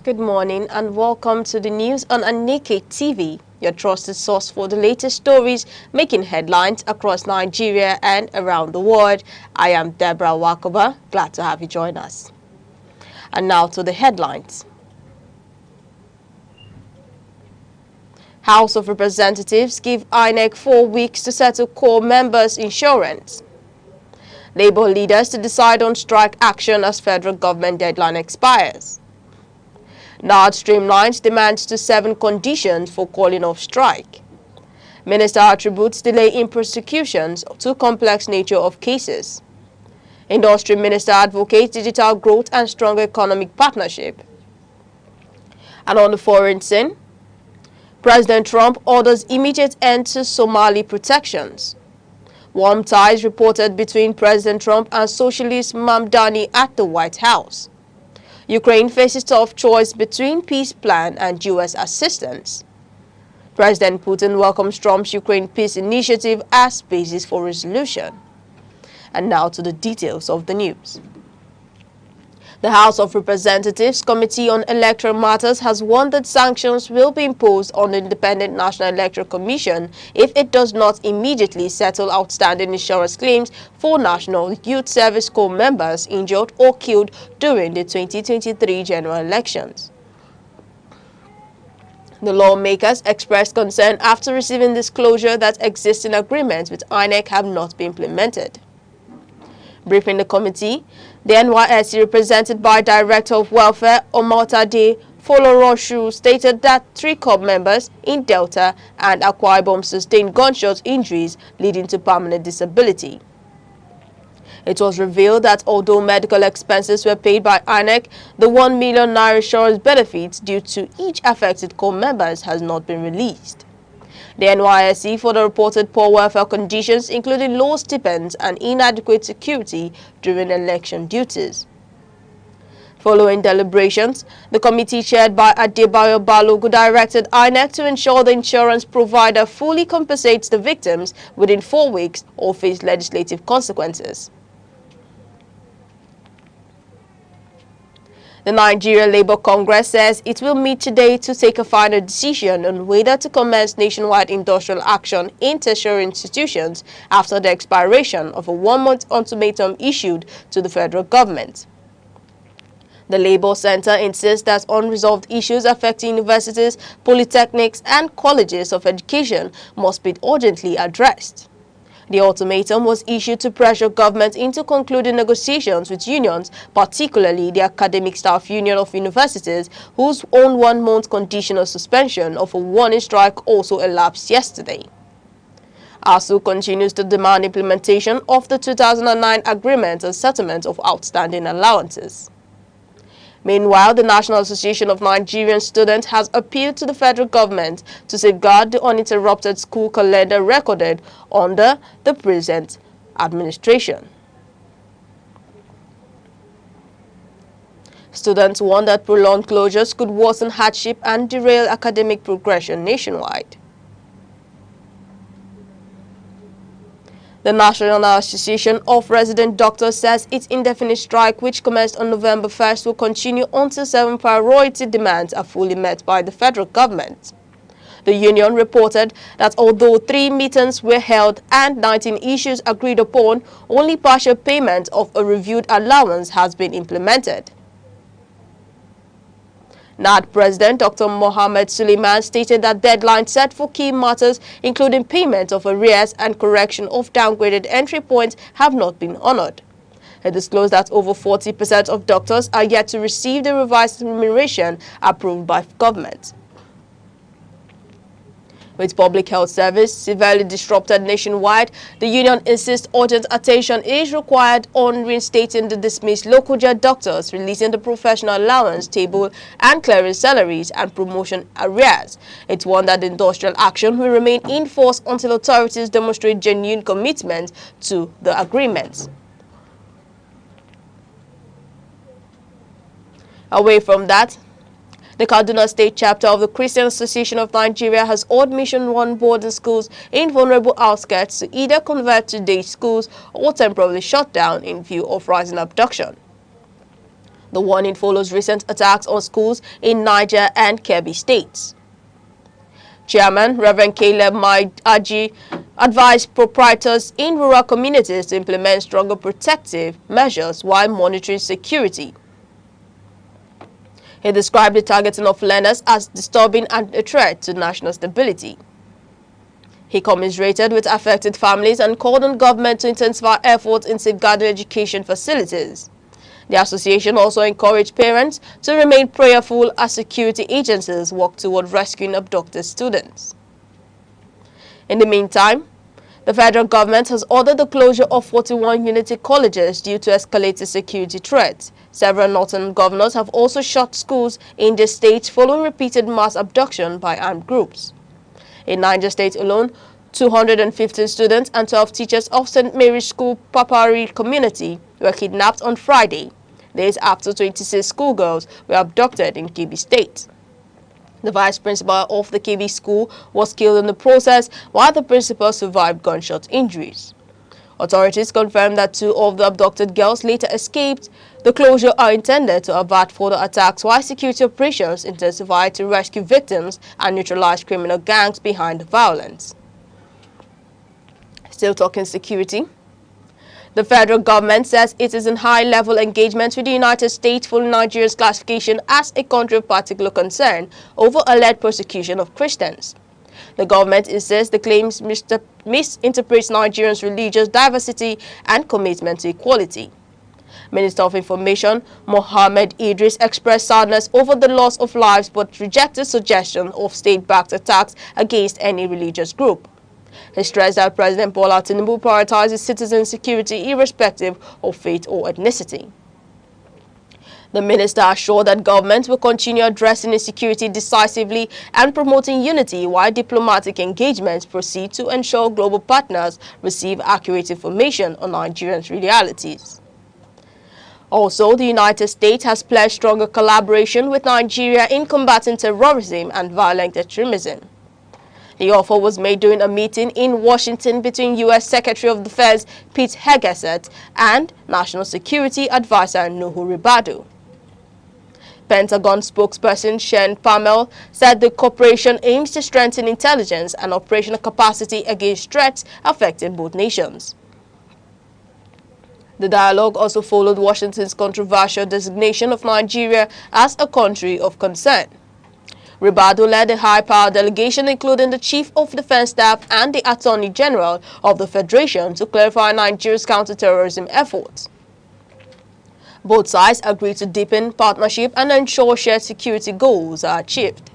Good morning and welcome to the news on Aneke TV, your trusted source for the latest stories making headlines across Nigeria and around the world. I am Deborah Wakoba. Glad to have you join us. And now to the headlines. House of Representatives give Aneke 4 weeks to settle core members' insurance. Labour leaders to decide on strike action as federal government deadline expires. NARD streamlines demands to 7 conditions for calling off strike. Minister attributes delay in prosecutions to complex nature of cases. Industry Minister advocates digital growth and stronger economic partnership. And on the foreign scene, President Trump orders immediate end to Somali protections. Warm ties reported between President Trump and socialist Mamdani at the White House. Ukraine faces tough choice between peace plan and U.S. assistance. President Putin welcomes Trump's Ukraine peace initiative as basis for resolution. And now to the details of the news. The House of Representatives Committee on Electoral Matters has warned that sanctions will be imposed on the Independent National Electoral Commission if it does not immediately settle outstanding insurance claims for National Youth Service Corps members injured or killed during the 2023 general elections. The lawmakers expressed concern after receiving disclosure that existing agreements with Aneke have not been implemented. Briefing the committee, the NYSC, represented by Director of Welfare Omotade Foloroshu, stated that 3 corps members in Delta and Akwa Ibom sustained gunshot injuries leading to permanent disability. It was revealed that although medical expenses were paid by Aneke, the 1 million naira insurance benefits due to each affected corps members has not been released. The NYSC for the reported poor welfare conditions, including low stipends and inadequate security during election duties. Following deliberations, the committee chaired by Adebayo Balogun directed Aneke to ensure the insurance provider fully compensates the victims within 4 weeks or face legislative consequences. The Nigeria Labour Congress says it will meet today to take a final decision on whether to commence nationwide industrial action in tertiary institutions after the expiration of a 1-month ultimatum issued to the federal government. The Labour Centre insists that unresolved issues affecting universities, polytechnics and colleges of education must be urgently addressed. The ultimatum was issued to pressure government into concluding negotiations with unions, particularly the Academic Staff Union of Universities, whose own 1-month conditional suspension of a warning strike also elapsed yesterday. ASU continues to demand implementation of the 2009 agreement and settlement of outstanding allowances. Meanwhile, the National Association of Nigerian Students has appealed to the federal government to safeguard the uninterrupted school calendar recorded under the present administration. Students warn that prolonged closures could worsen hardship and derail academic progression nationwide. The National Association of Resident Doctors says its indefinite strike, which commenced on November 1st, will continue until 7 priority demands are fully met by the federal government. The union reported that although 3 meetings were held and 19 issues agreed upon, only partial payment of a reviewed allowance has been implemented. NARD President Dr. Mohammed Suleiman stated that deadlines set for key matters, including payment of arrears and correction of downgraded entry points, have not been honored. He disclosed that over 40% of doctors are yet to receive the revised remuneration approved by government. With public health service severely disrupted nationwide, the union insists urgent attention is required on reinstating the dismissed local jet doctors, releasing the professional allowance table and clearing salaries and promotion arrears. It's warned that industrial action will remain in force until authorities demonstrate genuine commitment to the agreements. Away from that, the Kaduna State chapter of the Christian Association of Nigeria has ordered Mission 1 boarding schools in vulnerable outskirts to either convert to day schools or temporarily shut down in view of rising abduction. The warning follows recent attacks on schools in Niger and Kebbi states. Chairman Reverend Caleb Aji advised proprietors in rural communities to implement stronger protective measures while monitoring security. He described the targeting of learners as disturbing and a threat to national stability. He commiserated with affected families and called on government to intensify efforts in safeguarding education facilities. The association also encouraged parents to remain prayerful as security agencies work toward rescuing abducted students. In the meantime, the federal government has ordered the closure of 41 unity colleges due to escalated security threats. Several northern governors have also shut schools in the state following repeated mass abduction by armed groups. In Niger State alone, 215 students and 12 teachers of St. Mary's School Papari community were kidnapped on Friday, days after 26 schoolgirls were abducted in Kebbi State. The vice principal of the Kebbi school was killed in the process, while the principal survived gunshot injuries. Authorities confirmed that 2 of the abducted girls later escaped. The closure are intended to avert further attacks while security operations intensified to rescue victims and neutralize criminal gangs behind the violence. Still talking security. The federal government says it is in high-level engagement with the United States following Nigeria's classification as a country of particular concern over alleged persecution of Christians. The government insists the claims misinterprets Nigerians' religious diversity and commitment to equality. Minister of Information Mohammed Idris expressed sadness over the loss of lives but rejected suggestion of state-backed attacks against any religious group. He stressed that President Bola Tinubu prioritizes citizen security irrespective of faith or ethnicity. The minister assured that government will continue addressing insecurity decisively and promoting unity while diplomatic engagements proceed to ensure global partners receive accurate information on Nigerians' realities. Also, the United States has pledged stronger collaboration with Nigeria in combating terrorism and violent extremism. The offer was made during a meeting in Washington between U.S. Secretary of Defense Pete Hegseth and National Security Advisor Nuhu Ribadu. Pentagon spokesperson Shen Pamel said the cooperation aims to strengthen intelligence and operational capacity against threats affecting both nations. The dialogue also followed Washington's controversial designation of Nigeria as a country of concern. Ribadu led a high-power delegation including the Chief of Defense Staff and the Attorney General of the Federation to clarify Nigeria's counter-terrorism efforts. Both sides agreed to deepen partnership and ensure shared security goals are achieved.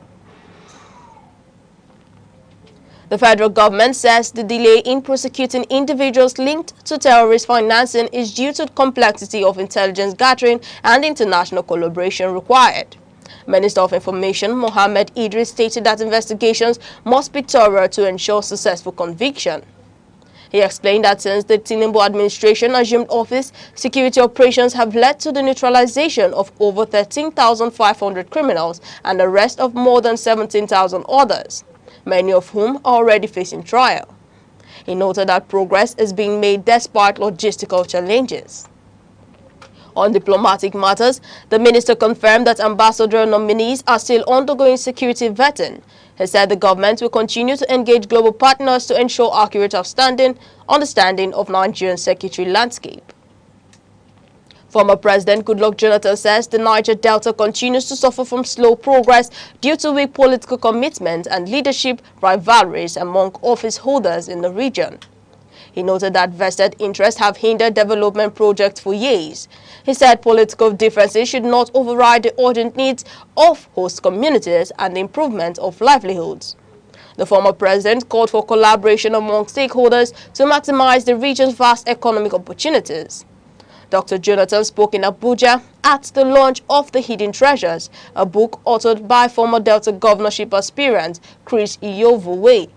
The federal government says the delay in prosecuting individuals linked to terrorist financing is due to the complexity of intelligence gathering and international collaboration required. Minister of Information Mohammed Idris stated that investigations must be thorough to ensure successful conviction. He explained that since the Tinubu administration assumed office, security operations have led to the neutralization of over 13,500 criminals and the arrest of more than 17,000 others, many of whom are already facing trial. He noted that progress is being made despite logistical challenges. On diplomatic matters, the minister confirmed that ambassador nominees are still undergoing security vetting. He said the government will continue to engage global partners to ensure accurate understanding of Nigerian security landscape. Former President Goodluck Jonathan says the Niger Delta continues to suffer from slow progress due to weak political commitment and leadership rivalries among office holders in the region. He noted that vested interests have hindered development projects for years. He said political differences should not override the urgent needs of host communities and the improvement of livelihoods. The former president called for collaboration among stakeholders to maximize the region's vast economic opportunities. Dr. Jonathan spoke in Abuja at the launch of The Hidden Treasures, a book authored by former Delta governorship aspirant Chris Iyovuwe,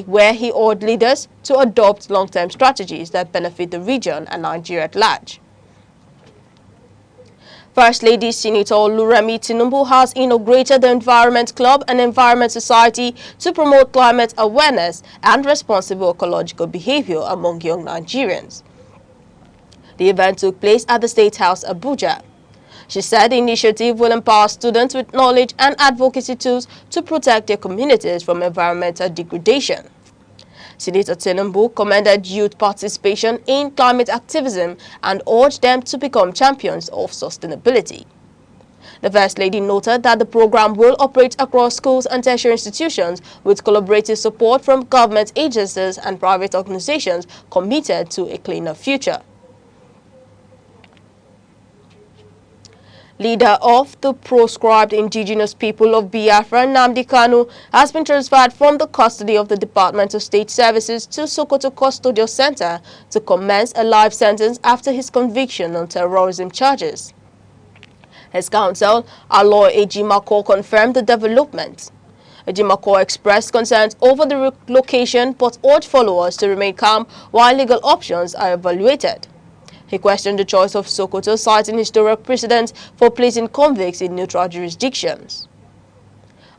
where he urged leaders to adopt long-term strategies that benefit the region and Nigeria at large. First Lady Senator Oluremi Tinubu has inaugurated the Environment Club and Environment Society to promote climate awareness and responsible ecological behavior among young Nigerians. The event took place at the State House, Abuja. She said the initiative will empower students with knowledge and advocacy tools to protect their communities from environmental degradation. Senator Tinubu commended youth participation in climate activism and urged them to become champions of sustainability. The First Lady noted that the program will operate across schools and tertiary institutions with collaborative support from government agencies and private organizations committed to a cleaner future. Leader of the proscribed indigenous people of Biafra, Nnamdi Kanu, has been transferred from the custody of the Department of State Services to Sokoto Custodial Center to commence a life sentence after his conviction on terrorism charges. His counsel, Aloy Ejimako, confirmed the development. Ejimako expressed concerns over the relocation but urged followers to remain calm while legal options are evaluated. He questioned the choice of Sokoto, citing historic precedents for placing convicts in neutral jurisdictions.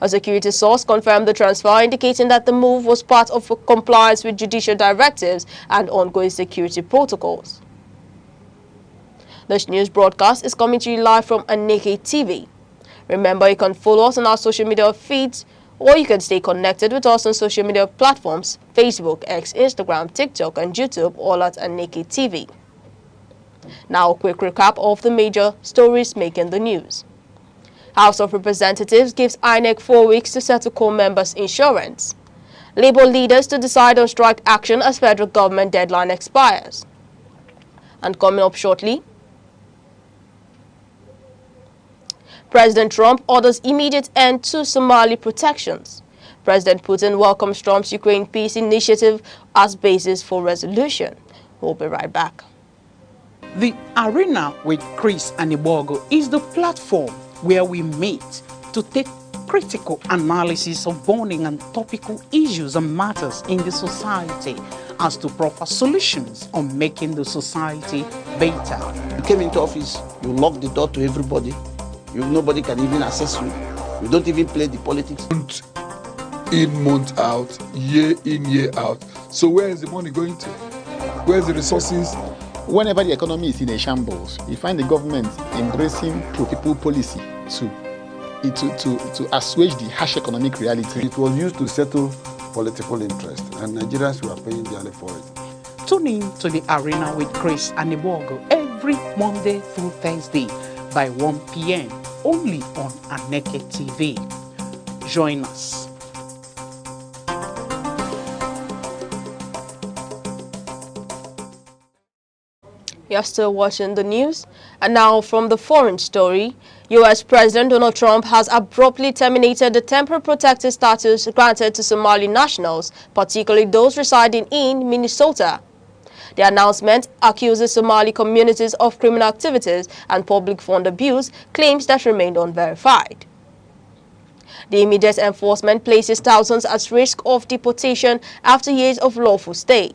A security source confirmed the transfer, indicating that the move was part of compliance with judicial directives and ongoing security protocols. This news broadcast is coming to you live from Aneke TV. Remember, you can follow us on our social media feeds, or you can stay connected with us on social media platforms, Facebook, X, Instagram, TikTok, and YouTube, all at Aneke TV. Now a quick recap of the major stories making the news. House of Representatives gives INEC 4 weeks to settle core members' insurance. Labour leaders to decide on strike action as federal government deadline expires. And coming up shortly, President Trump orders immediate end to Somali protections. President Putin welcomes Trump's Ukraine peace initiative as basis for resolution. We'll be right back. The Arena with Chris Anibogo is the platform where we meet to take critical analysis of burning and topical issues and matters in the society as to proper solutions on making the society better. You came into office, you locked the door to everybody. Nobody can even access you. You don't even play the politics. Month in, month out, year in, year out. So where is the money going to? Where's the resources? Whenever the economy is in a shambles, you find the government embracing pro-people policy to assuage the harsh economic reality. It was used to settle political interest, and Nigerians were paying dearly for it. Tune in to the Arena with Chris Anibogo every Monday through Thursday by 1 p.m. only on Aneke TV. Join us. You're still watching the news. And now from the foreign story, U.S. President Donald Trump has abruptly terminated the temporary protected status granted to Somali nationals, particularly those residing in Minnesota. The announcement accuses Somali communities of criminal activities and public fund abuse, claims that remained unverified. The immediate enforcement places thousands at risk of deportation after years of lawful stay.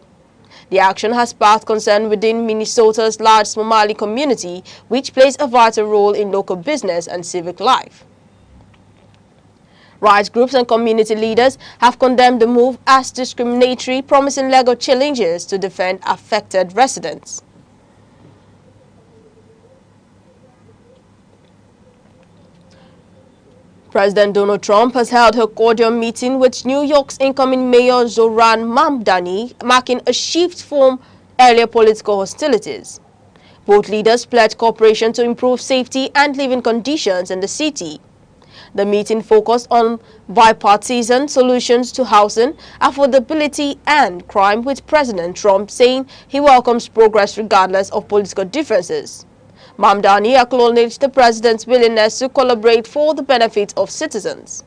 The action has sparked concern within Minnesota's large Somali community, which plays a vital role in local business and civic life. Rights groups and community leaders have condemned the move as discriminatory, promising legal challenges to defend affected residents. President Donald Trump has held a cordial meeting with New York's incoming Mayor Zohran Mamdani, marking a shift from earlier political hostilities. Both leaders pledged cooperation to improve safety and living conditions in the city. The meeting focused on bipartisan solutions to housing, affordability, and crime, with President Trump saying he welcomes progress regardless of political differences. Mamdani acknowledged the president's willingness to collaborate for the benefit of citizens.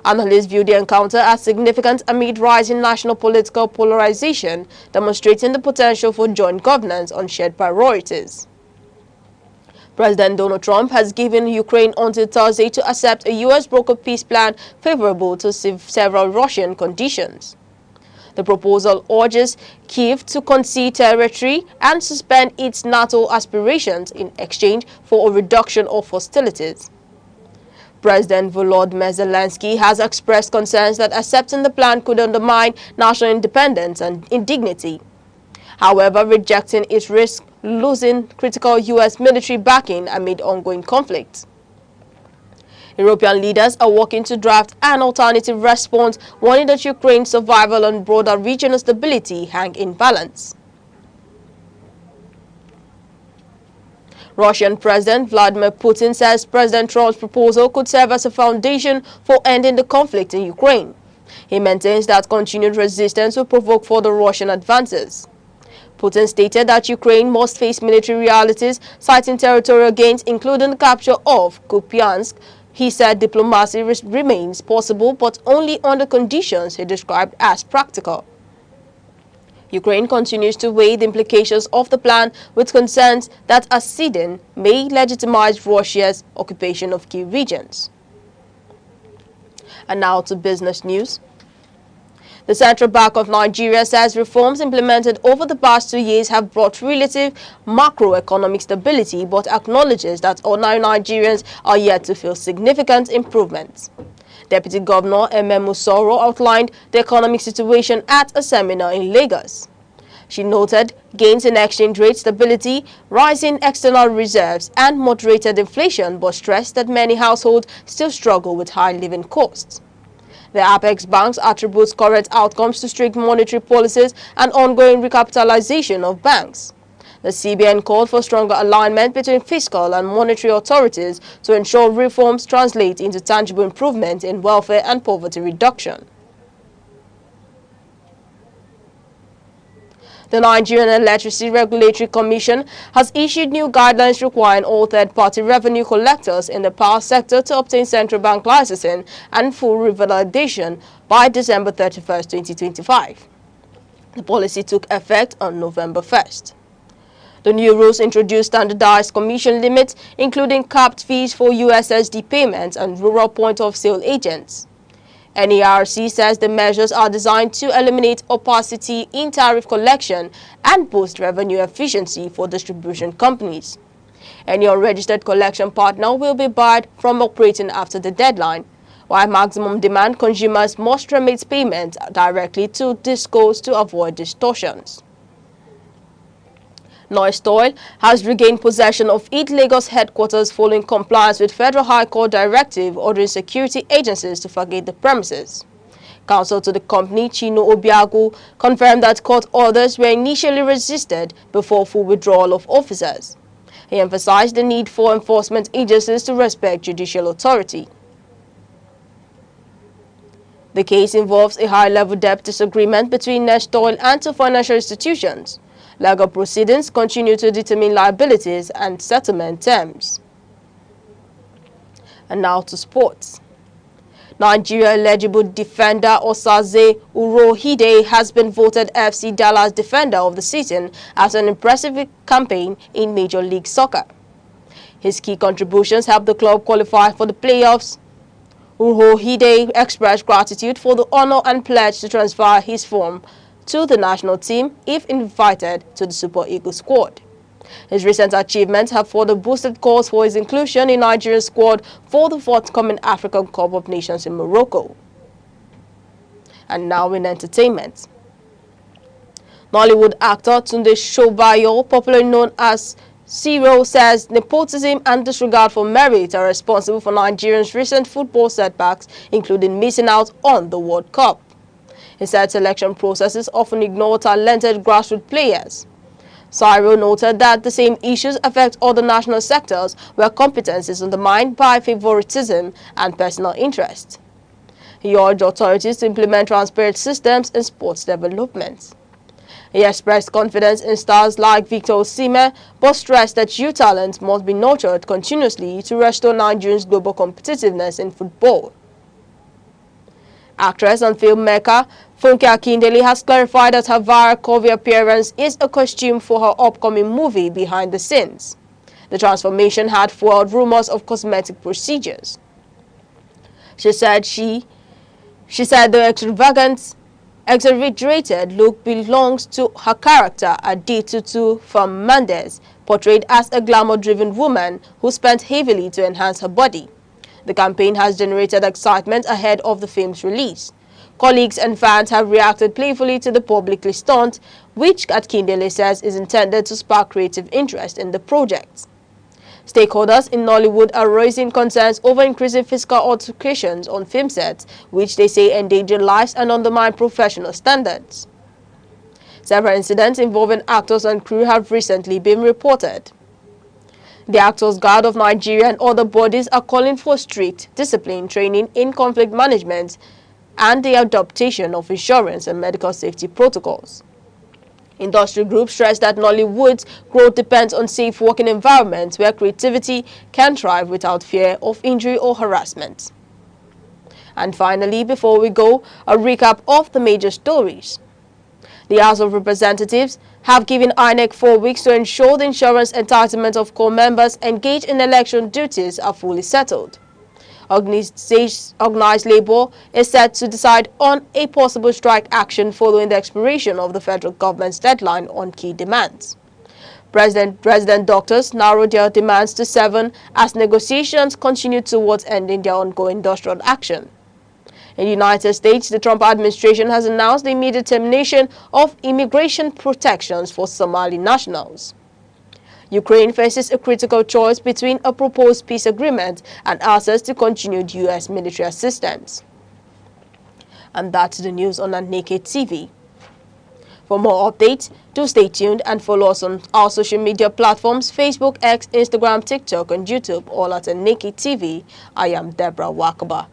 Analysts view the encounter as significant amid rising national political polarization, demonstrating the potential for joint governance on shared priorities. President Donald Trump has given Ukraine until Thursday to accept a U.S. brokered peace plan favorable to several Russian conditions. The proposal urges Kyiv to concede territory and suspend its NATO aspirations in exchange for a reduction of hostilities. President Volodymyr Zelensky has expressed concerns that accepting the plan could undermine national independence and dignity. However, rejecting its risk losing critical U.S. military backing amid ongoing conflict. European leaders are working to draft an alternative response, warning that Ukraine's survival and broader regional stability hang in balance. Russian President Vladimir Putin says President Trump's proposal could serve as a foundation for ending the conflict in Ukraine. He maintains that continued resistance will provoke further Russian advances. Putin stated that Ukraine must face military realities, citing territorial gains including the capture of Kupiansk. He said diplomacy remains possible, but only under conditions he described as practical. Ukraine continues to weigh the implications of the plan, with concerns that acceding may legitimize Russia's occupation of key regions. And now to business news. The Central Bank of Nigeria says reforms implemented over the past 2 years have brought relative macroeconomic stability, but acknowledges that ordinary Nigerians are yet to feel significant improvements. Deputy Governor Ememu Soro outlined the economic situation at a seminar in Lagos. She noted gains in exchange rate stability, rising external reserves, and moderated inflation, but stressed that many households still struggle with high living costs. The Apex banks attributes current outcomes to strict monetary policies and ongoing recapitalization of banks. The CBN called for stronger alignment between fiscal and monetary authorities to ensure reforms translate into tangible improvement in welfare and poverty reduction. The Nigerian Electricity Regulatory Commission has issued new guidelines requiring all third-party revenue collectors in the power sector to obtain central bank licensing and full revalidation by December 31, 2025. The policy took effect on November 1st. The new rules introduce standardized commission limits, including capped fees for USSD payments and rural point-of-sale agents. NERC says the measures are designed to eliminate opacity in tariff collection and boost revenue efficiency for distribution companies. Any unregistered collection partner will be barred from operating after the deadline, while maximum demand consumers must remit payments directly to DISCOs to avoid distortions. Noist Oil has regained possession of its Lagos headquarters following compliance with Federal High Court directive ordering security agencies to vacate the premises. Counsel to the company, Chino Obiagu, confirmed that court orders were initially resisted before full withdrawal of officers. He emphasized the need for enforcement agencies to respect judicial authority. The case involves a high-level debt disagreement between Noist Oil and two financial institutions. Legal proceedings continue to determine liabilities and settlement terms. And now to sports. Nigeria eligible defender Osaze Urohide has been voted FC Dallas Defender of the Season as an impressive campaign in Major League Soccer. His key contributions helped the club qualify for the playoffs. Urohide expressed gratitude for the honor and pledged to transfer his form to the national team if invited to the Super Eagles squad. His recent achievements have further boosted calls for his inclusion in Nigeria's squad for the forthcoming African Cup of Nations in Morocco. And now in entertainment. Nollywood actor Tunde Shobayo, popularly known as Zero, says nepotism and disregard for merit are responsible for Nigerians' recent football setbacks, including missing out on the World Cup. He said selection processes often ignore talented grassroots players. Cyril noted that the same issues affect other national sectors where competence is undermined by favoritism and personal interest. He urged authorities to implement transparent systems in sports development. He expressed confidence in stars like Victor Osimhen, but stressed that youth talent must be nurtured continuously to restore Nigerians' global competitiveness in football. Actress and filmmaker Funke Akindele has clarified that her viral cover appearance is a costume for her upcoming movie Behind the Scenes. The transformation had fueled rumors of cosmetic procedures. She said the exaggerated look belongs to her character Adetutu from Mendes, portrayed as a glamour-driven woman who spent heavily to enhance her body. The campaign has generated excitement ahead of the film's release. Colleagues and fans have reacted playfully to the publicly stunt, which Atkindele says is intended to spark creative interest in the project. Stakeholders in Nollywood are raising concerns over increasing physical altercations on film sets, which they say endanger lives and undermine professional standards. Several incidents involving actors and crew have recently been reported. The Actors Guild of Nigeria and other bodies are calling for strict discipline training in conflict management and the adaptation of insurance and medical safety protocols. Industry groups stress that Nollywood's growth depends on safe working environments where creativity can thrive without fear of injury or harassment. And finally, before we go, a recap of the major stories. The House of Representatives have given Aneke 4 weeks to ensure the insurance entitlement of core members engaged in election duties are fully settled. Organized labor is set to decide on a possible strike action following the expiration of the federal government's deadline on key demands. Resident doctors narrowed their demands to 7 as negotiations continue towards ending their ongoing industrial action. In the United States, the Trump administration has announced the immediate termination of immigration protections for Somali nationals. Ukraine faces a critical choice between a proposed peace agreement and access to continued U.S. military assistance. And that's the news on Aneke TV. For more updates, do stay tuned and follow us on our social media platforms: Facebook, X, Instagram, TikTok, and YouTube, all at Aneke TV. I am Deborah Wakaba.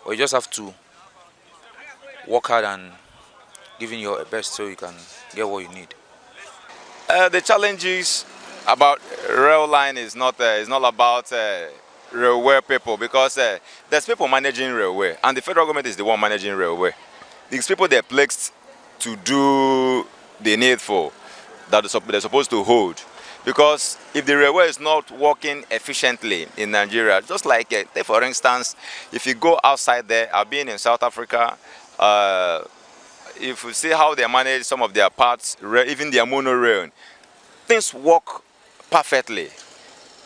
Or you just have to work hard and give in your best so you can get what you need. The challenges about rail line is not about railway people, because there's people managing railway and the federal government is the one managing railway. These people, they're placed to do the needful that they're supposed to hold. Because if the railway is not working efficiently in Nigeria, just like, take for instance, if you go outside there, I've been in South Africa, if you see how they manage some of their parts, even their monorail, things work perfectly.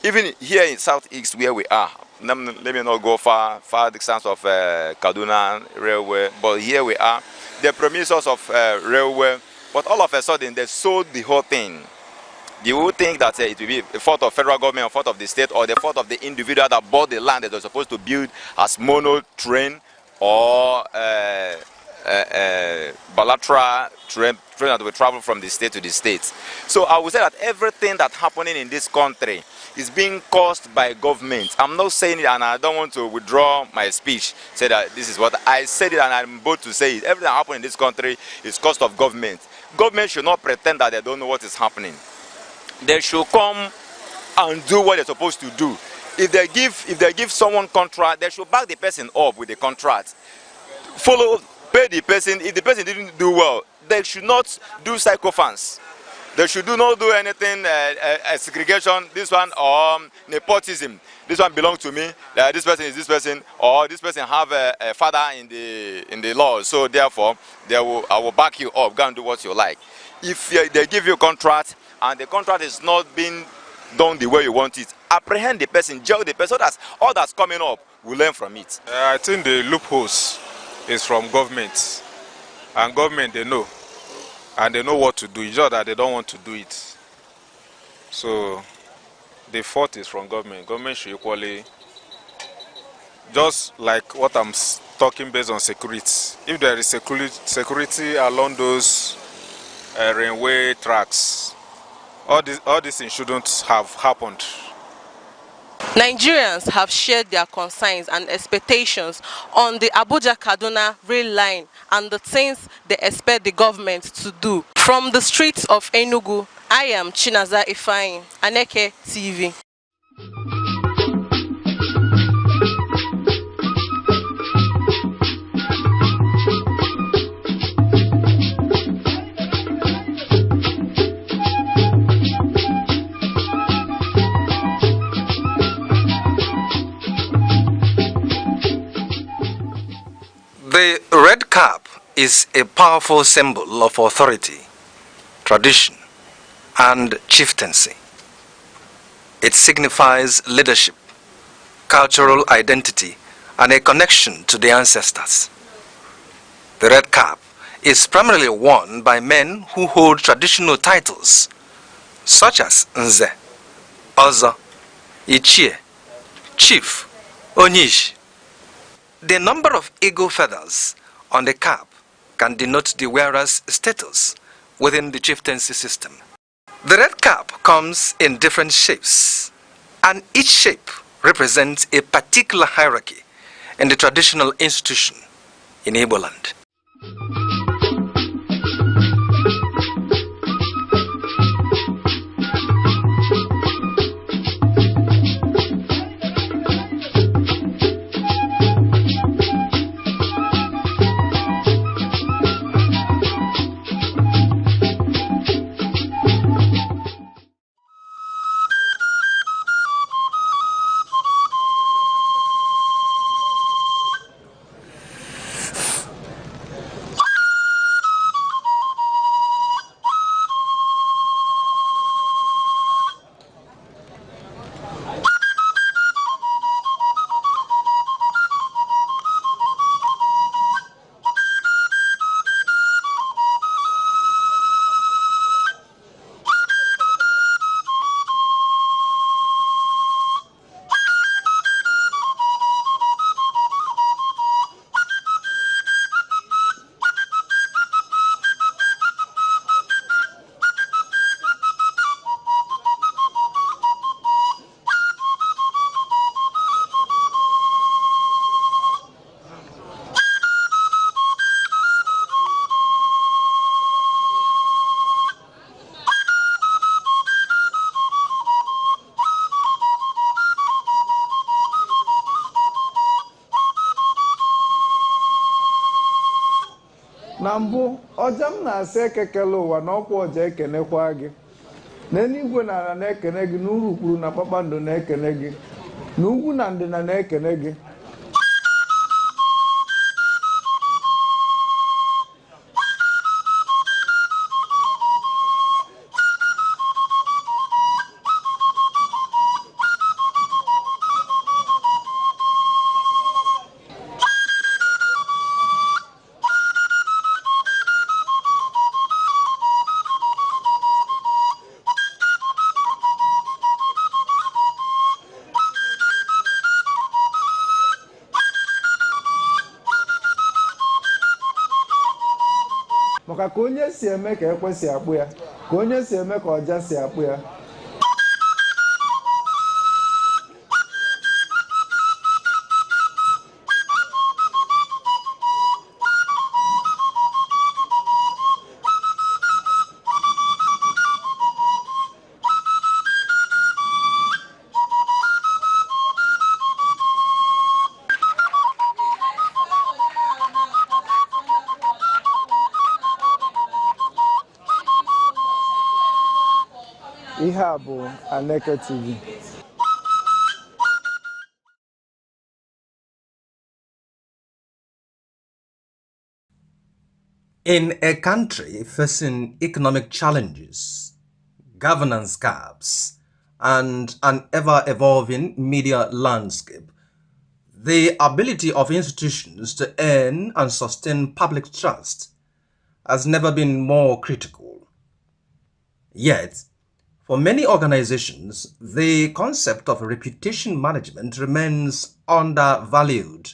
Even here in Southeast where we are, let me not go far distance of Kaduna Railway, but here we are, the promises of railway, but all of a sudden they sold the whole thing. You would think that it will be the fault of federal government or fault of the state or the fault of the individual that bought the land that they're supposed to build as mono train or bilateral train that will travel from the state to the states. So I would say that everything that's happening in this country is being caused by government. I'm not saying it, and I don't want to withdraw my speech, say that this is what I said it, and I'm bold to say it. Everything that happens in this country is caused of government. Government should not pretend that they don't know what is happening. They should come and do what they're supposed to do. If they give someone contract, they should back the person up with the contract. Pay the person. If the person didn't do well, they should not do sycophants. They should not do anything, segregation, this one, or nepotism. This one belongs to me, this person is this person, or this person have a father in the law, so therefore I will back you up, go and do what you like. If they give you a contract, and the contract is not being done the way you want it, apprehend the person, jail the person, so that all that's coming up will learn from it. I think the loopholes is from government, and government they know what to do. It's just that they don't want to do it. So the fault is from government. Government should equally, just like what I'm talking based on security. If there is security along those railway tracks, all these things shouldn't have happened. Nigerians have shared their concerns and expectations on the Abuja-Kaduna rail line and the things they expect the government to do. From the streets of Enugu, I am Chinaza Ifeanyi, Aneke TV. The red cap is a powerful symbol of authority, tradition, and chieftaincy. It signifies leadership, cultural identity, and a connection to the ancestors. The red cap is primarily worn by men who hold traditional titles such as Nze, Ozo, Ichie, Chief, Onyish. The number of eagle feathers on the cap can denote the wearer's status within the chieftaincy system. The red cap comes in different shapes, and each shape represents a particular hierarchy in the traditional institution in Igbo land. na mbụ ọja m na-asị ekekele ụwa na ọkwa ọja ekenekwa gị n'eluigwe na ala na-ekene gị n'urukpuru na kpakpando na-ekene gị na ugwu na ndịna na-ekene gị maka ka onye si eme ka ekwe si akpụ ya ka onye si eme ka ọja si akpụ ya ihe a bụ Aneke TV. In a country facing economic challenges, governance gaps, and an ever-evolving media landscape, the ability of institutions to earn and sustain public trust has never been more critical. Yet, for many organizations, the concept of reputation management remains undervalued,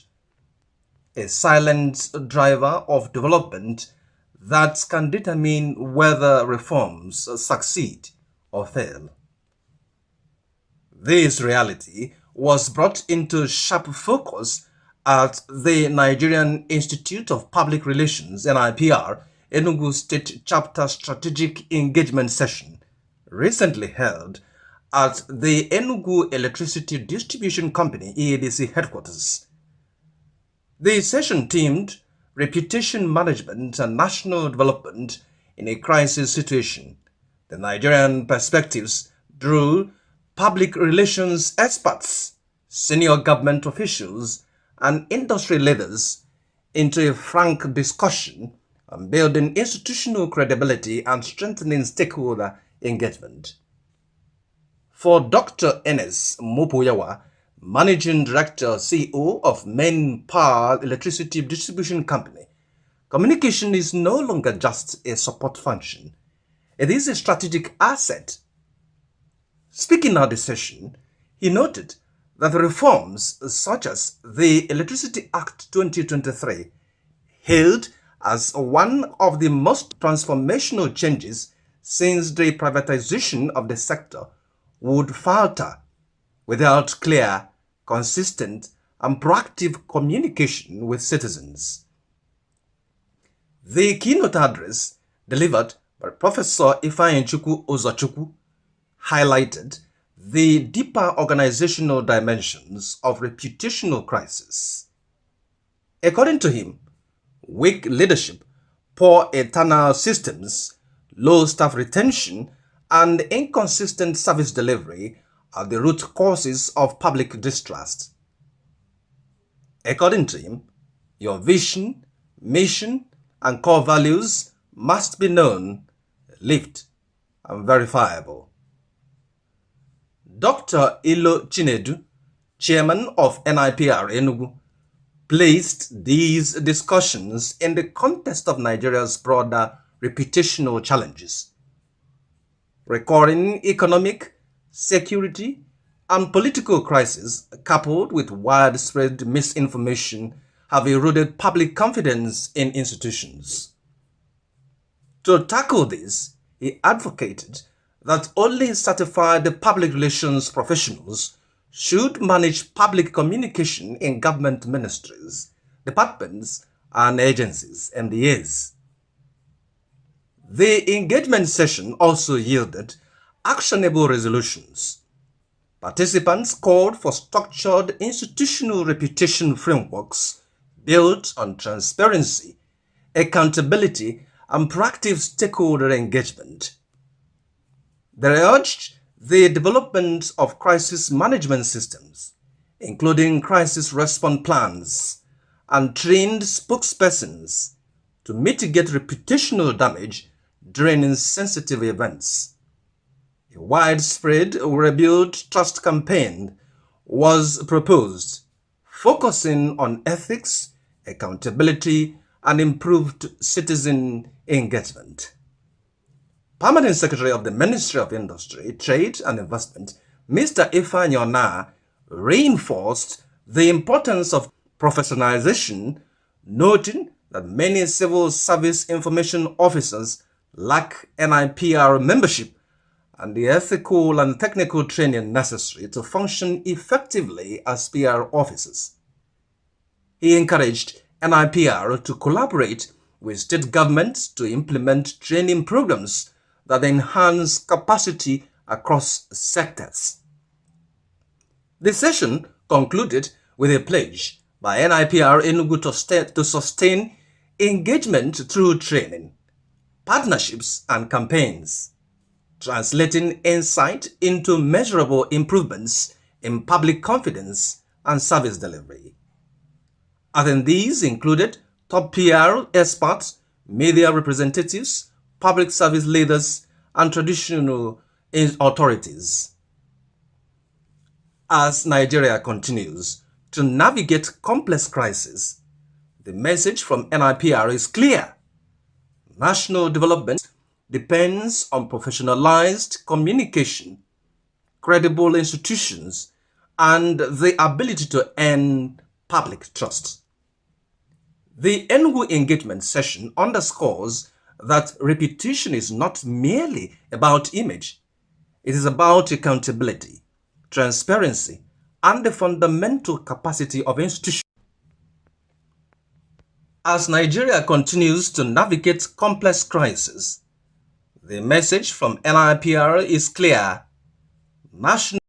a silent driver of development that can determine whether reforms succeed or fail. This reality was brought into sharp focus at the Nigerian Institute of Public Relations (NIPR) Enugu State Chapter Strategic Engagement Session recently held at the Enugu Electricity Distribution Company EADC headquarters. The session themed Reputation Management and National Development in a Crisis Situation. The Nigerian perspectives drew public relations experts, senior government officials, and industry leaders, into a frank discussion on building institutional credibility and strengthening stakeholder engagement. For Dr. Enes Mopoyawa, Managing Director CEO of Main Power Electricity Distribution Company, communication is no longer just a support function. It is a strategic asset. Speaking at the session, he noted that reforms such as the Electricity Act 2023, hailed as one of the most transformational changes since the privatization of the sector, would falter without clear, consistent, and proactive communication with citizens. The keynote address delivered by Professor Ifeanyichukwu Uzochukwu highlighted the deeper organizational dimensions of reputational crisis. According to him, weak leadership, poor internal systems, low staff retention, and inconsistent service delivery are the root causes of public distrust. According to him, your vision, mission, and core values must be known, lived, and verifiable. Dr. Ilo Chinedu, chairman of NIPR Enugu, placed these discussions in the context of Nigeria's broader reputational challenges. Recurring economic, security, and political crises coupled with widespread misinformation have eroded public confidence in institutions. To tackle this, he advocated that only certified public relations professionals should manage public communication in government ministries, departments, and agencies, MDAs. The engagement session also yielded actionable resolutions. Participants called for structured institutional reputation frameworks built on transparency, accountability, and proactive stakeholder engagement. They urged the development of crisis management systems, including crisis response plans, and trained spokespersons to mitigate reputational damage during sensitive events. A widespread Rebuild Trust campaign was proposed, focusing on ethics, accountability, and improved citizen engagement. Permanent Secretary of the Ministry of Industry, Trade and Investment, Mr. Ifeanyi Ona, reinforced the importance of professionalization, noting that many civil service information officers lack NIPR membership and the ethical and technical training necessary to function effectively as PR officers. He encouraged NIPR to collaborate with state governments to implement training programs that enhance capacity across sectors. The session concluded with a pledge by NIPR Enugu to sustain engagement through training, partnerships, and campaigns, translating insight into measurable improvements in public confidence and service delivery. Attendees included top PR experts, media representatives, public service leaders, and traditional authorities. As Nigeria continues to navigate complex crises, the message from NIPR is clear. National development depends on professionalized communication, credible institutions, and the ability to earn public trust. The Enugu engagement session underscores that reputation is not merely about image. It is about accountability, transparency, and the fundamental capacity of institutions. As Nigeria continues to navigate complex crises, the message from NIPR is clear. National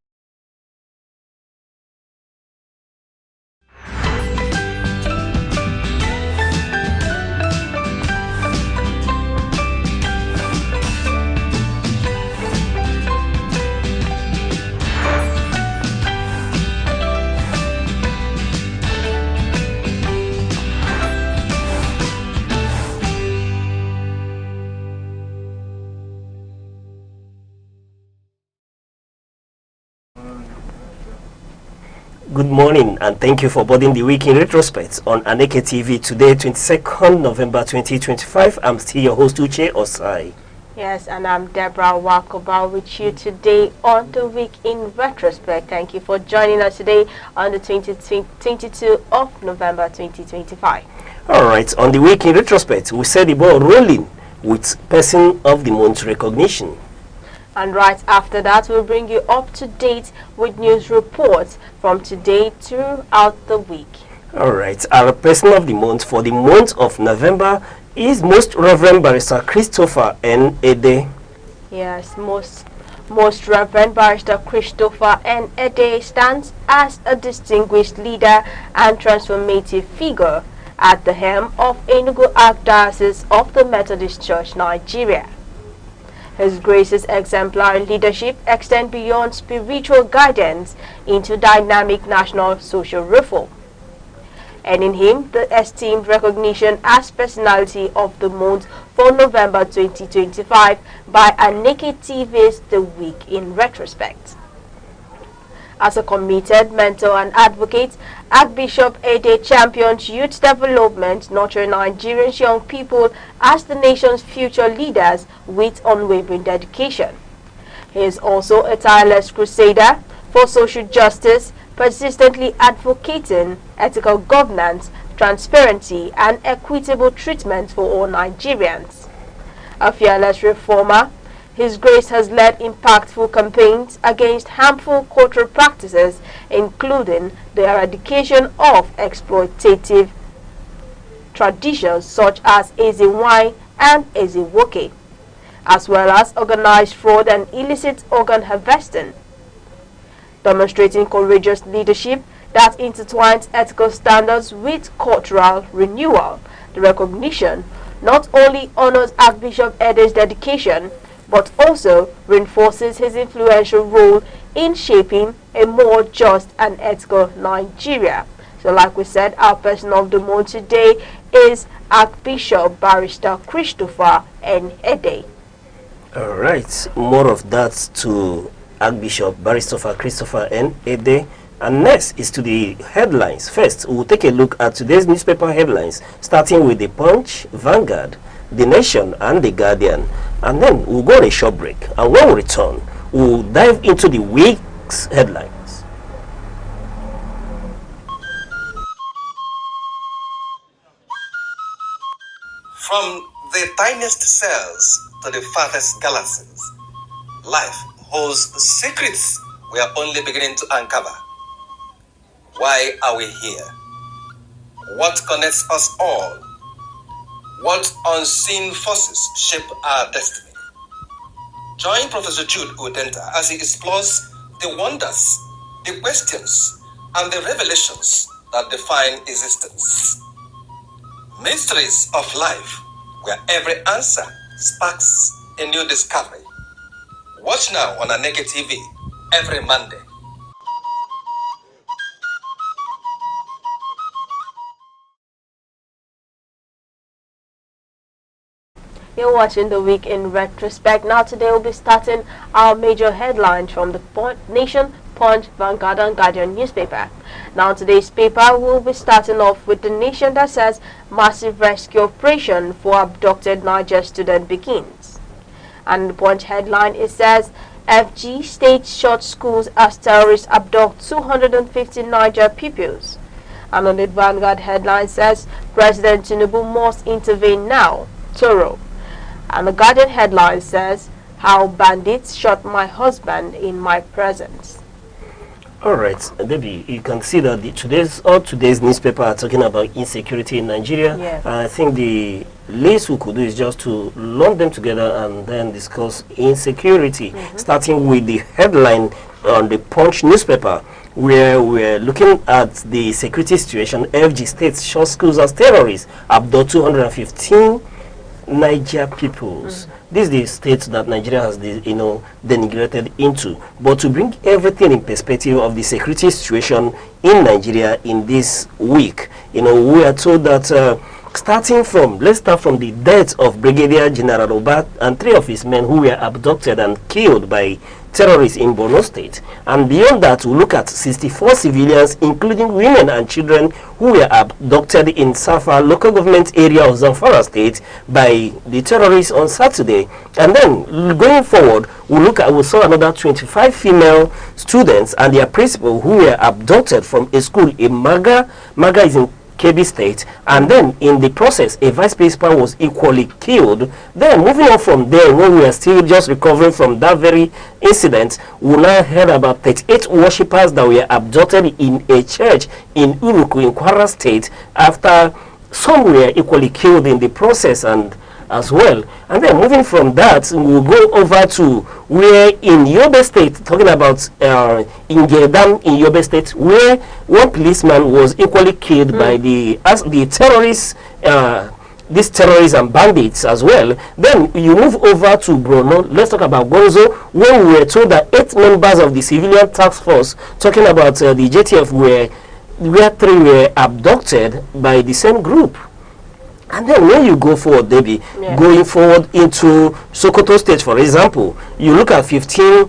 good morning, and thank you for boarding the week in retrospect on Aneke TV today, 22nd November 2025. I'm still your host, Uche Osai. Yes, and I'm Deborah Wakoba with you today on the week in retrospect. Thank you for joining us today on the 22 of November 2025. All right, on the week in retrospect, we set the ball rolling with Person of the Month recognition. And right after that, we'll bring you up to date with news reports from today throughout the week. All right, our Person of the Month for the month of November is Most Reverend Barrister Christopher N. Ede. Yes, Most Reverend Barrister Christopher N. Ede stands as a distinguished leader and transformative figure at the helm of Enugu Archdiocese of the Methodist Church, Nigeria. His Grace's exemplary leadership extends beyond spiritual guidance into dynamic national social reform, earning him the esteemed recognition as Personality of the Month for November 2025 by Aneke TV's The Week in Retrospect. As a committed mentor and advocate, Archbishop Ede champions youth development, nurturing Nigerian young people as the nation's future leaders with unwavering dedication. He is also a tireless crusader for social justice, persistently advocating ethical governance, transparency, and equitable treatment for all Nigerians. A fearless reformer, His Grace has led impactful campaigns against harmful cultural practices, including the eradication of exploitative traditions such as Ezewanyi and Ezewoke, as well as organized fraud and illicit organ harvesting. Demonstrating courageous leadership that intertwines ethical standards with cultural renewal, the recognition not only honors Archbishop Ede's dedication, but also reinforces his influential role in shaping a more just and ethical Nigeria. So like we said, our person of the month today is Archbishop Barrister Christopher N. Ede. All right, more of that to Archbishop Barrister Christopher N. Ede. And next is to the headlines. First, we'll take a look at today's newspaper headlines, starting with the Punch, Vanguard, The Nation, and The Guardian. And then we'll go on a short break. And when we return, we'll dive into the week's headlines. From the tiniest cells to the farthest galaxies, life holds secrets we are only beginning to uncover. Why are we here? What connects us all? What unseen forces shape our destiny? Join Professor Jude Udenta as he explores the wonders, the questions, and the revelations that define existence. Mysteries of life, where every answer sparks a new discovery. Watch now on Aneke TV every Monday. You're watching The Week in Retrospect. Now today we'll be starting our major headlines from the Nation, Punch, Vanguard, and Guardian newspaper. Now today's paper will be starting off with The Nation that says massive rescue operation for abducted Niger student begins. And the Punch headline, it says FG state short schools as terrorists abduct 250 Niger pupils. And on the Vanguard headline says President Tinubu must intervene now. Toro. And the Guardian headline says, how bandits shot my husband in my presence. All right, Debbie, you can see that today's newspaper are talking about insecurity in Nigeria. Yeah. I think the least we could do is just to lump them together and then discuss insecurity, starting with the headline on the Punch newspaper, where we're looking at the security situation. FG states short schools as terrorists, abduct 215 Niger peoples. This is the state that Nigeria has, denigrated into. But to bring everything in perspective of the security situation in Nigeria in this week, we are told that let's start from the death of Brigadier General Obat and 3 of his men who were abducted and killed by terrorists in Borno State. And beyond that, we look at 64 civilians, including women and children, who were abducted in Safa local government area of Zamfara State by the terrorists on Saturday. And then going forward, we saw another 25 female students and their principal who were abducted from a school in Maga. Maga is in Kebbi State, and then in the process a vice principal was equally killed. Then moving on from there, when we are still just recovering from that very incident, we now heard about 38 worshippers that were abducted in a church in Uruku in Kwara State, after some were equally killed in the process and as well. And then moving from that, we'll go over to where in Yobe State, talking about in Gedam in Yobe State, where one policeman was equally killed by the terrorists, these terrorists and bandits as well. Then you move over to Borno. Let's talk about Gonzo, where we were told that 8 members of the civilian task force, talking about the JTF, where 3 were abducted by the same group. And then when you go forward, Debbie, going forward into Sokoto State, for example, you look at 15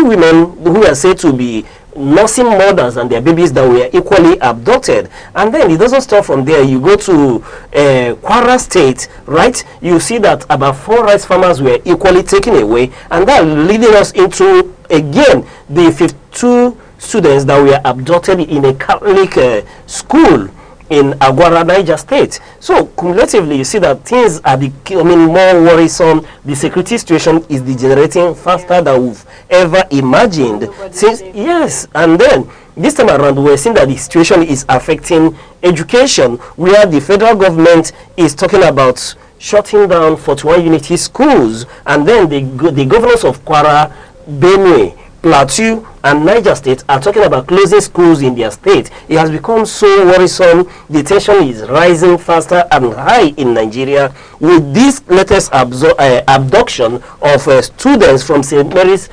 women who are said to be nursing mothers and their babies that were equally abducted. And then it doesn't stop from there. You go to Kwara State, right? You see that about 4 rice farmers were equally taken away. And that leading us into, again, the 52 students that were abducted in a Catholic school in Agwara, Niger State. So cumulatively, you see that things are becoming more worrisome. The security situation is degenerating faster than we've ever imagined. Yes, and then this time around, we're seeing that the situation is affecting education, where the federal government is talking about shutting down 41 unity schools, and then the governors of Kwara, Benue, Plateau and Niger State are talking about closing schools in their state. It has become so worrisome. The tension is rising faster and high in Nigeria with this latest abduction of students from St. Mary's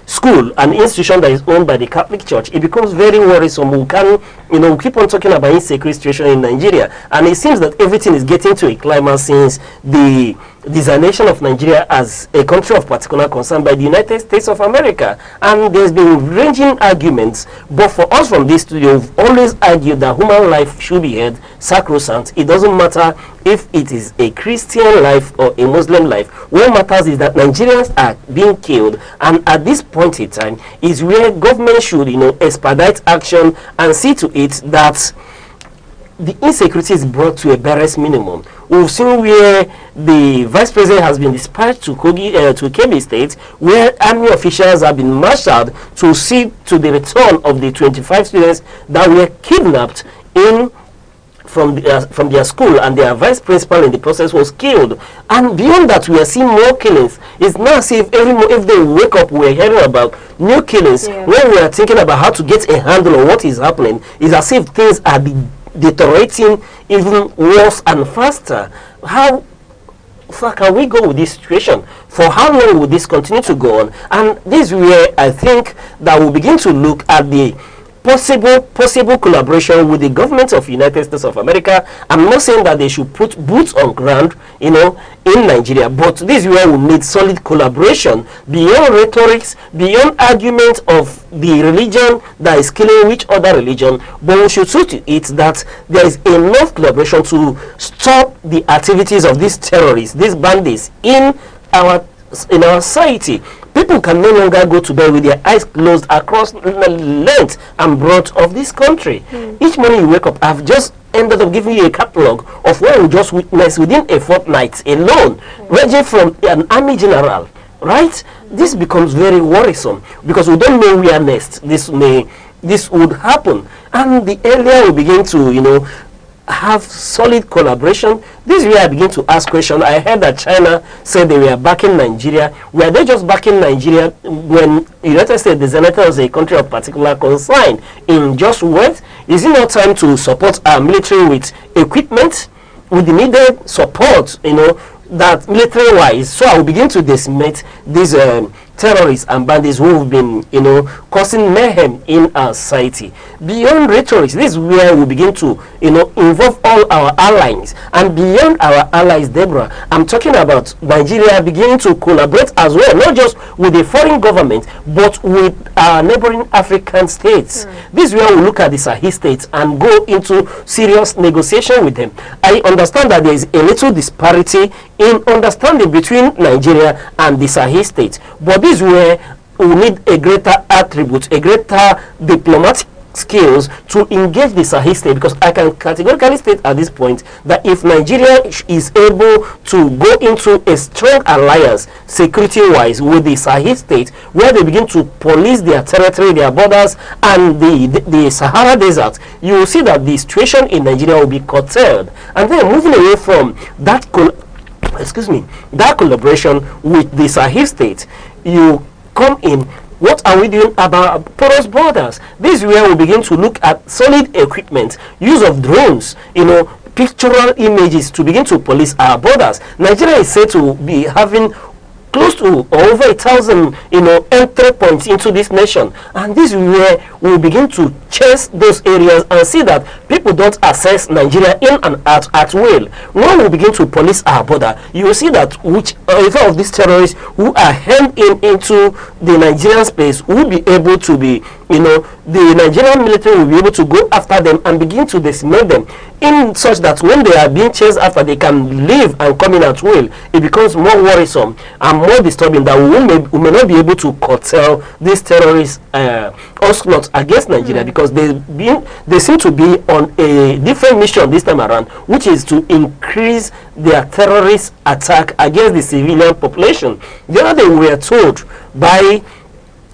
School, an institution that is owned by the Catholic Church. It becomes very worrisome. We can, we keep on talking about insecurity situation in Nigeria, and it seems that everything is getting to a climax since the designation of Nigeria as a country of particular concern by the United States of America. And there's been ranging arguments, but for us from this studio, we've always argued that human life should be held sacrosanct. It doesn't matter if it is a Christian life or a Muslim life. What matters is that Nigerians are being killed, and at this point in time is where government should expedite action and see to it that the insecurity is brought to a barest minimum. We've seen where the vice president has been dispatched to Kebbi State, where army officials have been marshaled to see to the return of the 25 students that were kidnapped from their school, and their vice principal in the process was killed. And beyond that, we are seeing more killings. It's not as if if they wake up, we're hearing about new killings. When we are thinking about how to get a handle on what is happening, it's as if things are deteriorating even worse and faster. How far can we go with this situation? For how long will this continue to go on? And this is where I think that we'll begin to look at the possible collaboration with the government of United States of America. I'm not saying that they should put boots on ground, in Nigeria, but this is where we need solid collaboration beyond rhetorics, beyond argument of the religion that is killing which other religion. But we should see to it that there is enough collaboration to stop the activities of these terrorists, these bandits in our society. People can no longer go to bed with their eyes closed across the length and breadth of this country. Each morning you wake up, I've just ended up giving you a catalog of what we just witnessed within a fortnight alone, ranging from an army general, right? This becomes very worrisome because we don't know where next this would happen. And the earlier we begin to, have solid collaboration, this is where I begin to ask questions. I heard that China said they were backing Nigeria. Were they just backing Nigeria when United States designated as a country of particular concern in just words? Is it not time to support our military with equipment, with the needed support, that military-wise? So I will begin to decimate these terrorists and bandits who have been, causing mayhem in our society. Beyond rhetoric, this is where we begin to, involve all our allies. And beyond our allies, Deborah, I'm talking about Nigeria beginning to collaborate as well, not just with the foreign government, but with our neighboring African states. This is where we look at the Sahel states and go into serious negotiation with them. I understand that there is a little disparity in understanding between Nigeria and the Sahel states, but this is where we need a greater attribute, a greater diplomatic skills to engage the Sahel state, because I can categorically state at this point that if Nigeria is able to go into a strong alliance security-wise with the Sahel state, where they begin to police their territory, their borders, and the Sahara Desert, you will see that the situation in Nigeria will be curtailed. And then moving away from that that collaboration with the Sahel state, you come in, what are we doing about porous borders? This is where we begin to look at solid equipment, use of drones, pictorial images to begin to police our borders. Nigeria is said to be having close to over 1,000 entry points into this nation, and this is where we begin to chase those areas and see that people don't access Nigeria in and out at will. When we begin to police our border, you will see that whichever of these terrorists who are hemmed into the Nigerian space will be able to be, the Nigerian military will be able to go after them and begin to decimate them, in such that when they are being chased after, they can leave and come in at will. It becomes more worrisome and more disturbing that we may not be able to curtail these terrorist onslaught against Nigeria, because they seem to be on a different mission this time around, which is to increase their terrorist attack against the civilian population. The other day we were told by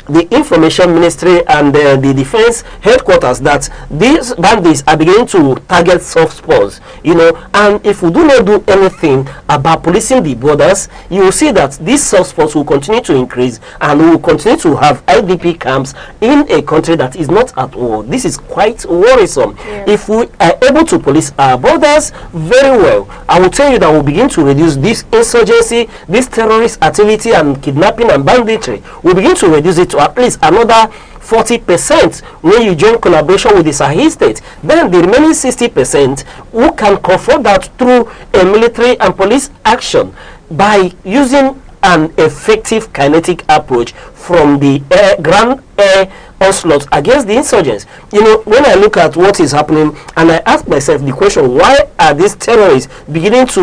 the information ministry and the defense headquarters that these bandits are beginning to target soft spots, and if we do not do anything about policing the borders, you will see that these soft spots will continue to increase, and we will continue to have IDP camps in a country that is not at war. This is quite worrisome. If we are able to police our borders very well, I will tell you that we'll begin to reduce this insurgency, this terrorist activity and kidnapping and banditry. We'll begin to reduce it to at least another 40% when you join collaboration with the Sahel state. Then the remaining 60% who can confront that through a military and police action by using an effective kinetic approach from the ground air onslaught against the insurgents. When I look at what is happening and I ask myself the question, why are these terrorists beginning to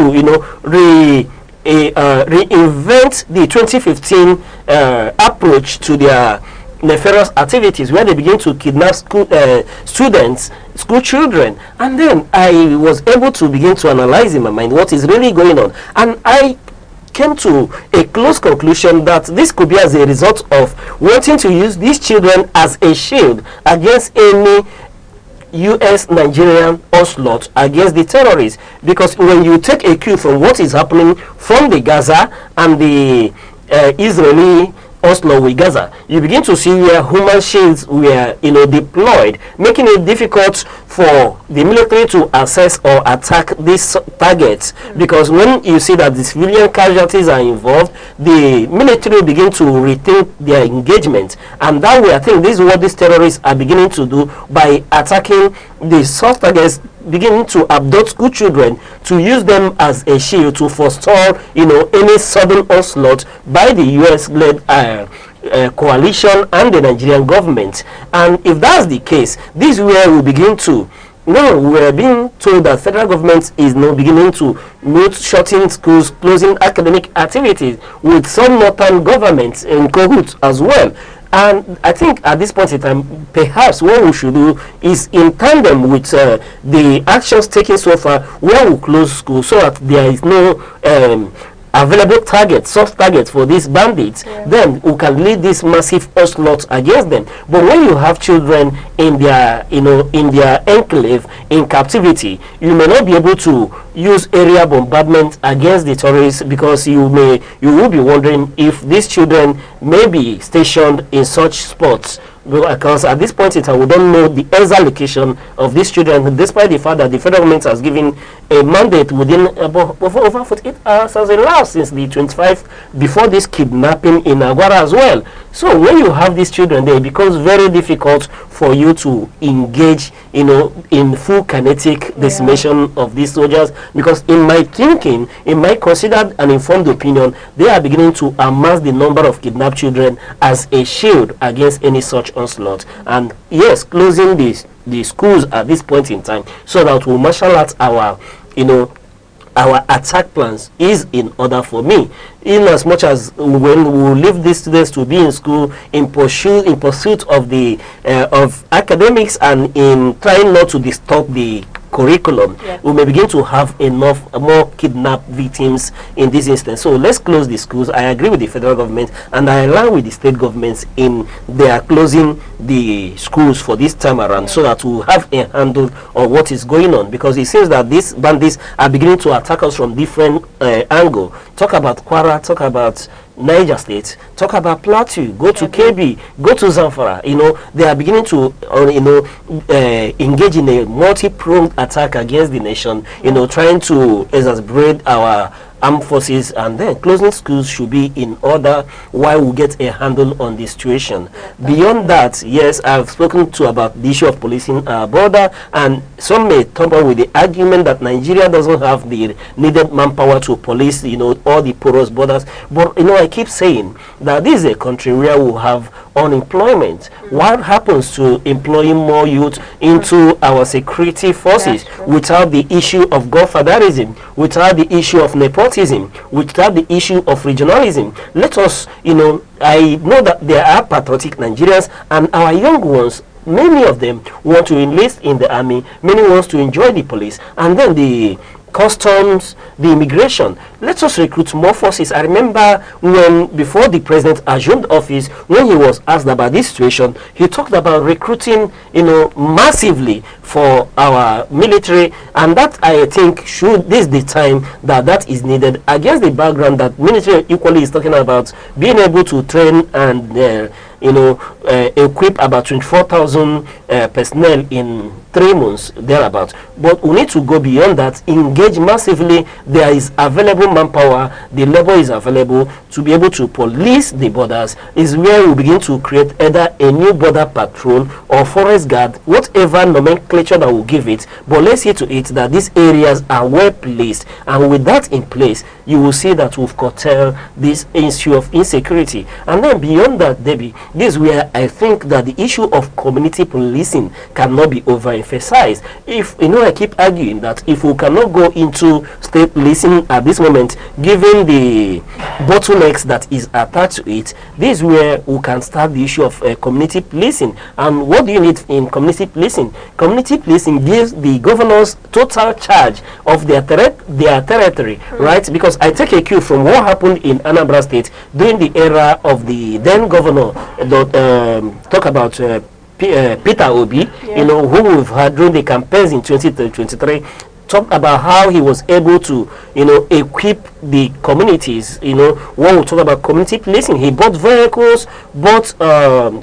reinvent the 2015 approach to their nefarious activities, where they begin to kidnap school children? And then I was able to begin to analyze in my mind what is really going on, and I came to a close conclusion that this could be as a result of wanting to use these children as a shield against any US-Nigerian onslaught against the terrorists. Because when you take a cue from what is happening from the Gaza and the Israeli onslaught with Gaza, you begin to see where human shields were deployed, making it difficult for the military to access or attack these targets. Because when you see that the civilian casualties are involved, the military begin to rethink their engagement, and that way I think this is what these terrorists are beginning to do by attacking the soft targets, beginning to abduct school children to use them as a shield to forestall any sudden onslaught by the US-led coalition and the Nigerian government. And if that's the case, this is where we begin to we're being told that federal government is now beginning to note shutting schools, closing academic activities, with some northern governments in cahoots as well. And I think at this point in time, perhaps what we should do is in tandem with the actions taken so far, where we close schools so that there is no available targets, soft targets for these bandits, then we can lead this massive onslaught against them. But when you have children in their, in their enclave, in captivity, you may not be able to use area bombardment against the terrorists, because you will be wondering if these children may be stationed in such spots because at this point in time we don't know the exact location of these children, despite the fact that the federal government has given a mandate within about over 48 hours as allowed since the 25th before this kidnapping in Aguara as well. So when you have these children there, it becomes very difficult for you to engage, in full kinetic decimation of these soldiers, because in my thinking, in my considered and informed opinion, they are beginning to amass the number of kidnapped children as a shield against any such onslaught. And yes, closing the schools at this point in time so that we marshal out our our attack plans is in order for me, in as much as when we leave these students to be in school in pursuit of the of academics and in trying not to disturb the curriculum, we may begin to have more kidnapped victims in this instance. So let's close the schools. I agree with the federal government and I align with the state governments in their closing the schools for this time around, so that we'll have a handle on what is going on, because it seems that these bandits are beginning to attack us from different angle. Talk about Kwara, talk about Niger State, talk about Plateau, go to KB, go to Zamfara. They are beginning to engage in a multi-pronged attack against the nation, trying to exacerbate our armed forces, and then closing schools should be in order while we get a handle on the situation. Beyond that, yes, I've spoken to about the issue of policing our border, and some may tamper with the argument that Nigeria doesn't have the needed manpower to police, all the porous borders. But, I keep saying that this is a country where we have unemployment. What happens to employing more youth into our security forces without the issue of godfatherism, without the issue of nepotism, without the issue of regionalism? Let us, I know that there are patriotic Nigerians, and our young ones, many of them want to enlist in the army, many wants to enjoy the police, and then the customs, the immigration. Let us recruit more forces. I remember when, before the president assumed office, when he was asked about this situation, he talked about recruiting, massively for our military, and that I think this is the time that is needed, against the background that military equally is talking about being able to train and equip about 24,000 personnel in 3 months, thereabout. But we need to go beyond that, engage massively. There is available manpower, the labor is available to be able to police the borders. Is where we begin to create either a new border patrol or forest guard, whatever nomenclature that will give it. But let's see to it that these areas are well placed, and with that in place, you will see that we've curtailed this issue of insecurity. And then beyond that, Debbie, this is where I think that the issue of community policing cannot be overemphasized. If I keep arguing that if we cannot go into state policing at this moment, given the bottlenecks that is attached to it, this is where we can start the issue of community policing. And what do you need in community policing? Community policing gives the governors total charge of their territory, right? Because I take a cue from what happened in Anambra State during the era of the then governor, talk about Peter Obi, who we've had during the campaigns in 2023, talked about how he was able to, equip the communities. When we talk about community policing, he bought vehicles, bought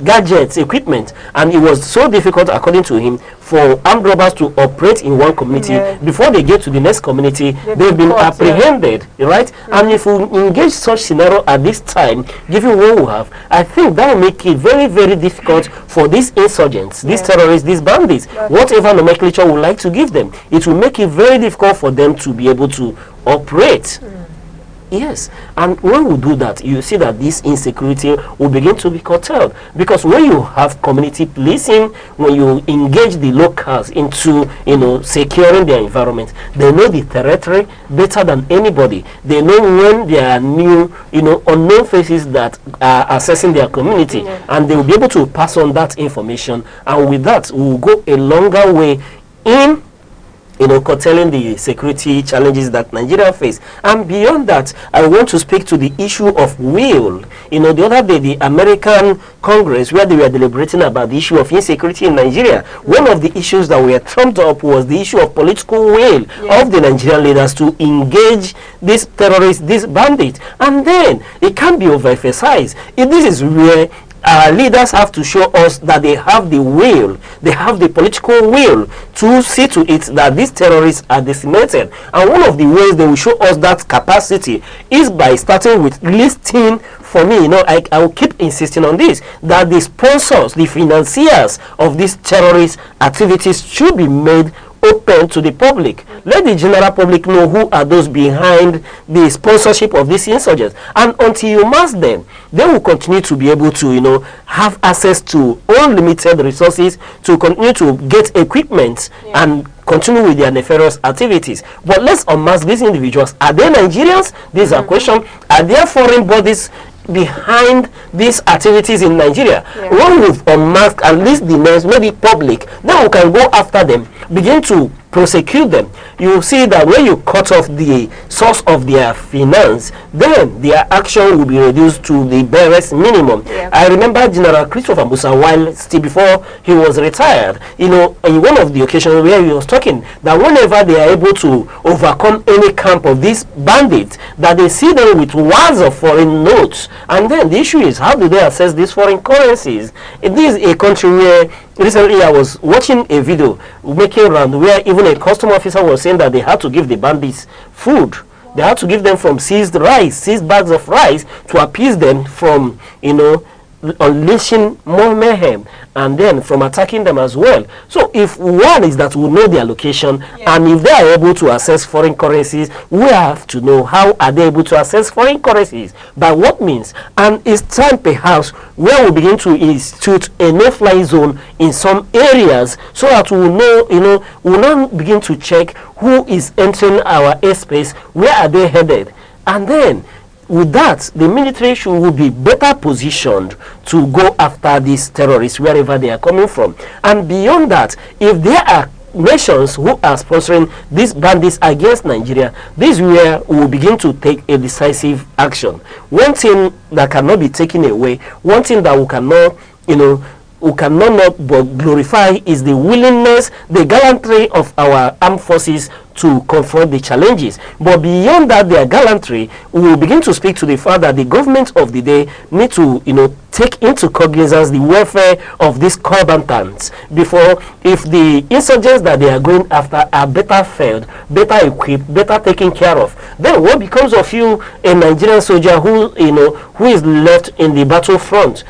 gadgets, equipment, and it was so difficult, according to him, for armed robbers to operate in one community. Before they get to the next community, they've been apprehended, right? And if we engage such scenario at this time, given what we have, I think that will make it very, very difficult for these insurgents, these terrorists, these bandits, whatever nomenclature we would like to give them. It will make it very difficult for them to be able to operate. Yes, and when we do that, you see that this insecurity will begin to be curtailed. Because when you have community policing, when you engage the locals into, securing their environment, they know the territory better than anybody. They know when there are new, unknown faces that are accessing their community, and they will be able to pass on that information. And with that, we will go a longer way in curtailing the security challenges that Nigeria face. And beyond that, I want to speak to the issue of will. The other day, the American Congress, where they were deliberating about the issue of insecurity in Nigeria, one of the issues that were trumped up was the issue of political will of the Nigerian leaders to engage these terrorists, these bandits. And then, it can't be overemphasized. This is where our leaders have to show us that they have the will, they have the political will to see to it that these terrorists are decimated. And one of the ways they will show us that capacity is by starting with listing, for me, I will keep insisting on this, that the sponsors, the financiers of these terrorist activities should be made open to the public. Let the general public know who are those behind the sponsorship of these insurgents. And until you mask them, they will continue to be able to, have access to unlimited resources to continue to get equipment and continue with their nefarious activities. But let's unmask these individuals. Are they Nigerians? This is a question. Are there foreign bodies behind these activities in Nigeria? When we've unmasked and list the names, maybe public, then we can go after them, begin to prosecute them. You will see that when you cut off the source of their finance, then their action will be reduced to the barest minimum. I remember General Christopher Musa, while still before he was retired, in one of the occasions where he was talking that whenever they are able to overcome any camp of these bandits, that they see them with wads of foreign notes. And then the issue is, how do they access these foreign currencies? This is a country where recently I was watching a video making around where even a custom officer was saying that they had to give the bandits food. They had to give them from seized bags of rice to appease them from, unleashing more mayhem and then from attacking them as well. So if one is that we know their location, and if they are able to access foreign currencies, we have to know how are they able to access foreign currencies, by what means. And it's time perhaps where we begin to institute a no-fly zone in some areas, so that we know, we'll now begin to check who is entering our airspace, where are they headed, and then with that, the military will be better positioned to go after these terrorists wherever they are coming from. And beyond that, if there are nations who are sponsoring these bandits against Nigeria, this is where we will begin to take a decisive action. One thing that cannot be taken away, one thing that we cannot, we cannot but glorify is the willingness, the gallantry of our armed forces to confront the challenges. But beyond that, their gallantry, we will begin to speak to the fact that the government of the day need to, take into cognizance the welfare of these combatants before, if the insurgents that they are going after are better fed, better equipped, better taken care of, then what becomes of you, a Nigerian soldier who is left in the battlefront,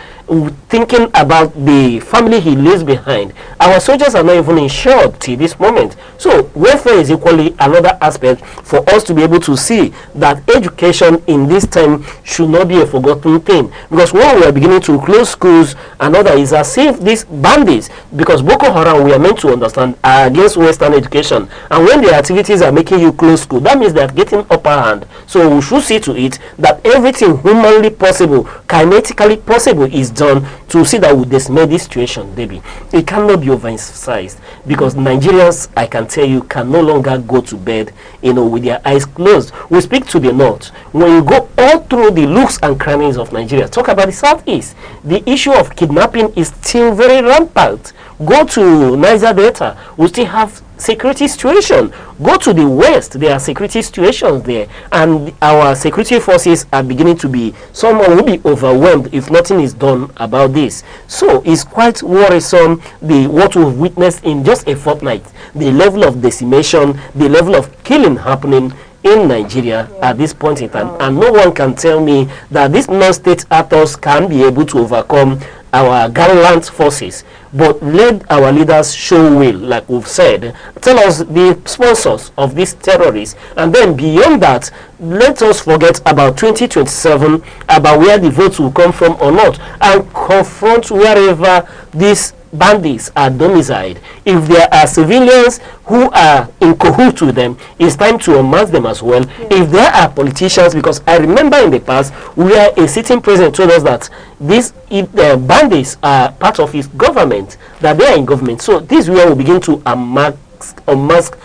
thinking about the family he leaves behind? Our soldiers are not even insured till this moment. So welfare is equally another aspect for us to be able to see that education in this time should not be a forgotten thing. Because when we are beginning to close schools and other, is as if these bandits, because Boko Haram, we are meant to understand, are against Western education, and when their activities are making you close school, that means they are getting upper hand. So we should see to it that everything humanly possible, kinetically possible, is done to see that we decimate this situation, baby. It cannot be overemphasized, because Nigerians, I can tell you, can no longer go to bed, with their eyes closed. We speak to the north. When you go all through the nooks and crannies of Nigeria, talk about the southeast, the issue of kidnapping is still very rampant. Go to Niger Delta, we still have security situation. Go to the west, there are security situations there, and our security forces are beginning to be, someone will be overwhelmed if nothing is done about this. So it's quite worrisome, what we've witnessed in just a fortnight, the level of decimation, the level of killing happening in Nigeria at this point in time. And no one can tell me that these non-state actors can be able to overcome our gallant forces. But let our leaders show will, like we've said. Tell us the sponsors of these terrorists, and then beyond that, let us forget about 2027, about where the votes will come from or not, and confront wherever these bandits are domiciled. If there are civilians who are in cahoots with them, it's time to unmask them as well. If there are politicians, because I remember in the past where a sitting president told us that these bandits are part of his government, that they are in government. So this is where we begin to unmask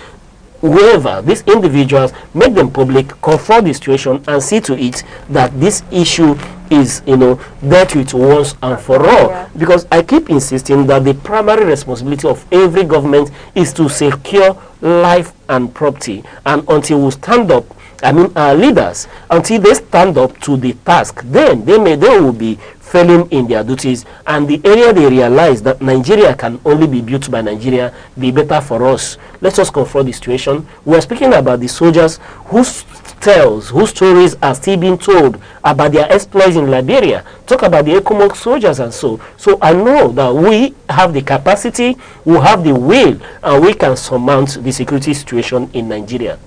whoever these individuals, make them public, confront the situation, and see to it that this issue is dealt with once and for all. Because I keep insisting that the primary responsibility of every government is to secure life and property, and until we stand up, our leaders, until they stand up to the task, then they will be failing in their duties, and the area they realize that Nigeria can only be built by Nigeria be better for us. Let us confront the situation. We are speaking about the soldiers whose tales, whose stories are still being told about their exploits in Liberia. Talk about the ECOMOG soldiers and so. So I know that we have the capacity, we have the will, and we can surmount the security situation in Nigeria.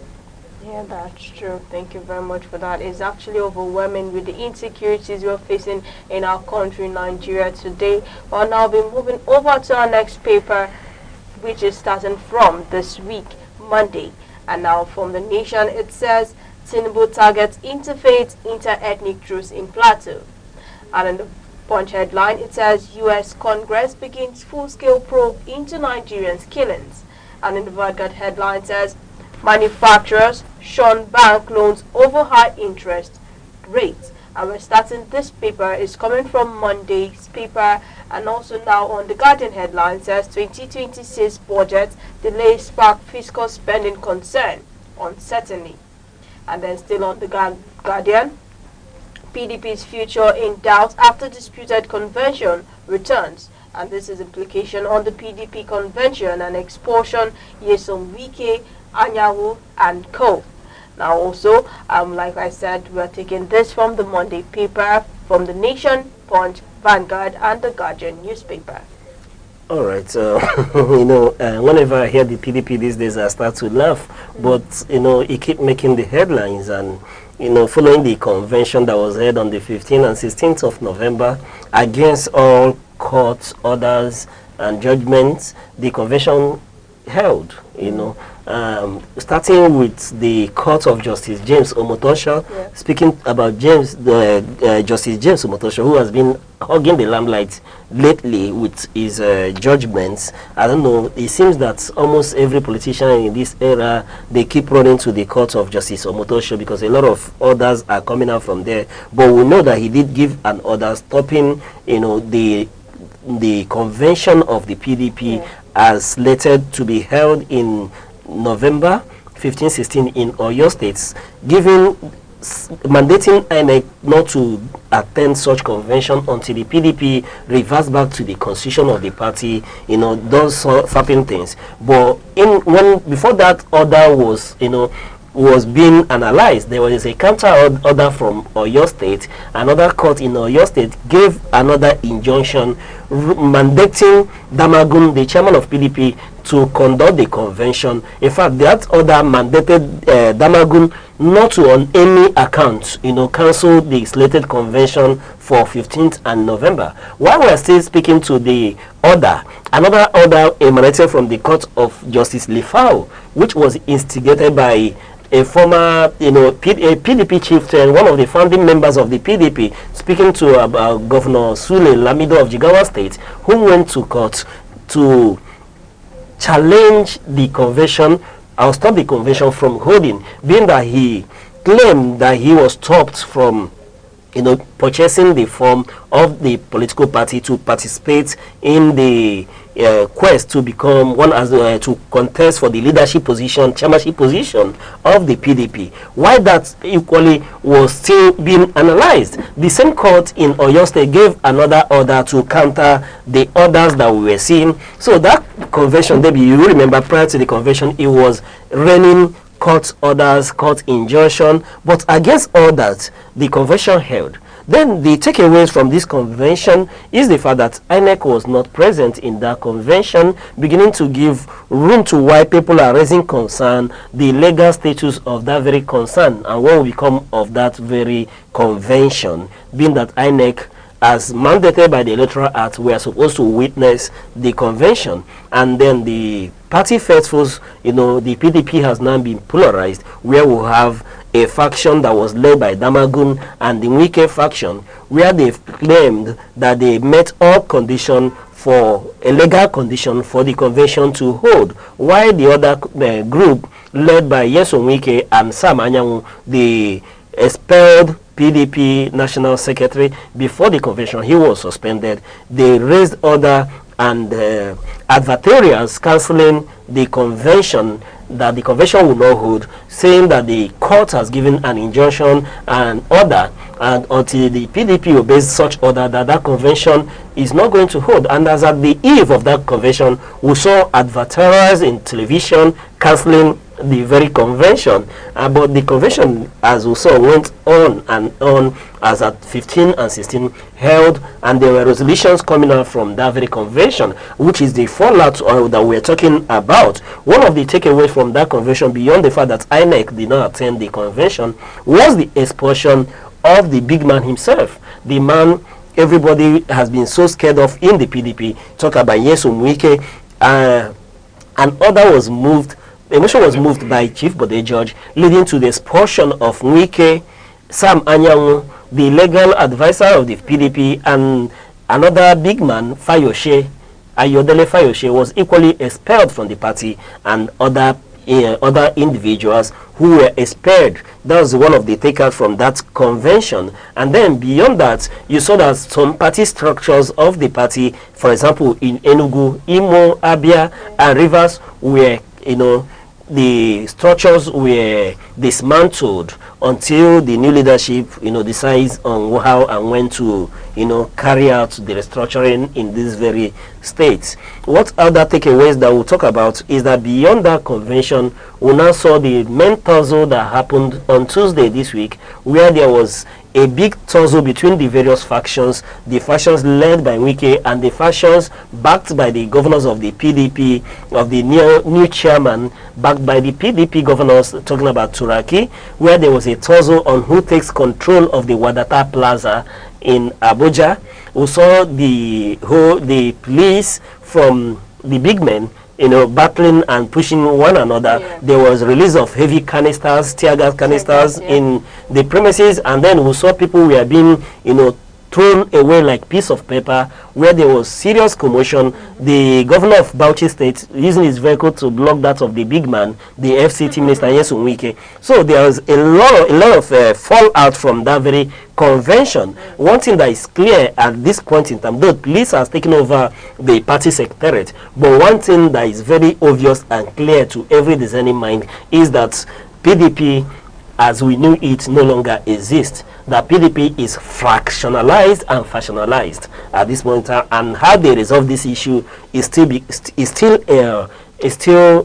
Yeah, that's true. Thank you very much for that. It's actually overwhelming with the insecurities we're facing in our country, Nigeria, today. Well, now we'll be moving over to our next paper, which is starting from this week, Monday. And now from The Nation, it says, Tinubu targets interfaith, inter-ethnic truce in Plateau. And in the Punch headline, it says, U.S. Congress begins full-scale probe into Nigerians' killings. And in the Vanguard headline, it says, manufacturers shun bank loans over high interest rates. And we're starting this paper is coming from Monday's paper, and also now on the Guardian headline says 2026 budget delays spark fiscal spending concern, uncertainty. And then still on the Guardian, PDP's future in doubt after disputed convention returns. And this is implication on the PDP convention and expulsion, Nyesom Wike, Anyanwu, and co. Now also, like I said, we are taking this from the Monday paper, from The Nation, Punch, Vanguard, and the Guardian newspaper. All right, whenever I hear the PDP these days, I start to laugh. But, it keep making the headlines, and, following the convention that was held on the 15th and 16th of November, against all court orders and judgments, the convention held, starting with the Court of Justice James Omotosho, speaking about Justice James Omotosho, who has been hogging the limelight lately with his judgments. I don't know, it seems that almost every politician in this era, they keep running to the Court of Justice Omotosho because a lot of orders are coming out from there. But we know that he did give an order stopping, the convention of the PDP as slated to be held in November 15-16 in Oyo States, mandating Aneke not to attend such convention until the PDP reverts back to the constitution of the party, those certain things. But before that order was being analyzed, there was a counter order from Oyo State. Another court in Oyo State gave another injunction mandating Damagun, the chairman of PDP, to conduct the convention. In fact, that order mandated Damagun not to on any account, cancel the slated convention for 15th and November. While we're still speaking to the order, another order emanated from the Court of Justice Lifao, which was instigated by a former, PDP chieftain, one of the founding members of the PDP, speaking to Governor Sule Lamido of Jigawa State, who went to court to challenge the convention, or stop the convention from holding, being that he claimed that he was stopped from purchasing the form of the political party to participate in the quest to become one as to contest for the leadership position, chairmanship position of the PDP. Why that equally was still being analyzed. The same court in Oyo State gave another order to counter the orders that we were seeing. So that convention, Debbie, you remember prior to the convention, it was raining court orders, court injunction, but against all that, the convention held. Then the takeaways from this convention is the fact that Aneke was not present in that convention, beginning to give room to why people are raising concern, the legal status of that very concern, and what will become of that very convention, being that Aneke, as mandated by the Electoral Act, we are supposed to witness the convention. And then the party faithfuls, the PDP has now been polarized, where we have a faction that was led by Damagun and the Wike faction, where they've claimed that they met all conditions for a legal condition for the convention to hold, while the other group led by Nyesom Wike and Sam Anyanwu, the expelled PDP National Secretary, before the convention, he was suspended. They raised order and advertorials cancelling the convention that the convention will not hold, saying that the court has given an injunction and order, and until the PDP obeys such order, that convention is not going to hold. And as at the eve of that convention, we saw advertisers in television cancelling the very convention. But the convention, as we saw, went on and on, as at 15 and 16 held, and there were resolutions coming out from that very convention, which is the fallout that we're talking about. One of the takeaways from that convention, beyond the fact that INEC did not attend the convention, was the expulsion of the big man himself, the man everybody has been so scared of in the PDP. Talk about Nyesom Wike. An order was moved, a motion was moved by Chief Bode George, leading to the expulsion of Wike, Sam Anyanwu, the legal advisor of the PDP, and another big man, Fayose, Ayodele Fayose, was equally expelled from the party, and other individuals who were expelled. That was one of the takers from that convention. And then beyond that, you saw that some party structures of the party, for example, in Enugu, Imo, Abia, and Rivers, were, the structures were dismantled until the new leadership, decides on how and when to, carry out the restructuring in these very states. What other takeaways that we'll talk about is that beyond that convention, we now saw the main tussle that happened on Tuesday this week, where there was a big tussle between the various factions, the factions led by Wike and the factions backed by the governors of the PDP, of the new chairman, backed by the PDP governors, talking about Turaki, where there was a tussle on who takes control of the Wadata Plaza in Abuja. We saw the police from the big men, battling and pushing one another. Yeah. There was release of heavy canisters, tear gas canisters in the premises, and then we saw people were being, thrown away like piece of paper, where there was serious commotion. The governor of Bauchi State using his vehicle to block that of the big man, the FCT minister Nyesom Wike. So there was a lot of fallout from that very convention. One thing that is clear at this point in time, though police has taken over the party secretariat, but one thing that is very obvious and clear to every discerning mind is that PDP, as we knew it, no longer exists. That PDP is fractionalized and factionalized at this point in time, and how they resolve this issue is still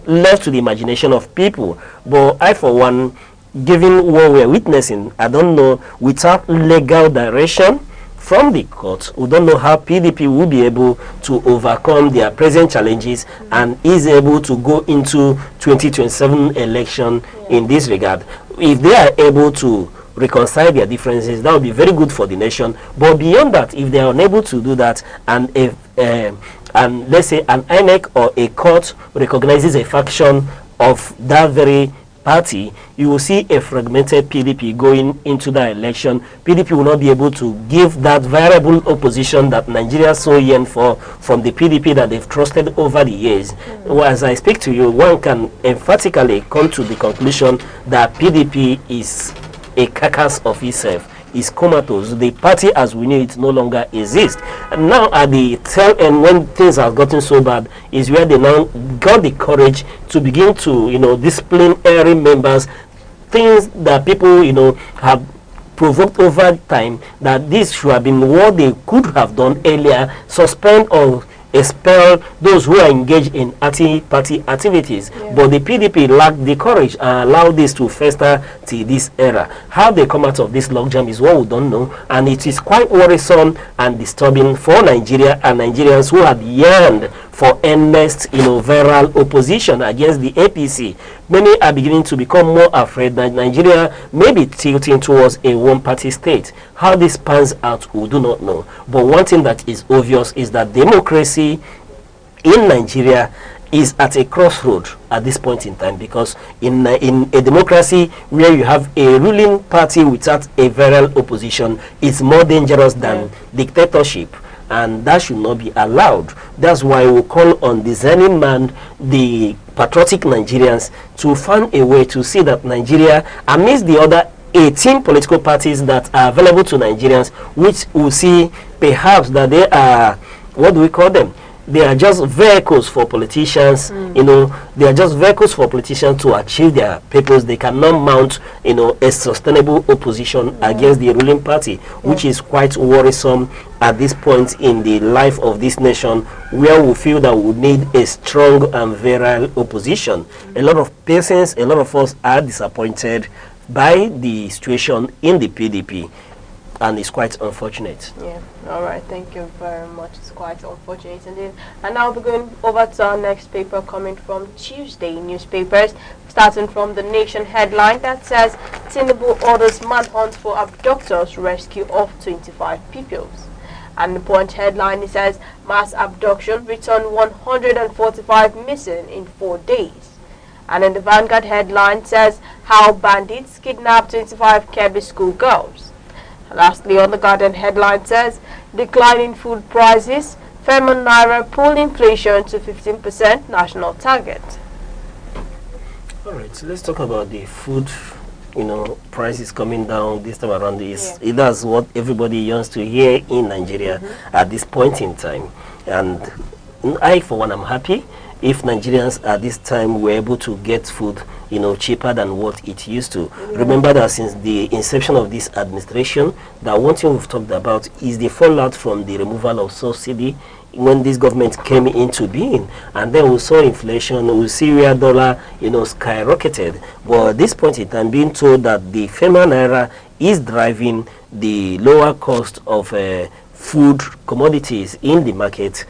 left to the imagination of people. But I, for one, given what we are witnessing, I don't know, without legal direction from the court, we don't know how PDP will be able to overcome their present challenges and is able to go into 2027 election in this regard. If they are able to reconcile their differences, that would be very good for the nation. But beyond that, if they are unable to do that, and if and let's say an INEC or a court recognizes a faction of that very party, you will see a fragmented PDP going into the election. PDP will not be able to give that viable opposition that Nigeria so yearn for from the PDP that they've trusted over the years. Well, as I speak to you, one can emphatically come to the conclusion that PDP is a carcass of itself, is comatose. The party as we knew it no longer exists. And now at the tail end, when things have gotten so bad, is where they now got the courage to begin to discipline every members, things that people have provoked over time, that this should have been what they could have done earlier, suspend or expel those who are engaged in anti-party activities. But the PDP lacked the courage and allowed this to fester till this era. How they come out of this logjam is what we don't know, and it is quite worrisome and disturbing for Nigeria and Nigerians who had yearned for earnest, viral opposition against the APC. Many are beginning to become more afraid that Nigeria may be tilting towards a one-party state. How this pans out, we do not know. But one thing that is obvious is that democracy in Nigeria is at a crossroad at this point in time, because in a democracy where you have a ruling party without a viral opposition, it's more dangerous than dictatorship. And that should not be allowed. That's why we call on discerning man, the patriotic Nigerians, to find a way to see that Nigeria, amidst the other 18 political parties that are available to Nigerians, which will see perhaps that they are, what do we call them? they are just vehicles for politicians. You know, they are just vehicles for politicians to achieve their purpose. They cannot mount, you know, a sustainable opposition against the ruling party, which is quite worrisome at this point in the life of this nation, where we feel that we need a strong and virile opposition. A lot of persons, a lot of us are disappointed by the situation in the PDP, and it's quite unfortunate. Yeah, all right, thank you very much. It's quite unfortunate indeed. And now we're going over to our next paper coming from Tuesday newspapers, starting from the Nation headline that says Tinubu orders manhunt for abductors, rescue of 25 pupils. And the Punch headline, it says mass abduction, return 145 missing in 4 days. And then the Vanguard headline says how bandits kidnap 25 Kebbi school girls. Lastly, on the Guardian headline says declining food prices, Fairmont Naira pull inflation to 15% national target. All right, so let's talk about the food. You know, prices coming down this time around. That's what everybody yearns to hear in Nigeria at this point in time. And I, for one, am happy if Nigerians at this time were able to get food, you know, cheaper than what it used to. Remember that since the inception of this administration, that one thing we've talked about is the fallout from the removal of subsidy when this government came into being, and then we saw inflation, we see where dollar, you know, skyrocketed. But at this point in time, being told that the FEMA Naira is driving the lower cost of food commodities in the market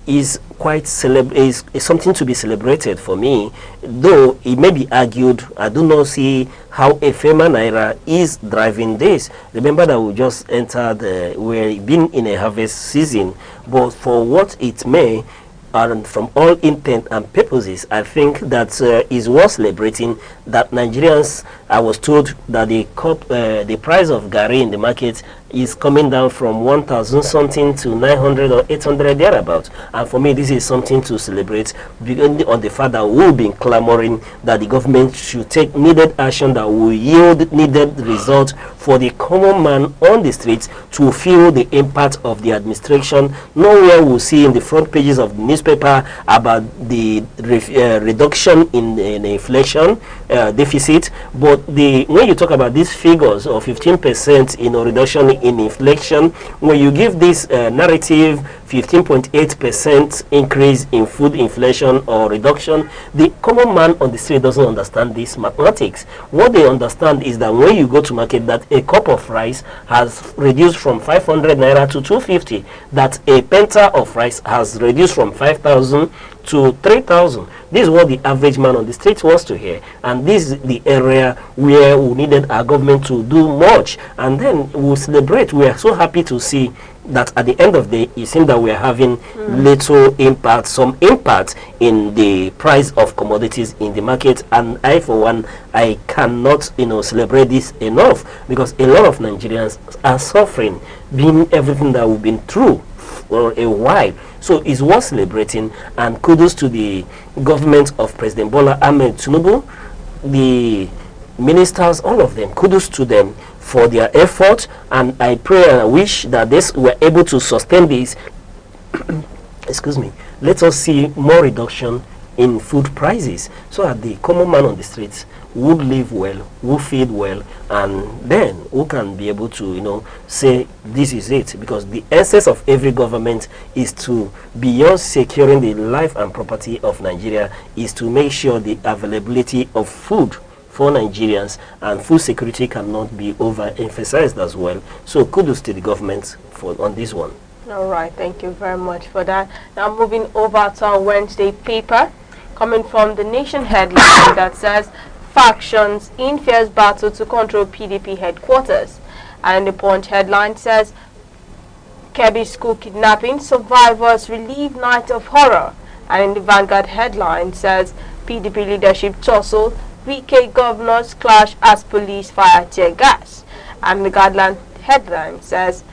is quite is something to be celebrated for me. Though it may be argued, I do not see how a FEMA Naira is driving this. Remember that we just entered, we've been in a harvest season, but for what it may, and from all intent and purposes, I think that is worth celebrating that Nigerians, I was told that the price of Gari in the market is coming down from 1,000 something to 900 or 800 thereabouts. And for me, this is something to celebrate, beginning on the fact that we've been clamoring that the government should take needed action that will yield needed results for the common man on the streets to feel the impact of the administration. Nowhere will see in the front pages of the newspaper about the reduction in inflation deficit, but when you talk about these figures of 15% in a reduction in inflation, when you give this narrative 15.8% increase in food inflation or reduction, the common man on the street doesn't understand this mathematics. What they understand is that when you go to market, that a cup of rice has reduced from 500 naira to 250, that a penta of rice has reduced from 5,000 to 3,000. This is what the average man on the street wants to hear, and this is the area where we needed our government to do much. And then we'll celebrate. We are so happy to see that at the end of the day, it seems that we are having little impact, some impact in the price of commodities in the market. And I, for one, I cannot, you know, celebrate this enough, because a lot of Nigerians are suffering, being everything that we've been through for a while. So it's worth celebrating, and kudos to the government of President Bola Ahmed Tinubu, the ministers, all of them, kudos to them for their effort, and I pray and I wish that this were able to sustain this. Excuse me. Let us see more reduction in food prices, so that the common man on the streets would live well, would feed well, and then who can be able to, you know, say this is it. Because the essence of every government is to, beyond securing the life and property of Nigeria, is to make sure the availability of food for Nigerians, and food security cannot be overemphasized as well. So kudos to the government on this one. All right, thank you very much for that. Now moving over to our Wednesday paper, coming from the Nation headline that says factions in fierce battle to control PDP headquarters. And the Punch headline says Kebbi school kidnapping, survivors relieve night of horror. And in the Vanguard headline says PDP leadership tussle, VK governors clash as police fire tear gas. And the Guardian headline says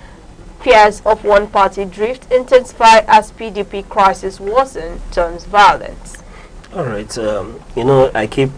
fears of one party drift intensify as PDP crisis worsen turns violence. All right, you know, I keep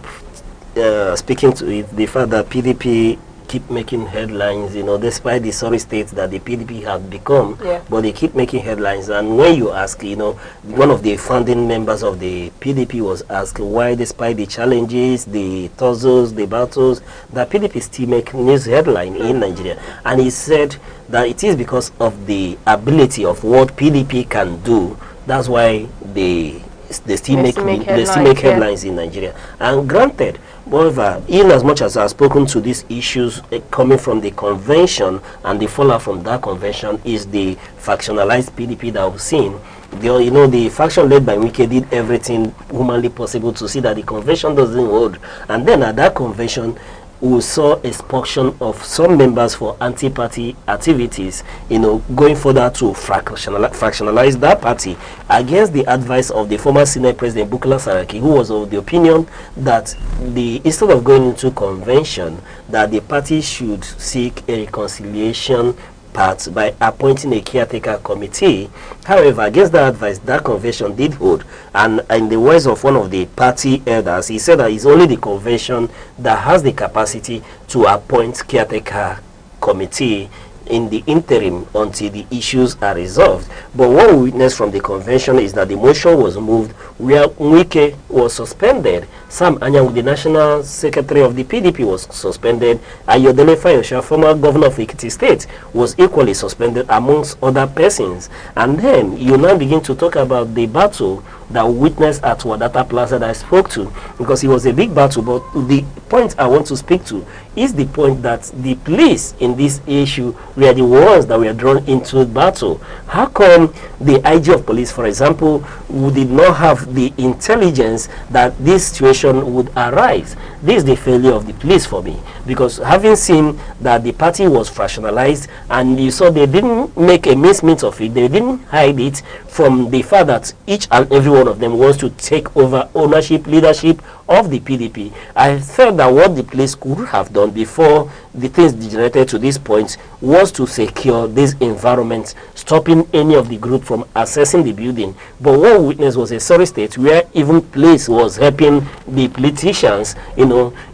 speaking to it, the fact that PDP keep making headlines, despite the sorry state that the PDP have become. Yeah. But they keep making headlines. And when you ask, one of the founding members of the PDP was asked why, despite the challenges, the tussles, the battles, that PDP still make news headline in Nigeria. And he said that it is because of the ability of what PDP can do. That's why they still make headlines in Nigeria. And granted, however, in as much as I've spoken to these issues coming from the convention, and the fallout from that convention is the factionalized PDP that we've seen. The faction led by Wike did everything humanly possible to see that the convention doesn't hold. And then at that convention, we saw expulsion of some members for anti-party activities, going further to fractionalize that party against the advice of the former Senate President Bukola Saraki, who was of the opinion that instead of going into convention, that the party should seek a reconciliation path by appointing a caretaker committee. However, against that advice, that convention did hold. And in the words of one of the party elders, he said that it's only the convention that has the capacity to appoint caretaker committee in the interim until the issues are resolved. But what we witnessed from the convention is that the motion was moved where Wike was suspended. Sam Anyang, the national secretary of the PDP, was suspended. Ayodele Fayosha, former governor of Ekiti State, was equally suspended, amongst other persons. And then you now begin to talk about the battle that we witnessed at Wadata Plaza that I spoke to, because it was a big battle. But the point I want to speak to is the point that the police in this issue were the ones that were drawn into the battle. How come the IG of police, for example, did not have the intelligence that this situation would arise? This is the failure of the police for me, because having seen that the party was fractionalized, and you saw they didn't make a mincemeat of it, they didn't hide it from the fact that each and every one of them wants to take over leadership of the PDP. I felt that what the police could have done before the things degenerated to this point was to secure this environment, stopping any of the group from accessing the building. But what we witnessed was a sorry state where even police was helping the politicians.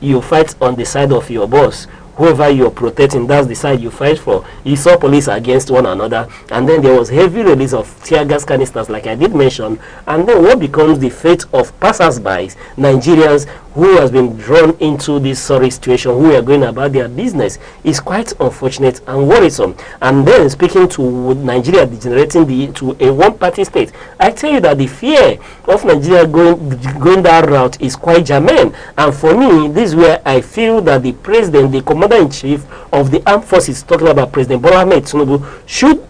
You fight on the side of your boss. Whoever you're protecting, that's the side you fight for. You saw police against one another, and then there was heavy release of tear gas canisters, like I did mention. And then what becomes the fate of passers-by, Nigerians who has been drawn into this sorry situation, who are going about their business, is quite unfortunate and worrisome. And then speaking to Nigeria degenerating to a one-party state, I tell you that the fear of Nigeria going that route is quite germane. And for me, this is where I feel that the president, the commander-in-chief of the armed forces, talking about President Bola Ahmed Tinubu, should,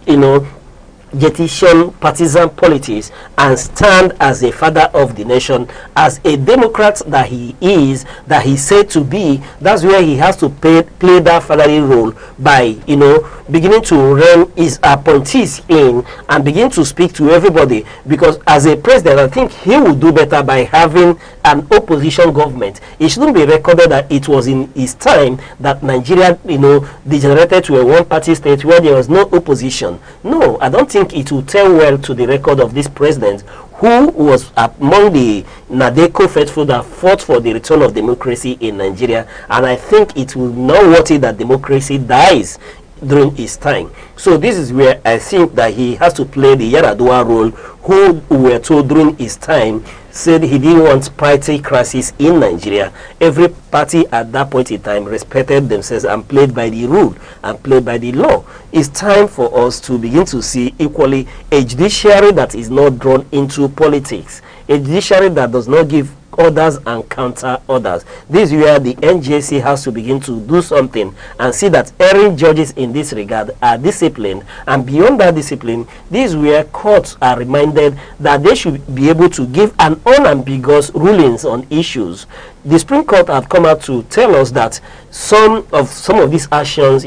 jettison partisan politics and stand as a father of the nation, as a Democrat that he is, that he said to be. That's where he has to play that fatherly role by, beginning to rein his appointees in and begin to speak to everybody. Because as a president, I think he would do better by having an opposition government. It shouldn't be recorded that it was in his time that Nigeria, degenerated to a one-party state where there was no opposition. No, I don't think it will tell well to the record of this president, who was among the Nadeko faithful that fought for the return of democracy in Nigeria. And I think it will not worth it that democracy dies during his time. So this is where I think that he has to play the Yaradua role, who were told during his time said he didn't want party crisis in Nigeria. Every party at that point in time respected themselves and played by the rule and played by the law. It's time for us to begin to see equally a judiciary that is not drawn into politics, a judiciary that does not give orders and counter orders. This is where the NJC has to begin to do something and see that erring judges in this regard are disciplined, and beyond that discipline, this is where courts are reminded that they should be able to give an unambiguous rulings on issues. The Supreme Court have come out to tell us that some of these actions,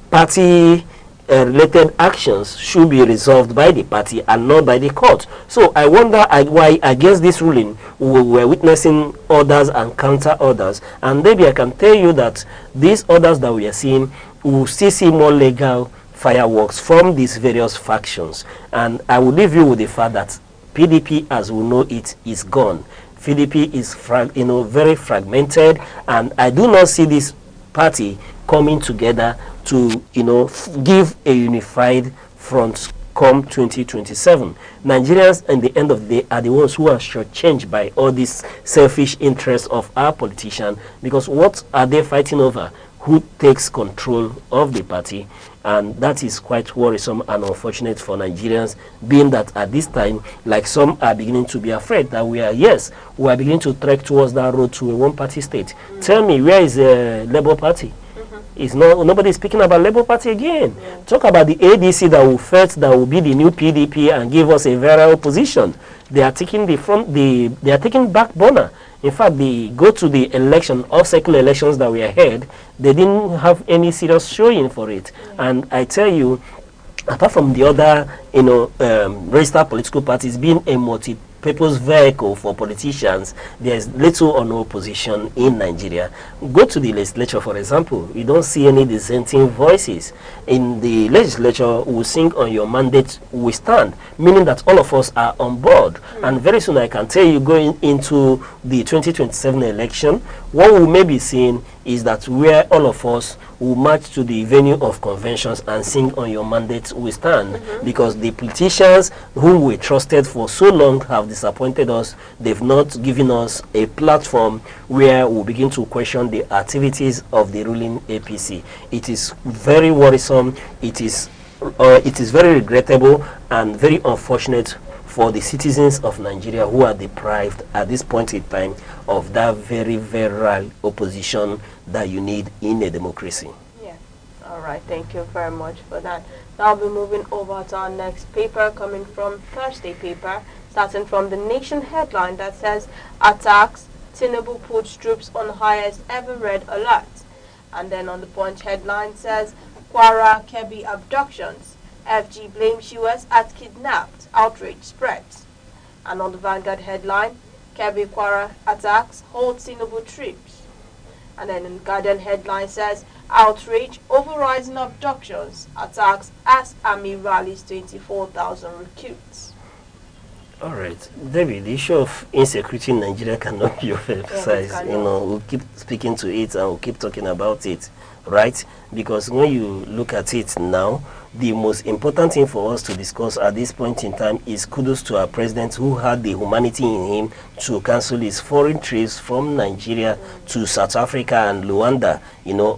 party related actions should be resolved by the party and not by the court. So I wonder why against this ruling we were witnessing orders and counter orders. And maybe I can tell you that these orders that we are seeing, we will still see more legal fireworks from these various factions. And I will leave you with the fact that PDP as we know it is gone. PDP is very fragmented, and I do not see this party coming together to, give a unified front come 2027. Nigerians, at the end of the day, are the ones who are shortchanged by all these selfish interests of our politicians, because what are they fighting over? Who takes control of the party? And that is quite worrisome and unfortunate for Nigerians, being that at this time, like some are beginning to be afraid that we are beginning to trek towards that road to a one-party state. Tell me, where is the Labour Party? It's nobody is speaking about Labour Party again. Talk about the ADC that will fight, that will be the new PDP and give us a viral opposition. They are taking they are taking back burner. In fact, they go to the election, all secular elections that we had, they didn't have any serious showing for it. And I tell you, apart from the other, registered political parties being a multi-purpose vehicle for politicians, there's little or no opposition in Nigeria. Go to the legislature, for example. You don't see any dissenting voices. In the legislature, we sing on your mandate, we stand, meaning that all of us are on board. And very soon, I can tell you, going into the 2027 election, what we may be seeing is that where all of us will march to the venue of conventions and sing on your mandate we stand, because the politicians whom we trusted for so long have disappointed us. They've not given us a platform where we begin to question the activities of the ruling APC. It is very worrisome. It is very regrettable and very unfortunate for the citizens of Nigeria who are deprived at this point in time of that very, very real opposition that you need in a democracy. Yeah. All right. Thank you very much for that. Now we'll be moving over to our next paper, coming from Thursday paper, starting from the Nation headline that says, attacks, Tinubu puts troops on highest ever red alert. And then on the Punch headline says, Kwara Kebbi abductions, FG blames US at kidnapped, outrage spreads. And on the Vanguard headline, Kebbi Kwara attacks hold Tinubu troops. And then in the Guardian headline says, outrage over rising abductions, attacks as army rallies 24,000 recruits. All right, David, the issue of insecurity in Nigeria cannot be emphasized. We'll keep speaking to it and we'll keep talking about it, right? Because when you look at it now, the most important thing for us to discuss at this point in time is kudos to our president, who had the humanity in him to cancel his foreign trips from Nigeria to South Africa and Luanda,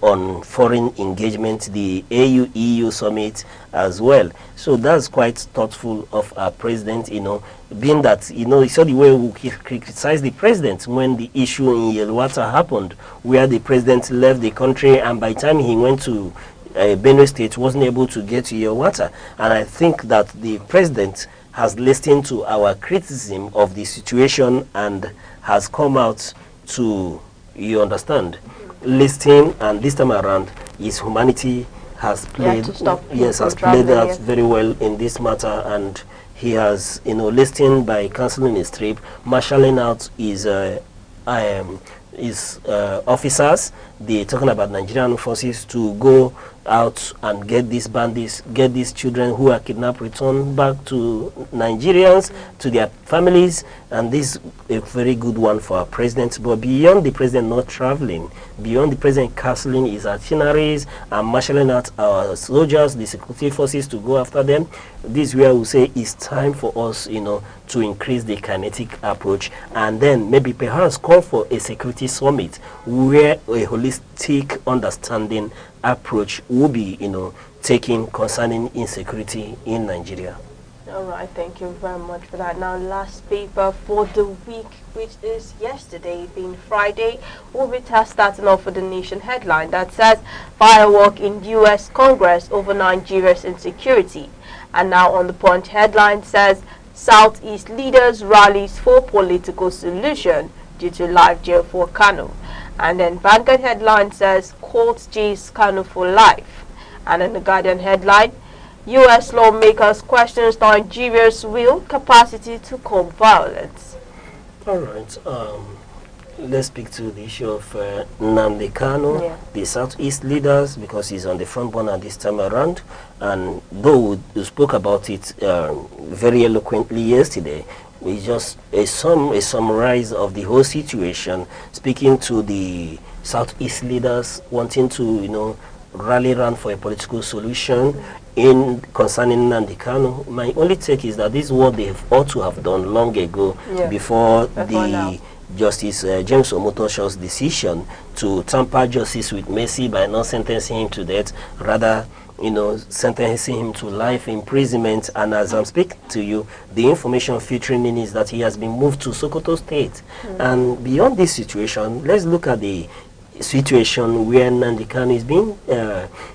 on foreign engagement, the AU-EU summit as well. So that's quite thoughtful of our president, being that, you saw the way we criticized the president when the issue in Yelwata happened, where the president left the country, and by the time he went to Benue State, wasn't able to get to Yelwata. And I think that the president has listened to our criticism of the situation and has come out to, listen, and this time around, his humanity has played, out very well in this matter, and he has, listened by cancelling his trip, marshalling out his officers. They're talking about Nigerian forces to go out and get these bandits, get these children who are kidnapped, returned back to Nigerians, to their families. And this is a very good one for our president. But beyond the president not traveling, beyond the president cancelling his itineraries and marshalling out our soldiers, the security forces to go after them, this is where we say it's time for us, to increase the kinetic approach, and then maybe perhaps call for a security summit where a holistic understanding approach will be, taken concerning insecurity in Nigeria. All right, thank you very much for that. Now, last paper for the week, which is yesterday, being Friday, we'll be starting off with the Nation headline that says, firework in U.S. Congress over Nigeria's insecurity. And now on the Punch headline says, Southeast leaders rallies for political solution due to life jail for Kanu. And then Vanguard headline says, court jails Kanu for life. And then the Guardian headline, U.S. lawmakers questions Nigeria's will capacity to combat violence. All right. Let's speak to the issue of Nnamdi Kanu, the Southeast leaders, because he's on the front burner this time around. And though we spoke about it very eloquently yesterday, It's just a summarize of the whole situation, speaking to the Southeast leaders wanting to, rally around for a political solution in concerning Nnamdi Kanu. My only take is that this is what they ought to have done long ago, before the Justice James Omotoshaw's decision to tamper justice with mercy by not sentencing him to death, rather sentencing him to life imprisonment. And as I'm speaking to you, the information featuring in is that he has been moved to Sokoto State. And beyond this situation, let's look at the situation where Nnamdi Kanu is being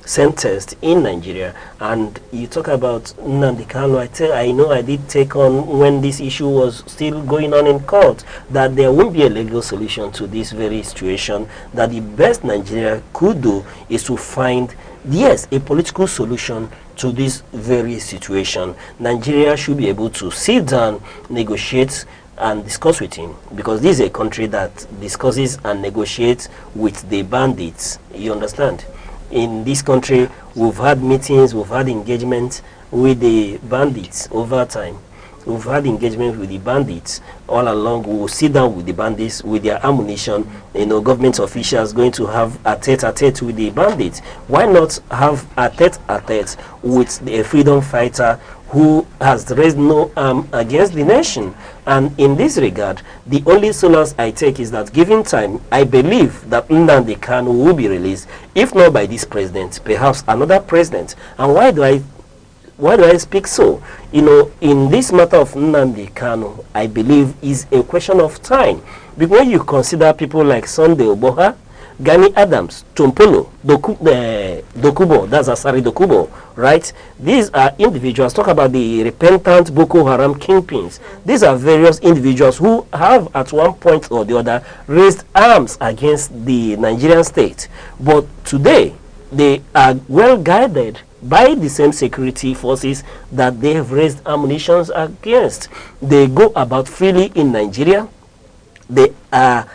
sentenced in Nigeria. And you talk about Nnamdi Kanu, I know I did take on, when this issue was still going on in court, that there won't be a legal solution to this very situation, that the best Nigeria could do is to find, yes, a political solution to this very situation. Nigeria should be able to sit down, negotiate, and discuss with him, because this is a country that discusses and negotiates with the bandits. You understand? In this country, we've had meetings, we've had engagement with the bandits over time. We've had engagement with the bandits all along. We will sit down with the bandits with their ammunition. Government officials going to have a tete-a-tete with the bandits. Why not have a tete-a-tete with a freedom fighter who has raised no arm against the nation? And in this regard, the only solace I take is that, given time, I believe that Nnamdi Kanu will be released, if not by this president, perhaps another president. And why do I speak so? In this matter of Nnamdi Kanu, I believe is a question of time. Because when you consider people like Sunday Oboha, Gani Adams, Tompolo, Dokubo, that's Asari Dokubo, right? These are individuals. Talk about the repentant Boko Haram kingpins. These are various individuals who have at one point or the other raised arms against the Nigerian state. But today, they are well guided by the same security forces that they have raised ammunitions against. They go about freely in Nigeria. They are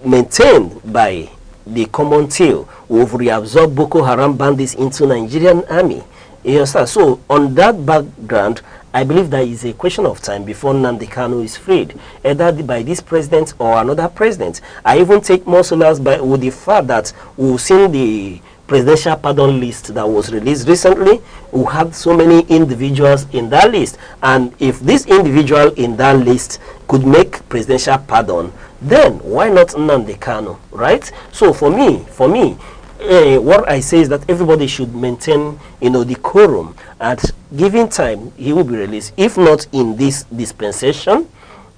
maintained by the common tail. We've reabsorbed Boko Haram bandits into Nigerian army. You understand? So on that background, I believe that is a question of time before Nnamdi Kanu is freed, either by this president or another president. I even take more solace with the fact that we've seen the presidential pardon list that was released recently. We had so many individuals in that list, and if this individual in that list could make presidential pardon, then why not Nnamdi Kanu, right? So for me, what I say is that everybody should maintain, decorum. At given time, he will be released. If not in this dispensation,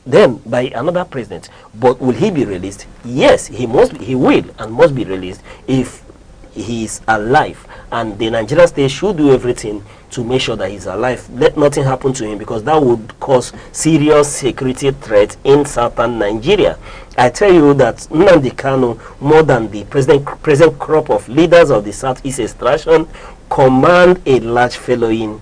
then by another president. But will he be released? Yes, he will and must be released if he is alive. And the Nigerian state should do everything to make sure that he's alive. Let nothing happen to him, because that would cause serious security threat in southern Nigeria. I tell you that Nnamdi Kanu, more than the present crop of leaders of the Southeast extraction, command a large following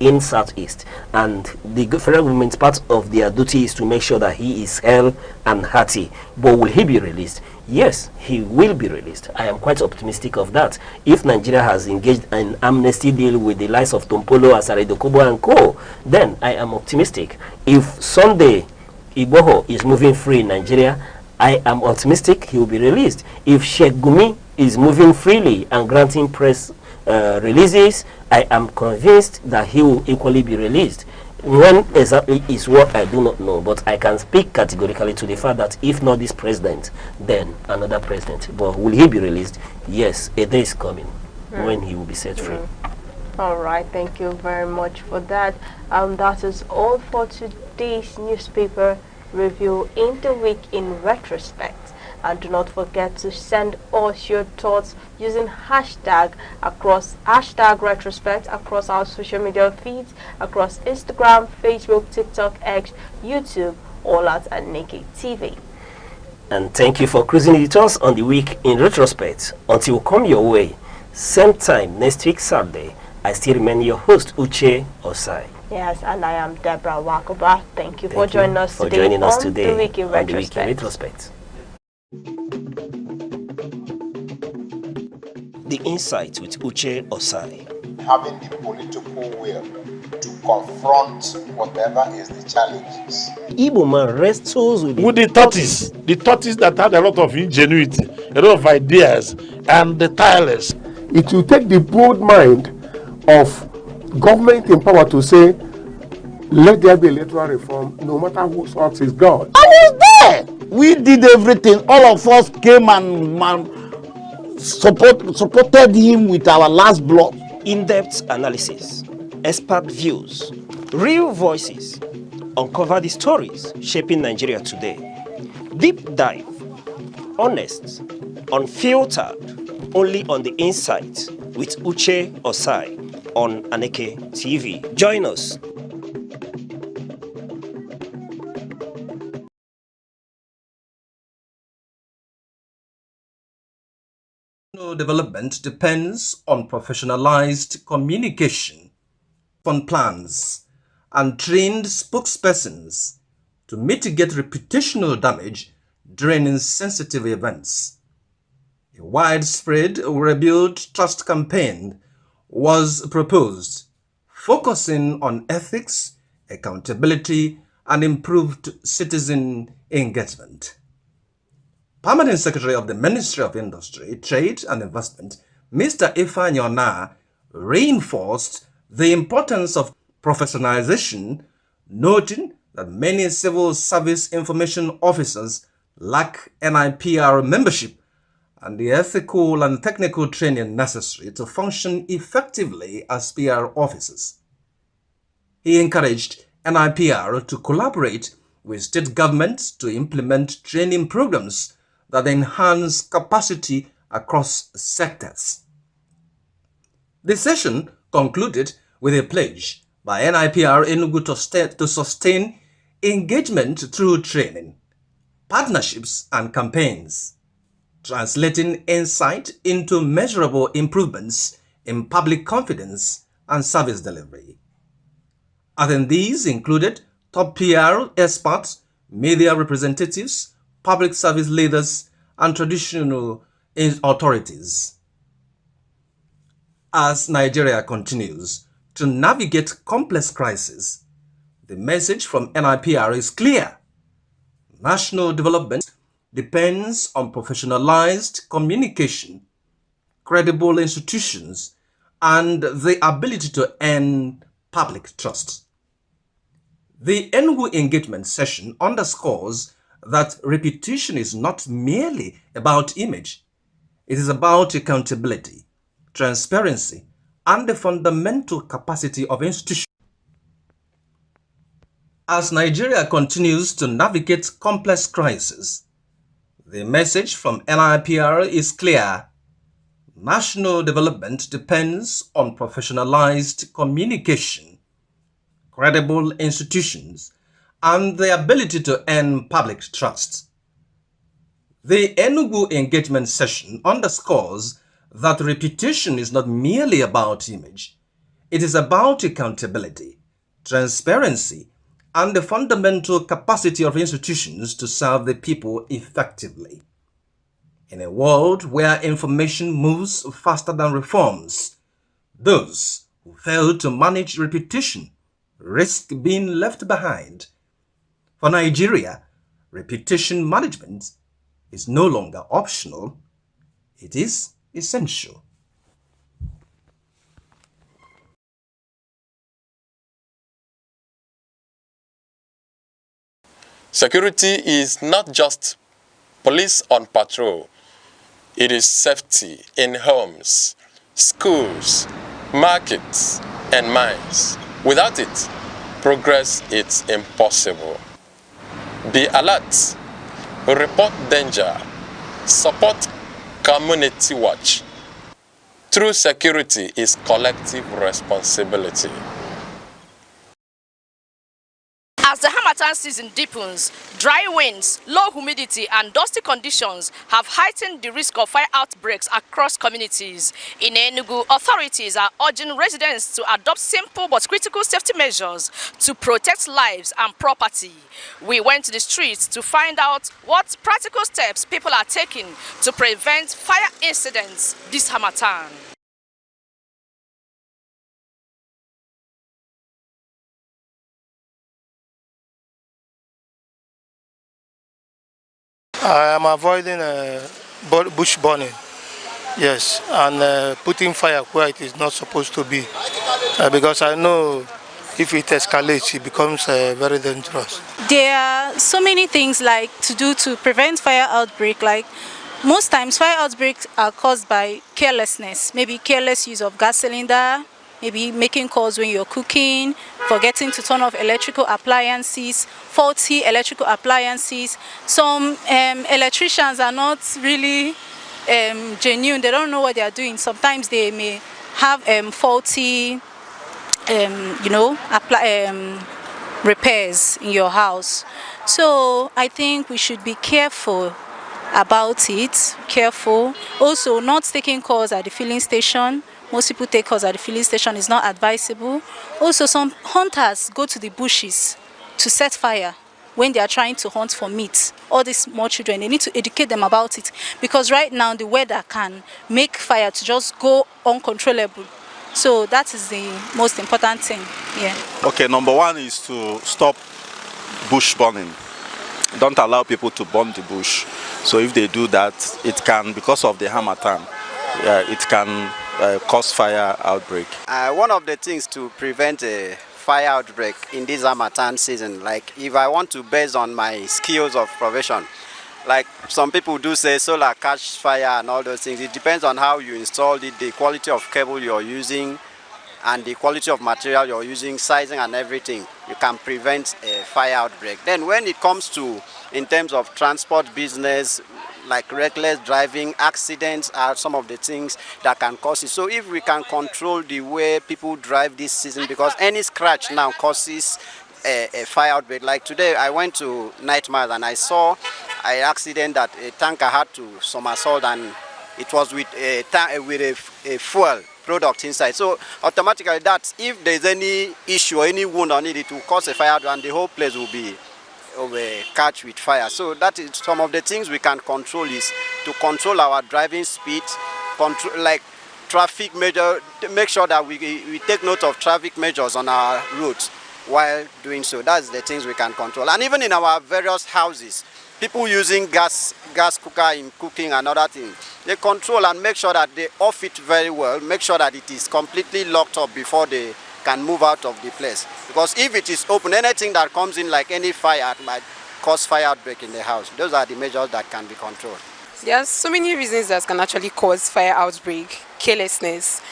in Southeast, and the federal government's part of their duty is to make sure that he is held and hearty. But will he be released? Yes, he will be released. I am quite optimistic of that. If Nigeria has engaged in amnesty deal with the likes of Tompolo, Asare Dokubo and co., then I am optimistic. If Sunday Igboho is moving free in Nigeria, I am optimistic he will be released. If Sheikh Gumi is moving freely and granting press releases, I am convinced that he will equally be released. When exactly is what I do not know, but I can speak categorically to the fact that if not this president, then another president. But will he be released? Yes, a day is coming when he will be set free. All right, thank you very much for that. That is all for today's newspaper review in the week in retrospect. And do not forget to send us your thoughts using hashtag retrospect across our social media feeds, across Instagram, Facebook, TikTok, X, YouTube, all at Aneke TV. And thank you for cruising with us on the week in retrospect. Until we come your way, same time next week Saturday, I still remain your host, Uche Osai. Yes, and I am Deborah Wakoba. Thank you for joining us today on the week in retrospect. The Insight with Uche Osai. Having the political will to confront whatever is the challenges. Igbo man wrestles with the tortoise that had a lot of ingenuity, a lot of ideas, and the tireless. It will take the bold mind of government in power to say, let there be electoral reform, no matter whose heart is God. I was there. We did everything. All of us came and supported him with our last blood. In-depth analysis, expert views, real voices, uncover the stories shaping Nigeria today. Deep dive, honest, unfiltered, only on the Insight with Uche Osai on Aneke TV. Join us. Development depends on professionalized communication, on plans, and trained spokespersons to mitigate reputational damage during insensitive events. A widespread rebuild trust campaign was proposed, focusing on ethics, accountability, and improved citizen engagement. Permanent Secretary of the Ministry of Industry, Trade and Investment, Mr. Ifeanyi Ona, reinforced the importance of professionalization, noting that many civil service information officers lack NIPR membership and the ethical and technical training necessary to function effectively as PR officers. He encouraged NIPR to collaborate with state governments to implement training programs that enhance capacity across sectors. The session concluded with a pledge by NIPR Enugu to sustain engagement through training, partnerships, and campaigns, translating insight into measurable improvements in public confidence and service delivery. Attendees included top PR experts, media representatives, public service leaders, and traditional authorities. As Nigeria continues to navigate complex crises, the message from NIPR is clear. National development depends on professionalized communication, credible institutions, and the ability to earn public trust. The Enugu engagement session underscores that reputation is not merely about image. It is about accountability, transparency, and the fundamental capacity of institutions. As Nigeria continues to navigate complex crises, the message from NIPR is clear. National development depends on professionalized communication, credible institutions, and the ability to earn public trust. The Enugu engagement session underscores that reputation is not merely about image. It is about accountability, transparency, and the fundamental capacity of institutions to serve the people effectively. In a world where information moves faster than reforms, those who fail to manage reputation risk being left behind. For Nigeria, reputation management is no longer optional, it is essential. Security is not just police on patrol. It is safety in homes, schools, markets, and mines. Without it, progress is impossible. Be alert, report danger, support community watch. True security is collective responsibility. As the Harmattan season deepens, dry winds, low humidity, and dusty conditions have heightened the risk of fire outbreaks across communities. In Enugu, authorities are urging residents to adopt simple but critical safety measures to protect lives and property. We went to the streets to find out what practical steps people are taking to prevent fire incidents this Harmattan. I am avoiding bush burning. Yes, and putting fire where it is not supposed to be, because I know if it escalates, it becomes very dangerous. There are so many things like to do to prevent fire outbreak. Like most times, fire outbreaks are caused by carelessness, maybe careless use of gas cylinder, maybe making calls when you're cooking, forgetting to turn off electrical appliances, faulty electrical appliances. Some electricians are not really genuine. They don't know what they are doing. Sometimes they may have faulty, repairs in your house. So I think we should be careful about it. Careful. Also, not taking calls at the filling station. Most people take calls at the filling station. It's not advisable. Also, some hunters go to the bushes to set fire when they are trying to hunt for meat. All these small children, they need to educate them about it, because right now the weather can make fire to just go uncontrollable. So that is the most important thing. Yeah. Okay, number one is to stop bush burning. Don't allow people to burn the bush. So if they do that, it can, because of the harmattan, it can cause fire outbreak. One of the things to prevent a fire outbreak in this harmattan season, like if I want to, based on my skills of profession, like some people do say solar catch fire and all those things. It depends on how you install it, the quality of cable you're using, and the quality of material you're using, sizing and everything. You can prevent a fire outbreak. Then when it comes to, in terms of transport business, like reckless driving, accidents are some of the things that can cause it. So if we can control the way people drive this season, because any scratch now causes a fire outbreak. Like today I went to Night Mile and I saw an accident that a tanker had to somersault, and it was with a fuel product inside. So automatically that if there's any issue or any wound on it, it will cause a fire and the whole place will be catch with fire. So that is some of the things we can control, is to control our driving speed, control like traffic measure, make sure that we take note of traffic measures on our roads while doing so. That's the things we can control. And even in our various houses, people using gas cooker in cooking and other things, they control and make sure that they off it very well, make sure that it is completely locked up before they can move out of the place. Because if it is open, anything that comes in, like any fire, might cause fire outbreak in the house. Those are the measures that can be controlled. There are so many reasons that can actually cause fire outbreak. Carelessness.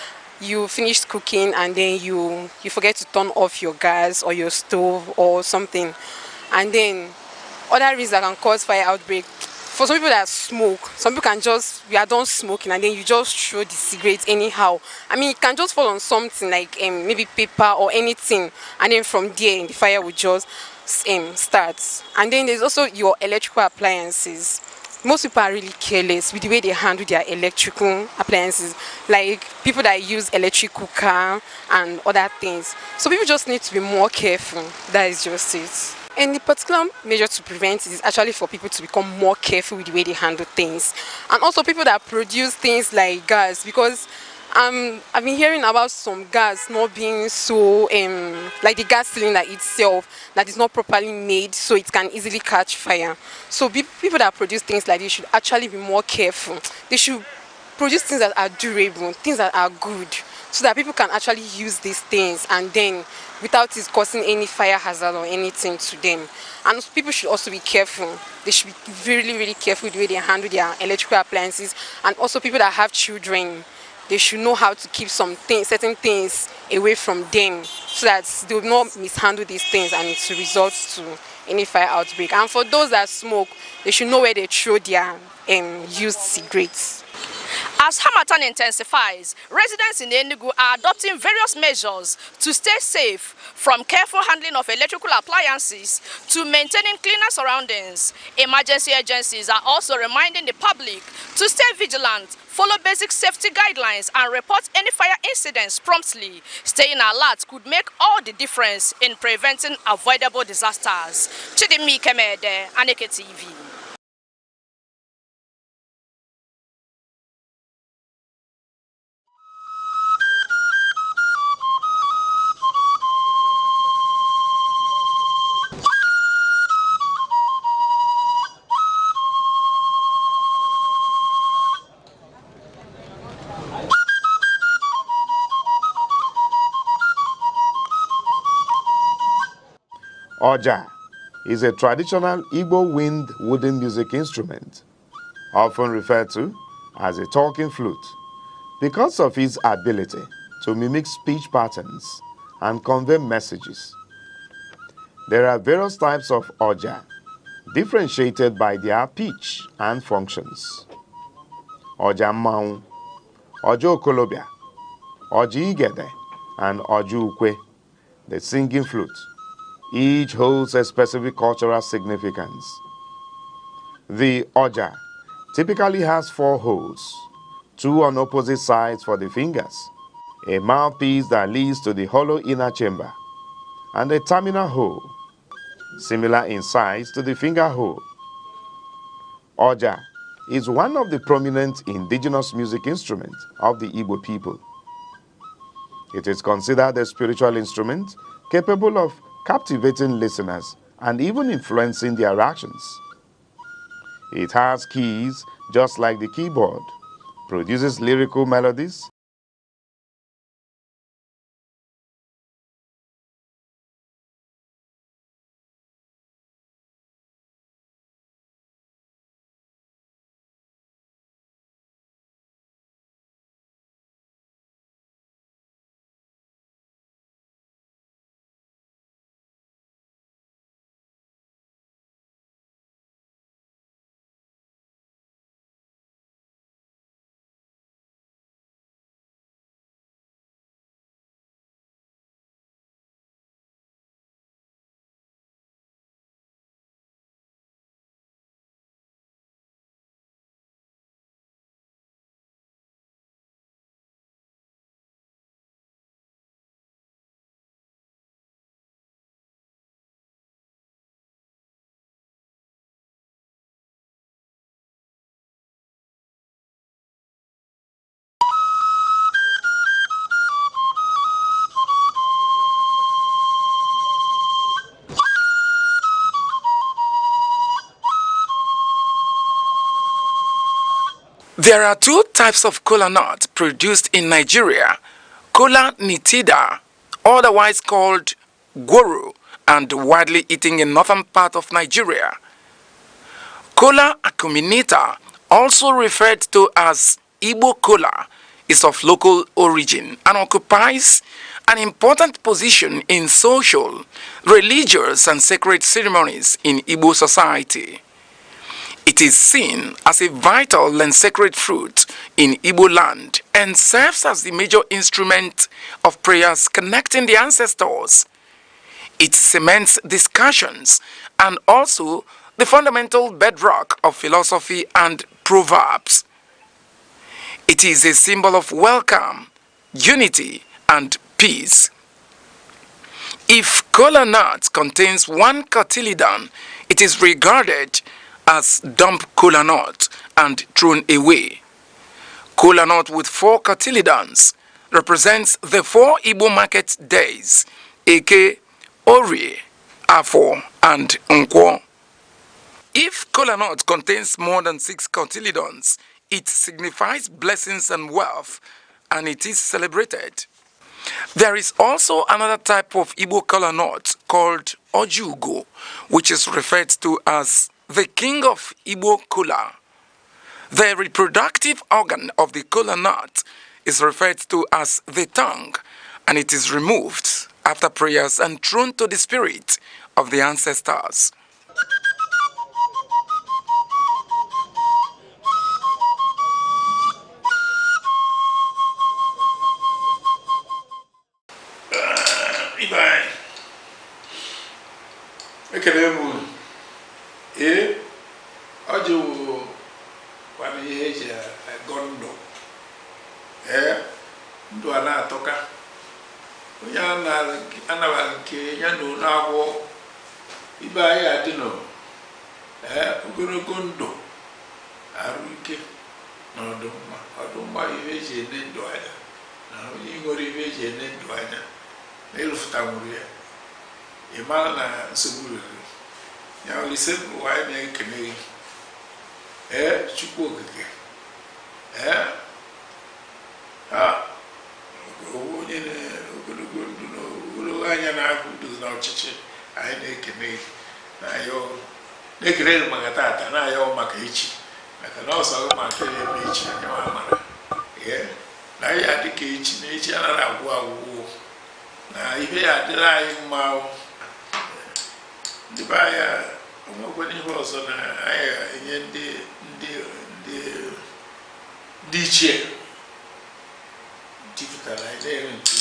You finish cooking and then you forget to turn off your gas or your stove or something. And then other reasons that can cause fire outbreak. For some people that smoke, some people can just, we are done smoking and then you just throw the cigarettes anyhow. I mean, it can just fall on something like maybe paper or anything, and then from there the fire will just start. And then there's also your electrical appliances. Most people are really careless with the way they handle their electrical appliances, like people that use electric cooker and other things. So people just need to be more careful. That is just it. And the particular measure to prevent it is actually for people to become more careful with the way they handle things. And also people that produce things like gas, because I've been hearing about some gas not being so, like the gas cylinder itself, that is not properly made, so it can easily catch fire. So people that produce things like this should actually be more careful. They should produce things that are durable, things that are good, so that people can actually use these things and then without it causing any fire hazard or anything to them. And people should also be careful. They should be really, really careful with the way they handle their electrical appliances. And also people that have children, they should know how to keep certain things away from them, so that they will not mishandle these things and it will result to any fire outbreak. And for those that smoke, they should know where they throw their used cigarettes. As harmattan intensifies, residents in Enugu are adopting various measures to stay safe, from careful handling of electrical appliances to maintaining cleaner surroundings. Emergency agencies are also reminding the public to stay vigilant, follow basic safety guidelines, and report any fire incidents promptly. Staying alert could make all the difference in preventing avoidable disasters. Chidimi Kemede, Aneke TV. Oja is a traditional Igbo wind wooden music instrument, often referred to as a talking flute, because of its ability to mimic speech patterns and convey messages. There are various types of Oja, differentiated by their pitch and functions. Oja Maun, Oja Okolobia, Oja Igede, and Oja Ukwe, the singing flute. Each holds a specific cultural significance. The Oja typically has 4 holes, 2 on opposite sides for the fingers, a mouthpiece that leads to the hollow inner chamber, and a terminal hole, similar in size to the finger hole. Oja is one of the prominent indigenous music instruments of the Igbo people. It is considered a spiritual instrument capable of captivating listeners and even influencing their actions. It has keys just like the keyboard, produces lyrical melodies, There are 2 types of kola nut produced in Nigeria: kola nitida, otherwise called gworo, and widely eaten in northern part of Nigeria. Kola acuminata, also referred to as Igbo kola, is of local origin and occupies an important position in social, religious, and sacred ceremonies in Igbo society. It is seen as a vital and sacred fruit in Igbo land and serves as the major instrument of prayers connecting the ancestors. It cements discussions and also the fundamental bedrock of philosophy and proverbs. It is a symbol of welcome, unity, and peace. If kola nut contains 1 cotyledon, it is regarded as dump kola nut and thrown away. Kola nut with 4 cotyledons represents the 4 Igbo market days: Eke, Orie, Afo, and Nkwo. If kola nut contains more than 6 cotyledons, it signifies blessings and wealth, and it is celebrated. There is also another type of Igbo kola nut called Ojugo, which is referred to as the king of Igbo kola. The reproductive organ of the kola nut is referred to as the tongue, and it is removed after prayers and thrown to the spirit of the ancestors. Ibai. Ekele m. Ọjị wụ kwana ihe eji agọ ndụ. Ndụ a na-atọka. Onye anabara nke ya na ụlọ agwọ. Ibe anyị adị nọ. Ogologo ndụ. Arụ ike na ọdụmma. Ọdụmma ihe eji ene ndụ anya. Na onye nwere ihe eji ene ndụ anya. Na-elufụta nwere ya. Ịmara na nsogbu rere. Ya olise bụ anyị na-ekene gị. Chukwu okike. Onye ogologo ndụ na ogologo anya na-ahụ udo na ọchịchị Aneke na yo nekere magatata na yo makaichi na also makere beach na mara yeah na ya dike ichi na ichi ana agwu na ibe ya dira anyị mma ndị baya ọmọkwa n'ihe ọzọ na anyị enye ndị ichie tipụtara anyị na-ere nke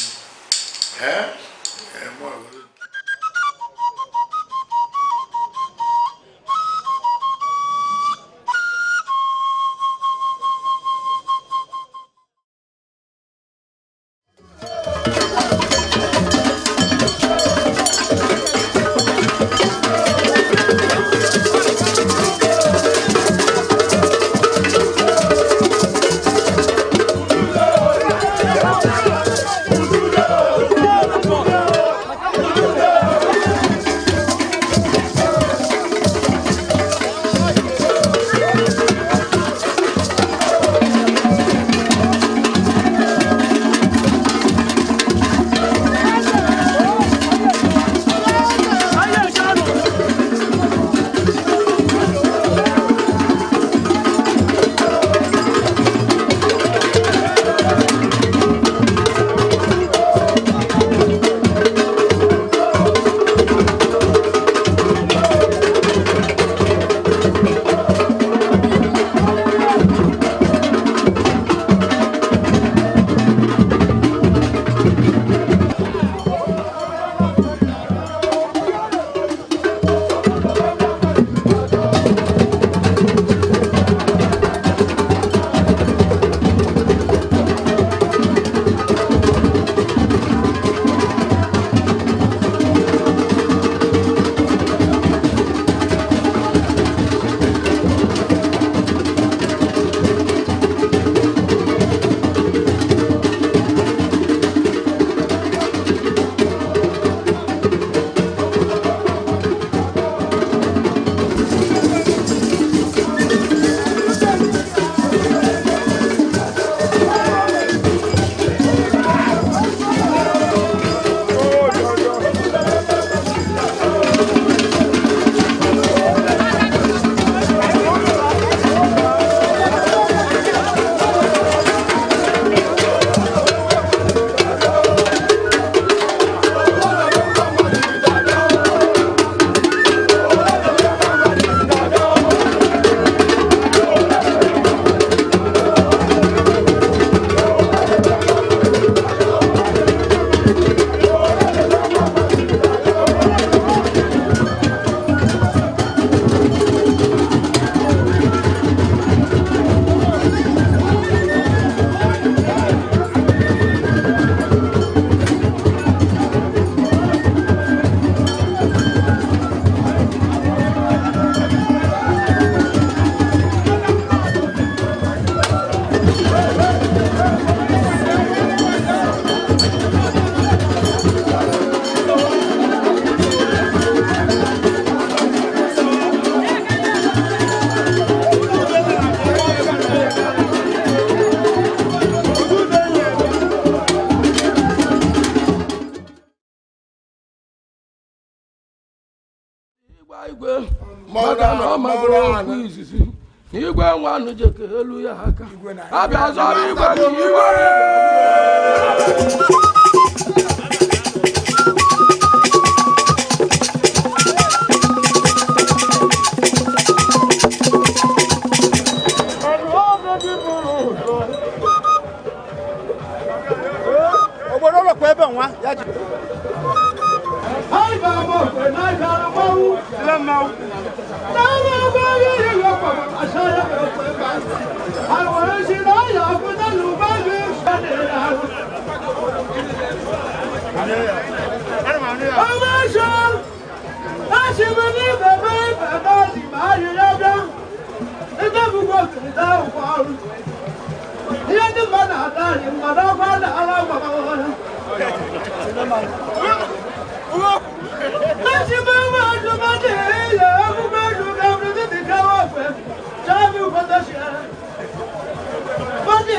igwe nwa anụ jeke elu ya aka abịa zọrọ igwe igwe obodo ọlọkwa ebe nwa ya ji But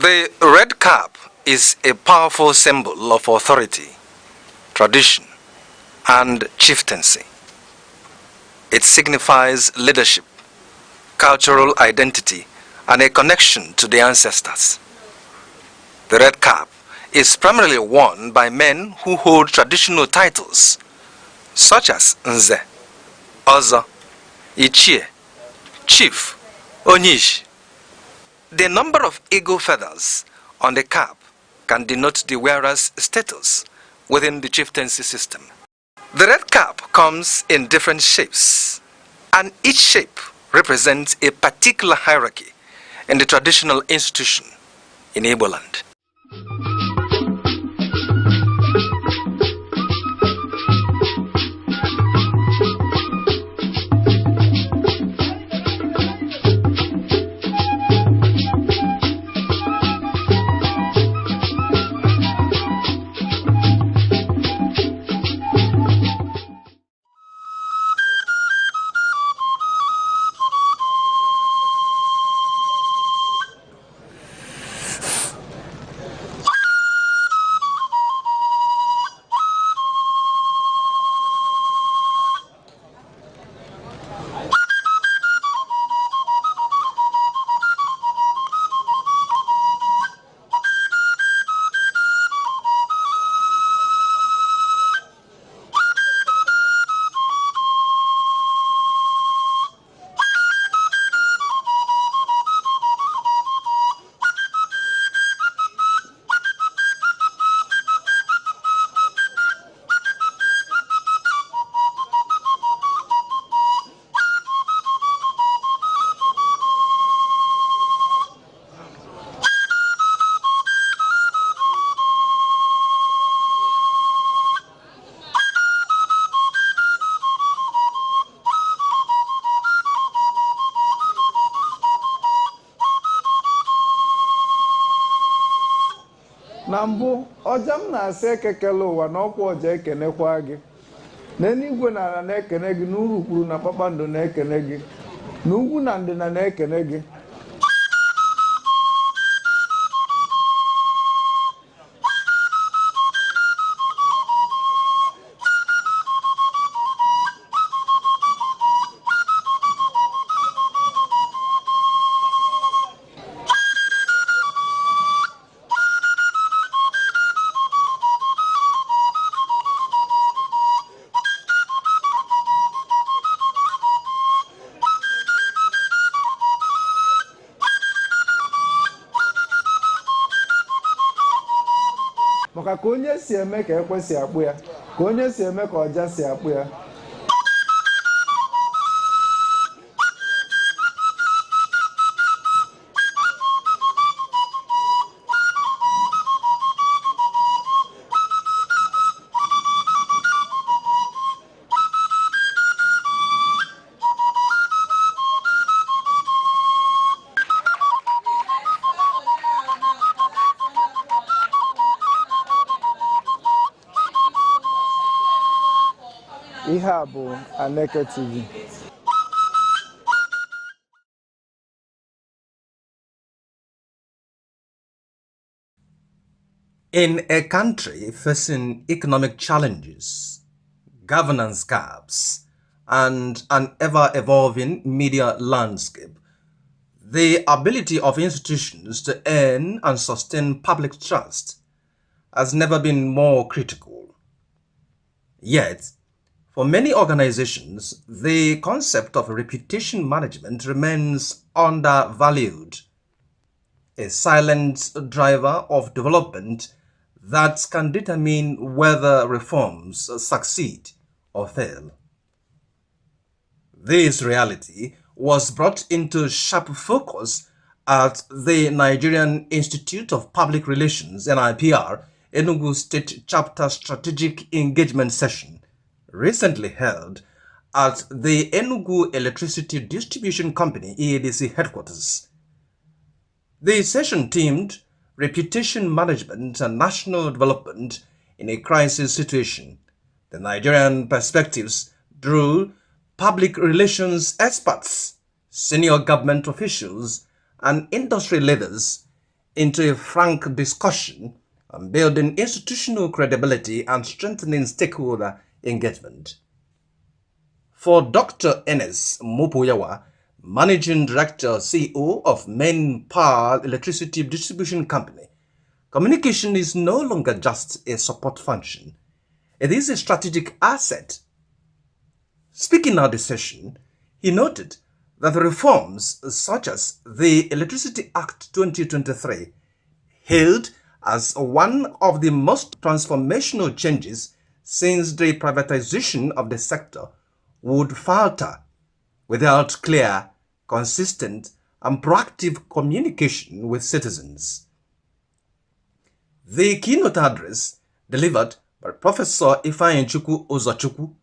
The red cap is a powerful symbol of authority, tradition, and chieftaincy. It signifies leadership, cultural identity, and a connection to the ancestors. The red cap is primarily worn by men who hold traditional titles such as Nze, Ozo, Ichie, Chief, Onyish. The number of eagle feathers on the cap can denote the wearer's status within the chieftaincy system. The red cap comes in different shapes, and each shape represents a particular hierarchy in the traditional institution in Igbo land. na mbụ ọja m na-asị ekekele ụwa na ọkwa ọja ekenekwa gị n'eluigwe na ala na-ekene gị n'urukpuru na kpakpando na-ekene gị n'ugwu na ndịna na-ekene gị maka ka onye si eme ka ekwe si akpụ ya ka onye si eme ka ọja si akpụ ya ihe a bụ Aneke TV. In a country facing economic challenges, governance gaps, and an ever-evolving media landscape, the ability of institutions to earn and sustain public trust has never been more critical. Yet, for many organizations, the concept of reputation management remains undervalued, a silent driver of development that can determine whether reforms succeed or fail. This reality was brought into sharp focus at the Nigerian Institute of Public Relations (NIPR) Enugu State Chapter Strategic Engagement Session recently held at the Enugu Electricity Distribution Company EADC headquarters. The session themed Reputation Management and National Development in a Crisis Situation. The Nigerian perspectives drew public relations experts, senior government officials, and industry leaders into a frank discussion on building institutional credibility and strengthening stakeholder engagement. For Dr. Enes Mopoyawa, Managing Director CEO of Main Power Electricity Distribution Company, communication is no longer just a support function. It is a strategic asset. Speaking at the session, he noted that reforms such as the Electricity Act 2023, hailed as one of the most transformational changes since the privatization of the sector, would falter without clear, consistent, and proactive communication with citizens. The keynote address delivered by Professor Ifeanyichukwu Uzochukwu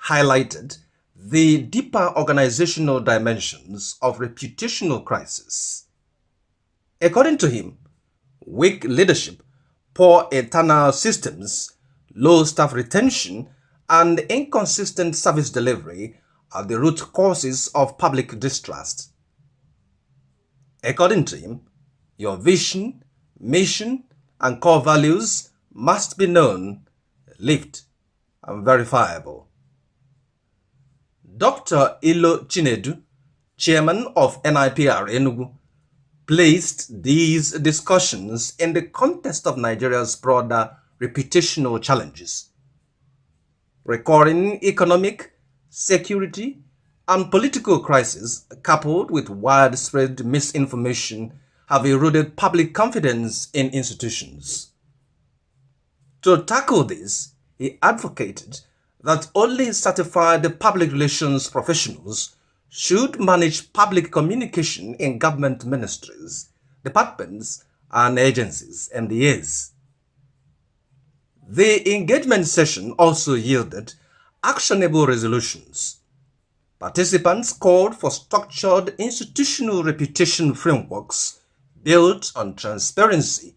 highlighted the deeper organizational dimensions of reputational crisis. According to him, weak leadership, poor internal systems, low staff retention, and inconsistent service delivery are the root causes of public distrust. According to him, your vision, mission, and core values must be known, lived, and verifiable. Dr. Ilo Chinedu, chairman of NIPR Enugu, placed these discussions in the context of Nigeria's broader reputational challenges. Recurring economic, security, and political crises coupled with widespread misinformation have eroded public confidence in institutions. To tackle this, he advocated that only certified public relations professionals should manage public communication in government ministries, departments, and agencies, MDAs. The engagement session also yielded actionable resolutions. Participants called for structured institutional reputation frameworks built on transparency,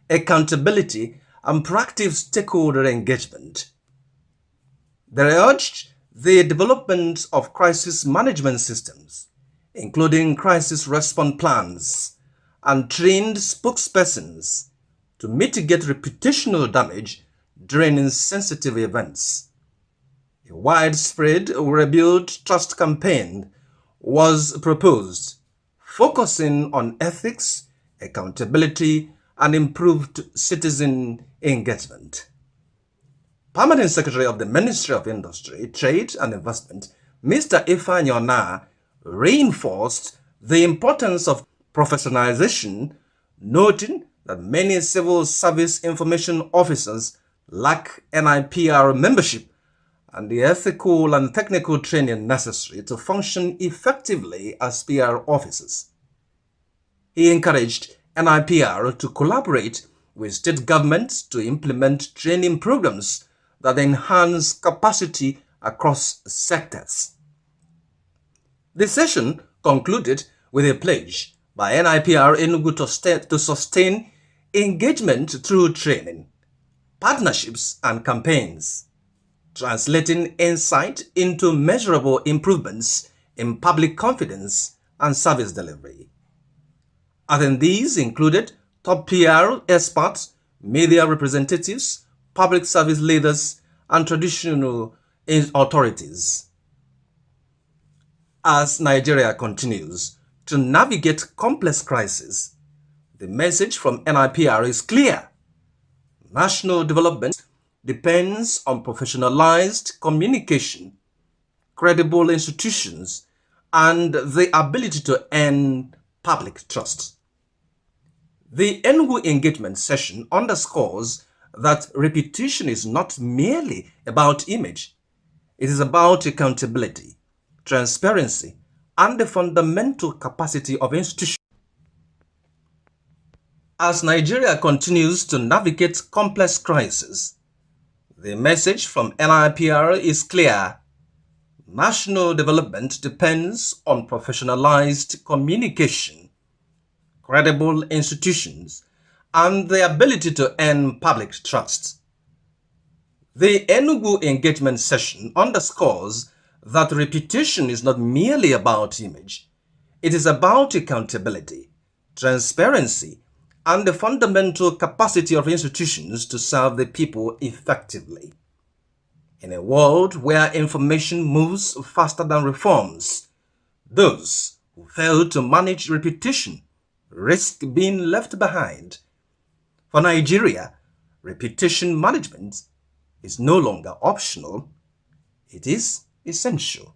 accountability, and proactive stakeholder engagement. They urged the development of crisis management systems, including crisis response plans, and trained spokespersons to mitigate reputational damage during sensitive events. A widespread Rebuild Trust campaign was proposed, focusing on ethics, accountability, and improved citizen engagement. Permanent Secretary of the Ministry of Industry, Trade and Investment, Mr. Ifeanyi Ona, reinforced the importance of professionalization, noting that many civil service information officers lack NIPR membership and the ethical and technical training necessary to function effectively as PR officers. He encouraged NIPR to collaborate with state governments to implement training programs that enhance capacity across sectors. The session concluded with a pledge by NIPR Enugu to sustain engagement through training, partnerships, and campaigns, translating insight into measurable improvements in public confidence and service delivery. Attendees included top PR experts, media representatives, public service leaders, and traditional authorities. As Nigeria continues to navigate complex crises, the message from NIPR is clear. National development depends on professionalized communication, credible institutions, and the ability to earn public trust. The Enugu engagement session underscores that reputation is not merely about image. It is about accountability, transparency, and the fundamental capacity of institutions. As Nigeria continues to navigate complex crises, the message from NIPR is clear. National development depends on professionalized communication, credible institutions, and the ability to earn public trust. The Enugu engagement session underscores that reputation is not merely about image. It is about accountability, transparency, and the fundamental capacity of institutions to serve the people effectively. In a world where information moves faster than reforms, those who fail to manage reputation risk being left behind. For Nigeria, reputation management is no longer optional, it is essential.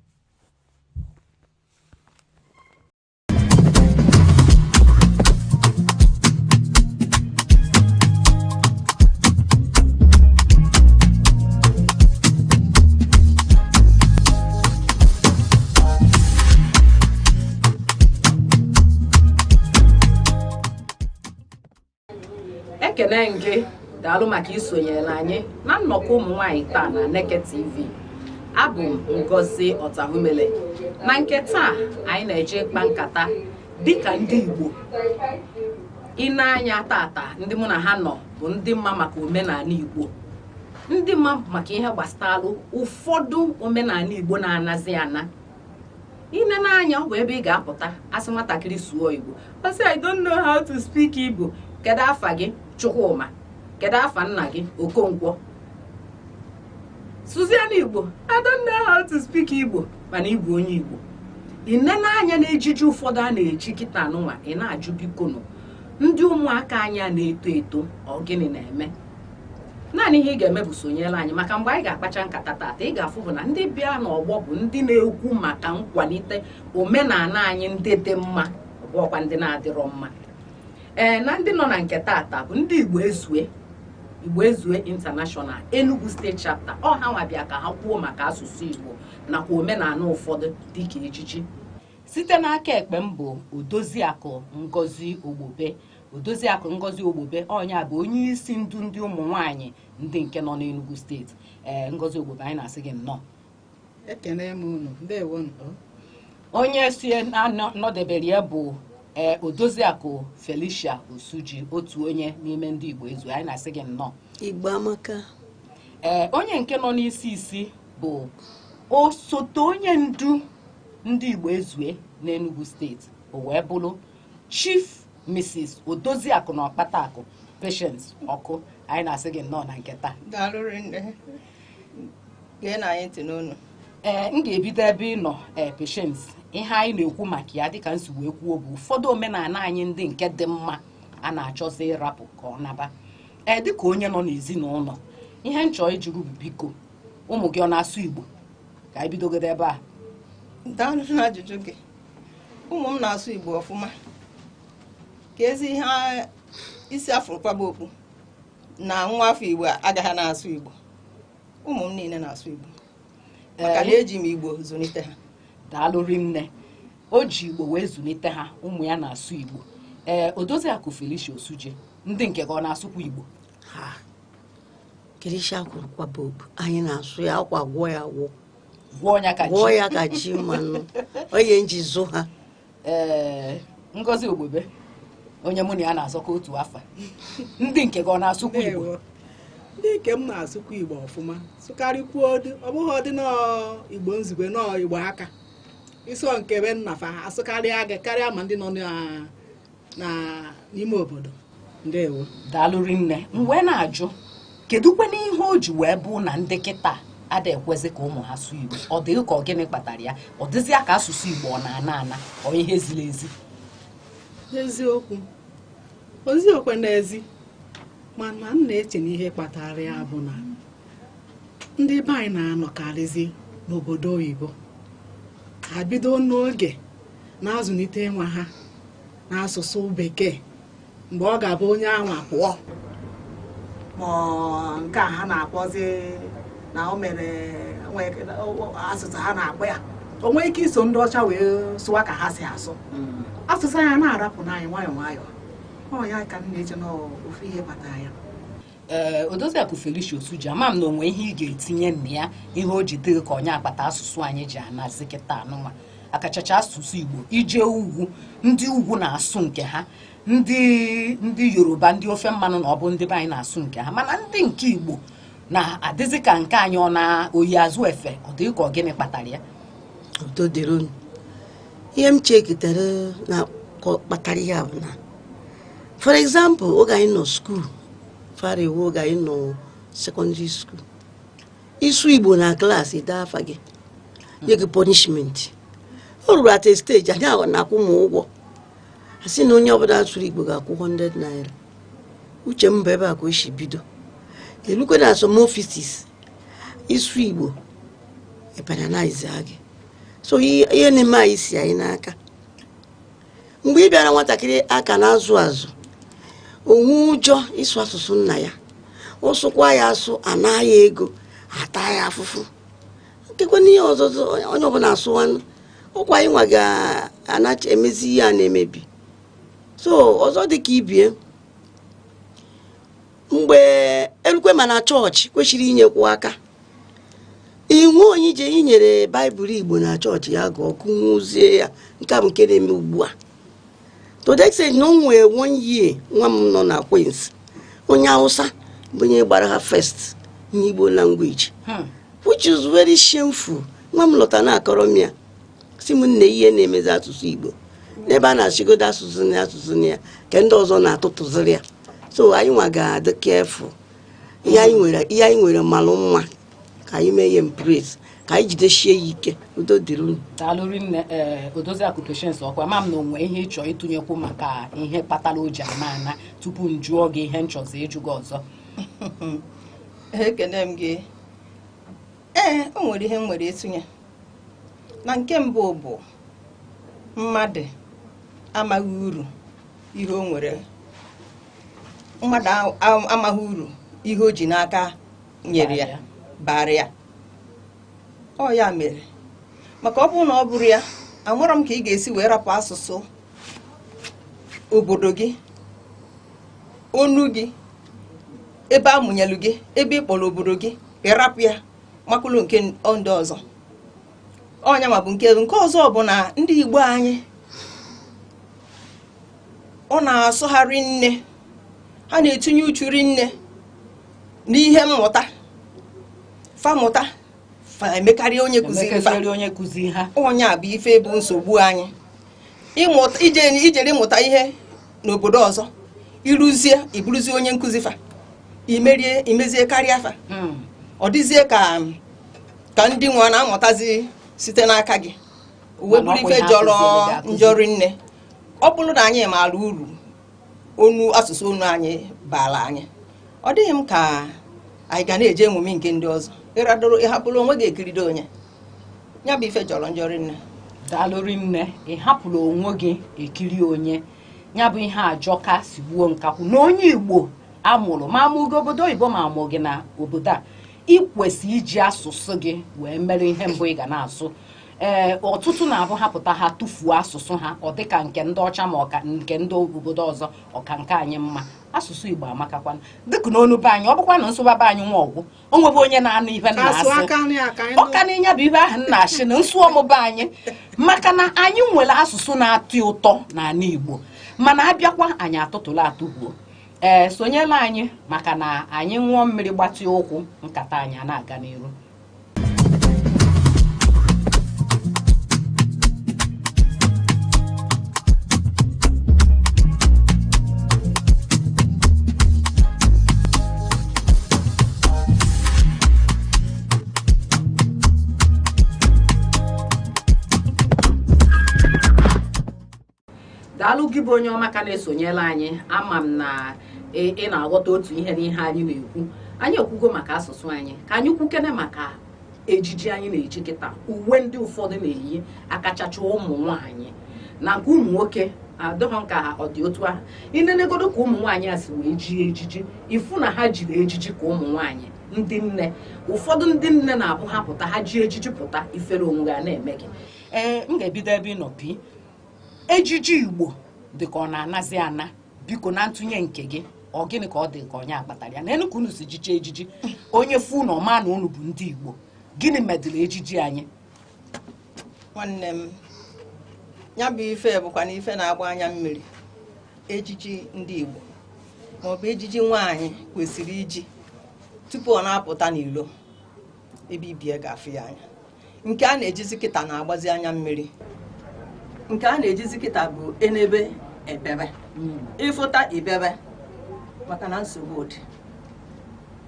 Ekene gị daalụ maka isonyere anyị na nnọkọ ụmụ nwaanyị taa na Aneke TV. Abụ m Ngozi Otahumele. Na nke taa anyị na-eje kpa nkata dịka ndị Igbo. Ịna-anya tata ndị mụ na ha nọ bụ ndị mma maka omenala Igbo. Ndị mma maka ihe gbasara ụfọdụ omenala Igbo na-anazi ana. Ine na-anya ọ bụ ebe ị ga-apụta asị nwatakịrị suo Igbo. I say I don't know how to speak Igbo. Kedu afa gị? Chukwuma. Kedu afa nna gị? Okonkwo. Suziana Igbo. I don't know how to speak Igbo. Mana Igbo onye Igbo. Ine na-anya na-ejiji ụfọdụ a na-eji kịta anụnwa ị na-ajụ biko nụ. Ndị ụmụaka anya na-eto eto ọ gịnị na-eme? Naanị ihe ị ga-eme bụ sonyere anyị maka mgbe anyị ga-akpacha nkata tata ị ga-afụ bụ na ndị bịa n'ọgbọ bụ ndị na-ekwu maka nkwalite omenala anyị ndị dị mma ọbụkwa ndị na-adịrọ mma. Na ndị nọ na nke tata bụ ndị Igbo Ezue International Enugu State Chapter. Ọ ha nwa bịa ka ha kwuo maka asụsụ Igbo nakwa omenala ụfọdụ dịka ejiji. Site n'aka ekpe m bụ Odoziakụ Ngozi Ogbobe. Odoziakụ Ngozi Ogbobe ọnya bụ onye isi ndu ndị ụmụ nwaanyị ndị nke nọ n'Enugu steeti. Ngozi Ogbobe anyị na-asị gị nnọọ. Ekene m unu, ndewo. Onye si nọdebere ya bụ Odoziakụ Felicia Osuji, otu onye n'ime ndị Igbo Ezue. Anyị na-asị gị nnọọ. Igbo amaka. Onye nke nọ n'isi isi bụ osote onye ndu ndị Igbo Ezue n'Enugu steeti o wee bụrụ Chief Mrs. Odoziakụ na Ọkpatakụ Patience Ọkụ. Anyị na-asị gị nnọọ na nke taa. Daalụ nne. Gee na anyị ntị n'onu. M ga-ebido ebe ị nọ Patience. Ihe anyị na-ekwu maka ya dịka nsi wee kwuo bụ ụfọdụ omenala anyị ndị nke dị mma a na-achọzi ịrapụ ka ọ naba. Dịka onye nọ n'ezinụlọ ihe nchọ ijuru bụ biko ụmụ gị ọ na-asụ Igbo ka anyị bidogodo ebe a. Daalụ na ajụjụ gị. Ụmụ m na-asụ Igbo ọfụma. Ka ezi ihe isi afọ kwaba okpu na nwa afọ Igbo agaghị na-asụ Igbo. Ụmụ m niile na-asụ Igbo maka na eji m Igbo zụlite ha. Daalụ rinne. O ji Igbo wee zụlite ha, ụmụ ya na-asụ Igbo. Odoziakụ Felicia Osuji ndị nke gị ọ na-asụkwa Igbo? Ha Kirisha kwuru kwaba okpu anyị na-asụ ya akwa gwọ ya gwọ. Gwọ ya ka ji mmanụ. Onye njizu ha. Ngozi Ogbobe onye mụ na ya na-azọkọ otu afa. Ndị nke gị ọ na-asụkwa Igbo? Ndị nke m na-asụkwa Igbo ọfụma. Sụkarịkwuo ọ bụghị ọdị n'Igbo nzigwe Igbo aka. Iso nke ebe nnafa asụkarịa gị karịa ma ndị nọ n'ime obodo. Ndewo. Daalụ rinne. Mgbe na-ajụ kedukwe n'ihe o ji wee bụ na ndị kịta ada ekwezi ka ụmụ ha sụọ Igbo? Ọ dịghị ka ọ gịnị kpatara ya? Ọ dịzịa ka asụsụ Igbo ọ na-ana ọ ihe ziri ezi? Eziokwu. Oziokwe n'ezi. mana m na-eche na ihe kpatara ya bụ na ndị be anyị na-anọkarịzi n'obodo oyibo ha bido n'oge na-azụlite nwa ha n'asụsụ bekee mgbe ọ ga-abụ onye anwa pụọ ma nke a ha na-akpọzi na o mere asụsụ ha na-akpọ ya o nwee ike iso ndị ọcha wee sụwa ka ha si asụ asụsụ ya na-arapụ n'anyị nwayọọ nwayọọ ọ ya ka m na-eche n'ofu ihe kpatara ya. Odoziakụ Felicia Osuji, ama m na onwe ihe ị ga-etinye na ya ihe o ji dịrị ka onye akpata asụsụ anyị ji anazi kịta anụnwa akachacha asụsụ Igbo ije ugwu ndị ugwu na-asụ nke ha ndị Yoruba ndị ofe mmanụ na ọ bụ ndị be anyị na-asụ nke ha mana ndị nke Igbo na-adịzi ka nke anyị ọ na oyi azụ efe ọ dịghị ka ọ gịnị kpatara ya. Udo dịrị unu. Ihe m chekitere na kpatara ya bụ na for example oge anyị nọ skuul fara ewu oge anyị nọ secondary school isu Igbo na klaasị daa afa gị nye gị punishment o ruru at a stage anyị ahụ na-akwụ m ụgwọ asị na onye ọbụla sụrụ Igbo ga-akwụ 100 naira uche m bụ ebe a ka o si bido elukwe na some offices isu Igbo epenalize gị so ihe na-eme anyị si anyị n'aka mgbe ị bịara nwatakịrị aka na-azụ azụ onwe ụjọ ịsụ asụsụ nna ya ụsụkwa ya asụ anaghị ego ata ya afụfụ nkekwe n'ihe ọzọzọ onye ọbụla asụwanụ ọkwa anyị nwa ga-anacha emezi ihe a na-emebi so ọzọ dị ka ibie mgbe erukwe mana chọọchị kwesịrị inyekwa aka inwe onye ije inyere baịbụl Igbo na chọọchị ya ga ọkụ nwụzie ya nke a bụ nke na-eme ugbu a to the extent na o nwee 1 year nwa m nọ na Queens onye Hausa bụ onye gbara ha first n'Igbo language which is very shameful. Nwa m lọta na akọrọ m ya si m nne ihe na-emezi asụsụ Igbo n'ebe a na-achịgodo asụsụ ya ka ndị ọzọ na-atụtụziri ya so anyị nwa ga-adị careful ihe anyị nwere malụ mma ka anyị mee ya embrace ka anyị jidesie ya ike. Udo dịrị unu. Daalụrị nne Odoziakụ Patience ọkwa ma m na onwe ihe ịchọ ịtụnyekwu maka ihe kpatara o ji ana tupu m jụọ gị ihe nchọzi ịjụ gị ọzọ. Ekene m gị. O nwere ihe m nwere ịtụnye na nke mbụ bụ mmadụ amaghị uru ihe o nwere mmadụ amaghị uru ihe o ji n'aka nyere ya bara ya ọ ya mere maka ọ bụrụ na ọ bụrụ ya amụrụ m ka ị ga-esi wee rapụ asụsụ obodo gị onu gị ebe amụnyelu gị ebe ịkpọrọ obodo gị ịrapụ ya makwụlụ nke ndị ọzọ ọnya ma bụ nke ọzọ bụ na ndị Igbo anyị ọ na-asụgharị nne ha na-etinye uchu rinne n'ihe mmụta famụta emekarị onye kụziri ha onye a bụ ife bụ nsogbu anyị ijere ịmụta ihe n'obodo ọzọ iruzie iburuzie onye nkụzi fa imezie karịa fa ọ dịzie ka ndị nwa na-amụtazi site n'aka gị uwe bụrụ ife jọrọ njọrị nne ọ bụrụ na anyị maara uru onu asụsụ onu anyị bara anyị ọ dịghị m ka anyị ga na-eje emume nke ndị ọzọ ịhapụrụ onwe gị ekirido onye ya bụ ife jọrọ njọrị nne. Daalụrị nne ịhapụrụ onwe gị ekiri onye ya bụ ihe ajọka si gbuo nkakwụ na onye Igbo amụrụ ma amụgo obodo oyibo ma amụ gị na obodo a ikwesị iji asụsụ gị wee mere ihe mbụ ị ga na-asụ ọtụtụ na-abụ hapụta ha tụfuo asụsụ ha ọ dịka nke ndị ọcha ma ọka nke ndị obodo ọzọ ọka nke anyị mma asụsụ Igbo amakakwana dịka n'onu be anyị ọ bụkwa na nsụba be anyị nwa ọgwụ o nwebe onye na-anụ ihe na-asị ọka na ịnya bụ ibe ahụ na-achị na nsụ ọmụba anyị maka na anyị nwere asụsụ na-atọ ụtọ n'ala Igbo mana abịakwa anyị atụtụla atụbuo sonyela anyị maka na anyị ṅụọ mmiri gbatịa ụkwụ nkata anyị a na-aga n'iru. daalụ gị bụ onye ọma ka na-esonyela anyị. Ama m na ị na-aghọta otu ihe n'ihe anyị na-ekwu. Anyị ekwugo maka asụsụ anyị, ka anyị kwukene maka ejiji anyị na-eji kịta, uwe ndị ụfọdụ na-eyi akachacha ụmụ nwaanyị na nke ụmụ nwoke adịghị ka ọ dị otu ahụ. Inenegodo ka ụmụ nwaanyị a si wee ji ejiji, ifu na ha jiri ejiji ka ụmụ nwaanyị ndị nne. Ụfọdụ ndị nne na-abụ ha pụta ha ji ejiji pụta ifere onwe ha na-eme gị. M ga-ebido ebe ị nọ pi. Ejiji Igbo dị ka ọ na-anazi ana, biko na ntụnye nke gị ọ gịnị ka ọ dị ka onye akpatara ya? N'elu ka unu si jicha ejiji, onye fu na ọma na unu bụ ndị Igbo, gịnị medịrị ejiji anyị? Nwanne m, ya bụ ife bụkwa na ife na-agba anya mmiri. Ejiji ndị Igbo maọbụ ejiji nwaanyị kwesịrị iji tupu ọ na-apụta n'ilo ebe ibie ga-afụ ya anya. Nke a na-ejizi kịta na-agbazi anya mmiri. Nke a na-ejizi kịta bụ enebe ebebe, ịfụta ibebe, maka na nsogbu dị.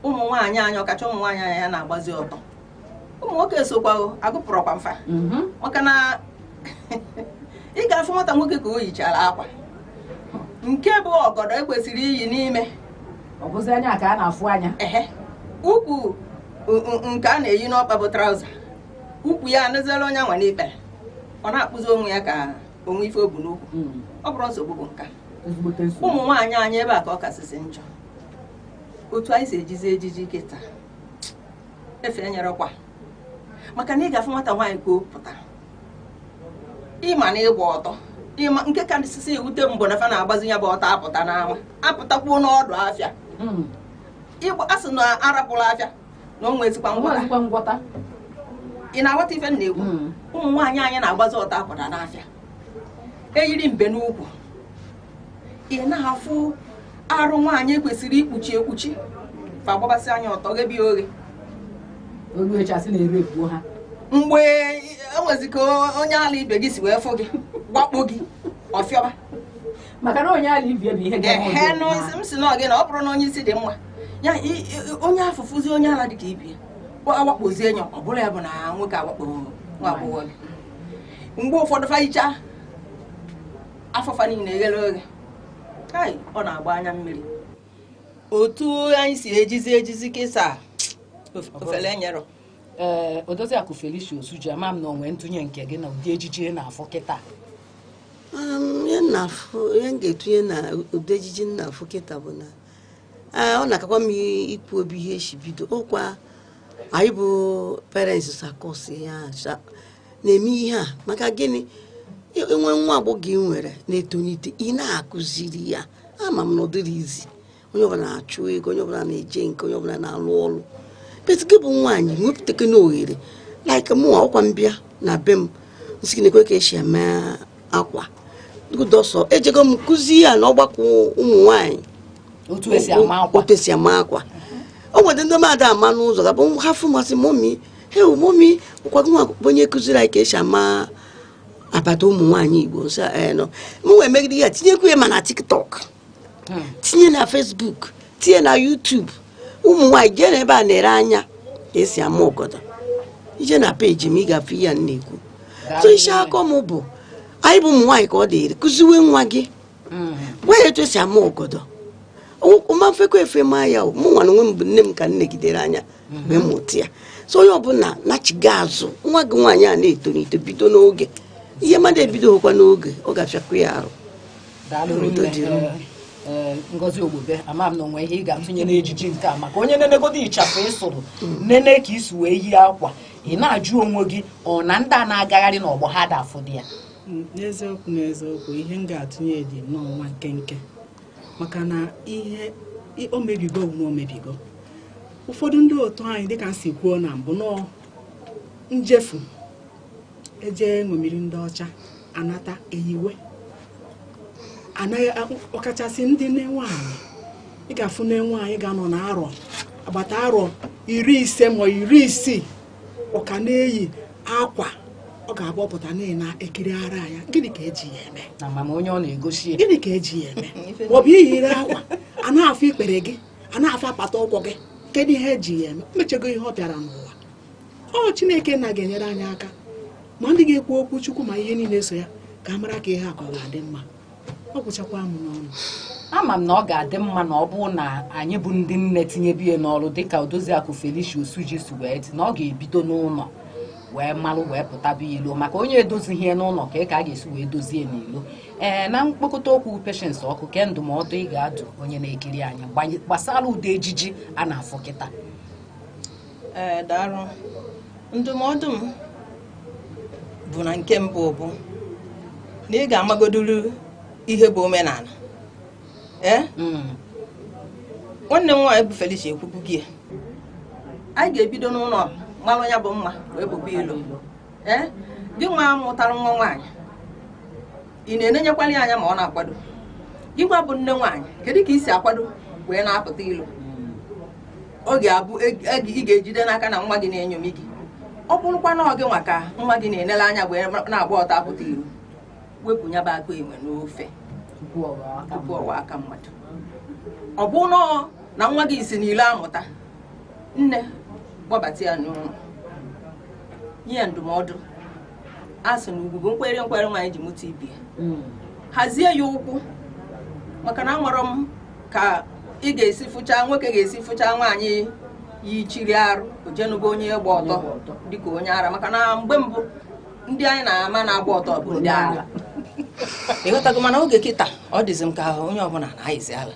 Ụmụ nwaanyị anyị, ọkacha ụmụ nwaanyị anyị, ya na-agbazi ọtọ. Ụmụ nwoke sokwa agụpụrọkwa mfa, maka na ị ga-afụ nwata nwoke ka o yichara akwa nke bụ ọgọdọ ekwesịrị iyi n'ime. Ọ bụzi anya ka a na-afụ anya. Ukwu nke a na-eyi n'ọkpa bụ trauza, ukwu ya anụziela onye nwa n'ikpere, ọ na-akpụzi onwe ya ka onwe ife obu n'ukwu. Ọ bụrụ nsogbu bụ nka. Ụmụ nwaanyị anyị ebe a ka ọ kasịsị njọ. Otu anyị si ejizi ejiji kịta efe nyerekwa, maka na ị ga-afụ nwata nwaanyị ka o pụta ịma na ịgba ọtọ, ịma nke ka sisi ewute mbọ na fa na-agbazi ya bụ ọtọ apụta n'ama, apụtakwuo n'ọdụ afịa. Ịgba asị na arapụla afịa na o nwezikwa ngwọta. Ị na-aghọta ife na-ekwu? Ụmụ nwaanyị anyị na-agbazi ọtọ apụta n'afịa, eyiri mbe n'ukwu. Ị na-afụ arụ nwaanyị kwesịrị ikpuchi ekpuchi, fa gbabasị anya ọtọ gebe ya oghe. Mgbe enwezi ka onye ala ibe gị si wee fụ gị, gbakpo gị ọfịọba, maka na onye ala ibe bụ ihe ga-eme. M si na gị na ọ bụrụ na onye isi dị mma ya, onye afụfụzi onye ala dị ka ibe awakpozie enyo, ọ bụrụ ya bụ na nwoke awakpo nwa agbọghọ gị. Mgbe ụfọdụ fayicha afọfa niile eghere oghe, ọ na-agba anya mmiri. Otu anyị si ejizi kịsa ofele nyero. Odoziakụ Felicia Osuji, ama m na onwe ntụnye nke gị na ụdị ejiji na-afụ kịta. Ihe m ga-etunye na ụdị ejiji na-afụ kịta bụ na ọ na-akakwa m ikwu obi ihe echi bido. Ọkwa anyị bụ parents sakọsi ya na-eme ihe a maka gịnị? Enwe nwa agbọghọ ị nwere na-etonite, ị na-akụziri ya. Ama m na ọ dịrị izi, onye ọbụla na-achụ ego, onye ọbụla na-eje nke, onye ọbụla na-alụ ọrụ. Beti gị bụ nwaanyị nwepụtakị n'ohere like mụ ọkwa mbịa na be m nsị gị na-ekwe ka esi eme akwa dọsọ ejego m kụzi ya na ọgbakọ ụmụ nwaanyị otu esi ama akwa. O nwere ndị mmadụ ama n'ụzọ gabụ ha fụ masị momi momi ụkwago nwa onye kụziri anyị ka esi ama abata ụmụ nwaanyị Igbo nsọ m wee megide ya tinyekwu ya ma na TikTok, tinye na Facebook, tinye na YouTube. Ụmụ nwaanyị jee n'ebe a na-ere anya ka esi ama ọgọdọ, ije na peji m ị ga-afụ ya na-ekwu. So isi akọ m bụ anyị bụ ụmụ nwaanyị ka ọ dịrị kụziwe nwa gị wee etu esi ama ọgọdọ. Ụma mfekwa efe ma ya mụ nwa na onwe m bụ nne m ka m negidere anya wee mụta ya. So onye ọbụla nachiga azụ nwa gị nwaanyị a na-etonite bido n'oge, ihe mmadụ ebido hụkwa n'oge ọ ga-afịakwu ya arụ. Ngozi Ogbube, ama m na onwe ihe ị ga-atụnye n'ejiji nke a, maka onye nenegodo ịchafụ ịsụrụ nene ka isi wee yi akwa, ị na-ajụ onwe gị ọ na ndị a na-agagharị n'ọgbọ ha dafụ dị ya. N'eziokwu ihe m ga-atụnye dị n'ọnwa nke maka na ihe o mebigo onwe o mebigo. Ụfọdụ ndị otu anyị dịka m si kwuo na mbụ nọ njefu eje ṅomiri ndị ọcha anata eyiwe anaghị ọkachasị ndị nwaanyị. Ị ga-afụ nwaanyị ga-anọ na arọ agbata arọ 50 ma 60 ọka na-eyi akwa, ọ ga-abụ ọpụta na-ekiri ara ya. Gịnị ka eji ya eme? Na mama onye ọ na-egosi gịnị ka eji ya eme? Maọbụ iyiri akwa a na-afụ ikpere gị, a na-afụ apata ụkwụ gị, kedu ihe eji ya eme? Mechego ihe ọ bịara n'ụwa. Ọ Chineke na ga-enyere anyị aka ma ndị ga-ekwu okwu Chukwu ma ihe niile so ya ka a mara ka ihe akọ ga-adị mma. ọ kwụchakwa m n'ọnụ. Ama m na ọ ga-adị mma na ọ bụrụ na anyị bụ ndị nne tinyebihe n'ọrụ dịka Odoziakụ Felicia Osuji si wee dị na ọ ga-ebido n'ụlọ wee malụ wee pụtaba ilo maka onye edozighị ya n'ụlọ ka a ga-esi wee dozie n'ilo. Na mkpokọta okwu Patience Ọkụ ke ndụmọdụ ị ga-adụ onye na-ekiri anyị gbasara ụdị ejiji a na-afụ kịta. Daalụ. Ndụmọdụ m bụ na nke mbụ bụ na ị ga-amagoduru ihe bụ omenala. Nwanne m nwaanyị bụ Felicia ekwubu gị anyị ga-ebido n'ụlọ mmalụ ya bụ mma wee bụba ilo. Gị nwa mụtara nwa nwaanyị ị na-enenyekwala ya anya ma ọ na-akwado. Gị nwa bụ nne nwaanyị kedu ka ị si akwado wee na-apụta ilo? Ọ ga-abụ ị ga-ejide n'aka na nwa gị na-enyomi gị. Ọ bụrụkwa na ọ gị nwa ka nwa gị na-enele anya wee na-agba ọtọ apụta ilo, wepụ ya bụ akụ enwe n'ofe tupu ọwa aka mmadụ. Ọ bụ na nwa gị si n'ilo amụta, nne gbabata ya n'ụlọ nye ndụmọdụ. Asị na ugwu bụ nkwere nwaanyị ji mụta ibi ya. Hazie ya ụkwụ maka na amụrụ m ka ị ga-esi fụcha nwoke ga-esi fụcha nwaanyị yi chiri arụ ojenugo onye gba ọtọ dịka onye ara maka na mgbe mbụ ndị anyị na-ama na-agba ọtọ bụ ndị ara. Ịghọtago mana oge kịta ọ dịzi m ka onye ọbụla na-ayịzi ala.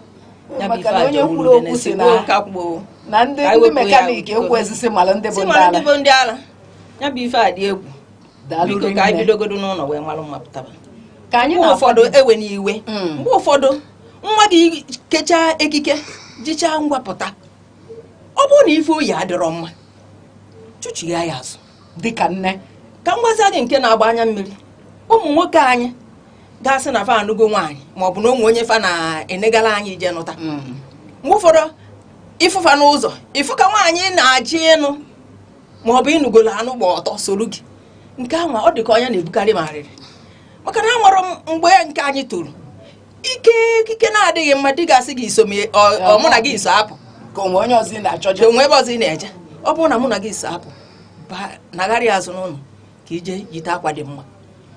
Maka na onye kwuru okwu si na ndị mekaniki ekwu ezisi mara ndị bụ ndị ala. Ya bụ ife a dị egwu. Biko ka anyị bidogodo n'ụlọ wee malụ mmapụtaba. Ka anyị ụfọdụ ewe n'iwe. Mgbe ụfọdụ nwa gị kechaa ekike jichaa ngwapụta, ọ bụrụ na ife oyi adịrọ mma chụchigha ya azụ dịka nne. Ka m gwazi gị nke na-agba anya mmiri, ụmụ nwoke anyị ga-asị na fa anụgo nwaanyị maọbụ na ụmụ onye fa na-enegala anyị ije nụta. Mgbe ụfọdụ ịfụfa n'ụzọ ịfụ ka nwaanyị na-achị ịnụ maọbụ ịnụgolo anụ gba ọtọ soro gị. Nke ahụ ọ dị ka onye na-ebukarị m arịrị maka na amụrụ m mgbe nke anyị toro ikike na-adịghị mma dị gasị gị iso mụ na gị iso apụ ka onwe onye ọzọ na-achọje onwe ebe ọzọ ị na-eje. Ọ bụrụ na mụ na gị iso apụ nagharị azụ n'ụlọ ka ije yite akwa dị mma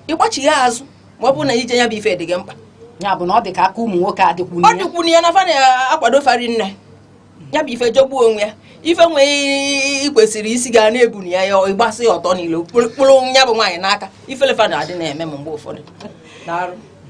ịgbachighị azụ ma ọ bụrụ na ije ya bụ ife dị gị mkpa. Ya bụ na ọ dị ka aka ụmụ nwoke adịkwunu ya na fa na-akwado fari nne ya bụ ife jọgbuo onwe ya ife nwee ị kwesịrị isi gaa na-ebu na ya ịgbasị ọtọ niile kpụrụ ya bụ nwaanyị n'aka ifelefa na-adị na-eme m mgbe ụfọdụ.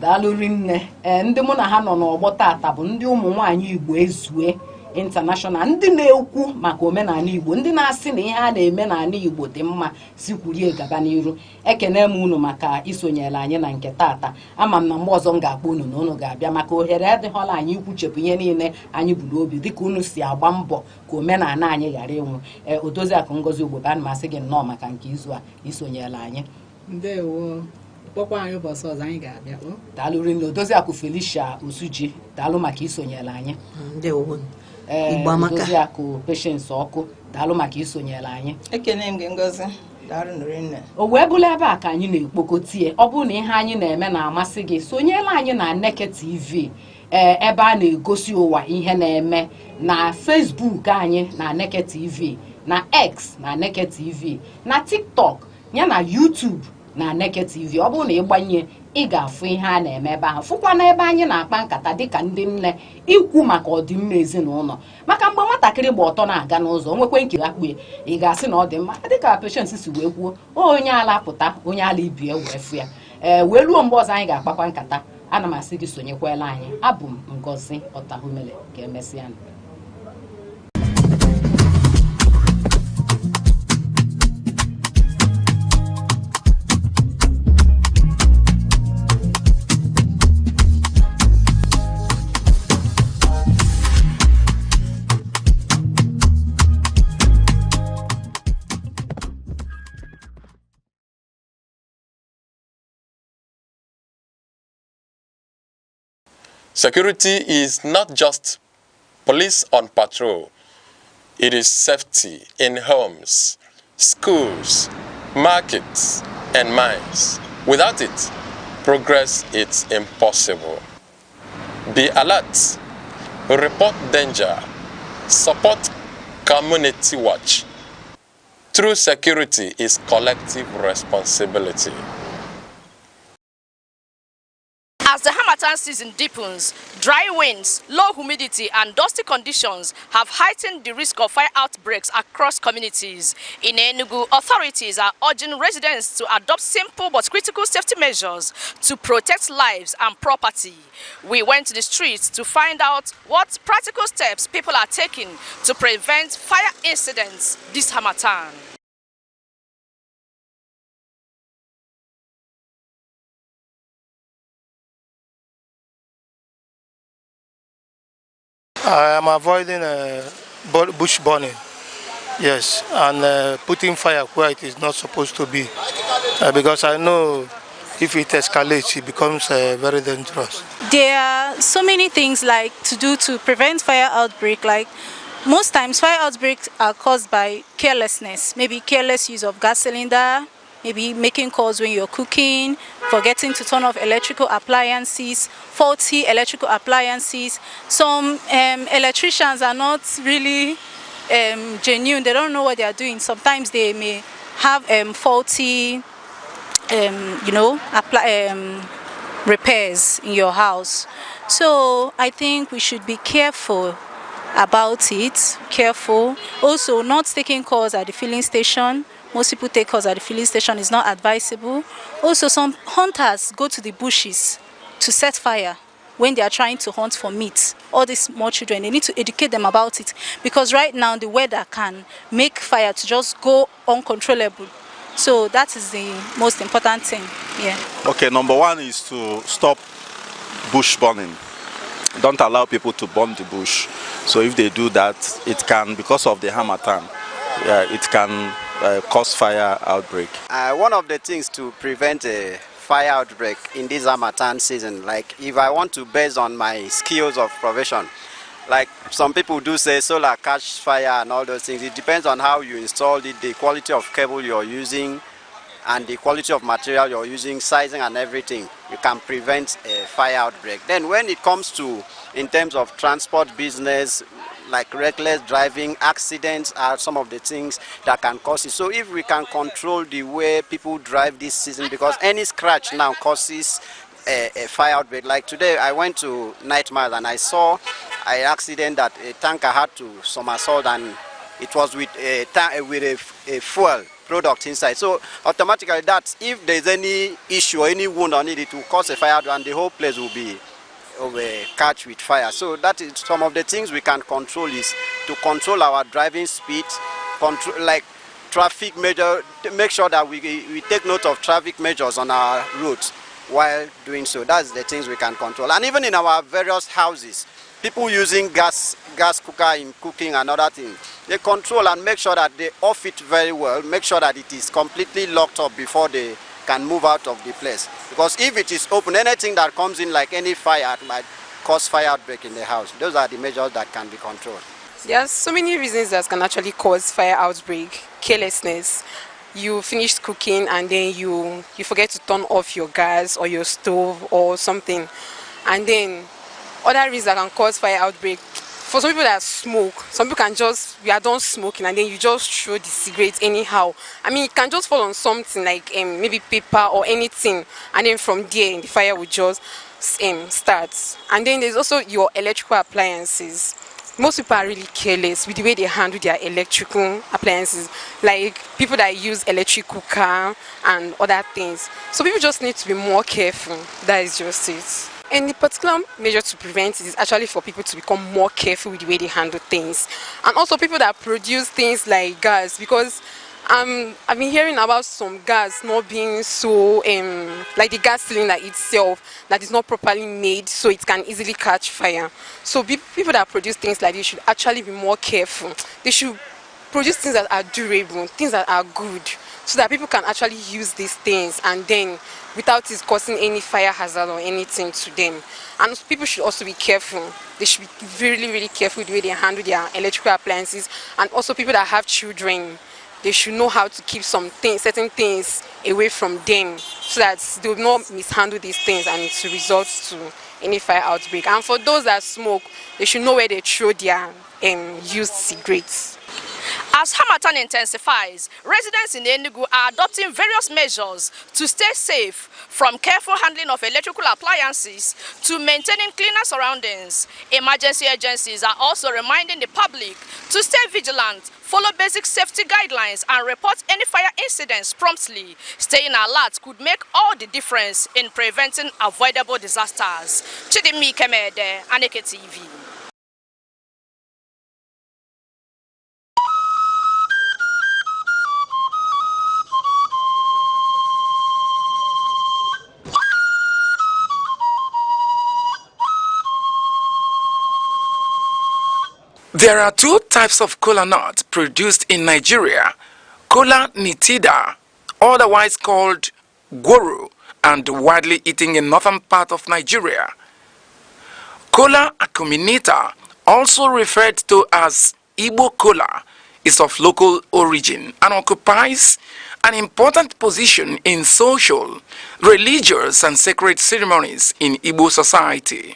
Daalụ rinne. Ndị mụ na ha nọ n'ọgbọ tata bụ ndị ụmụ nwaanyị Igbo Ezue International, ndị na-ekwu maka omenala Igbo, ndị na-asị na ihe a na-eme n'ala Igbo dị mma si kwurie gaba n'iru. Ekene m unu maka isonyere anyị na nke tata. Ama m na mgbe ọzọ m ga-akpọ unu na unu ga-abịa maka ohere adịghọla anyị ikwuchepụ ihe niile anyị bụ n'obi dịka unu si agba mbọ ka omenala anyị ghara ịnwụ. Odoziakụ Ngozi Ogbobe, ana m asị gị nnọọ maka nke izu a isonyere anyị. Ndewo. Kpọkwa anyị ụbọchị ọzọ anyị ga-abịa. Daalụ rinne. Odoziakụ Felicia Osuji, daalụ maka isonyere anyị. Odoziakụ Patience Ọkụ, daalụ maka isonyere anyị. Ekene m gị Ngozi. O wee bụla ebe a ka anyị na-ekpokotie. Ọ bụrụ na ihe anyị na-eme na-amasị gị, sonyela anyị na Aneke TV ebe a na-egosi ụwa ihe na-eme, na Facebook anyị na Aneke TV, na X na Aneke TV, na TikTok ya na YouTube na Aneke TV. Ọ bụrụ na ịgbanye ị ga-afụ ihe a na-eme ebe ahụ, fụkwa na ebe anyị na-akpa nkata dịka ndị nne ikwu maka ọdịmma ezinụlọ. Maka mgbe nwatakịrị gba ọtọ na-aga n'ụzọ nwekwe nke akpue, ị ga-asị na ọ dị mma dịka Patience si wee kwuo onye ala pụta onye ala ibie wee fụ ya. Wee ruo mgbe ọzọ anyị ga-akpakwa nkata, ana m asị gị sonyekwala anyị. Abụ m Ngozi Ọtahumele, ka emesịa. Security is not just police on patrol. It is safety in homes, schools, markets, and mines. Without it, progress is impossible. Be alert, report danger, support community watch. True security is collective responsibility. As the harmattan season deepens, dry winds, low humidity and dusty conditions have heightened the risk of fire outbreaks across communities. In Enugu, authorities are urging residents to adopt simple but critical safety measures to protect lives and property. We went to the streets to find out what practical steps people are taking to prevent fire incidents this harmattan. I am avoiding bush burning, yes, and putting fire where it is not supposed to be, because I know if it escalates, it becomes very dangerous. There are so many things like to do to prevent fire outbreak. Like most times fire outbreaks are caused by carelessness, maybe careless use of gas cylinder, maybe making calls when you're cooking, forgetting to turn off electrical appliances, faulty electrical appliances. Some electricians are not really genuine, they don't know what they are doing. Sometimes they may have faulty repairs in your house. So I think we should be careful about it, also not taking calls at the filling station. Most people take calls at the filling station, is not advisable. Also, some hunters go to the bushes to set fire when they are trying to hunt for meat. All these small children, they need to educate them about it, because right now the weather can make fire to just go uncontrollable. So that is the most important thing. Yeah. Okay, number one is to stop bush burning. Don't allow people to burn the bush. So if they do that, it can, because of the harmattan, it can cause fire outbreak. One of the things to prevent a fire outbreak in this harmattan season, like if I want to base on my skills of profession, like some people do say solar catch fire and all those things. It depends on how you install it, the quality of cable you're using, and the quality of material you're using, sizing and everything. You can prevent a fire outbreak. Then when it comes to, in terms of transport business, like reckless driving, accidents are some of the things that can cause it. So if we can control the way people drive this season, because any scratch now causes a fire outbreak. Like today I went to Night Mile and I saw an accident that a tanker had to somersault, and it was with a fuel product inside. So automatically that if there's any issue or any wound on it, it will cause a fire and the whole place will be catch with fire. So that is some of the things we can control, is to control our driving speed, control like traffic measure, make sure that we take note of traffic measures on our roads while doing so. That's the things we can control. And even in our various houses, people using gas cooker in cooking and other things, they control and make sure that they off it very well, make sure that it is completely locked up before they can move out of the place. Because if it is open, anything that comes in like any fire might cause fire outbreak in the house. Those are the measures that can be controlled. There are so many reasons that can actually cause fire outbreak. Carelessness. You finish cooking and then you forget to turn off your gas or your stove or something. And then other reasons that can cause fire outbreak. For some people that smoke, some people can just, we are done smoking and then you just throw the cigarette anyhow. I mean, it can just fall on something like maybe paper or anything, and then from there the fire will just start. And then there's also your electrical appliances. Most people are really careless with the way they handle their electrical appliances, like people that use electric cooker and other things. So people just need to be more careful. That is just it. And the particular measure to prevent it is actually for people to become more careful with the way they handle things. And also people that produce things like gas, because I've been hearing about some gas not being so, like the gas cylinder itself, that is not properly made so it can easily catch fire. So people that produce things like this should actually be more careful. They should produce things that are durable, things that are good, so that people can actually use these things and then without it causing any fire hazard or anything to them. And people should also be careful. They should be really, really careful with the way they handle their electrical appliances. And also people that have children, they should know how to keep certain things away from them, so that they will not mishandle these things and it will result to any fire outbreak. And for those that smoke, they should know where they throw their used cigarettes. As Harmattan intensifies, residents in Enugu are adopting various measures to stay safe, from careful handling of electrical appliances to maintaining cleaner surroundings. Emergency agencies are also reminding the public to stay vigilant, follow basic safety guidelines, and report any fire incidents promptly. Staying alert could make all the difference in preventing avoidable disasters. Chidimi Kemede, Aneke TV. There are two types of kola nut produced in Nigeria: kola nitida, otherwise called gworo, and widely eaten in northern part of Nigeria. Kola acuminata, also referred to as Igbo kola, is of local origin and occupies an important position in social, religious, and sacred ceremonies in Igbo society.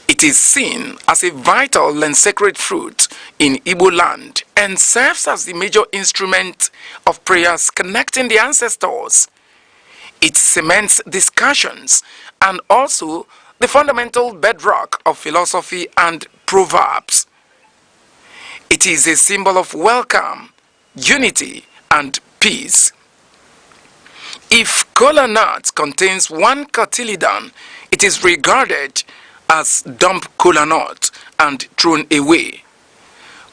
It is seen as a vital and sacred fruit in Igbo land and serves as the major instrument of prayers connecting the ancestors. It cements discussions and also the fundamental bedrock of philosophy and proverbs. It is a symbol of welcome, unity, and peace. If kola nut contains one cotyledon, it is regarded as dump kola nut and thrown away.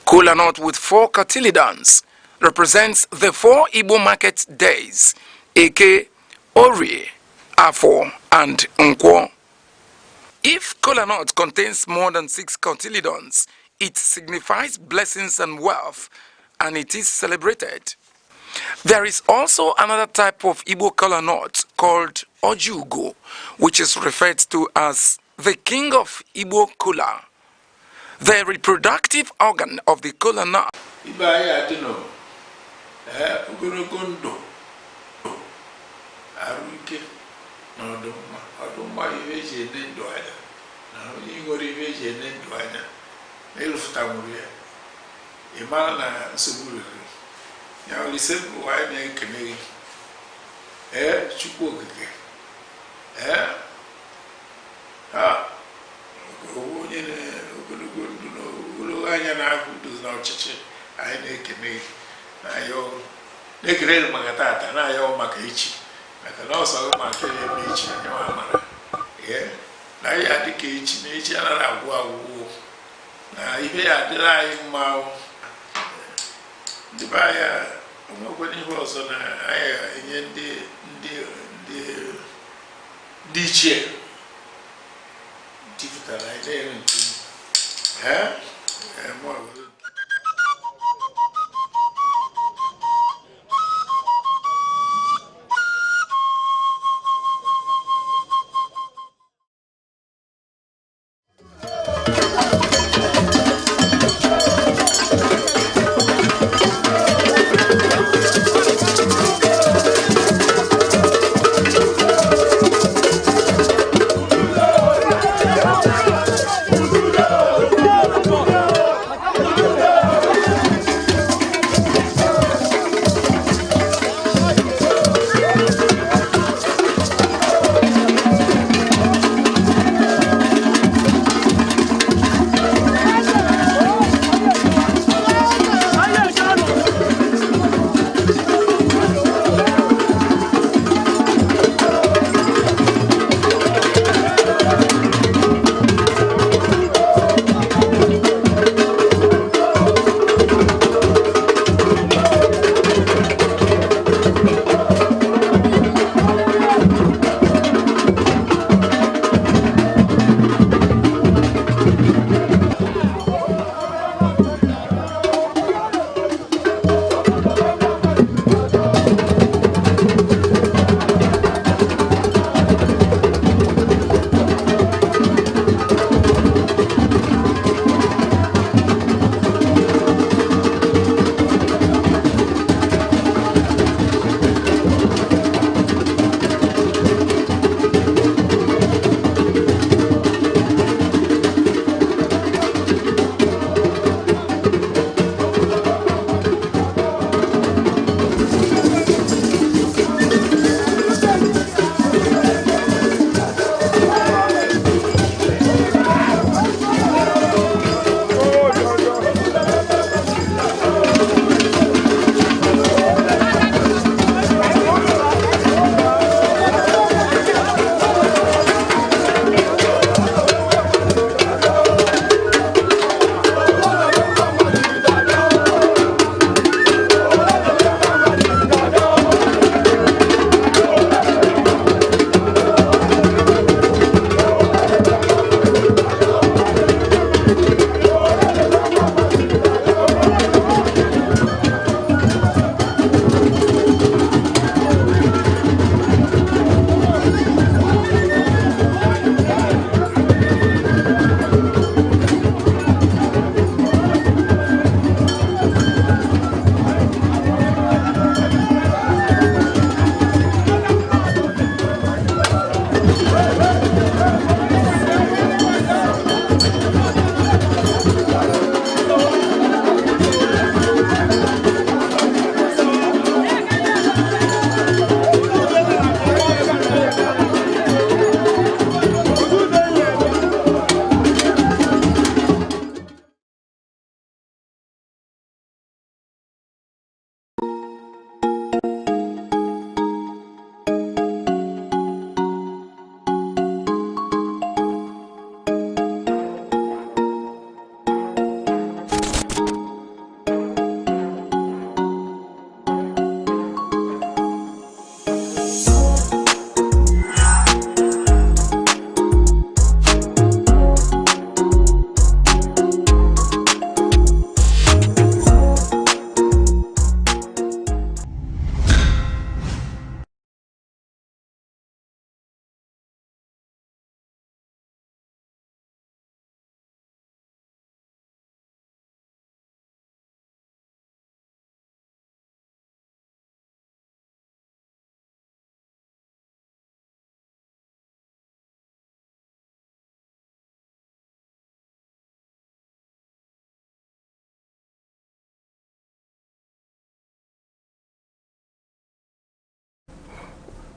Kola nut with 4 cotyledons represents the 4 Igbo market days: Eke, Orie, Afo, and Nkwo. If kola nut contains more than 6 cotyledons, it signifies blessings and wealth, and it is celebrated. There is also another type of Igbo kola nut called Ojugo, which is referred to as the king of Igbo kola. The reproductive organ of the kola nut.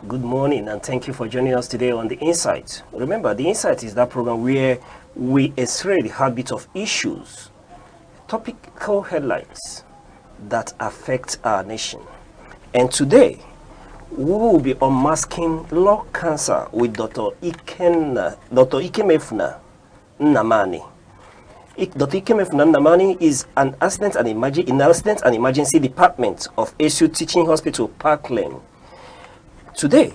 Good morning, and thank you for joining us today on The Insight. Remember, The Insight is that program where we x-ray the heartbeat of issues, topical headlines that affect our nation. And today, we will be unmasking lung cancer with Dr. Ikemefuna Nnamani. Dr. Ikemefuna Nnamani is an accident and emergency department of ASU Teaching Hospital, Park Lane. Today,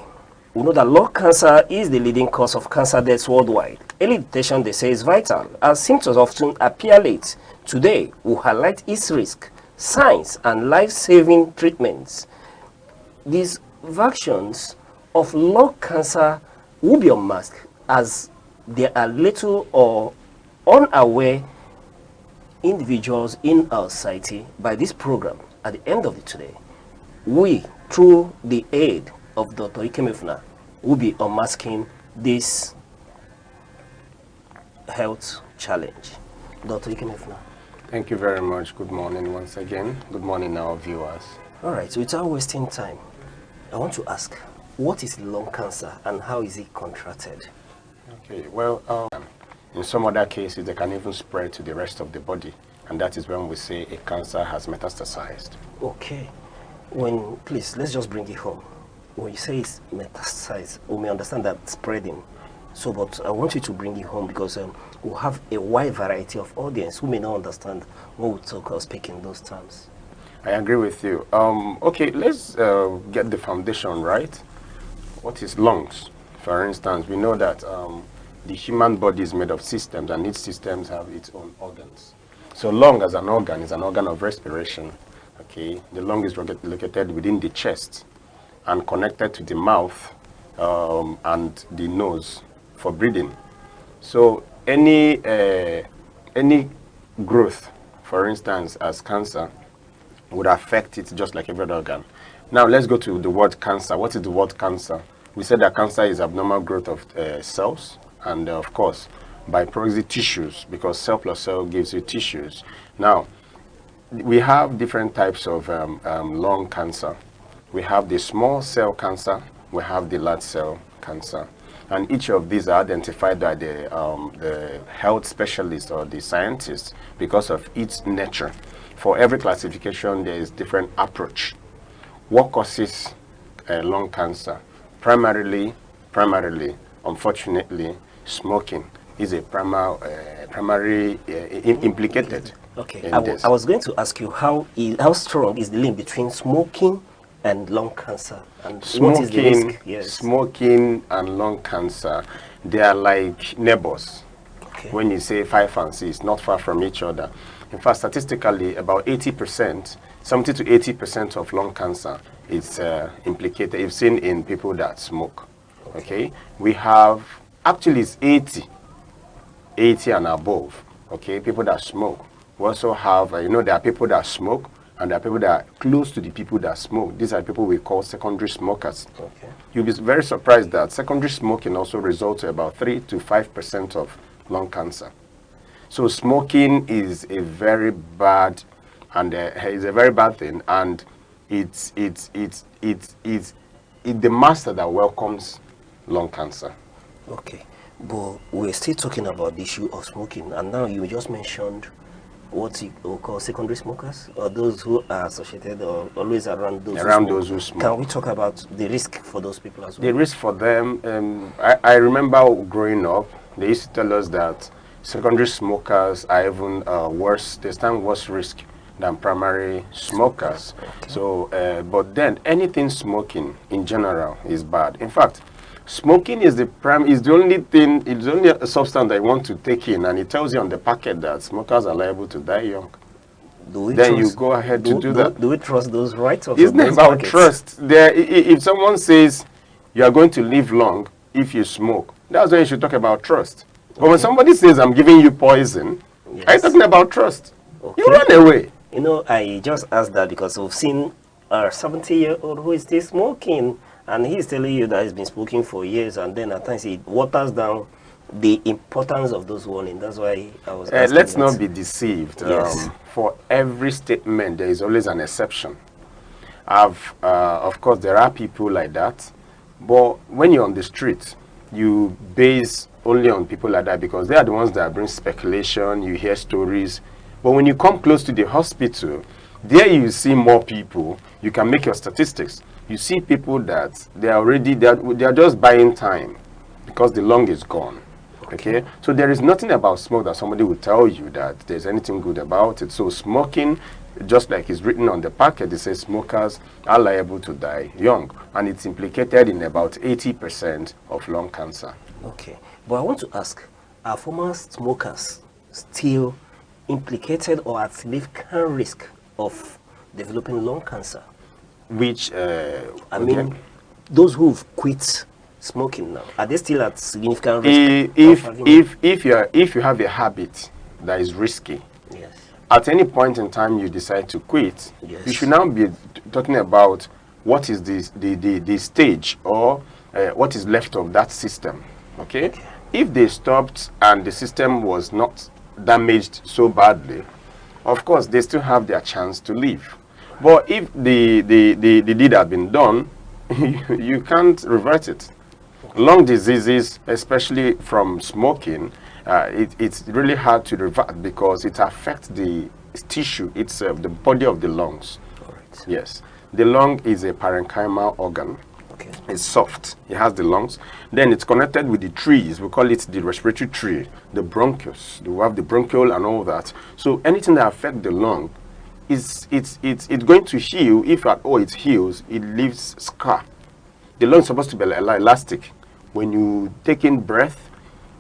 we know that lung cancer is the leading cause of cancer deaths worldwide. Early detection, they say, is vital, as symptoms often appear late. Today, we'll highlight its risk, signs, and life-saving treatments. These versions of lung cancer will be unmasked, as there are little or unaware individuals in our society. By this program, at the end of it today, we, through the aid of Dr. Ikemefuna, will be unmasking this health challenge. Dr. Ikemefuna. Thank you very much. Good morning once again. Good morning, our viewers. All right, so without wasting time, I want to ask, what is lung cancer and how is it contracted? Okay, well, in some other cases, they can even spread to the rest of the body, and that is when we say a cancer has metastasized. Okay. Please, let's just bring it home. When you say it's metastasized, we may understand that spreading. So, but I want you to bring it home because we'll have a wide variety of audience who may not understand when we talk or speak in those terms. I agree with you. Okay, let's get the foundation right. What is lungs? For instance, we know that the human body is made of systems, and each systems have its own organs. So lung as an organ is an organ of respiration. Okay, the lung is located within the chest and connected to the mouth and the nose for breathing. So any growth, for instance, as cancer, would affect it just like every other organ. Now let's go to the word cancer. What is the word cancer? We said that cancer is abnormal growth of cells and of course by proxy tissues, because cell plus cell gives you tissues. Now we have different types of lung cancer. We have the small cell cancer, we have the large cell cancer, and each of these are identified by the health specialist or the scientist because of its nature. For every classification, there is different approach. What causes lung cancer? Primarily, unfortunately, smoking is a primary implicated. Okay, I was going to ask you how strong is the link between smoking and lung cancer, and what is the risk? Yes. Smoking and lung cancer, they are like neighbors. Okay. When you say 5 and 6, not far from each other. In fact, statistically, about 80%, 70 to 80% of lung cancer is implicated. You've seen in people that smoke. Okay, we have actually it's 80 and above. Okay, people that smoke. We also have, there are people that smoke, and there are people that are close to the people that smoke. These are people we call secondary smokers. Okay. You'll be very surprised that secondary smoking also results in about 3 to 5% of lung cancer. So smoking is a very bad, and is a very bad thing, and it's the master that welcomes lung cancer. Okay, but we're still talking about the issue of smoking, and now you just mentioned what you call secondary smokers, or those who are associated or always around those who smoke. Can we talk about the risk for those people as well? The risk for them, I remember growing up, they used to tell us that secondary smokers are even worse, they stand worse risk than primary smokers. Okay. So, but then anything smoking in general is bad. In fact, smoking is the only thing, it's only a substance that you want to take in, and it tells you on the packet that smokers are liable to die young. Then you go ahead to do that. Do we trust those rights? It's not about trust. If someone says you are going to live long if you smoke, that's when you should talk about trust. Okay. But when somebody says I'm giving you poison, yes, are you talking about trust? Okay. You run away. You know, I just asked that because we've seen a 70-year-old who is still smoking, and he's telling you that he's been smoking for years, and then at times it waters down the importance of those warnings. That's why I was asking. Let's not be deceived. Yes. For every statement, there is always an exception. Of course, there are people like that, But when you're on the street, you base only on people like that because they are the ones that bring speculation, you hear stories. But when you come close to the hospital, there you see more people. You can make your statistics. You see people that they are just buying time because the lung is gone. Okay, so there is nothing about smoke that somebody will tell you that there's anything good about it. So smoking, just like it's written on the packet, it says smokers are liable to die young, and it's implicated in about 80% of lung cancer. Okay, but I want to ask, are former smokers still implicated or at significant risk of developing lung cancer? Which, I mean, those who've quit smoking now, are they still at significant risk? If you have a habit that is risky, yes, at any point in time you decide to quit, yes, you should now be talking about what is the stage or what is left of that system. Okay? If they stopped and the system was not damaged so badly, of course they still have their chance to live. But if the deed had been done, you can't revert it. Lung diseases, especially from smoking, it's really hard to revert because it affects the tissue itself, the body of the lungs. All right. Yes. The lung is a parenchymal organ. Okay. It's soft. It has the lungs. Then it's connected with the trees. We call it the respiratory tree, the bronchus. We have the bronchiole and all that. So anything that affects the lung, it's going to heal. If at all it heals, it leaves scar. The lung is supposed to be elastic. When you take in breath,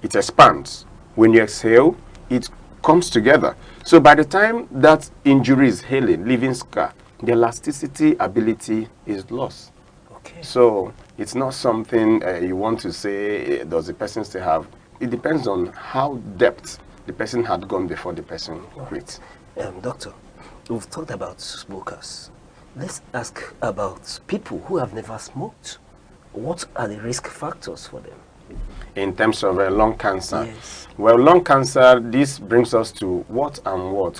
it expands. When you exhale, it comes together. So by the time that injury is healing, leaving scar, the elasticity ability is lost. Okay. So it's not something you want to say, does the person still have? It depends on how depth the person had gone before the person quit. Doctor, we've talked about smokers. Let's ask about people who have never smoked. What are the risk factors for them? In terms of lung cancer? Yes. Well, lung cancer, this brings us to what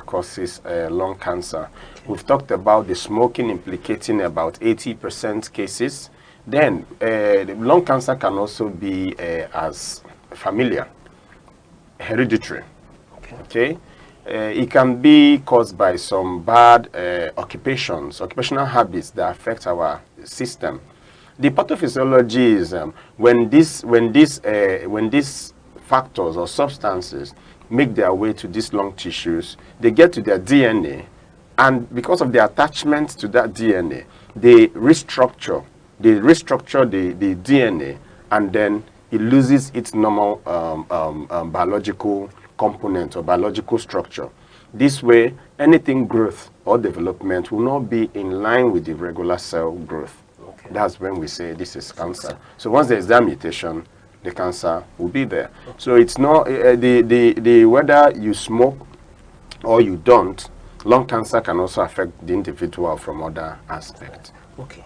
causes lung cancer. Okay. We've talked about the smoking implicating about 80% cases. Then lung cancer can also be as familial, hereditary. Okay. It can be caused by some bad occupational habits that affect our system. The pathophysiology is when these factors or substances make their way to these lung tissues, they get to their DNA, and because of the attachment to that DNA, they restructure the DNA, and then it loses its normal biological component or biological structure. This way, anything growth or development will not be in line with the regular cell growth. Okay. That's when we say this is cancer. So once there is that mutation, the cancer will be there. Okay. So it's not the whether you smoke or you don't. Lung cancer can also affect the individual from other aspects. Okay.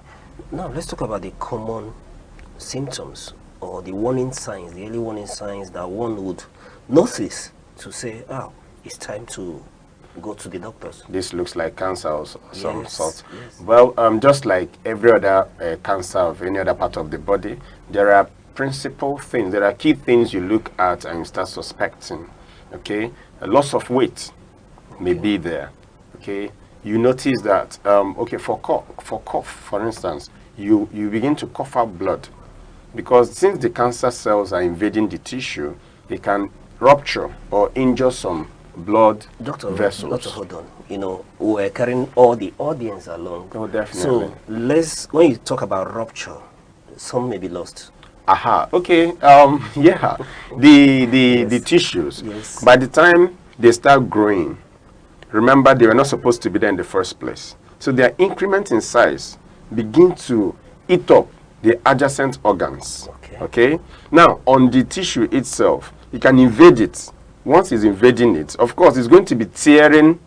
Now let's talk about the common symptoms or the warning signs, the early warning signs that one would notice to say, oh, it's time to go to the doctors. This looks like cancer of some sort. Yes. Well, just like every other cancer of any other part of the body, there are principal things, there are key things you look at and you start suspecting. Okay, a loss of weight may be there. Okay, you notice that. Okay, for cough, for instance, you begin to cough out blood, because since the cancer cells are invading the tissue, they can rupture or injure some blood vessels. Doctor, hold on. You know, we're carrying all the audience along. Oh, definitely. So when you talk about rupture, some may be lost. Aha. Okay. Yeah. The tissues. Yes. By the time they start growing, remember they were not supposed to be there in the first place. So their increment in size begin to eat up the adjacent organs. Okay. Now on the tissue itself, you can invade it. Once it's invading it, of course, it's going to be tearing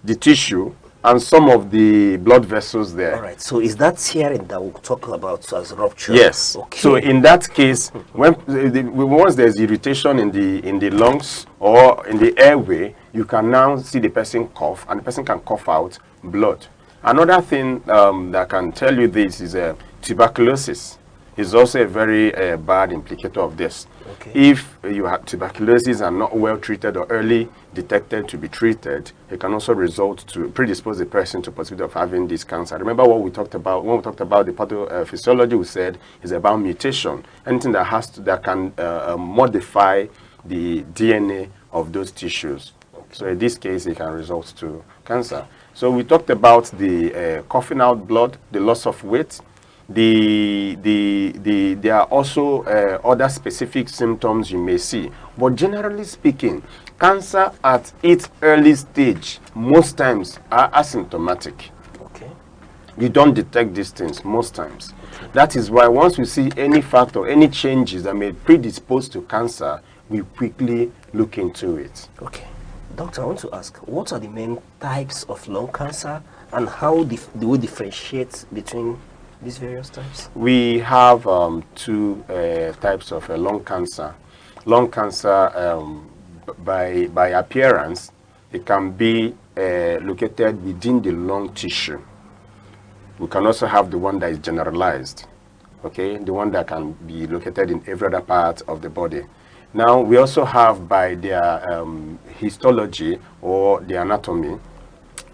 the tissue and some of the blood vessels there. All right. So is that tearing that we'll talk about as rupture? Yes. Okay. So in that case, once there's irritation in the lungs or in the airway, you can now see the person cough, and the person can cough out blood. Another thing that can tell you this is tuberculosis. is also a very bad implicator of this. Okay. If you have tuberculosis and not well treated or early detected to be treated, it can also result to predispose the person to possibility of having this cancer. Remember what we talked about when we talked about the pathophysiology. We said is about mutation, anything that has to, that can modify the DNA of those tissues. So in this case, it can result to cancer. So we talked about the coughing out blood, the loss of weight. There are also other specific symptoms you may see. But generally speaking, cancer at its early stage most times are asymptomatic. Okay. You don't detect these things most times. Okay. That is why once we see any factor, any changes that may predispose to cancer, we quickly look into it. Okay. Doctor, I want to ask, what are the main types of lung cancer and how do we differentiate between these various types? We have two types of lung cancer. Lung cancer, by appearance, it can be located within the lung tissue. We can also have the one that is generalized, okay, the one that can be located in every other part of the body. Now, we also have by their histology or the anatomy,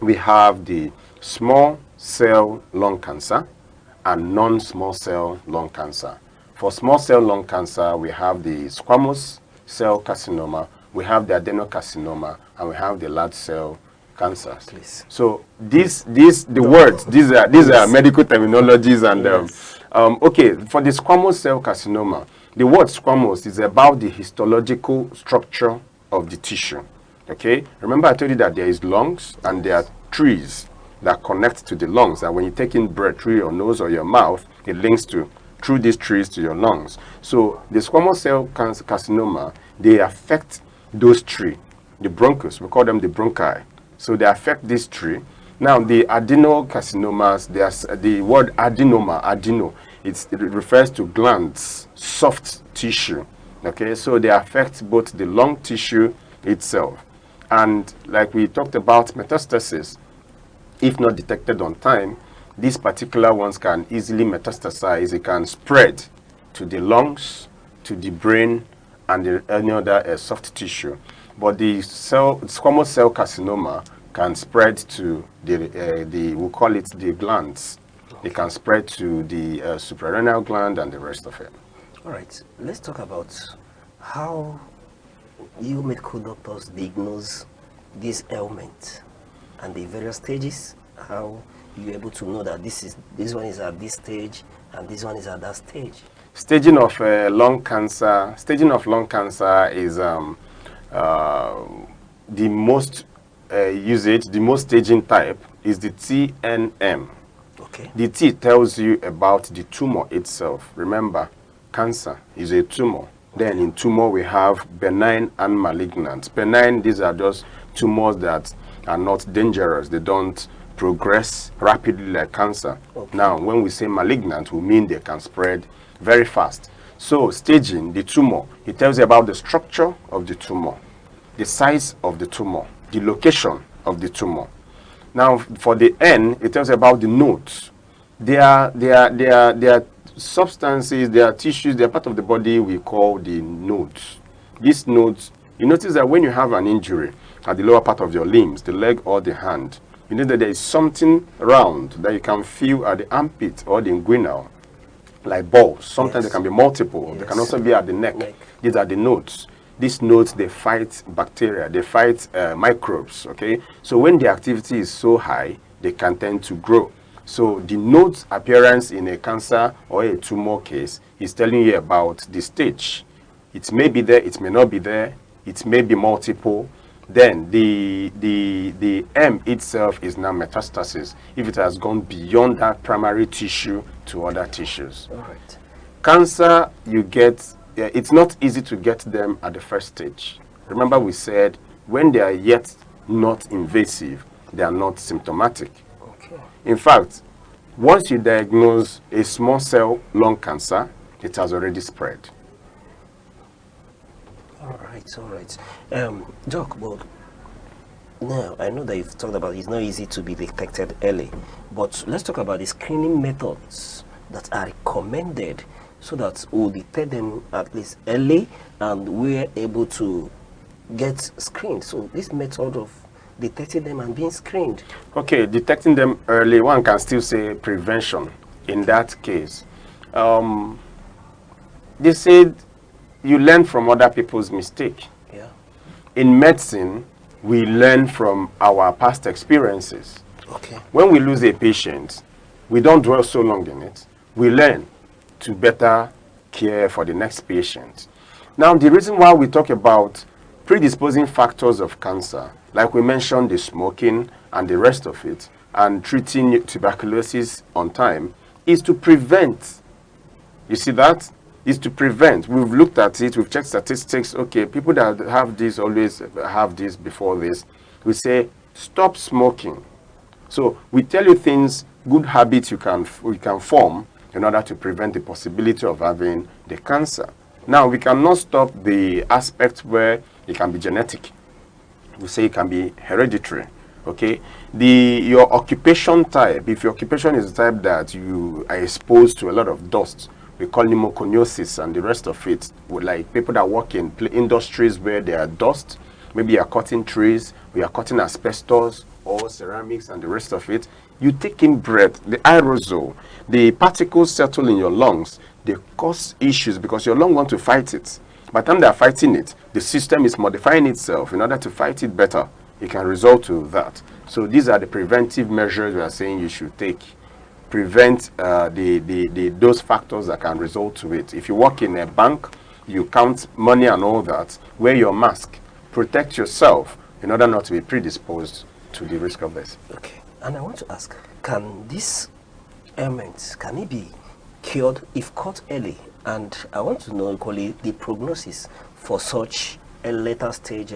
we have the small cell lung cancer and non-small cell lung cancer. For small cell lung cancer, we have the squamous cell carcinoma, we have the adenocarcinoma, and we have the large cell cancers. Please. So the words, these are medical terminologies, and okay, for the squamous cell carcinoma, the word squamous is about the histological structure of the tissue. Okay, remember I told you that there is lungs and there are trees that connect to the lungs, that when you take in breath through your nose or your mouth, it links through these trees to your lungs. So the squamous cell carcinoma, they affect those trees, the bronchus, we call them the bronchi. So they affect this tree. Now the adenocarcinomas, there's the word adeno, it refers to glands, soft tissue. Okay, so they affect both the lung tissue itself. And like we talked about metastasis, if not detected on time, these particular ones can easily metastasize. It can spread to the lungs, to the brain, and any other soft tissue. But the squamous cell carcinoma can spread to we call it the glands. It can spread to the suprarenal gland and the rest of it. All right, let's talk about how you medical doctors diagnose this ailment and the various stages, how you're able to know that this one is at this stage and this one is at that stage. Staging of lung cancer. Staging of lung cancer is the most usage, the most staging type is the TNM. Okay. The T tells you about the tumor itself. Remember, cancer is a tumor. Then in tumor we have benign and malignant. Benign, these are just tumors that are not dangerous. They don't progress rapidly like cancer. Okay. Now, when we say malignant, we mean they can spread very fast. So staging the tumor, it tells you about the structure of the tumor, the size of the tumor, the location of the tumor. Now, for the N, it tells you about the nodes. They are substances, they are tissues, they are part of the body we call the nodes. These nodes, you notice that when you have an injury at the lower part of your limbs, the leg or the hand, you know that there is something round that you can feel at the armpit or the inguinal, like balls. Sometimes they can be multiple. They can also be at the neck. These are the nodes. These nodes, they fight bacteria, they fight microbes, okay? So when the activity is so high, they can tend to grow. So the node's appearance in a cancer or a tumor case is telling you about the stage. It may be there, it may not be there, it may be multiple. Then the M itself is now metastasis, if it has gone beyond that primary tissue to other tissues. All right. Cancer, you get, it's not easy to get them at the first stage. Remember we said when they are yet not invasive, they are not symptomatic. Okay. In fact, once you diagnose a small cell lung cancer, it has already spread. All right. Doc, well, now I know that you've talked about it's not easy to be detected early, but let's talk about the screening methods that are recommended so that we'll detect them at least early and we're able to get screened. So this method of detecting them and being screened. Okay, detecting them early, one can still say prevention in that case. They said you learn from other people's mistake. Yeah. In medicine, we learn from our past experiences. Okay. When we lose a patient, we don't dwell so long in it. We learn to better care for the next patient. Now, the reason why we talk about predisposing factors of cancer, like we mentioned the smoking and the rest of it, and treating tuberculosis on time, is to prevent. You see that? Is to prevent. We've looked at it, we've checked statistics. Okay, people that have this always have this before this. We say, stop smoking. So we tell you things, good habits you can form in order to prevent the possibility of having the cancer. Now, we cannot stop the aspect where it can be genetic. We say it can be hereditary. Okay, your occupation type, if your occupation is the type that you are exposed to a lot of dust, we call pneumoconiosis and the rest of it, like people that work in industries where there are dust, maybe you are cutting trees, we are cutting asbestos or ceramics and the rest of it, you take in breath, the aerosol, the particles settle in your lungs, they cause issues because your lungs want to fight it. By the time they are fighting it, the system is modifying itself in order to fight it better. It can result to that. So these are the preventive measures we are saying you should take. Prevent those factors that can result to it. If you work in a bank, you count money and all that, wear your mask, protect yourself in order not to be predisposed to the risk of this. Okay, and I want to ask, can this ailment, can it be cured if caught early? And I want to know equally the prognosis for such a later stage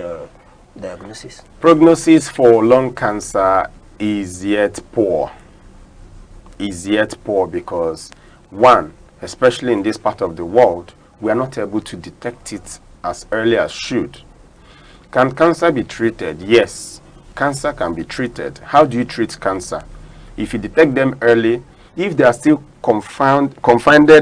diagnosis. Prognosis for lung cancer is yet poor. Is yet poor because, one, especially in this part of the world, we are not able to detect it as early as should. Can cancer be treated? Yes, cancer can be treated. How do you treat cancer? If you detect them early, if they are still confined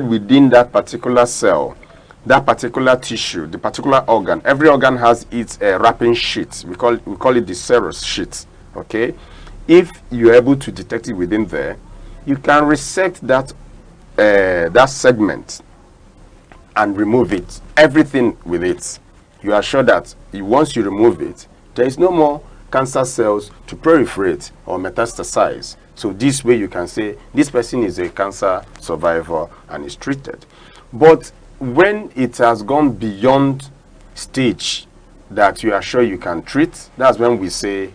within that particular cell, that particular tissue, the particular organ, every organ has its wrapping sheet. We call it the serous sheet. Okay, if you're able to detect it within there, you can resect that segment and remove it, everything with it. You are sure that once you remove it, there is no more cancer cells to proliferate or metastasize. So this way you can say this person is a cancer survivor and is treated. But when it has gone beyond stage that you are sure you can treat, that's when we say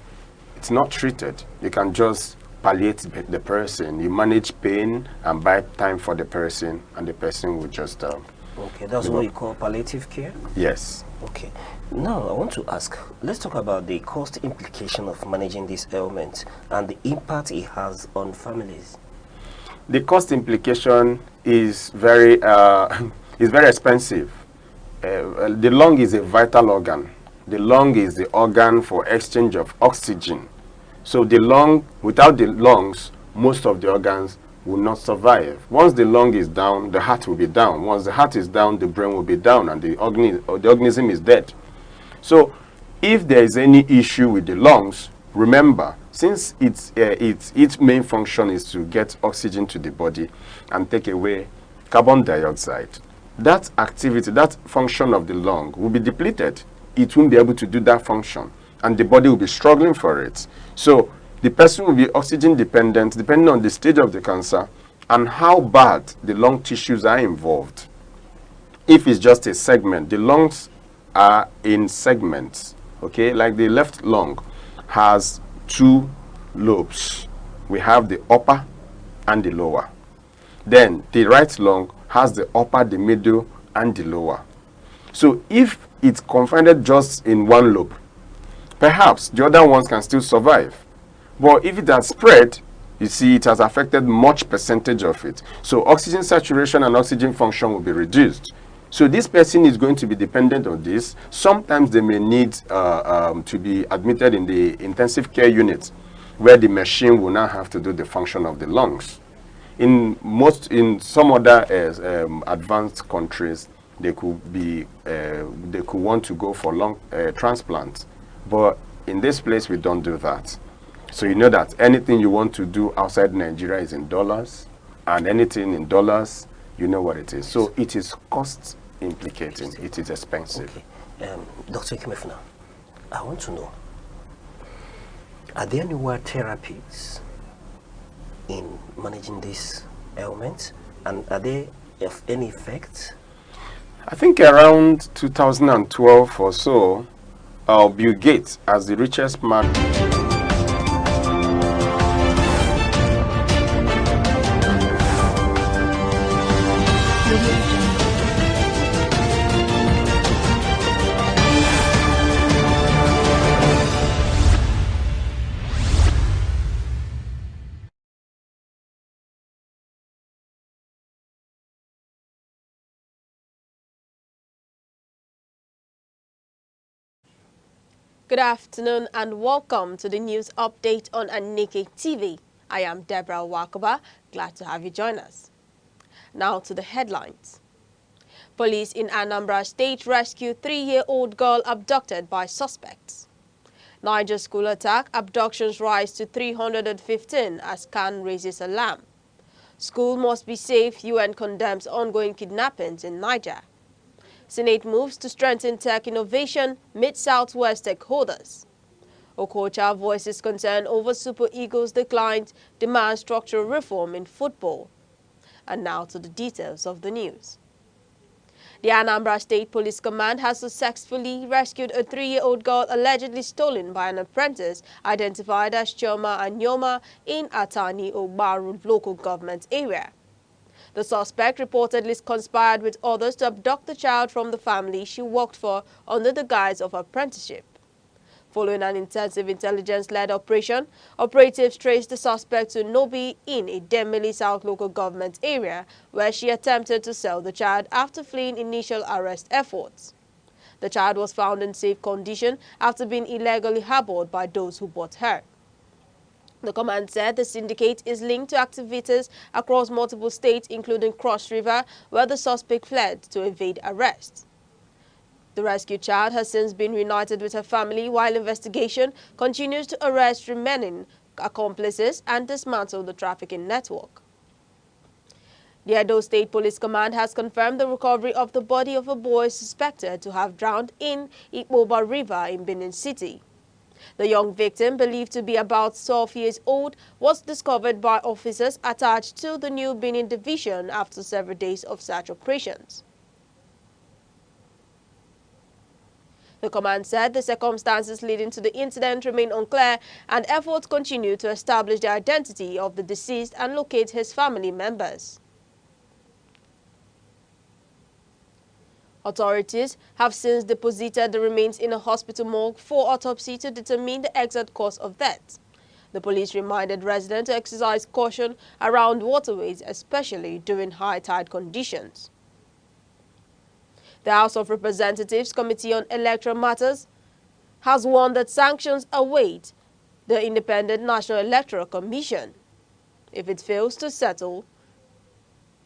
it's not treated. You can just palliate the person. You manage pain and buy time for the person, and the person will just okay, that's what you call palliative care? Yes. Okay. Now I want to ask, let's talk about the cost implication of managing this ailment and the impact it has on families. The cost implication is very expensive. The lung is a vital organ. The lung is the organ for exchange of oxygen. So the lung, without the lungs, most of the organs will not survive. Once the lung is down, the heart will be down. Once the heart is down, the brain will be down, and the organism is dead. So if there is any issue with the lungs, remember, since its main function is to get oxygen to the body and take away carbon dioxide, that activity, that function of the lung will be depleted. It won't be able to do that function, and the body will be struggling for it. So the person will be oxygen dependent depending on the stage of the cancer and how bad the lung tissues are involved. If it's just a segment, the lungs are in segments, okay? Like the left lung has two lobes. We have the upper and the lower. Then the right lung has the upper, the middle, and the lower. So if it's confined just in one lobe, perhaps the other ones can still survive. But if it has spread, you see, it has affected much percentage of it. So oxygen saturation and oxygen function will be reduced. So this person is going to be dependent on this. Sometimes they may need to be admitted in the intensive care unit, where the machine will now have to do the function of the lungs. in some other advanced countries, they could want to go for long transplants, but in this place we don't do that. So you know that anything you want to do outside Nigeria is in dollars, and anything in dollars, you know what it is. So it is cost implicating. It is expensive. Okay. Dr. Ikemefuna, I want to know, are there any therapies in managing this ailment, and are they of any effect? I think around 2012 or so, Bill Gates, as the richest man. Good afternoon and welcome to the news update on Aneke TV. I am Deborah Wakoba. Glad to have you join us. Now to the headlines. Police in Anambra State rescue 3-year-old girl abducted by suspects. Niger school attack, abductions rise to 315 as Khan raises alarm. School must be safe, UN condemns ongoing kidnappings in Niger. Senate moves to strengthen tech innovation, mid-Southwest stakeholders. Okocha voices concern over Super Eagles' declines, demands structural reform in football. And now to the details of the news. The Anambra State Police Command has successfully rescued a 3-year-old girl allegedly stolen by an apprentice identified as Choma Anyoma in Atani Ogbaru local government area. The suspect reportedly conspired with others to abduct the child from the family she worked for under the guise of apprenticeship. Following an intensive intelligence-led operation, operatives traced the suspect to Nobi in a Demili South local government area where she attempted to sell the child after fleeing initial arrest efforts. The child was found in safe condition after being illegally harbored by those who bought her. The command said the syndicate is linked to activities across multiple states, including Cross River, where the suspect fled to evade arrest. The rescued child has since been reunited with her family, while investigation continues to arrest remaining accomplices and dismantle the trafficking network. The Edo State Police Command has confirmed the recovery of the body of a boy suspected to have drowned in Ikpoba River in Benin City. The young victim, believed to be about 12 years old, was discovered by officers attached to the New Benin Division after several days of search operations. The command said the circumstances leading to the incident remain unclear and efforts continue to establish the identity of the deceased and locate his family members. Authorities have since deposited the remains in a hospital morgue for autopsy to determine the exact cause of death. The police reminded residents to exercise caution around waterways, especially during high tide conditions. The House of Representatives Committee on Electoral Matters has warned that sanctions await the Independent National Electoral Commission if it fails to settle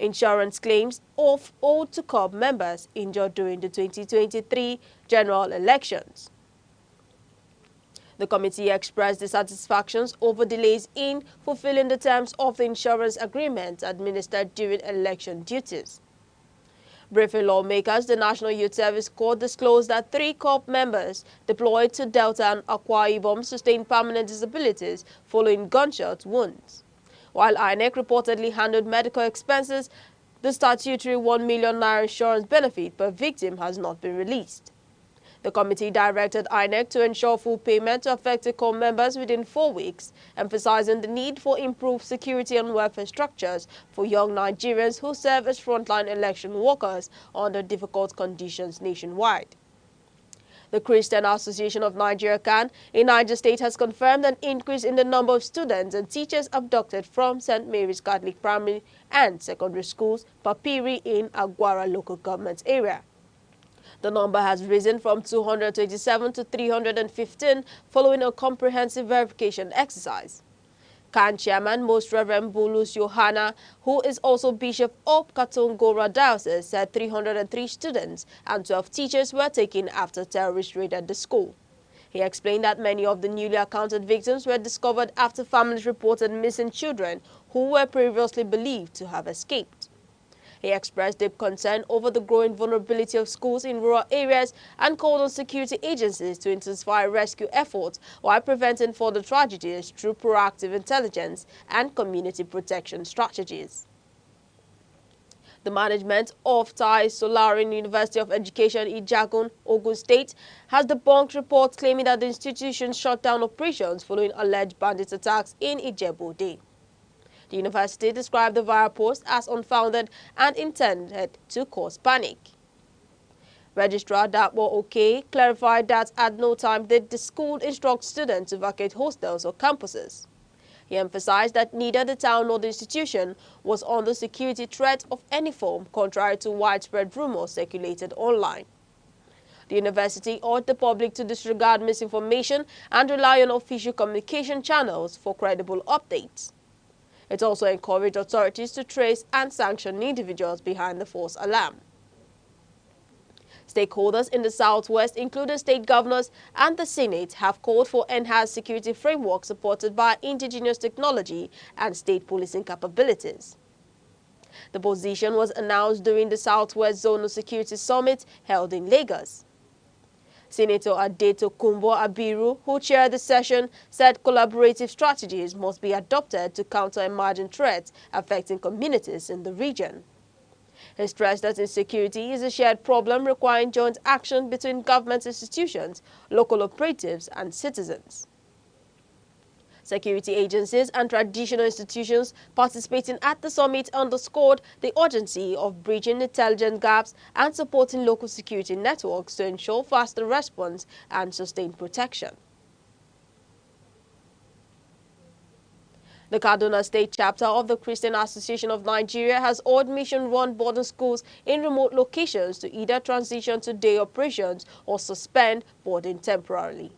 insurance claims owed to COB members injured during the 2023 general elections. The committee expressed dissatisfactions over delays in fulfilling the terms of the insurance agreement administered during election duties. Briefing lawmakers, the National Youth Service Corps disclosed that 3 COB members deployed to Delta and Akwa Ibom sustained permanent disabilities following gunshot wounds. While Aneke reportedly handled medical expenses, the statutory 1 million naira insurance benefit per victim has not been released. The committee directed Aneke to ensure full payment to affected corps members within 4 weeks, emphasizing the need for improved security and welfare structures for young Nigerians who serve as frontline election workers under difficult conditions nationwide. The Christian Association of Nigeria (CAN) in Niger State has confirmed an increase in the number of students and teachers abducted from St. Mary's Catholic Primary and Secondary Schools, Papiri in Agwara local government area. The number has risen from 227 to 315 following a comprehensive verification exercise. CAN Chairman Most Reverend Bulus Johanna, who is also Bishop of Katongora Diocese, said 303 students and 12 teachers were taken after terrorists raided the school. He explained that many of the newly accounted victims were discovered after families reported missing children who were previously believed to have escaped. He expressed deep concern over the growing vulnerability of schools in rural areas and called on security agencies to intensify rescue efforts while preventing further tragedies through proactive intelligence and community protection strategies. The management of Tai Solarin University of Education Ijagun, Ogun State, has debunked reports claiming that the institution shut down operations following alleged bandit attacks in Ijebu-Ode. The university described the viral post as unfounded and intended to cause panic. Registrar Dapo Oke clarified that at no time did the school instruct students to vacate hostels or campuses. He emphasized that neither the town nor the institution was under security threat of any form, contrary to widespread rumors circulated online. The university urged the public to disregard misinformation and rely on official communication channels for credible updates. It also encouraged authorities to trace and sanction individuals behind the false alarm. Stakeholders in the Southwest, including state governors and the Senate, have called for enhanced security framework supported by indigenous technology and state policing capabilities. The position was announced during the Southwest Zonal Security Summit held in Lagos. Senator Adeto Kumbo Abiru, who chaired the session, said collaborative strategies must be adopted to counter emerging threats affecting communities in the region. He stressed that insecurity is a shared problem requiring joint action between government institutions, local operatives, and citizens. Security agencies and traditional institutions participating at the summit underscored the urgency of bridging intelligence gaps and supporting local security networks to ensure faster response and sustained protection. The Kaduna State chapter of the Christian Association of Nigeria has urged mission-run boarding schools in remote locations to either transition to day operations or suspend boarding temporarily.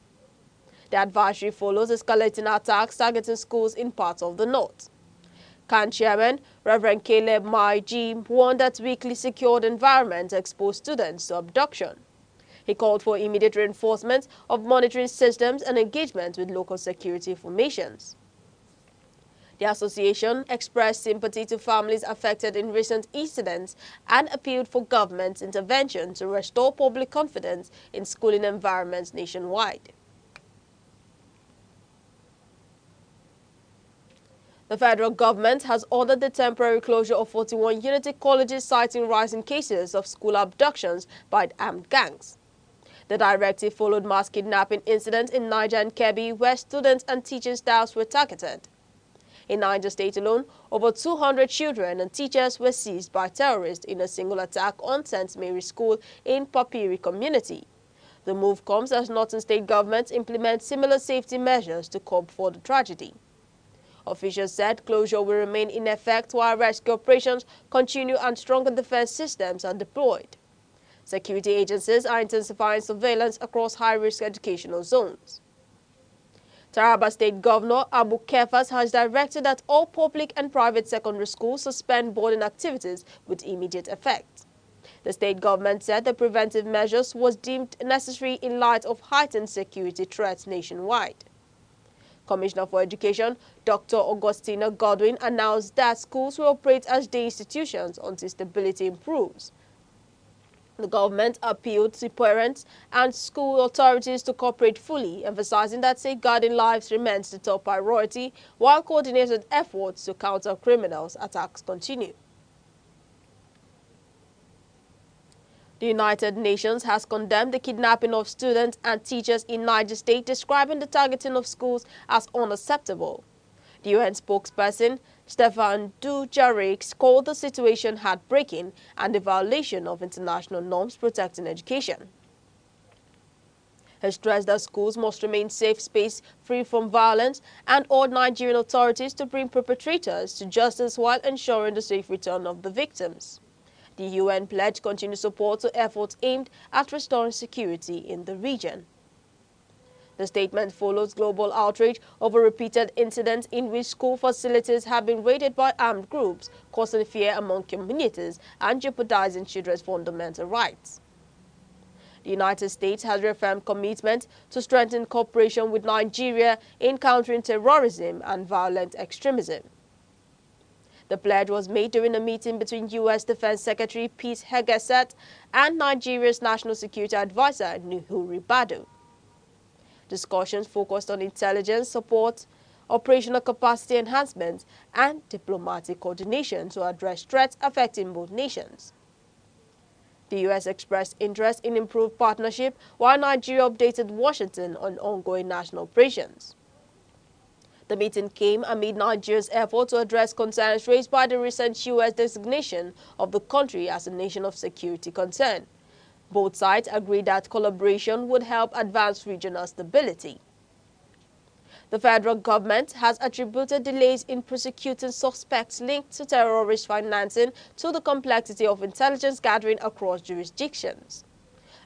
The advisory follows escalating attacks targeting schools in parts of the north. CAN Chairman Reverend Caleb Maiji warned that weakly secured environments expose students to abduction. He called for immediate reinforcement of monitoring systems and engagement with local security formations. The association expressed sympathy to families affected in recent incidents and appealed for government intervention to restore public confidence in schooling environments nationwide. The federal government has ordered the temporary closure of 41 Unity colleges citing rising cases of school abductions by armed gangs. The directive followed mass kidnapping incidents in Niger and Kebbi where students and teaching staffs were targeted. In Niger State alone, over 200 children and teachers were seized by terrorists in a single attack on St. Mary's School in Papiri community. The move comes as northern state governments implement similar safety measures to cope for the tragedy. Officials said closure will remain in effect while rescue operations continue and stronger defense systems are deployed. Security agencies are intensifying surveillance across high-risk educational zones. Taraba State Governor Abu Kefas has directed that all public and private secondary schools suspend boarding activities with immediate effect. The state government said the preventive measures was deemed necessary in light of heightened security threats nationwide. Commissioner for Education, Dr. Augustina Godwin, announced that schools will operate as day institutions until stability improves. The government appealed to parents and school authorities to cooperate fully, emphasizing that safeguarding lives remains the top priority, while coordinated efforts to counter criminals' attacks continue. The United Nations has condemned the kidnapping of students and teachers in Niger State, describing the targeting of schools as unacceptable. The UN spokesperson, Stefan Dujarric, called the situation heartbreaking and a violation of international norms protecting education. He stressed that schools must remain safe space free from violence and urged Nigerian authorities to bring perpetrators to justice while ensuring the safe return of the victims. The UN pledged continued support to efforts aimed at restoring security in the region. The statement follows global outrage over repeated incidents in which school facilities have been raided by armed groups, causing fear among communities and jeopardizing children's fundamental rights. The United States has reaffirmed commitment to strengthen cooperation with Nigeria in countering terrorism and violent extremism. The pledge was made during a meeting between U.S. Defense Secretary Pete Hegseth and Nigeria's National Security Advisor Nuhu Ribadu. Discussions focused on intelligence support, operational capacity enhancement, and diplomatic coordination to address threats affecting both nations. The U.S. expressed interest in improved partnership, while Nigeria updated Washington on ongoing national operations. The meeting came amid Nigeria's effort to address concerns raised by the recent U.S. designation of the country as a nation of security concern. Both sides agreed that collaboration would help advance regional stability. The federal government has attributed delays in prosecuting suspects linked to terrorist financing to the complexity of intelligence gathering across jurisdictions.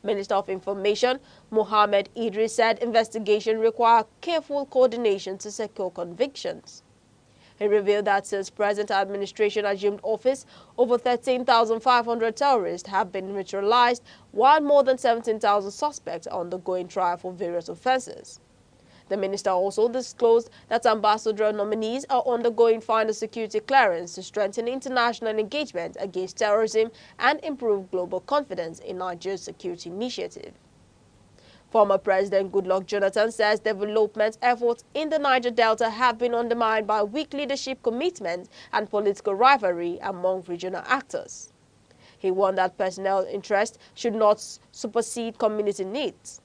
Minister of Information Mohammed Idris said investigation require careful coordination to secure convictions. He revealed that since present administration assumed office, over 13,500 terrorists have been neutralized, while more than 17,000 suspects are undergoing trial for various offenses. The minister also disclosed that ambassador nominees are undergoing final security clearance to strengthen international engagement against terrorism and improve global confidence in Nigeria's security initiative. Former President Goodluck Jonathan says development efforts in the Niger Delta have been undermined by weak leadership commitment and political rivalry among regional actors. He warned that personal interest should not supersede community needs.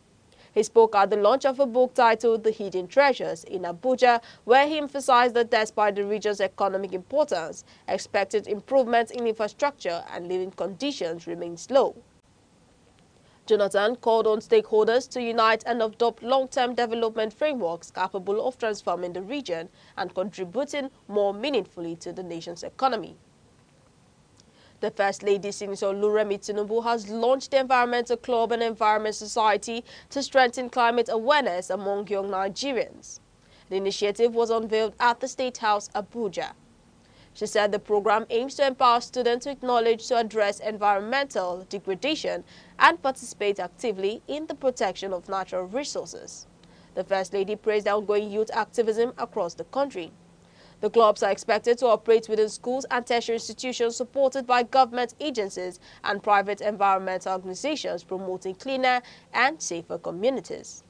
He spoke at the launch of a book titled The Hidden Treasures in Abuja, where he emphasized that despite the region's economic importance, expected improvements in infrastructure and living conditions remain slow. Jonathan called on stakeholders to unite and adopt long-term development frameworks capable of transforming the region and contributing more meaningfully to the nation's economy. The First Lady, Senator Oluremi Tinubu, has launched the Environmental Club and Environment Society to strengthen climate awareness among young Nigerians. The initiative was unveiled at the State House, Abuja. She said the program aims to empower students with knowledge to address environmental degradation and participate actively in the protection of natural resources. The First Lady praised the ongoing youth activism across the country. The clubs are expected to operate within schools and tertiary institutions supported by government agencies and private environmental organizations promoting cleaner and safer communities.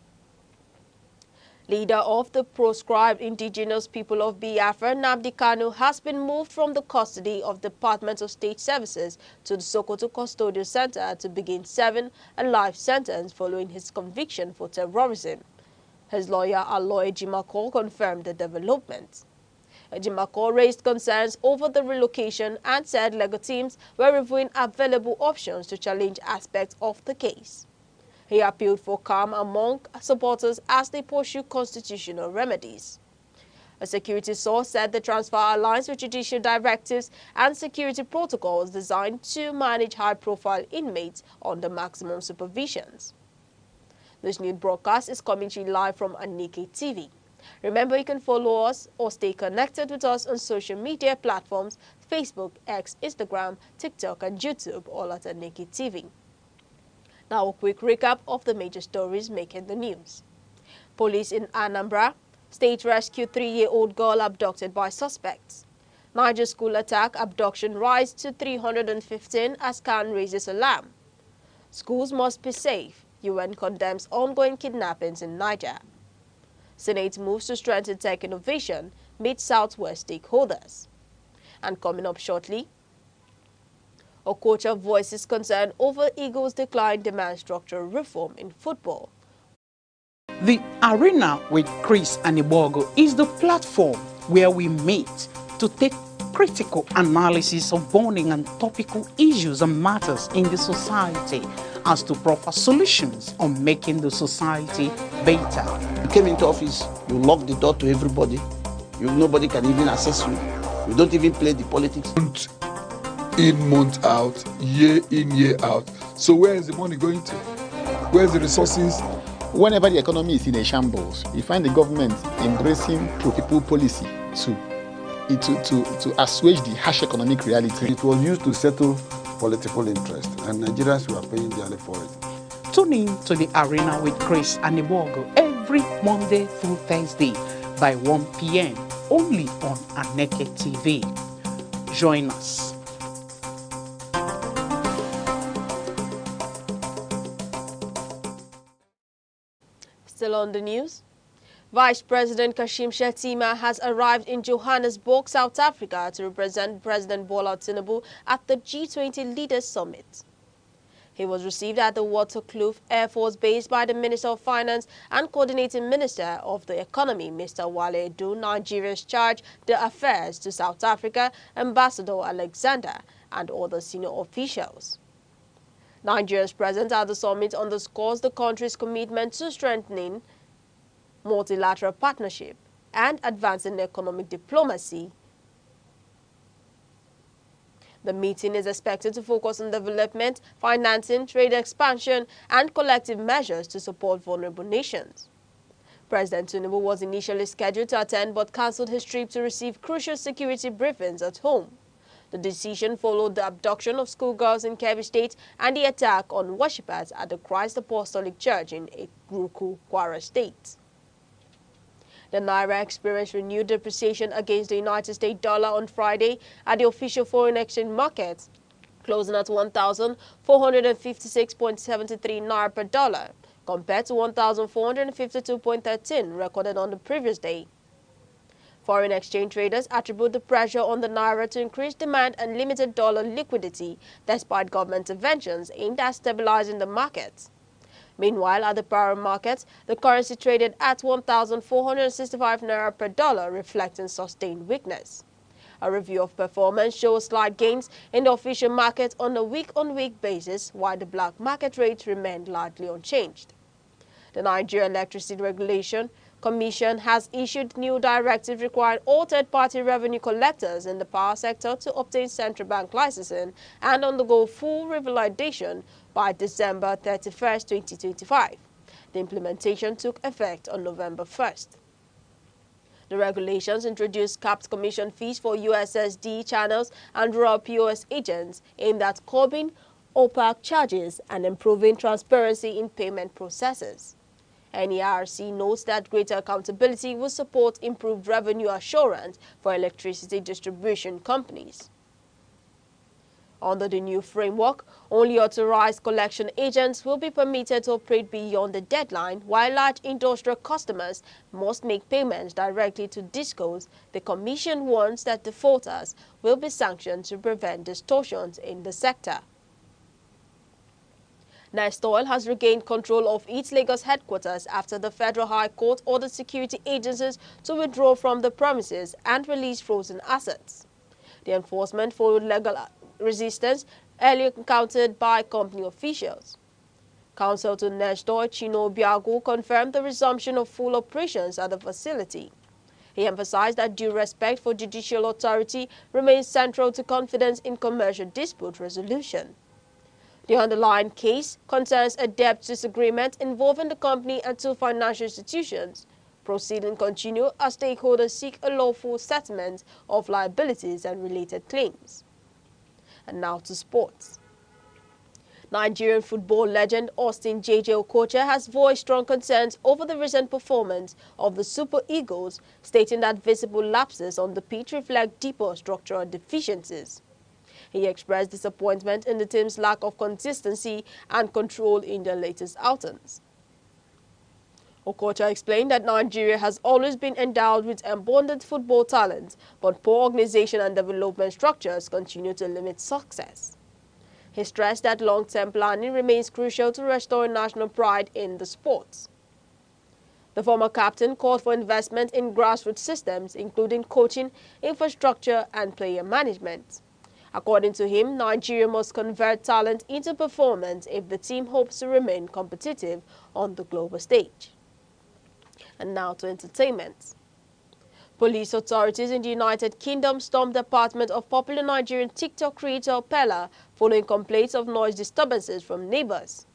Leader of the proscribed indigenous people of Biafra, Nnamdi Kanu, has been moved from the custody of Department of State Services to the Sokoto Custodial Center to begin serving a life sentence following his conviction for terrorism. His lawyer, Aloy Jimako, confirmed the development. Jimako raised concerns over the relocation and said legal teams were reviewing available options to challenge aspects of the case. He appealed for calm among supporters as they pursue constitutional remedies. A security source said the transfer aligns with judicial directives and security protocols designed to manage high-profile inmates under maximum supervisions. This news broadcast is coming to you live from Aneke TV. Remember, you can follow us or stay connected with us on social media platforms, Facebook, X, Instagram, TikTok, and YouTube, all at Aneke TV. Now a quick recap of the major stories making the news. Police in Anambra State rescue 3-year-old girl abducted by suspects. Niger school attack abduction rise to 315 as Khan raises alarm. Schools must be safe. UN condemns ongoing kidnappings in Niger. Senate moves to strengthen tech innovation, meet Southwest stakeholders. And coming up shortly, Okocha voices concern over Eagles' decline demand structural reform in football. The Arena with Chris Anibogo is the platform where we meet to take critical analysis of burning and topical issues and matters in the society as to proper solutions on making the society better. You came into office, you locked the door to everybody. Nobody can even access you. You don't even play the politics. Month in, month out, year in, year out. So where is the money going to? Where's the resources? whenever the economy is in a shambles, you find the government embracing pro-people policy to assuage the harsh economic reality. It was used to settle political interest, and Nigerians were paying dearly for it. Tune in to the Arena with Chris and Ibogo every Monday through Thursday by 1 p.m. only on Aneke TV. Join us. Still on the news, Vice President Kashim Shettima has arrived in Johannesburg, South Africa to represent President Bola Tinubu at the G20 Leaders Summit. He was received at the Waterkloof Air Force Base by the Minister of Finance and Coordinating Minister of the Economy, Mr. Wale Edu, Nigeria's charge d'affaires to South Africa, Ambassador Alexander, and other senior officials. Nigeria's presence at the summit underscores the country's commitment to strengthening multilateral partnership and advancing economic diplomacy. The meeting is expected to focus on development, financing, trade expansion, and collective measures to support vulnerable nations. President Tinubu was initially scheduled to attend but cancelled his trip to receive crucial security briefings at home. The decision followed the abduction of schoolgirls in Kebbi State and the attack on worshippers at the Christ Apostolic Church in Ekuruku, Kwara State. The Naira experienced renewed depreciation against the United States dollar on Friday at the official foreign exchange market, closing at 1,456.73 Naira per dollar, compared to 1,452.13 recorded on the previous day. Foreign exchange traders attribute the pressure on the Naira to increased demand and limited dollar liquidity, despite government interventions aimed at stabilizing the market. Meanwhile, at the power markets, the currency traded at 1,465 Naira per dollar, reflecting sustained weakness. A review of performance shows slight gains in the official market on a week-on-week basis, while the black market rates remained largely unchanged. The Nigeria Electricity Regulation Commission has issued new directives requiring all third-party revenue collectors in the power sector to obtain central bank licensing and undergo full revalidation by December 31, 2025. The implementation took effect on November 1st. The regulations introduced capped commission fees for USSD channels and rural POS agents aimed at curbing opaque charges and improving transparency in payment processes. NERC notes that greater accountability will support improved revenue assurance for electricity distribution companies. Under the new framework, only authorized collection agents will be permitted to operate beyond the deadline, while large industrial customers must make payments directly to discos. The Commission warns that defaulters will be sanctioned to prevent distortions in the sector. Nest Oil has regained control of its Lagos headquarters after the Federal High Court ordered security agencies to withdraw from the premises and release frozen assets. The enforcement followed legal resistance earlier encountered by company officials. Counsel to Nest Oil, Chino Biago, confirmed the resumption of full operations at the facility. He emphasized that due respect for judicial authority remains central to confidence in commercial dispute resolution. The underlying case concerns a debt disagreement involving the company and two financial institutions. Proceedings continue as stakeholders seek a lawful settlement of liabilities and related claims. And now to sports. Nigerian football legend Austin J.J. Okocha has voiced strong concerns over the recent performance of the Super Eagles, stating that visible lapses on the pitch reflect deeper structural deficiencies. He expressed disappointment in the team's lack of consistency and control in their latest outings. Okocha explained that Nigeria has always been endowed with abundant football talent, but poor organization and development structures continue to limit success. He stressed that long-term planning remains crucial to restoring national pride in the sport. The former captain called for investment in grassroots systems, including coaching, infrastructure, and player management. According to him, Nigeria must convert talent into performance if the team hopes to remain competitive on the global stage. And now to entertainment. Police authorities in the United Kingdom stormed the apartment of popular Nigerian TikTok creator Pella following complaints of noise disturbances from neighbors.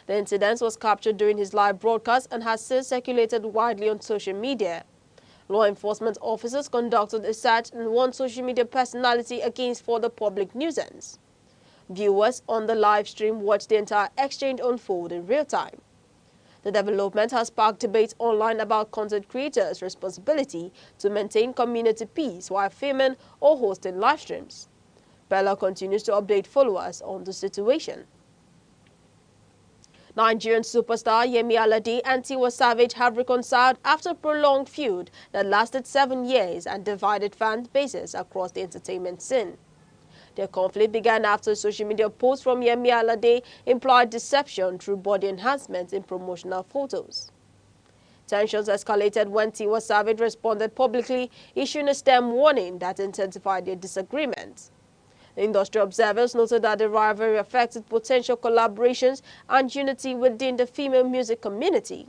The incident was captured during his live broadcast and has since circulated widely on social media. Law enforcement officers conducted a search and warned social media personality against further public nuisance. Viewers on the live stream watched the entire exchange unfold in real time. The development has sparked debates online about content creators' responsibility to maintain community peace while filming or hosting live streams. Bella continues to update followers on the situation. Nigerian superstar Yemi Alade and Tiwa Savage have reconciled after a prolonged feud that lasted 7 years and divided fan bases across the entertainment scene. Their conflict began after a social media post from Yemi Alade implied deception through body enhancement in promotional photos. Tensions escalated when Tiwa Savage responded publicly, issuing a stern warning that intensified their disagreement. The industry observers noted that the rivalry affected potential collaborations and unity within the female music community.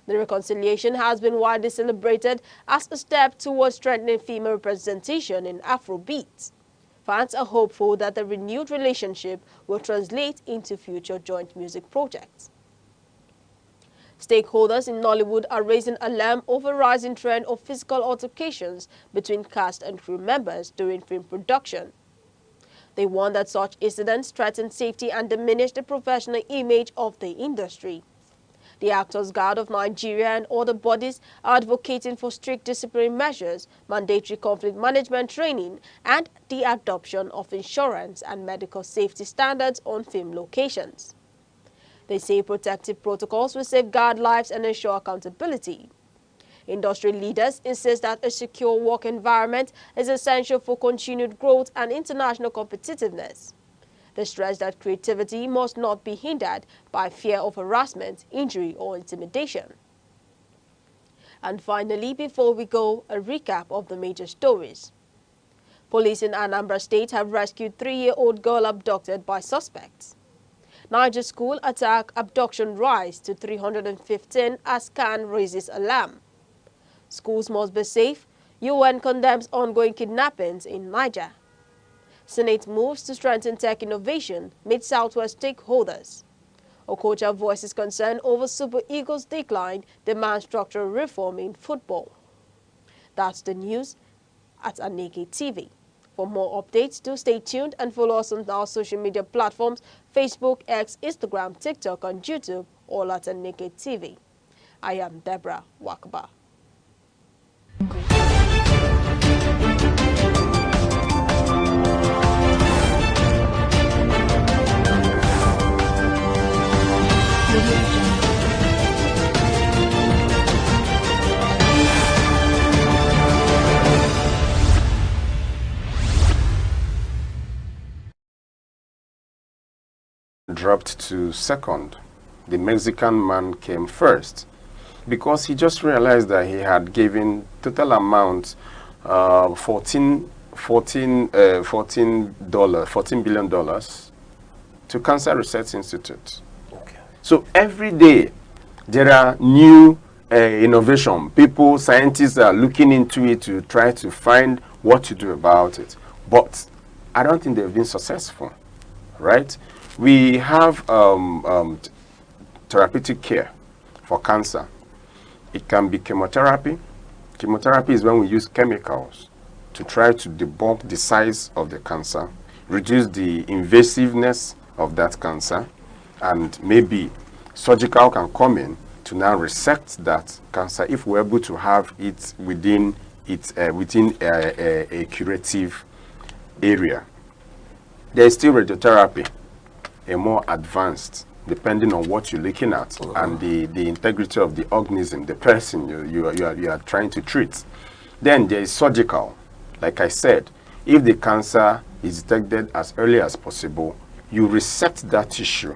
The reconciliation has been widely celebrated as a step towards strengthening female representation in Afrobeat. Fans are hopeful that the renewed relationship will translate into future joint music projects. Stakeholders in Nollywood are raising alarm over rising trend of physical altercations between cast and crew members during film production. They warn that such incidents threaten safety and diminish the professional image of the industry. The Actors Guild of Nigeria and other bodies are advocating for strict disciplinary measures, mandatory conflict management training, and the adoption of insurance and medical safety standards on film locations. They say protective protocols will safeguard lives and ensure accountability. Industry leaders insist that a secure work environment is essential for continued growth and international competitiveness. They stress that creativity must not be hindered by fear of harassment, injury, or intimidation. And finally, before we go, a recap of the major stories. Police in Anambra State have rescued 3-year-old girl abducted by suspects. Niger school attack abduction rise to 315 as Khan raises alarm. Schools must be safe. UN condemns ongoing kidnappings in Niger. Senate moves to strengthen tech innovation, Mid-Southwest stakeholders. Okocha voices concern over Super Eagles' decline, demands structural reform in football. That's the news at Aneke TV. For more updates, do stay tuned and follow us on our social media platforms, Facebook, X, Instagram, TikTok, and YouTube, all at Aneke TV. I am Deborah Wakaba. Dropped to second. The Mexican man came first because he just realized that he had given total amount $14 billion to Cancer Research Institute. Okay. So every day there are new innovation. People, scientists are looking into it to try to find what to do about it. But I don't think they've been successful, right? We have therapeutic care for cancer. It can be chemotherapy. Chemotherapy is when we use chemicals to try to debulk the size of the cancer, reduce the invasiveness of that cancer, and maybe surgical can come in to now resect that cancer if we're able to have it within a curative area. There is still radiotherapy, a more advanced, depending on what you're looking at and the integrity of the organism, the person you are trying to treat. Then there is surgical. Like I said, if the cancer is detected as early as possible, you resect that tissue,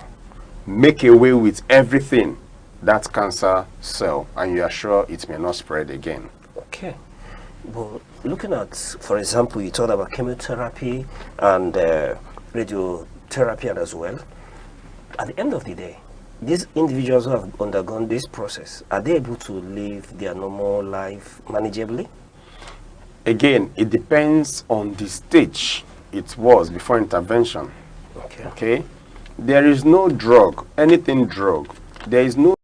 make away with everything, that cancer cell, and you are sure it may not spread again. Okay. Well, looking at, for example, you talked about chemotherapy and radiotherapy as well. At the end of the day, these individuals who have undergone this process, are they able to live their normal life manageably? Again, it depends on the stage it was before intervention. Okay. there is no drug, anything drug. There is no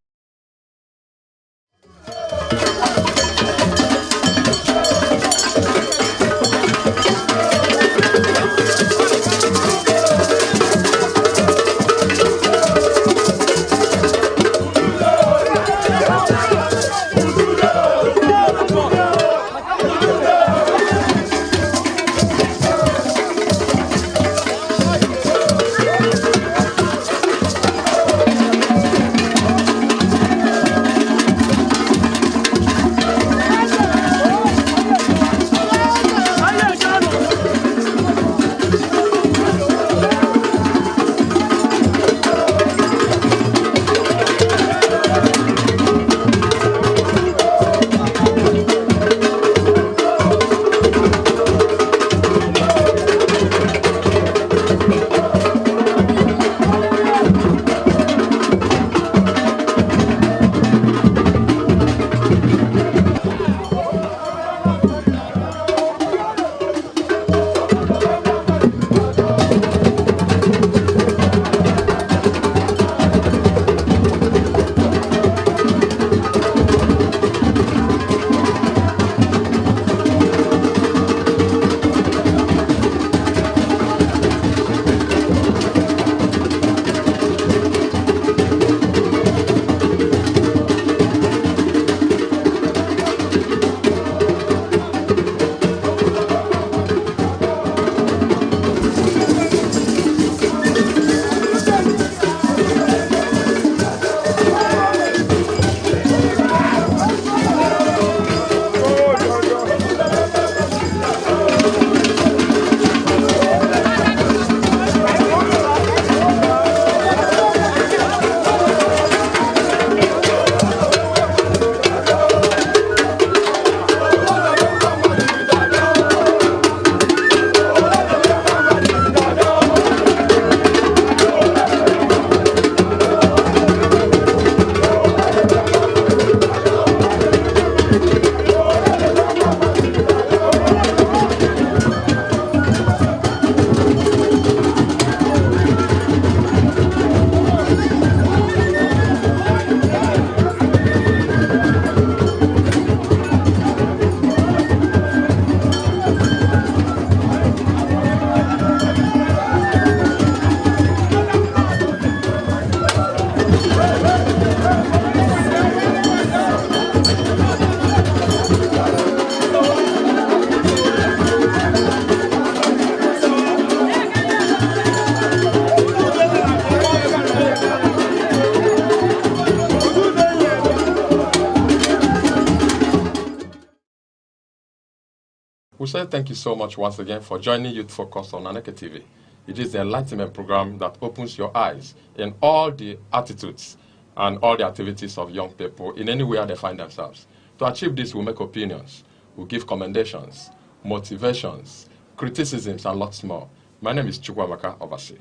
We say thank you so much once again for joining Youth Focus on Aneke TV. It is the enlightenment program that opens your eyes in all the attitudes and all the activities of young people in anywhere they find themselves. To achieve this, we make opinions, we give commendations, motivations, criticisms, and lots more. My name is Chukwamaka Obasi.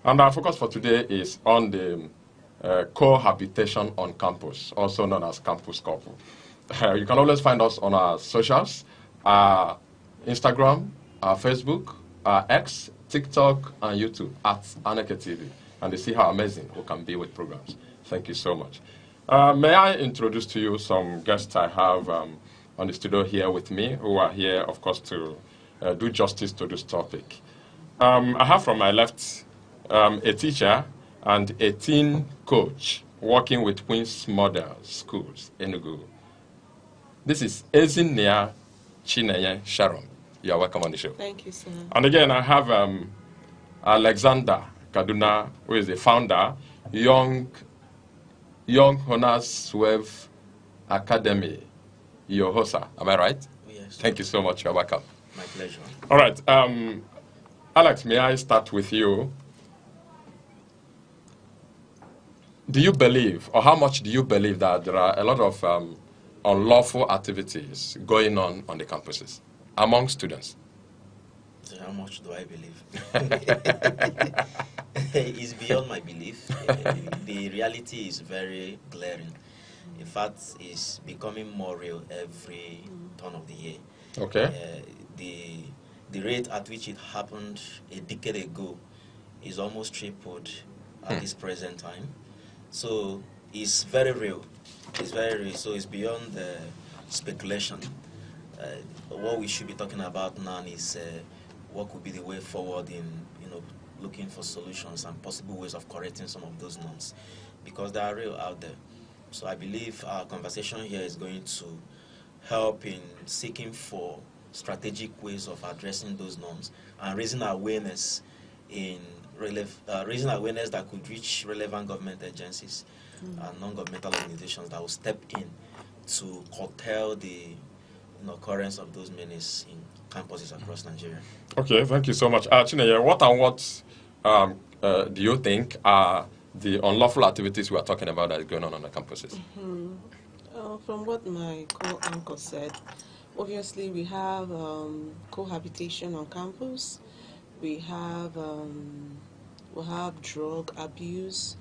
And our focus for today is on the cohabitation on campus, also known as campus couple. You can always find us on our socials, Instagram, Facebook, X, TikTok, and YouTube at Aneke TV. And they see how amazing we can be with programs. Thank you so much. May I introduce to you some guests I have on the studio here with me, who are here, of course, to do justice to this topic. I have from my left a teacher and a teen coach working with Queen's Model Schools, Enugu. This is Ezinia Chinenye Sharon. You are welcome on the show. Thank you, sir. And again, I have Alexander Kaduna, who is the founder, Young Honors Wave Academy, Yohosa. Am I right? Yes. Thank you so much. You're welcome. My pleasure. All right. Alex, may I start with you? Do you believe, or how much do you believe that there are a lot of unlawful activities going on the campuses among students? So how much do I believe? It's beyond my belief. The reality is very glaring. In fact, it's becoming more real every turn of the year. Okay. The rate at which it happened a decade ago is almost tripled at this present time. So it's very real. It's very real. So it's beyond speculation. What we should be talking about now is what could be the way forward in looking for solutions and possible ways of correcting some of those norms, because they are real out there. So I believe our conversation here is going to help in seeking for strategic ways of addressing those norms and raising awareness raising awareness that could reach relevant government agencies and non-governmental organizations that will step in to curtail the occurrence of those menaces in campuses across Nigeria. Okay, thank you so much. Chineye, what and what do you think are the unlawful activities we are talking about that is going on the campuses? From what my co-anchor said, obviously we have cohabitation on campus. We have drug abuse.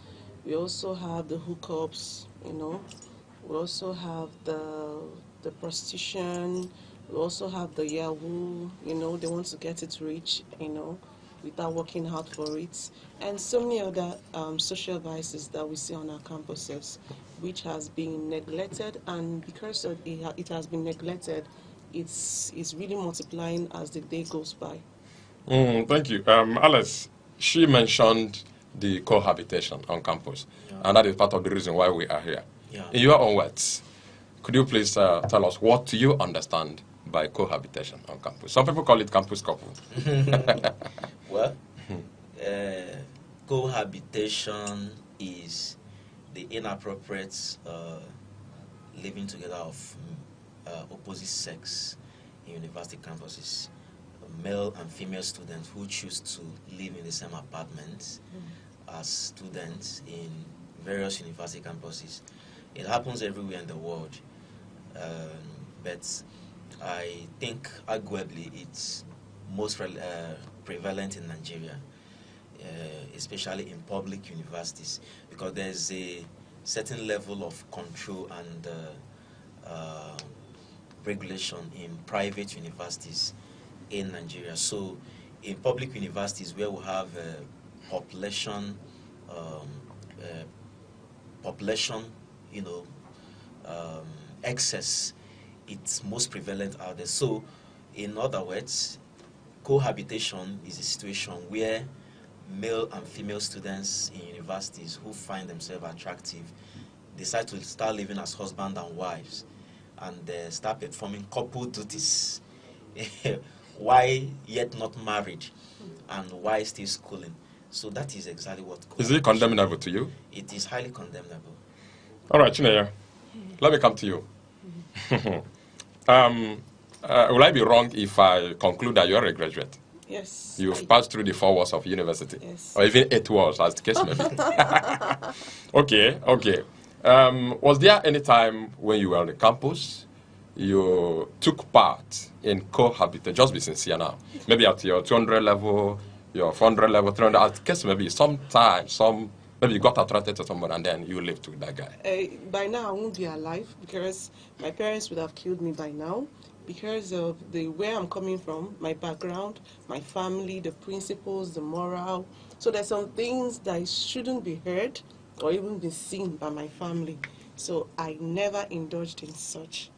We also have the hookups. We also have the prostitution. We also have the Yahoo. They want to get it rich. Without working hard for it, and so many other social vices that we see on our campuses, which has been neglected, and because of it has been neglected, it's really multiplying as the day goes by. Thank you. Alice, she mentioned the cohabitation on campus, and that is part of the reason why we are here. In your own words, could you please tell us what do you understand by cohabitation on campus? Some people call it campus couple. Well, cohabitation is the inappropriate living together of opposite sex in university campuses. Male and female students who choose to live in the same apartments as students in various university campuses. It happens everywhere in the world, but I think arguably it's most prevalent in Nigeria, especially in public universities, because there's a certain level of control and regulation in private universities in Nigeria. So in public universities where we have population, excess, it's most prevalent out there. So in other words, cohabitation is a situation where male and female students in universities who find themselves attractive decide to start living as husband and wives, and start performing couple duties why yet not married and why still schooling. So that is exactly what is it condemnable to you? It is highly condemnable. All right, Chineye, let me come to you. Will I be wrong if I conclude that you're a graduate? Yes. You've passed through the 4 walls of university. Yes. Or even 8 walls, as the case may be. Okay. Was there any time when you were on the campus you took part in cohabitation? Just be sincere now. Maybe at your 200 level, your 400 level, 300, as the case may be, maybe you got attracted to someone and then you lived with that guy. By now I won't be alive because my parents would have killed me by now, because of where I'm coming from, my background, my family, the principles, the moral. So there's some things that shouldn't be heard or even be seen by my family. So I never indulged in such.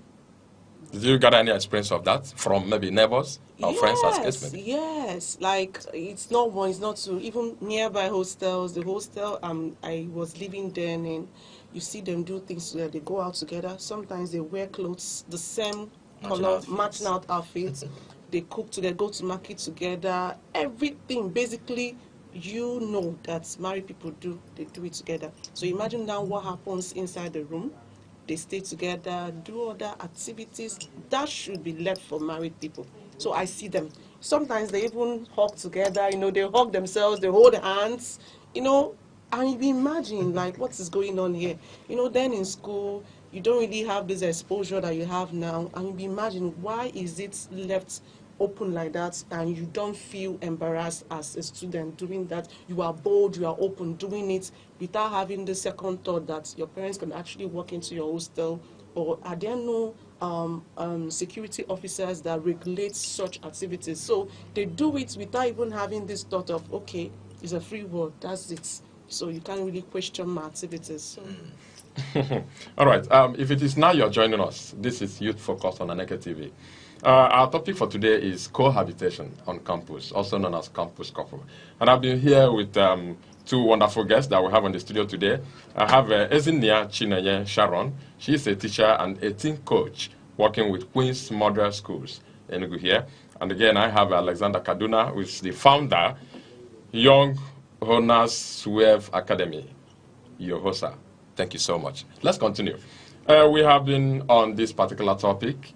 Did you get any experience of that from maybe neighbors or friends as case maybe? Yes, like it's not one, it's not two. Even nearby hostels, the hostel I was living there in, you see them do things together. They go out together. Sometimes they wear clothes the same color, matching out outfits. They cook together, go to market together. Everything basically, that married people do. They do it together. So imagine now what happens inside the room. They stay together, do other activities. That should be left for married people. So I see them. Sometimes they even hug together, they hug themselves, they hold hands, and you imagine, like, what is going on here? Then in school, you don't really have this exposure that you have now, and you imagine, why is it left open like that, and you don't feel embarrassed as a student doing that? You are bold, you are open doing it without having the second thought that your parents can actually walk into your hostel, or are there no security officers that regulate such activities? So they do it without even having this thought of, okay, it's a free world, that's it. So you can't really question my activities. So. All right. If it is now you're joining us, this is Youth Focus on Aneke TV. Our topic for today is cohabitation on campus, also known as campus couple. And I've been here with two wonderful guests that we have on the studio today. I have Ezinia Chineye Sharon. She's a teacher and a teen coach working with Queen's Model Schools in Enugu here. And again, I have Alexander Kaduna, who is the founder, Young Honors Swerve Academy, Yohosa. Thank you so much. Let's continue. We have been on this particular topic,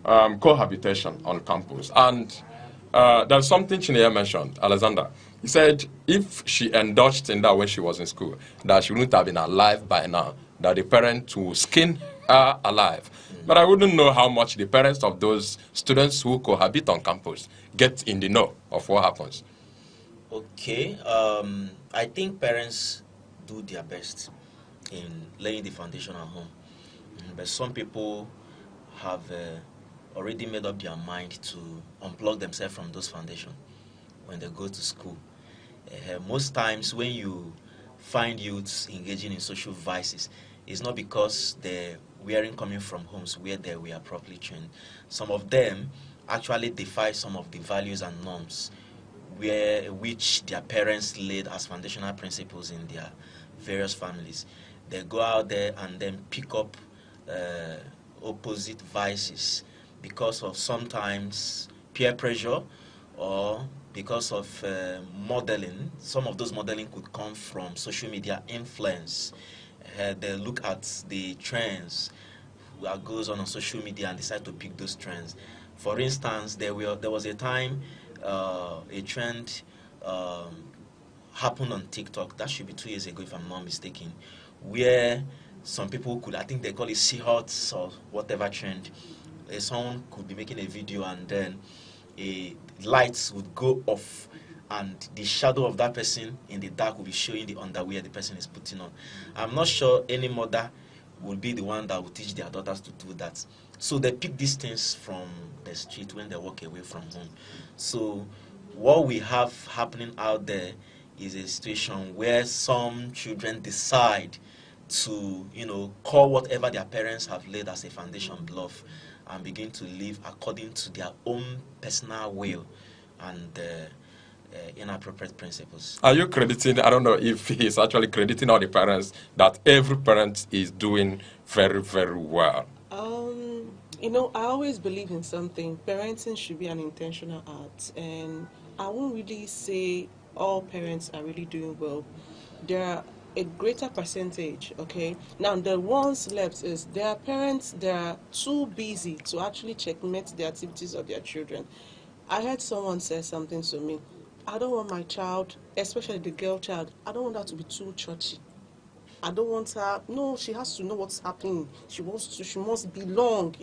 cohabitation on campus. And there's something Chineye mentioned, Alexander. He said if she indulged in that when she was in school, that she wouldn't have been alive by now, that the parents would skin her alive. But I wouldn't know how much the parents of those students who cohabit on campus get in the know of what happens. Okay. I think parents do their best in laying the foundation at home. But some people have already made up their mind to unplug themselves from those foundations when they go to school. Most times when you find youths engaging in social vices, it's not because they weren't coming from homes where they were properly trained. Some of them actually defy some of the values and norms which their parents laid as foundational principles in their various families. They go out there and then pick up opposite vices because of sometimes peer pressure or because of modeling. Some of those modeling could come from social media influence. They look at the trends that goes on social media and decide to pick those trends. For instance, there was a time a trend happened on TikTok. That should be 2 years ago, if I'm not mistaken, where some people could, I think they call it Seahawks or whatever trend. Someone could be making a video and then lights would go off and the shadow of that person in the dark will be showing the underwear the person is putting on. I'm not sure any mother will be the one that will teach their daughters to do that. So they pick these things from the street when they walk away from home. So what we have happening out there is a situation where some children decide to, call whatever their parents have laid as a foundation bluff and begin to live according to their own personal will and inappropriate principles. Are you crediting, I don't know if he's actually crediting all the parents, that every parent is doing very, very well? I always believe in something. Parenting should be an intentional art. And I won't really say all parents are really doing well. There are a greater percentage, okay? Now, the ones left is their parents, they are too busy to actually checkmate the activities of their children. I heard someone say something to me. I don't want my child, especially the girl child, I don't want her to be too churchy. I don't want her, no, she has to know what's happening. She must belong,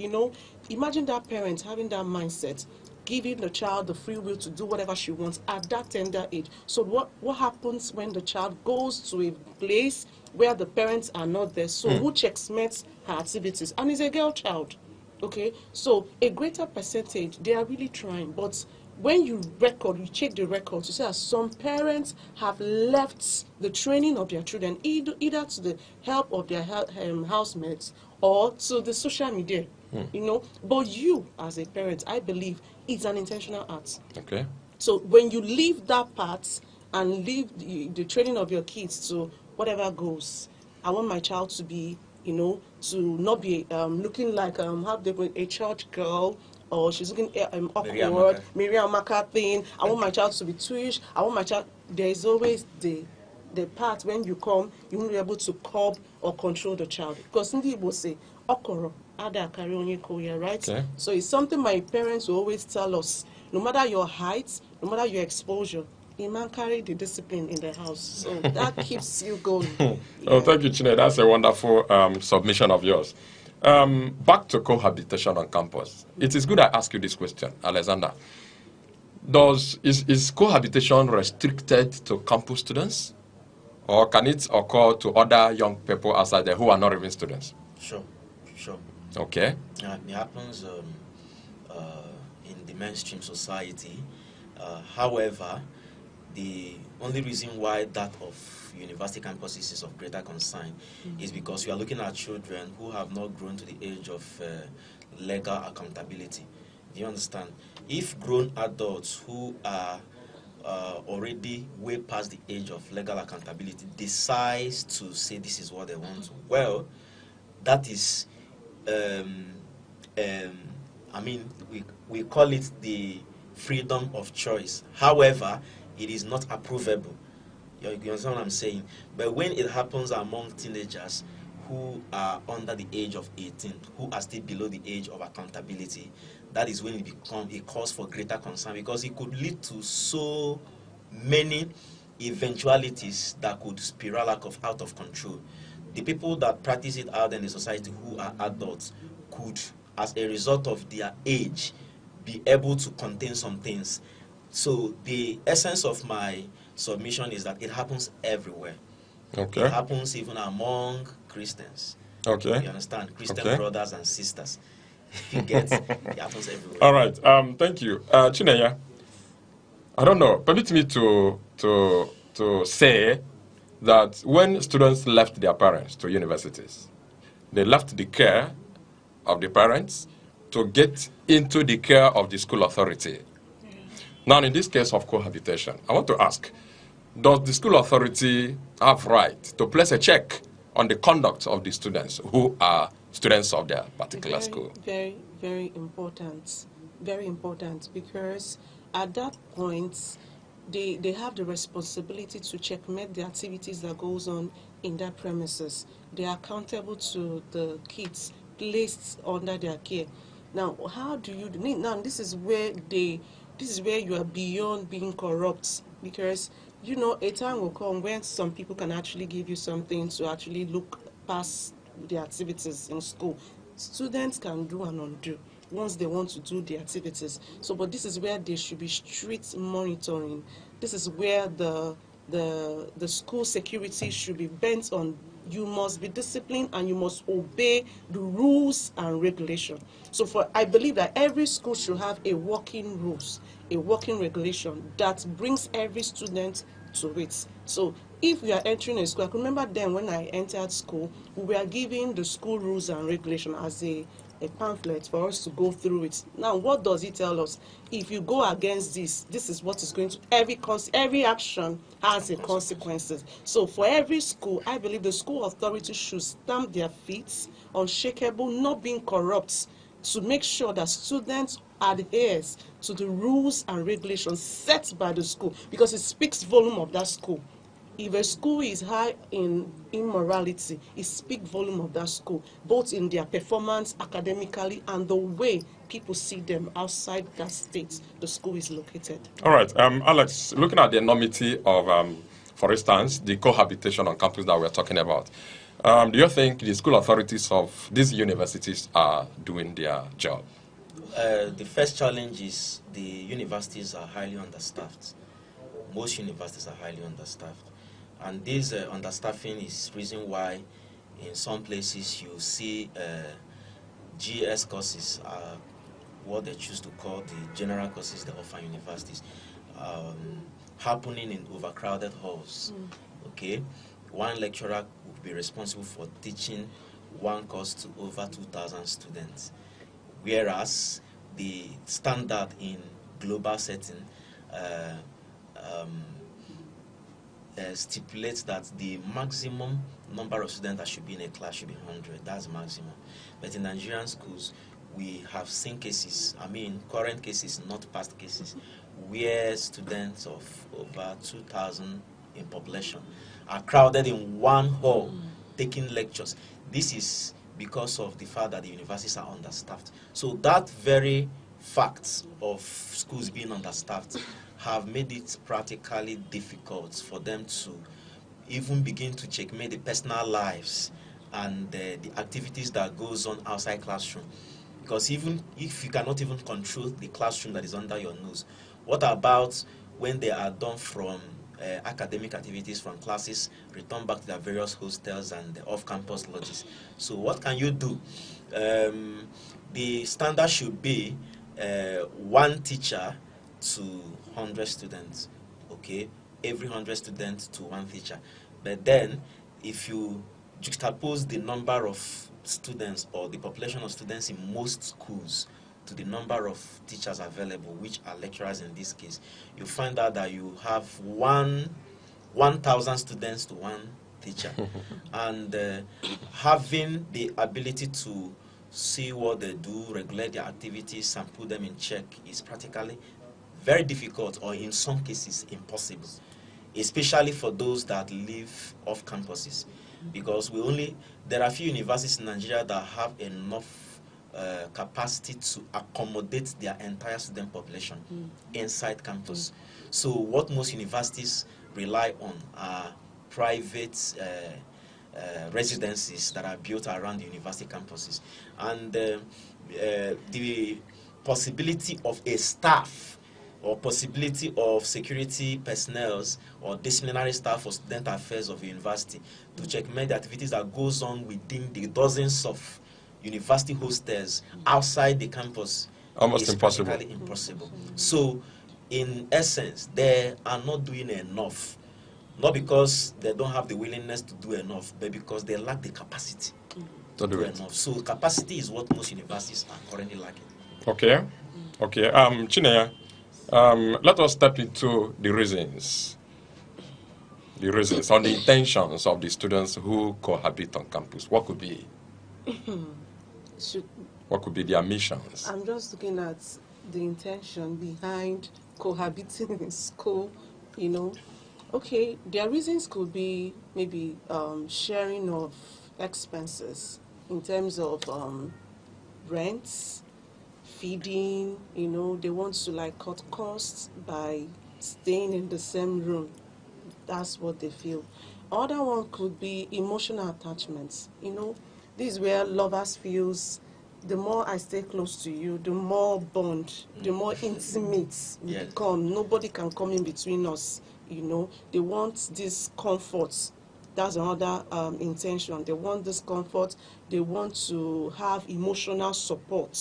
Imagine that parent having that mindset, giving the child the free will to do whatever she wants at that tender age. So what happens when the child goes to a place where the parents are not there? So who checkmates her activities? And it's a girl child, okay? So a greater percentage, they are really trying, but when you check the records, you see that some parents have left the training of their children either to the help of their housemates or to the social media, But you, as a parent, I believe, it's an intentional act. Okay. So when you leave that part and leave the training of your kids to whatever goes, I want my child to be, to not be looking like a church girl, or she's looking awkward, Miriam Maka thing. I want my child to be Twitch. I want my child. There is always the part when you come, you won't be able to curb or control the child. Because Ndi will say, Okoro, Ada Karionye Koya, right? Okay. So it's something my parents will always tell us. No matter your height, no matter your exposure, a man carry the discipline in the house. So that keeps you going. Oh, thank you, Chine. That's a wonderful submission of yours. Back to cohabitation on campus. It is good I ask you this question, Alexander. Is cohabitation restricted to campus students? Or can it occur to other young people outside there who are not even students? Sure. Okay. It happens in the mainstream society. However, the only reason why that of university campuses is of greater concern is because we are looking at children who have not grown to the age of legal accountability. Do you understand? If grown adults who are already way past the age of legal accountability decides to say this is what they want to, well, that is, I mean, we call it the freedom of choice. However, it is not approvable. You understand what I'm saying? But when it happens among teenagers who are under the age of 18, who are still below the age of accountability, that is when it becomes a cause for greater concern, because it could lead to so many eventualities that could spiral out of control. The people that practice it out in the society who are adults could, as a result of their age, be able to contain some things. So the essence of my submission is that it happens everywhere. Okay. It happens even among Christians. Okay. You understand? Christian Okay. brothers and sisters. You get it happens everywhere. All right. Thank you. Chinenya, I don't know. Permit me to say that when students left their parents to universities, they left the care of the parents to get into the care of the school authority. Now, in this case of cohabitation, I want to ask, does the school authority have right to place a check on the conduct of the students who are students of their particular school? Very, very important. Very important, because at that point, they have the responsibility to checkmate the activities that goes on in that premises. They are accountable to the kids placed under their care. Now, how do you now? This is where you are beyond being corrupt, because you know a time will come when some people can actually give you something to actually look past the activities in school. Students can do and undo once they want to do the activities. So, but this is where there should be strict monitoring. This is where the school security should be bent on. You must be disciplined and you must obey the rules and regulation. So I believe that every school should have a working rules, a working regulation that brings every student to it. So if we are entering a school, I can remember then when I entered school, we were given the school rules and regulation as a pamphlet for us to go through it. Now, what does it tell us? If you go against this is what is going to, every action has a consequences. So for every school, I believe the school authority should stamp their feet, unshakable, not being corrupt, to make sure that students adhere to the rules and regulations set by the school, because it speaks volume of that school. If a school is high in immorality, it speaks volume of that school, both in their performance academically and the way people see them outside that state the school is located. All right, Alex, looking at the enormity of, for instance, the cohabitation on campus that we're talking about, do you think the school authorities of these universities are doing their job? The first challenge is the universities are highly understaffed. Most universities are highly understaffed. And this understaffing is reason why in some places you see GS courses, what they choose to call the general courses they offer universities, happening in overcrowded halls. Okay, one lecturer would be responsible for teaching one course to over 2,000 students, whereas the standard in global setting stipulates that the maximum number of students that should be in a class should be 100. That's maximum. But in Nigerian schools, we have seen cases, current cases, not past cases, where students of over 2,000 in population are crowded in one hall taking lectures. This is because of the fact that the universities are understaffed. So that very fact of schools being understaffed have made it practically difficult for them to even begin to checkmate the personal lives and the activities that goes on outside classroom. Because even if you cannot even control the classroom that is under your nose, what about when they are done from academic activities from classes, return back to their various hostels and the off-campus lodges? So what can you do? The standard should be one teacher to 100 students, okay? Every 100 students to one teacher. But then, if you juxtapose the number of students or the population of students in most schools to the number of teachers available, which are lecturers in this case, you find out that you have 1,000 students to one teacher. And having the ability to see what they do, regulate their activities, and put them in check is practically very difficult, or in some cases impossible, especially for those that live off campuses, because there are few universities in Nigeria that have enough capacity to accommodate their entire student population inside campus. So what most universities rely on are private residencies that are built around the university campuses, and the possibility of a staff or possibility of security personnel or disciplinary staff or student affairs of a university to checkmate the activities that goes on within the dozens of university hostels outside the campus Almost is impossible. practically impossible. So, in essence, they are not doing enough. Not because they don't have the willingness to do enough, but because they lack the capacity to do enough. So capacity is what most universities are currently lacking. Okay. Okay. Chinaya, let us step into the reasons on the intentions of the students who cohabit on campus. What could be? What could be their missions? I'm just looking at the intention behind cohabiting in school, Okay, their reasons could be maybe sharing of expenses in terms of rents, feeding, they want to cut costs by staying in the same room. That's what they feel. Other one could be emotional attachments. This is where lovers feels the more I stay close to you, the more bond, the more intimate we become. Nobody can come in between us. They want this comfort. That's another intention. They want this comfort. They want to have emotional support.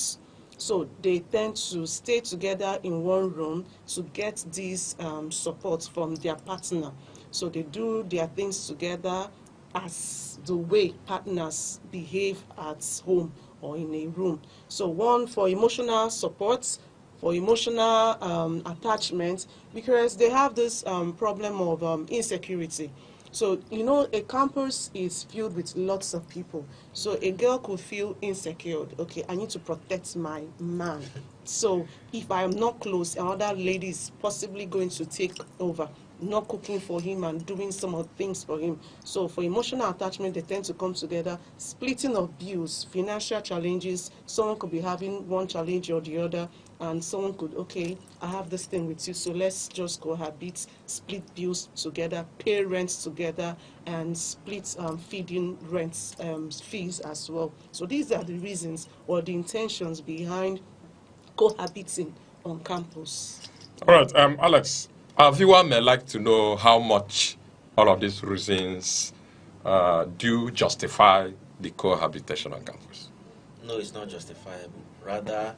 So they tend to stay together in one room to get this support from their partner. So they do their things together as the way partners behave at home or in a room. So one for emotional support, for emotional attachment, because they have this problem of insecurity. So, a campus is filled with lots of people. So a girl could feel insecure. Okay, I need to protect my man. So if I am not close, another lady is possibly going to take over, not cooking for him and doing some of the things for him. So for emotional attachment, they tend to come together. Splitting of bills, financial challenges, someone could be having one challenge or the other, and someone could, okay, I have this thing with you, so let's just cohabit, split bills together, pay rents together, and split feeding rents fees as well. So these are the reasons or the intentions behind cohabiting on campus. All right, Alex, our viewer may like to know how much all of these reasons do justify the cohabitation on campus. No, it's not justifiable. Rather,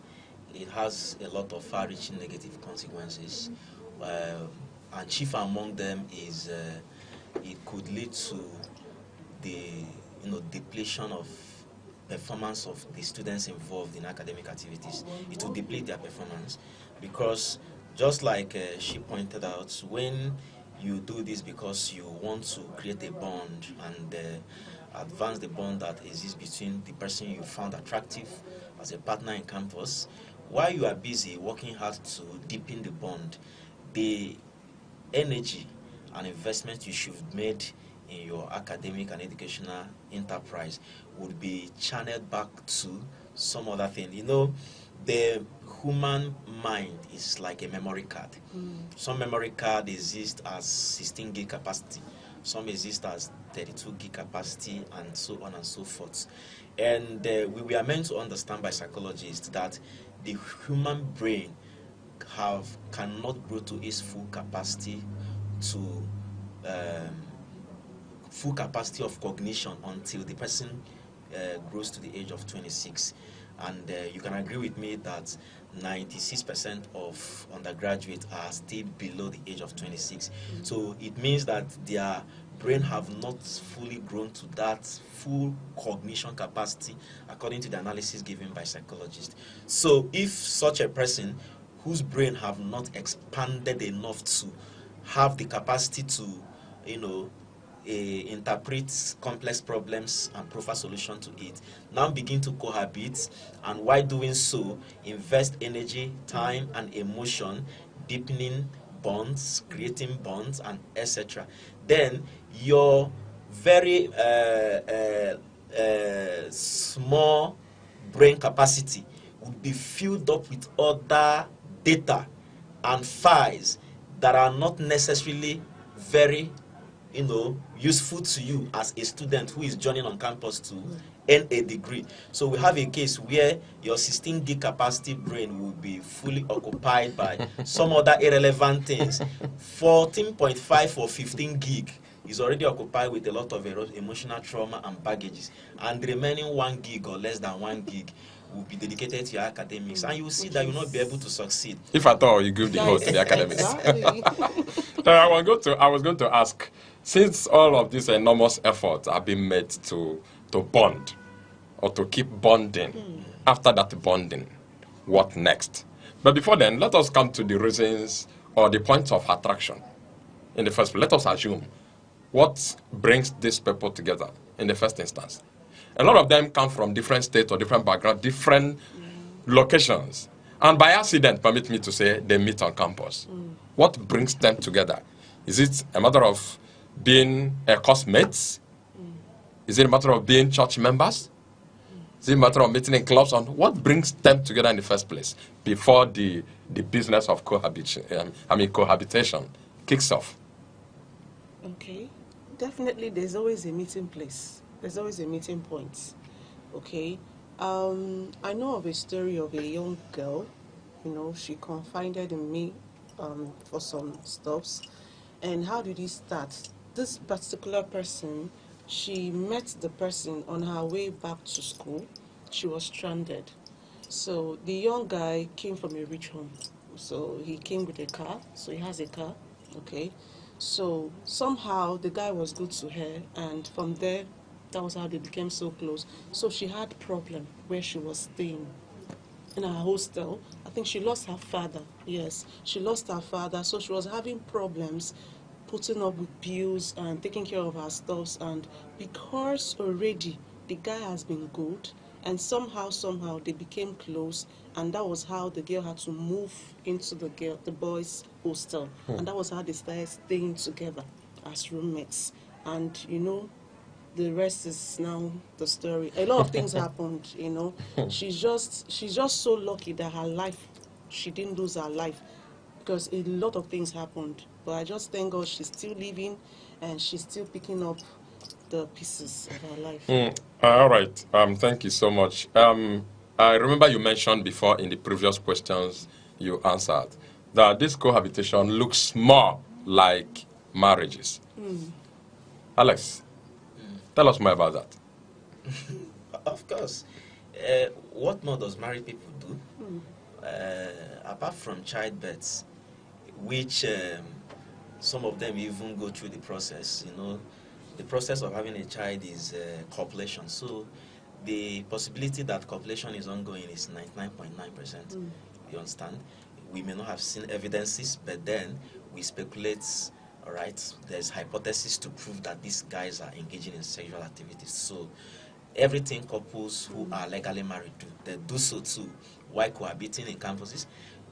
it has a lot of far-reaching negative consequences, and chief among them is it could lead to the depletion of performance of the students involved in academic activities. It will deplete their performance because, just like she pointed out, when you do this because you want to create a bond and advance the bond that exists between the person you found attractive as a partner in campus, while you are busy working hard to deepen the bond, the energy and investment you should have made in your academic and educational enterprise would be channeled back to some other thing. The human mind is like a memory card. Some memory card exist as 16 gig capacity, some exist as 32 gig capacity, and so on and so forth. And we are meant to understand by psychologists that the human brain cannot grow to its full capacity full capacity of cognition until the person grows to the age of 26. And you can agree with me that 96% of undergraduates are still below the age of 26. So it means that their brain have not fully grown to that full cognition capacity according to the analysis given by psychologists. So if such a person whose brain have not expanded enough to have the capacity to, interpret complex problems and profile solution to it, now begin to cohabit, and while doing so, invest energy, time, and emotion, deepening bonds, creating bonds, and etc. Then your very small brain capacity would be filled up with other data and files that are not necessarily very useful to you as a student who is joining on campus to earn a degree. So we have a case where your 16 gig capacity brain will be fully occupied by some other irrelevant things. 14.5 or 15 gig is already occupied with a lot of emotional trauma and baggages, and the remaining 1 gig or less than 1 gig will be dedicated to your academics, and you will see that you will not be able to succeed. If at all you give the vote to the academics. Exactly. I was going to ask, since all of these enormous efforts have been made to bond or to keep bonding, after that bonding, what next? But before then, let us come to the reasons or the points of attraction in the first place. Let us assume what brings these people together in the first instance. A lot of them come from different states or different backgrounds, different locations. And by accident, permit me to say, they meet on campus. What brings them together? Is it a matter of being classmates? Is it a matter of being church members? Is it a matter of meeting in clubs? On what brings them together in the first place before the business of cohabitation kicks off? Okay, definitely there's always a meeting place. There's always a meeting point. Okay, I know of a story of a young girl. She confided in me for some stuffs. And how did it start? This particular person, she met the person on her way back to school. She was stranded. So the young guy came from a rich home. So he came with a car. So he has a car. Okay. So somehow the guy was good to her, and from there, that was how they became so close. So she had problem where she was staying in her hostel. I think she lost her father. Yes, she lost her father. So she was having problems putting up with bills and taking care of her stuffs. And because already the guy has been good, and somehow they became close, and that was how the girl had to move into the boys' hostel. And that was how they started staying together as roommates. And the rest is now the story. A lot of things happened, She's just so lucky that she didn't lose her life, because a lot of things happened. But I just thank God she's still living, and she's still picking up the pieces of her life. All right. Thank you so much. I remember you mentioned before in the previous questions you answered that this cohabitation looks more like marriages. Alex, tell us more about that. Of course. What more does married people do? Apart from childbirth, which some of them even go through the process, the process of having a child is copulation. So the possibility that copulation is ongoing is 99.9%. You understand? We may not have seen evidences, but then we speculate. All right, there's hypothesis to prove that these guys are engaging in sexual activities. So everything couples who are legally married do, they do so too. While cohabiting in campuses,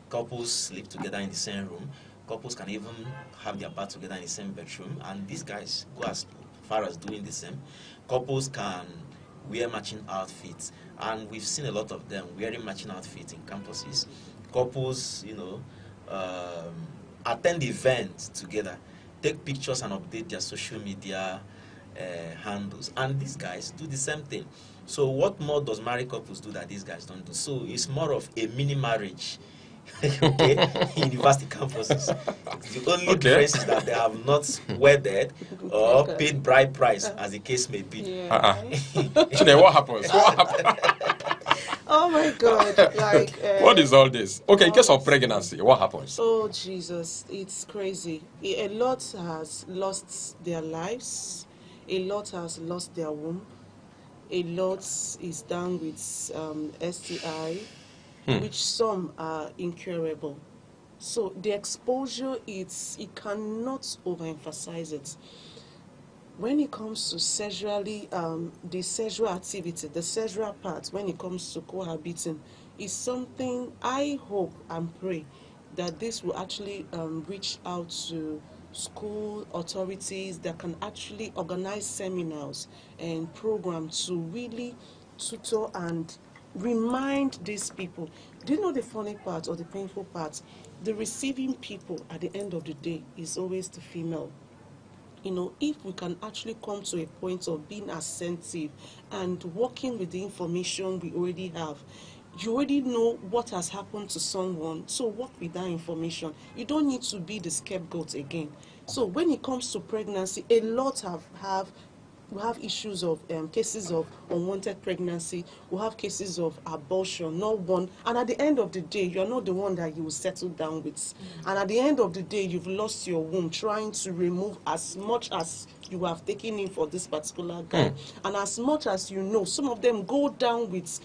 couples sleep together in the same room. Couples can even have their bath together in the same bedroom, and these guys go as far as doing the same. Couples can wear matching outfits, and we've seen a lot of them wearing matching outfits in campuses. Couples, attend events together, take pictures and update their social media handles, and these guys do the same thing. So what more does married couples do that these guys don't do? So it's more of a mini marriage. Okay, university campuses. The only difference is that they have not wedded or paid bride price, as the case may be. What happens? Oh my God! Like what is all this? Okay, in case of pregnancy, what happens? Oh Jesus, it's crazy. A lot has lost their lives. A lot has lost their womb. A lot is down with STI, which some are incurable. So the exposure, it cannot overemphasize it. When it comes to the sexual activity, the sexual part, when it comes to cohabiting, is something I hope and pray that this will actually reach out to school authorities that can actually organize seminars and programs to really tutor and remind these people. Do you know the funny part or the painful part? The receiving people at the end of the day is always the female. If we can actually come to a point of being attentive and working with the information we already have, you already know what has happened to someone, so work with that information. You don't need to be the scapegoat again. So when it comes to pregnancy, a lot we have issues of cases of unwanted pregnancy. We have cases of abortion, not one. And at the end of the day, you're not the one that you will settle down with. And at the end of the day, you've lost your womb trying to remove as much as you have taken in for this particular guy. And as much as you know, some of them go down with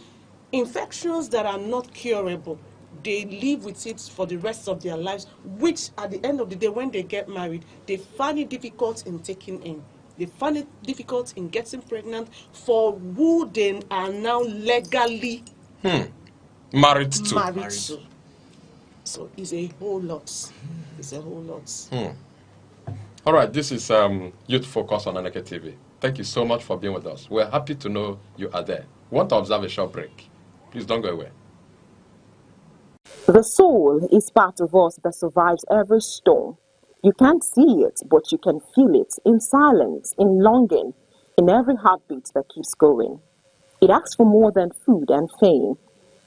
infections that are not curable. They live with it for the rest of their lives, which at the end of the day, when they get married, they find it difficult in taking in. They find it difficult in getting pregnant for who they are now legally married to. So it's a whole lot. It's a whole lot. All right, this is Youth Focus on Aneke TV. Thank you so much for being with us. We're happy to know you are there. We want to observe a short break. Please don't go away. The soul is part of us that survives every storm. You can't see it, but you can feel it in silence, in longing, in every heartbeat that keeps going. It asks for more than food and fame.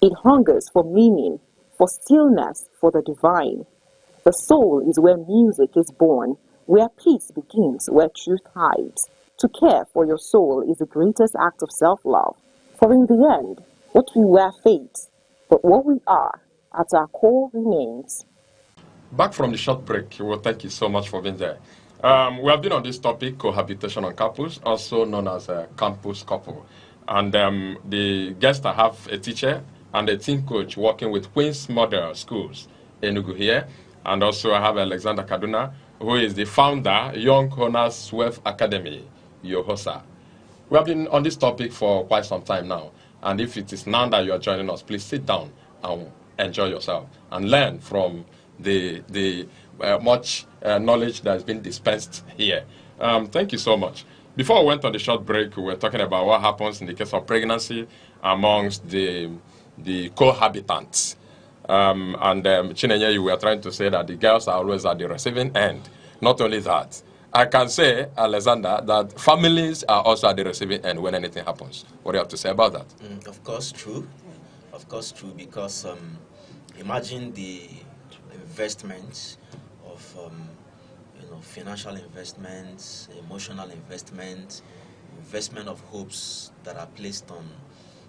It hungers for meaning, for stillness, for the divine. The soul is where music is born, where peace begins, where truth hides. To care for your soul is the greatest act of self-love. For in the end, what we were fades, but what we are at our core remains. Back from the short break, well, thank you so much for being there. We have been on this topic, cohabitation on campus, also known as a campus couple. And the guests I have a teacher and a team coach working with Queen's Model Schools, Enugu here. And also I have Alexander Kaduna, who is the founder, Young Owners Wealth Academy, Yohosa. We have been on this topic for quite some time now. And if it is now that you are joining us, please sit down and enjoy yourself and learn from the much knowledge that has been dispensed here. Thank you so much. Before we went on the short break, we were talking about what happens in the case of pregnancy amongst the cohabitants. Chinenye, you were trying to say that the girls are always at the receiving end. Not only that, I can say, Alexander, that families are also at the receiving end when anything happens. What do you have to say about that? Of course, true. Of course, true, because imagine the investments of financial investments, emotional investment, investment of hopes that are placed on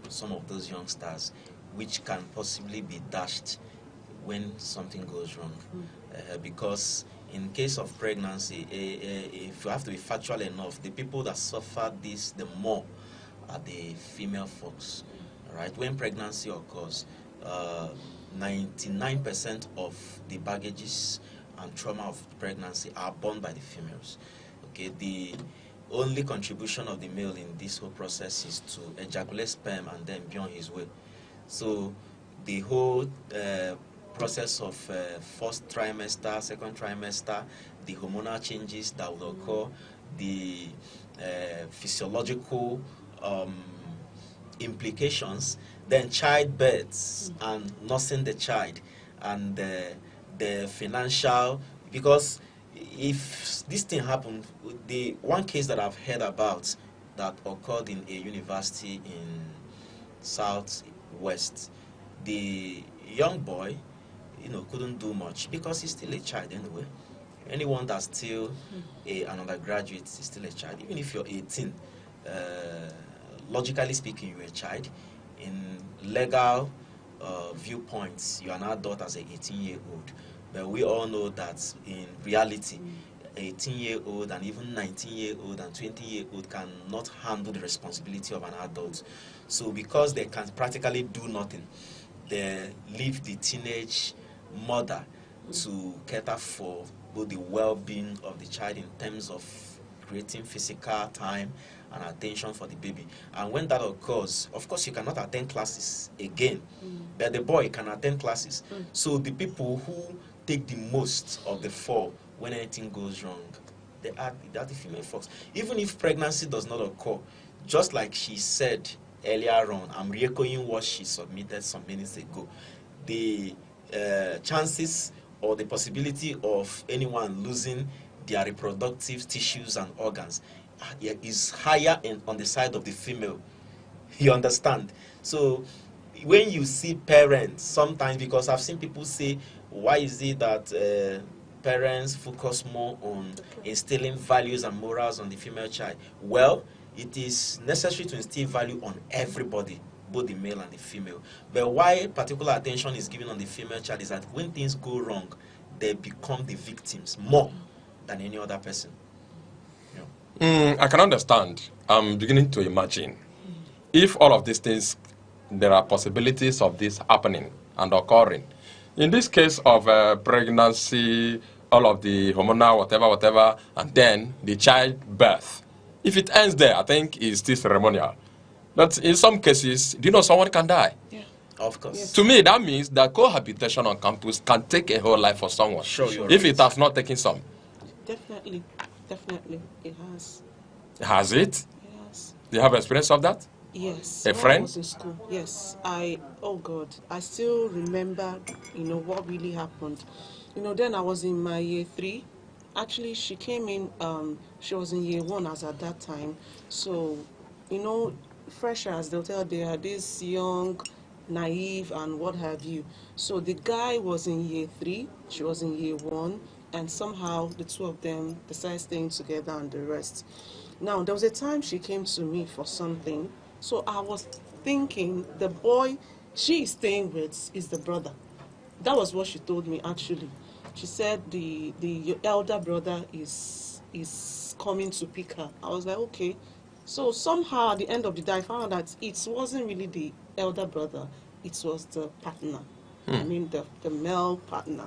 some of those youngsters, which can possibly be dashed when something goes wrong. Because in case of pregnancy, if you have to be factual enough, the people that suffer this the more are the female folks. Right? When pregnancy occurs, 99% of the baggages and trauma of pregnancy are borne by the females. Okay, the only contribution of the male in this whole process is to ejaculate sperm and then be on his way. So the whole process of first trimester, second trimester, the hormonal changes that will occur, the physiological implications, then childbirth and nursing the child, and the financial, because if this thing happened, the one case that I've heard about that occurred in a university in Southwest, the young boy, couldn't do much because he's still a child anyway. Anyone that's still an undergraduate is still a child. Even if you're 18, logically speaking, you're a child. In legal viewpoints, you are an adult as a 18-year-old. But we all know that in reality, 18-year-old and even 19-year-old and 20-year-old cannot handle the responsibility of an adult. So because they can practically do nothing, they leave the teenage mother to cater for both the well-being of the child in terms of creating physical time and attention for the baby. And when that occurs, of course, you cannot attend classes again, but the boy can attend classes. So the people who take the most of the fall when anything goes wrong, they are the female folks. Even if pregnancy does not occur, just like she said earlier on, I'm re-echoing what she submitted some minutes ago, the chances or the possibility of anyone losing their reproductive tissues and organs is higher on the side of the female. You understand? So when you see parents, sometimes, because I've seen people say, why is it that parents focus more on instilling values and morals on the female child? Well, it is necessary to instill value on everybody, both the male and the female. But why particular attention is given on the female child is that when things go wrong, they become the victims more than any other person. I can understand. I'm beginning to imagine. If all of these things, there are possibilities of this happening and occurring. In this case of pregnancy, all of the hormonal, whatever, and then the childbirth, if it ends there, I think it's still ceremonial. But in some cases, do you know someone can die? Yeah. Of course. Yes. To me, that means that cohabitation on campus can take a whole life for someone. Sure, you're if right. it has not taken some. Definitely, it has. Has it? Yes. Do you have experience of that? Yes. A when friend? I was in school. Yes. Oh God, I still remember, what really happened. Then I was in my year 3. Actually, she came in, she was in year 1 as at that time. So, freshers, they'll tell they are this young, naive, and what have you. So the guy was in year 3, she was in year 1, and somehow the two of them decided staying together and the rest. Now, there was a time she came to me for something. So I was thinking the boy she is staying with is the brother. That was what she told me, actually. She said the elder brother is coming to pick her. I was like, okay. So somehow at the end of the day, I found out that it wasn't really the elder brother. It was the partner. I mean, the male partner.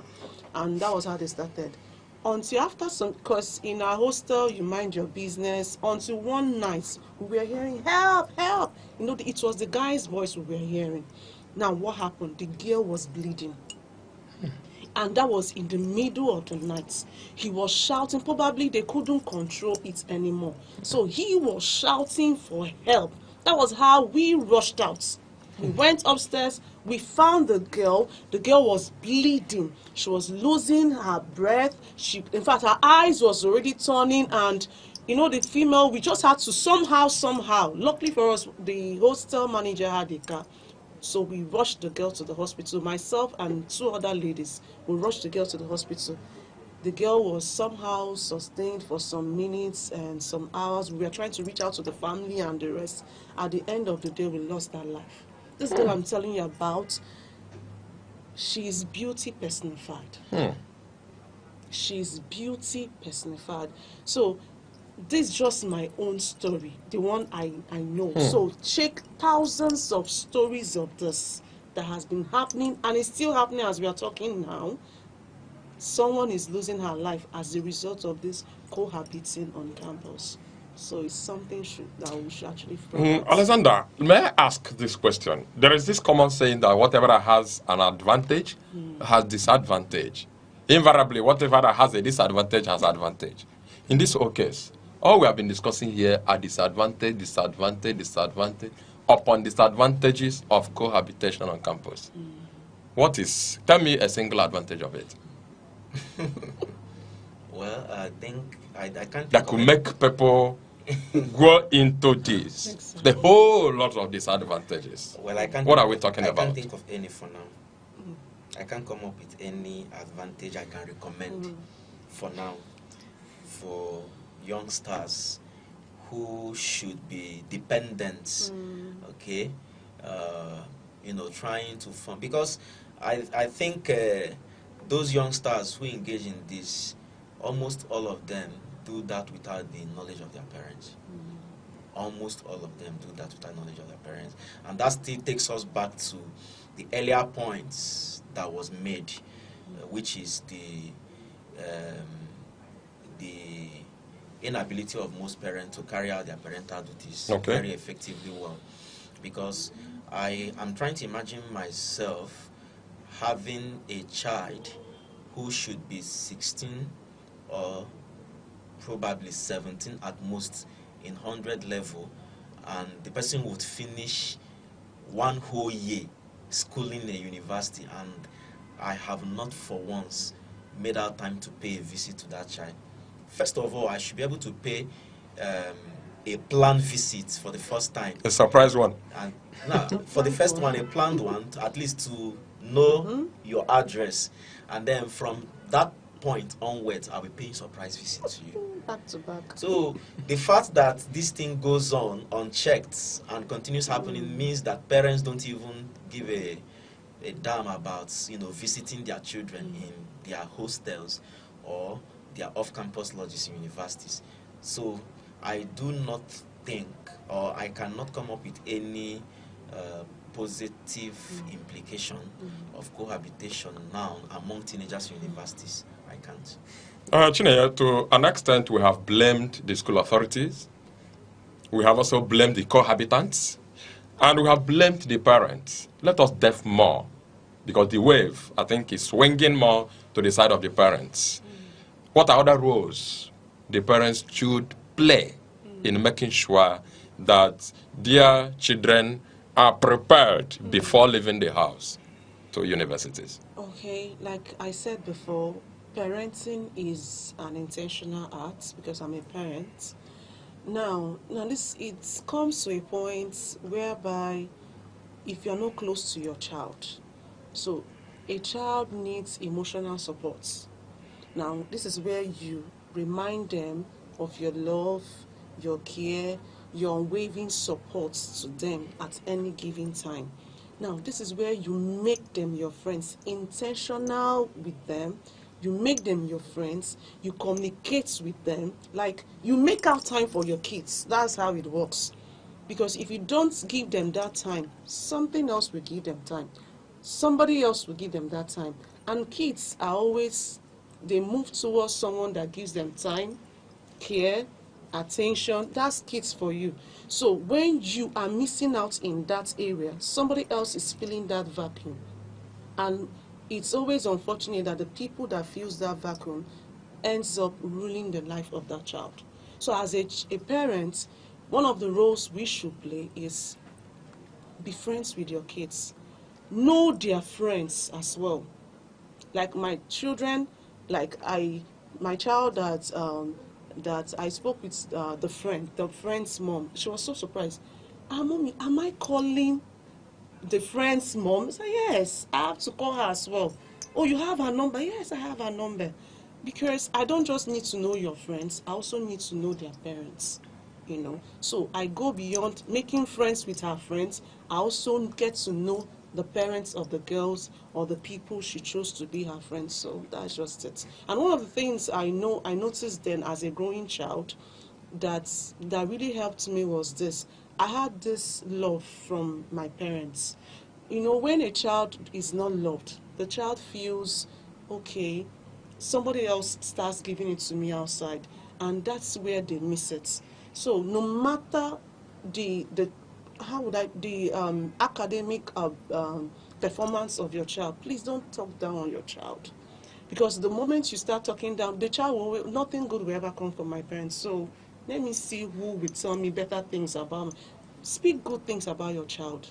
And that was how they started. Until after some, because in our hostel, you mind your business. Until one night, we were hearing, help, help. It was the guy's voice we were hearing. Now, what happened? The girl was bleeding. And that was in the middle of the night. He was shouting. Probably they couldn't control it anymore. So he was shouting for help. That was how we rushed out. We went upstairs. We found the girl. The girl was bleeding. She was losing her breath. In fact, her eyes was already turning. And, the female, we just had to somehow, luckily for us, the hostel manager had a car. So we rushed the girl to the hospital. Myself and 2 other ladies, we rushed the girl to the hospital. The girl was somehow sustained for some minutes and some hours. We were trying to reach out to the family and the rest. At the end of the day, we lost her life. This girl I'm telling you about, she is beauty personified. She is beauty personified. So this is just my own story, the one I know. So check thousands of stories of this that has been happening, and it's still happening as we are talking now. Someone is losing her life as a result of this cohabiting on campus. So it's something that we should actually follow. Alexander, may I ask this question? There is this common saying that whatever has an advantage has disadvantage. Invariably, whatever has a disadvantage has advantage. In this whole case, all we have been discussing here are disadvantage upon disadvantages of cohabitation on campus. Tell me a single advantage of it. Well, I think I can't. That could make people go into this. The whole lot of disadvantages. Well, I can't. What are we talking about? I can't think of any for now. I can't come up with any advantage I can recommend for now for youngsters who should be dependent. Okay, you know, trying to fund, because I think those youngsters who engage in this, almost all of them do that without the knowledge of their parents. Almost all of them do that without knowledge of their parents. And that still takes us back to the earlier points that was made, which is the inability of most parents to carry out their parental duties very effectively well. Because I am trying to imagine myself having a child who should be 16 or probably 17 at most in 100 level, and the person would finish one whole year schooling a university, and I have not for once made out time to pay a visit to that child. First of all, I should be able to pay a planned visit for the first time. A surprise one. And now, for the first one, a planned one, at least to know your address. And then from that point onwards, I'll be paying surprise visit to you. Back to back. So the fact that this thing goes on unchecked and continues happening means that parents don't even give a damn about, you know, visiting their children in their hostels or their off-campus lodges in universities. So I do not think, or I cannot come up with any positive implication of cohabitation now among teenagers in universities. I can't. Chineye, to an extent, we have blamed the school authorities. We have also blamed the cohabitants. And we have blamed the parents. Let us delve more, because the wave, I think, is swinging more to the side of the parents. What are other roles the parents should play in making sure that their children are prepared before leaving the house to universities? Okay, like I said before, parenting is an intentional art because I'm a parent. Now this, it comes to a point whereby if you're not close to your child, so a child needs emotional support. Now this is where you remind them of your love, your care, your unwavering support to them at any given time. Now this is where you make them your friends, intentional with them. You make them your friends, you communicate with them, like you make out time for your kids. That's how it works. Because if you don't give them that time, something else will give them time. Somebody else will give them that time. And kids are always, they move towards someone that gives them time, care, attention. That's kids for you. So when you are missing out in that area, somebody else is filling that vacuum. And it's always unfortunate that the people that fills that vacuum ends up ruling the life of that child. So as a parent, one of the roles we should play is be friends with your kids. Know their friends as well. Like my children, my child that I spoke with the friend's mom, she was so surprised. Mommy, am I calling the friend's mom? I said, yes, I have to call her as well. Oh, you have her number? Yes, I have her number. Because I don't just need to know your friends, I also need to know their parents, you know. So I go beyond making friends with her friends. I also get to know the parents of the girls or the people she chose to be her friends. So that's just it. And one of the things I noticed then as a growing child that really helped me was this. I had this love from my parents. You know, when a child is not loved, the child feels, okay, somebody else starts giving it to me outside, and that's where they miss it. So no matter the academic performance of your child, please don't talk down on your child. Because the moment you start talking down, the child nothing good will ever come from my parents. So let me see who will tell me better things about me. Speak good things about your child.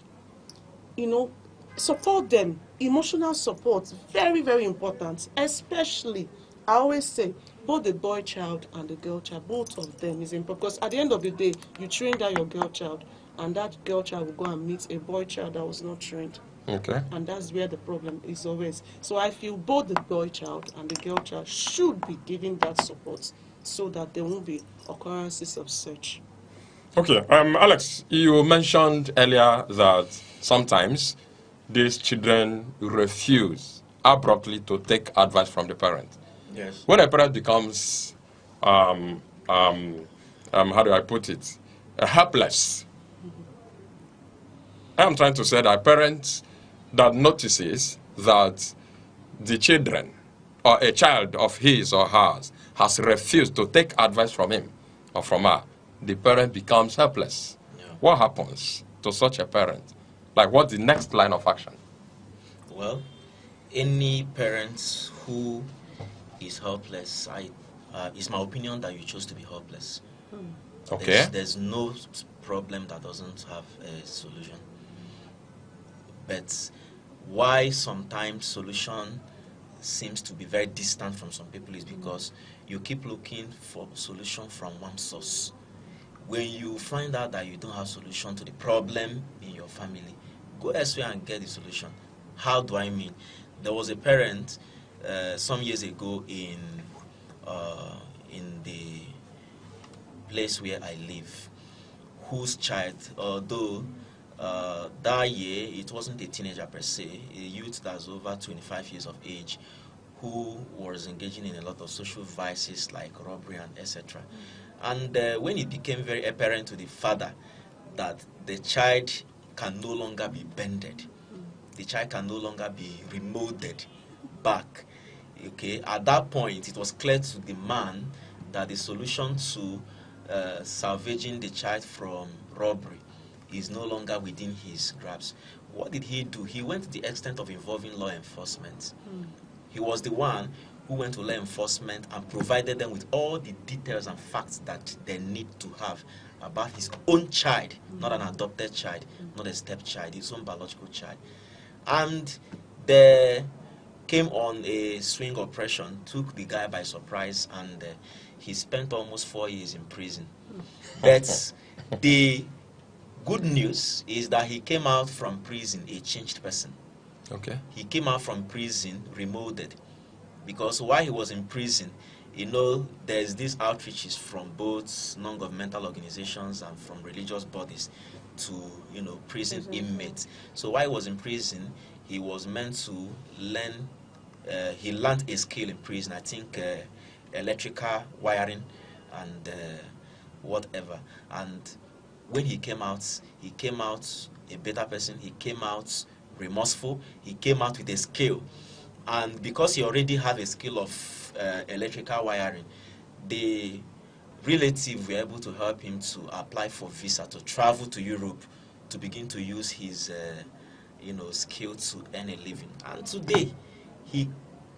You know, support them. Emotional support, very, very important. Especially, I always say, both the boy child and the girl child, both of them is important. Because at the end of the day, you train down your girl child, and that girl child will go and meet a boy child that was not trained. Okay. And that's where the problem is always. So I feel both the boy child and the girl child should be given that support so that there won't be occurrences of such. Okay, Alex, you mentioned earlier that sometimes these children refuse abruptly to take advice from the parent. Yes. When a parent becomes, how do I put it, helpless, I'm trying to say that parents that notices that the children or a child of his or hers has refused to take advice from him or from her, the parent becomes helpless. Yeah. What happens to such a parent? Like, what's the next line of action? Well, any parent who is helpless, it's my opinion that you chose to be helpless. Okay. There's no problem that doesn't have a solution. But why sometimes solution seems to be very distant from some people is because you keep looking for solution from one source. When you find out that you don't have solution to the problem in your family, go elsewhere and get the solution. How do I mean? There was a parent some years ago in the place where I live, whose child, although that year it wasn't a teenager per se, a youth that's over 25 years of age, who was engaging in a lot of social vices like robbery and etc. And when it became very apparent to the father that the child can no longer be bended, the child can no longer be remolded back, okay, at that point it was clear to the man that the solution to salvaging the child from robbery is no longer within his grasp. What did he do? He went to the extent of involving law enforcement. He was the one who went to law enforcement and provided them with all the details and facts that they need to have about his own child, not an adopted child, not a stepchild, his own biological child. And they came on a swing operation, took the guy by surprise, and he spent almost 4 years in prison. But the good news is that he came out from prison a changed person. Okay. He came out from prison remolded, because while he was in prison, you know, there's these outreaches from both non-governmental organizations and from religious bodies to, you know, prison inmates. So while he was in prison, he was meant to learn, he learned a skill in prison, I think electrical wiring and whatever. And when he came out a better person, he came out remorseful, he came out with a skill. And because he already had a skill of electrical wiring, the relative were able to help him to apply for visa to travel to Europe to begin to use his skill to earn a living. And today, he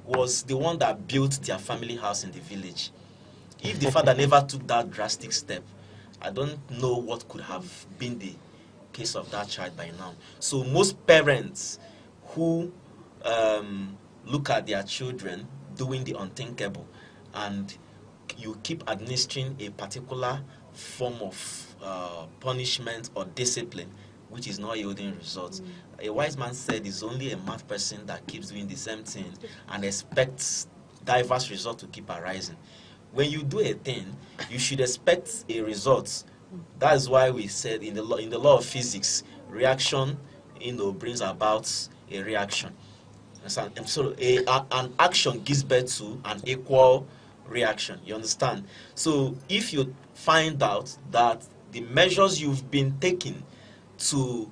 was the one that built their family house in the village. If the father never took that drastic step, I don't know what could have been the case of that child by now. So most parents who look at their children doing the unthinkable and you keep administering a particular form of punishment or discipline which is not yielding results. A wise man said it's only a mad person that keeps doing the same thing and expects diverse results to keep arising. When you do a thing, you should expect a result. That's why we said in the law of physics, reaction, brings about a reaction. So an action gives birth to an equal reaction. You understand? So if you find out that the measures you've been taking to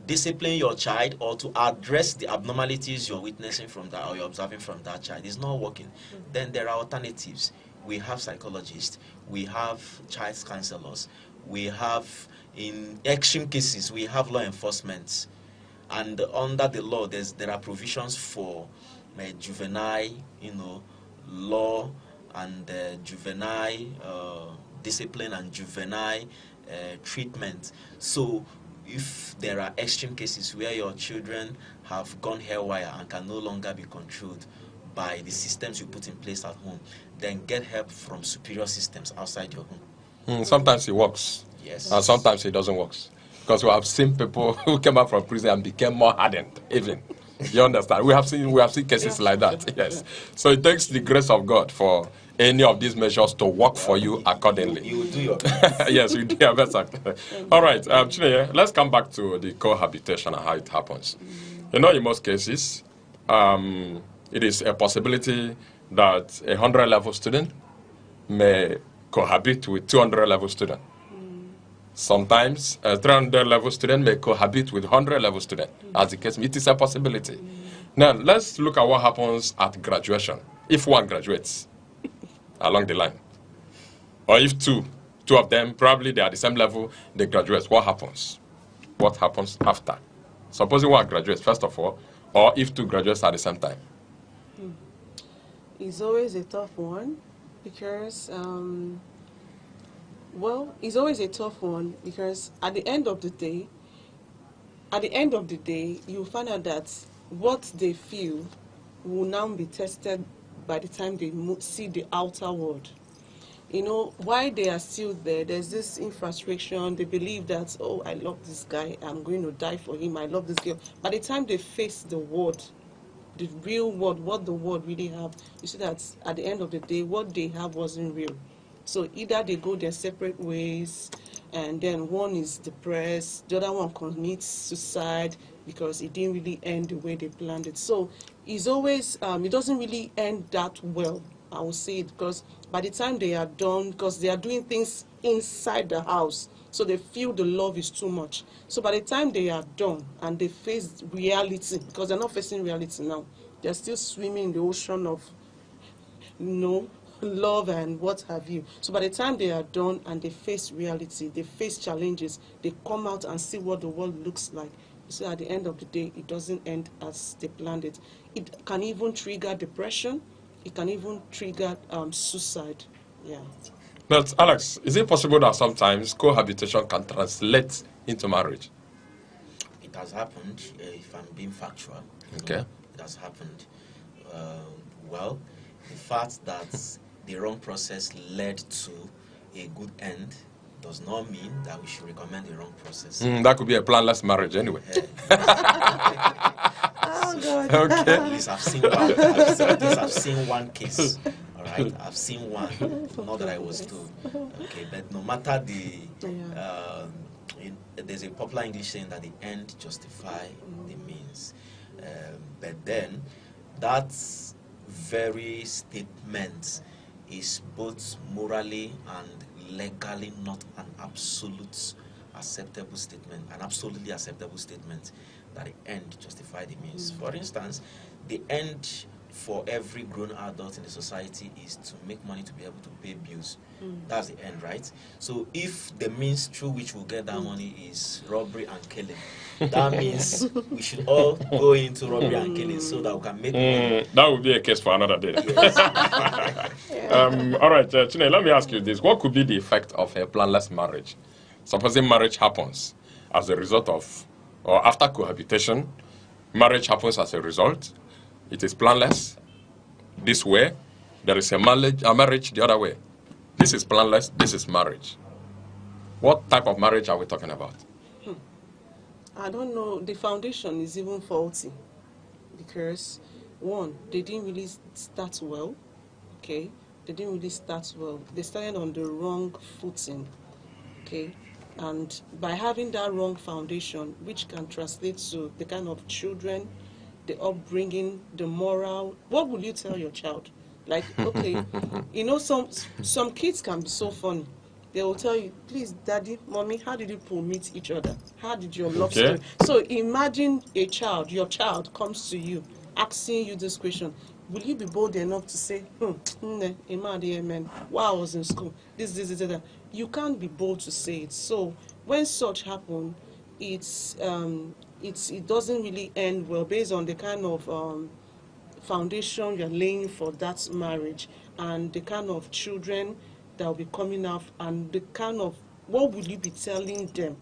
discipline your child or to address the abnormalities you're witnessing from that or you're observing from that child is not working, then there are alternatives. We have psychologists, we have child counselors, we have, in extreme cases, we have law enforcement. And under the law, there are provisions for juvenile, law and juvenile discipline and juvenile treatment. So if there are extreme cases where your children have gone haywire and can no longer be controlled by the systems you put in place at home, then get help from superior systems outside your home. Sometimes it works. Yes. And sometimes it doesn't work. Because we have seen people who came out from prison and became more hardened, even. You understand? We have seen cases like that. Yes. So it takes the grace of God for any of these measures to work for you accordingly. You will do your best. Yes, we do your best. All right, Chineye, let's come back to the cohabitation and how it happens. You know, in most cases, it is a possibility that a 100-level student may cohabit with 200-level student. Sometimes a 300-level student may cohabit with 100-level student, as the case. It is a possibility. Now, let's look at what happens at graduation. If one graduates along the line, or if two of them, probably they are the same level, they graduate, what happens? What happens after? Supposing one graduates, first of all, or if two graduates at the same time. It's always a tough one because, well, it's always a tough one because at the end of the day, you find out that what they feel will now be tested by the time they see the outer world. You know, while they are still there, there's this infatuation. They believe that, oh, I love this guy, I'm going to die for him, I love this girl. By the time they face the world, the real world, what the world really have, you see that at the end of the day, what they have wasn't real. So either they go their separate ways, and then one is depressed, the other one commits suicide because it didn't really end the way they planned it. So it's always, it doesn't really end that well, I would say, because by the time they are done, because they are doing things inside the house, so they feel the love is too much. So by the time they are done and they face reality, because they're not facing reality now, they're still swimming in the ocean of, love and what have you. So by the time they are done and they face reality, they face challenges, they come out and see what the world looks like. So at the end of the day, it doesn't end as they planned it. It can even trigger depression. It can even trigger suicide. Yeah. But Alex, is it possible that sometimes cohabitation can translate into marriage? It has happened, if I'm being factual. Okay. It has happened. Well, the fact that the wrong process led to a good end does not mean that we should recommend the wrong process. That could be a planless marriage anyway. Oh, God. Okay. At least I've seen one case. All right, I've seen one. Not that I was two. Okay, but no matter there's a popular English saying that the end justify the means. But then that very statement is both morally and legally not an absolute acceptable statement, an absolutely acceptable statement that the end justify the means. For instance, the end for every grown adult in the society is to make money to be able to pay bills. That's the end, right? So if the means through which we'll get that money is robbery and killing, that means we should all go into robbery and killing so that we can make money. That would be a case for another day. Yes. All right, Chineye, let me ask you this. What could be the effect of a planless marriage? Supposing marriage happens as a result of, or after cohabitation, marriage happens as a result. It is planless this way. There is a marriage the other way. This is planless, this is marriage. What type of marriage are we talking about? I don't know. The foundation is even faulty because, one, they didn't really start well, okay? They didn't really start well. They started on the wrong footing, okay? And by having that wrong foundation, which can translate to the kind of children, the upbringing, the moral, what will you tell your child? Like, okay, some kids can be so funny. They will tell you, please, daddy, mommy, how did you meet each other? How did your love story? So imagine a child, your child comes to you, asking you this question. Will you be bold enough to say, while I was in school, this, that. You can't be bold to say it. So when such happen, it doesn't really end well based on the kind of foundation you're laying for that marriage and the kind of children that will be coming out and the kind of, what will you be telling them?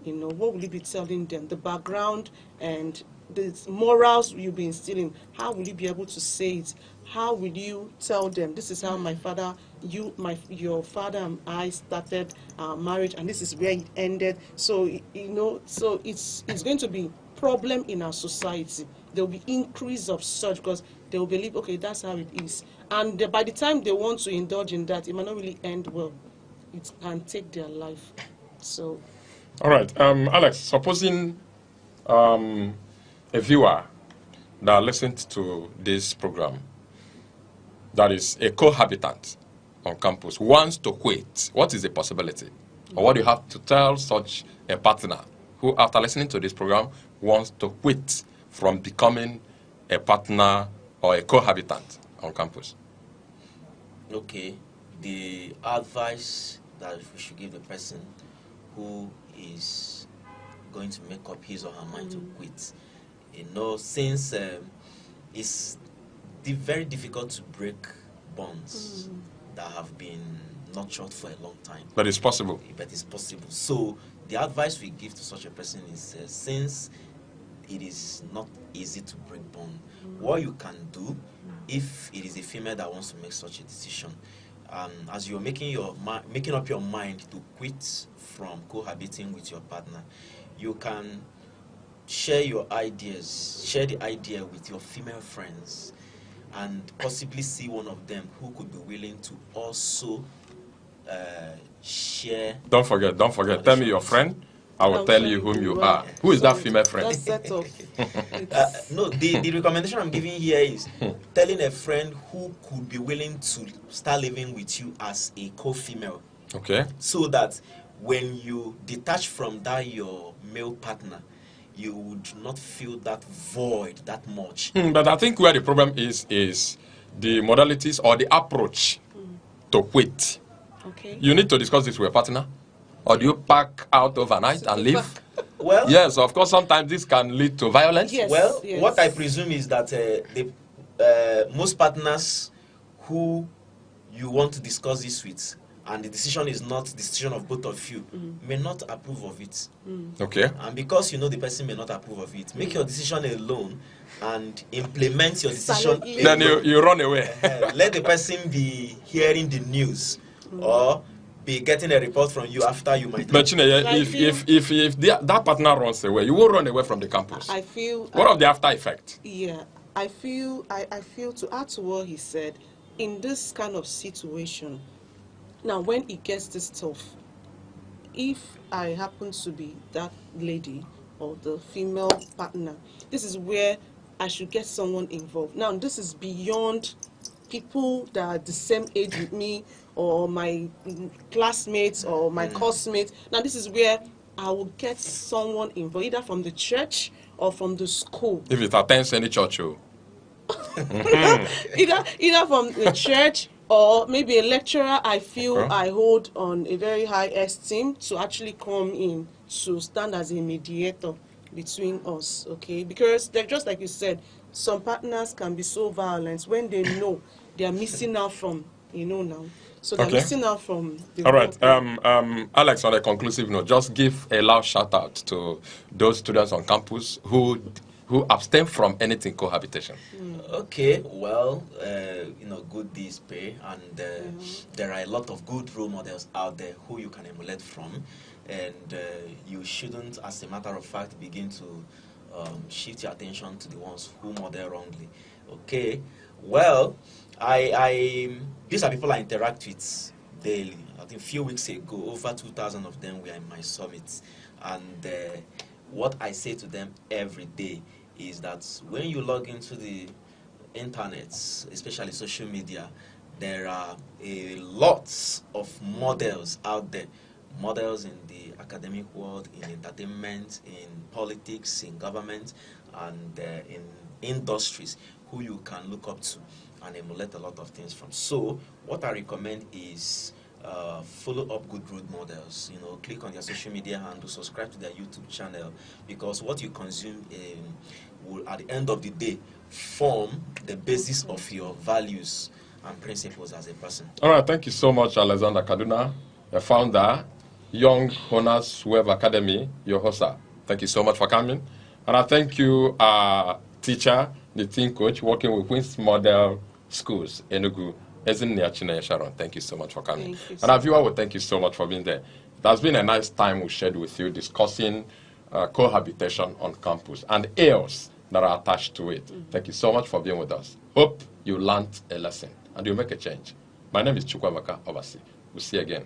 What will you be telling them? The background and the morals you'll be instilling. How will you be able to say it? How will you tell them, this is how your father and I started our marriage and this is where it ended. So, so it's going to be problem in our society there will be increase of such because they will believe, okay, that's how it is. And by the time they want to indulge in that, it might not really end well. It can take their life. So. All right, Alex, supposing a viewer that listened to this program, that is a cohabitant on campus, wants to quit, what is the possibility? Or what do you have to tell such a partner who, after listening to this program, wants to quit from becoming a partner or a cohabitant on campus? Okay, the advice that we should give the person who is going to make up his or her mind to quit, since it's very difficult to break bonds that have been nurtured for a long time. But it's possible. But it's possible. So the advice we give to such a person is, since it is not easy to break bond, what you can do, if it is a female that wants to make such a decision, as you're making up your mind to quit from cohabiting with your partner, you can share your ideas, share the idea with your female friends, and possibly see one of them who could be willing to also share. Don't forget. Tell me your friend. I will tell you whom you are. Who is that female friend? No, the recommendation I'm giving here is telling a friend who could be willing to start living with you as a co-female. Okay. So that when you detach from that your male partner, you would not feel that void that much. But I think where the problem is the modalities or the approach to quit. Okay. You need to discuss this with a partner. Or do you pack out overnight and leave? Well, yes, of course, sometimes this can lead to violence. Yes, well, yes. What I presume is that most partners who you want to discuss this with, and the decision is not the decision of both of you, may not approve of it. Okay. And because you know the person may not approve of it, make your decision alone and implement your decision alone. Then you run away. Let the person be hearing the news or be getting a report from you after you might. But if that partner runs away, you will run away from the campus. I feel. What of the after effect? Yeah, I feel to add to what he said, in this kind of situation, now when it gets this tough, if I happen to be that lady or the female partner, this is where I should get someone involved. Now this is beyond people that are the same age with me or my classmates or my course-mates. Now this is where I will get someone involved, either from the church or from the school. If it attends any church, either from the church or maybe a lecturer I feel I hold on a very high esteem to actually come in to stand as a mediator between us, okay? Because they're just like you said, some partners can be so violent when they know they are missing out from, now. So they're missing out from the All right. Alex, on a conclusive note, just give a loud shout out to those students on campus who abstain from anything cohabitation. Okay, well, good deeds pay, and there are a lot of good role models out there who you can emulate from, and you shouldn't, as a matter of fact, begin to shift your attention to the ones who model wrongly. Okay, well, these are people I interact with daily. I think a few weeks ago, over 2,000 of them were in my summit, and what I say to them every day is that when you log into the internet, especially social media, there are a lot of models out there. Models in the academic world, in entertainment, in politics, in government, and in industries who you can look up to and emulate a lot of things from. So what I recommend is follow up good role models. Click on their social media handle, subscribe to their YouTube channel, because what you consume will, at the end of the day, form the basis of your values and principles as a person. All right, thank you so much, Alexander Kaduna, the founder, Young Honors Web Academy, your hoster. Thank you so much for coming. And I thank you, teacher, the team coach, working with Queen's Model Schools, Enugu, Ezinne Sharon. Thank you so much for coming. And our viewer, thank you so much for being there. It has been a nice time we shared with you discussing cohabitation on campus and ills that are attached to it. Thank you so much for being with us. Hope you learned a lesson and you make a change. My name is Chukwamaka Obasi. We'll see you again.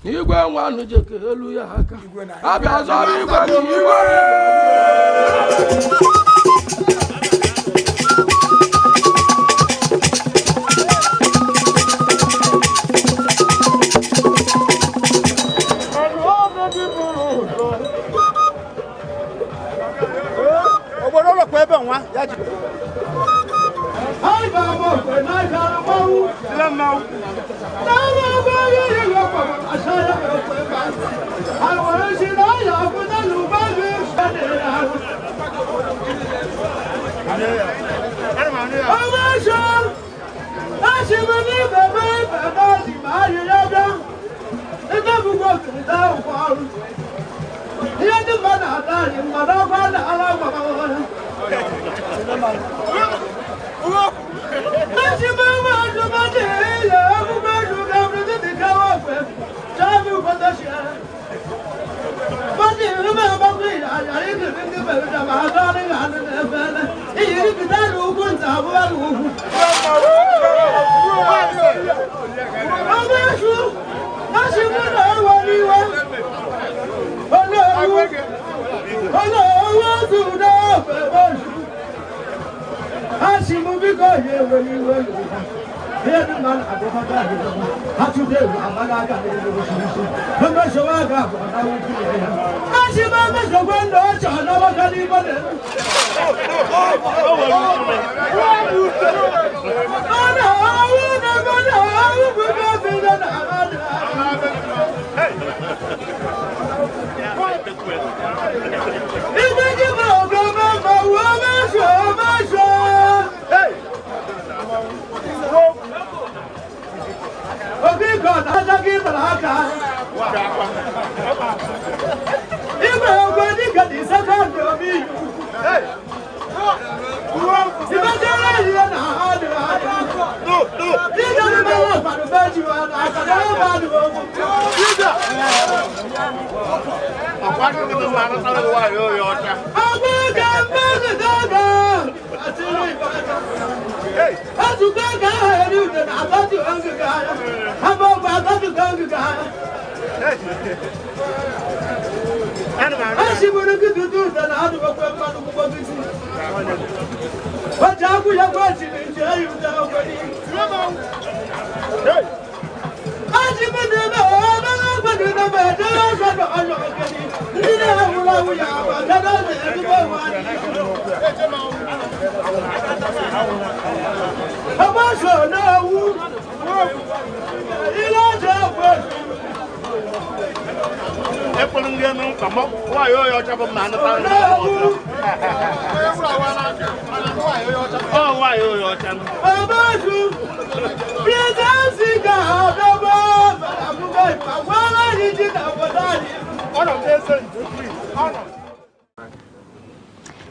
Igwe nwanụ jeke elu ya aka abịa zọrọ igwe n'igwe obodo ụlọ kwa ebe nwa ya ji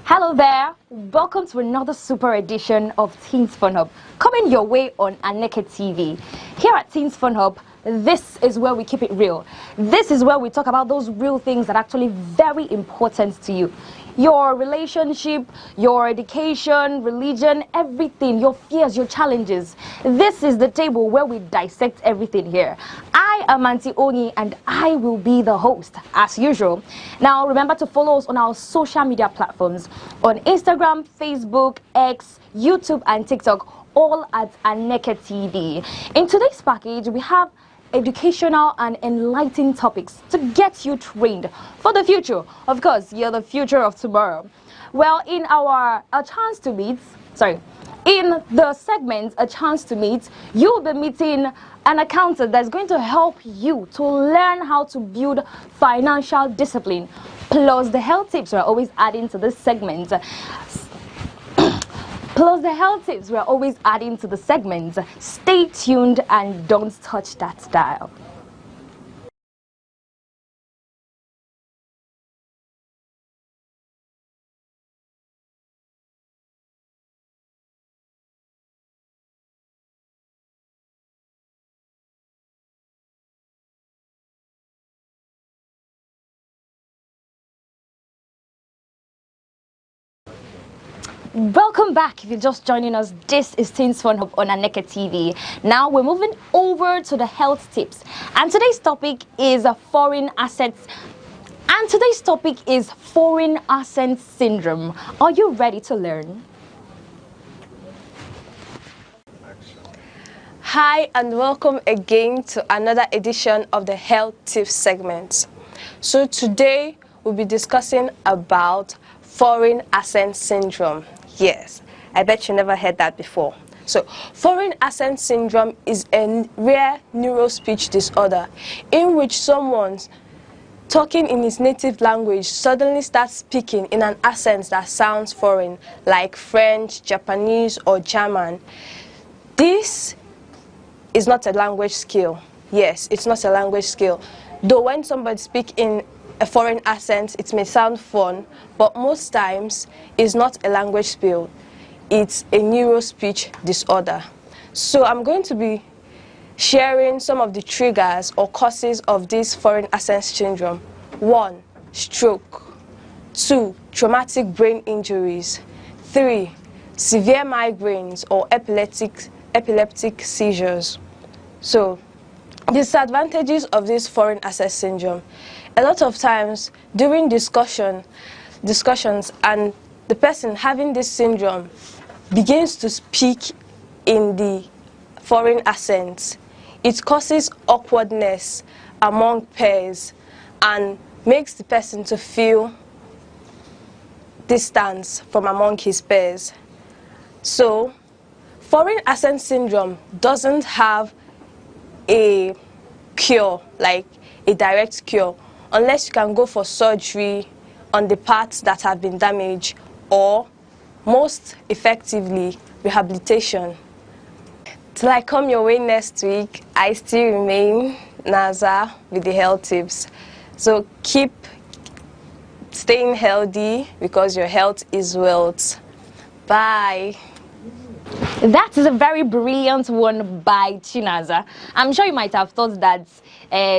Hello there, welcome to another super edition of Teens Fun Hub, coming your way on Aneke TV. Here at Teens Fun Hub, this is where we keep it real. This is where we talk about those real things that are actually very important to you. Your relationship, your education, religion, everything, your fears, your challenges. This is the table where we dissect everything here. I am Auntie Oni and I will be the host as usual. Now remember to follow us on our social media platforms on Instagram, Facebook, X, YouTube and TikTok, all at Aneke TV. In today's package we have educational and enlightening topics to get you trained for the future. Of course, you're the future of tomorrow. Well, in our in the segment A Chance to Meet, you'll be meeting an accountant that's going to help you to learn how to build financial discipline. Plus the health tips we're always adding to this segment. Stay tuned and don't touch that dial. Welcome back. If you're just joining us, this is Teens Fun Hub on Aneke TV. Now we're moving over to the health tips. And today's topic is foreign assets. And today's topic is foreign assets syndrome. Are you ready to learn? Hi and welcome again to another edition of the health tips segment. So today we'll be discussing about foreign assent syndrome. Yes, I bet you never heard that before. So, foreign assent syndrome is a rare neurospeech disorder in which someone talking in his native language suddenly starts speaking in an accent that sounds foreign, like French, Japanese, or German. This is not a language skill. Yes, it's not a language skill. Though when somebody speaks in a foreign accent, it may sound fun, but most times it's not a language skill. It's a neurospeech disorder. So I'm going to be sharing some of the triggers or causes of this foreign accent syndrome. 1. Stroke. 2. Traumatic brain injuries. 3. Severe migraines or epileptic seizures. So, disadvantages of this foreign accent syndrome. A lot of times during discussions and the person having this syndrome begins to speak in the foreign accent, it causes awkwardness among peers and makes the person to feel distance from among his peers. So, foreign accent syndrome doesn't have a cure, like a direct cure, unless you can go for surgery on the parts that have been damaged, or most effectively, rehabilitation. Till I come your way next week, I still remain Naza with the health tips. So keep staying healthy because your health is wealth. Bye. That is a very brilliant one by Chinaza. I'm sure you might have thought that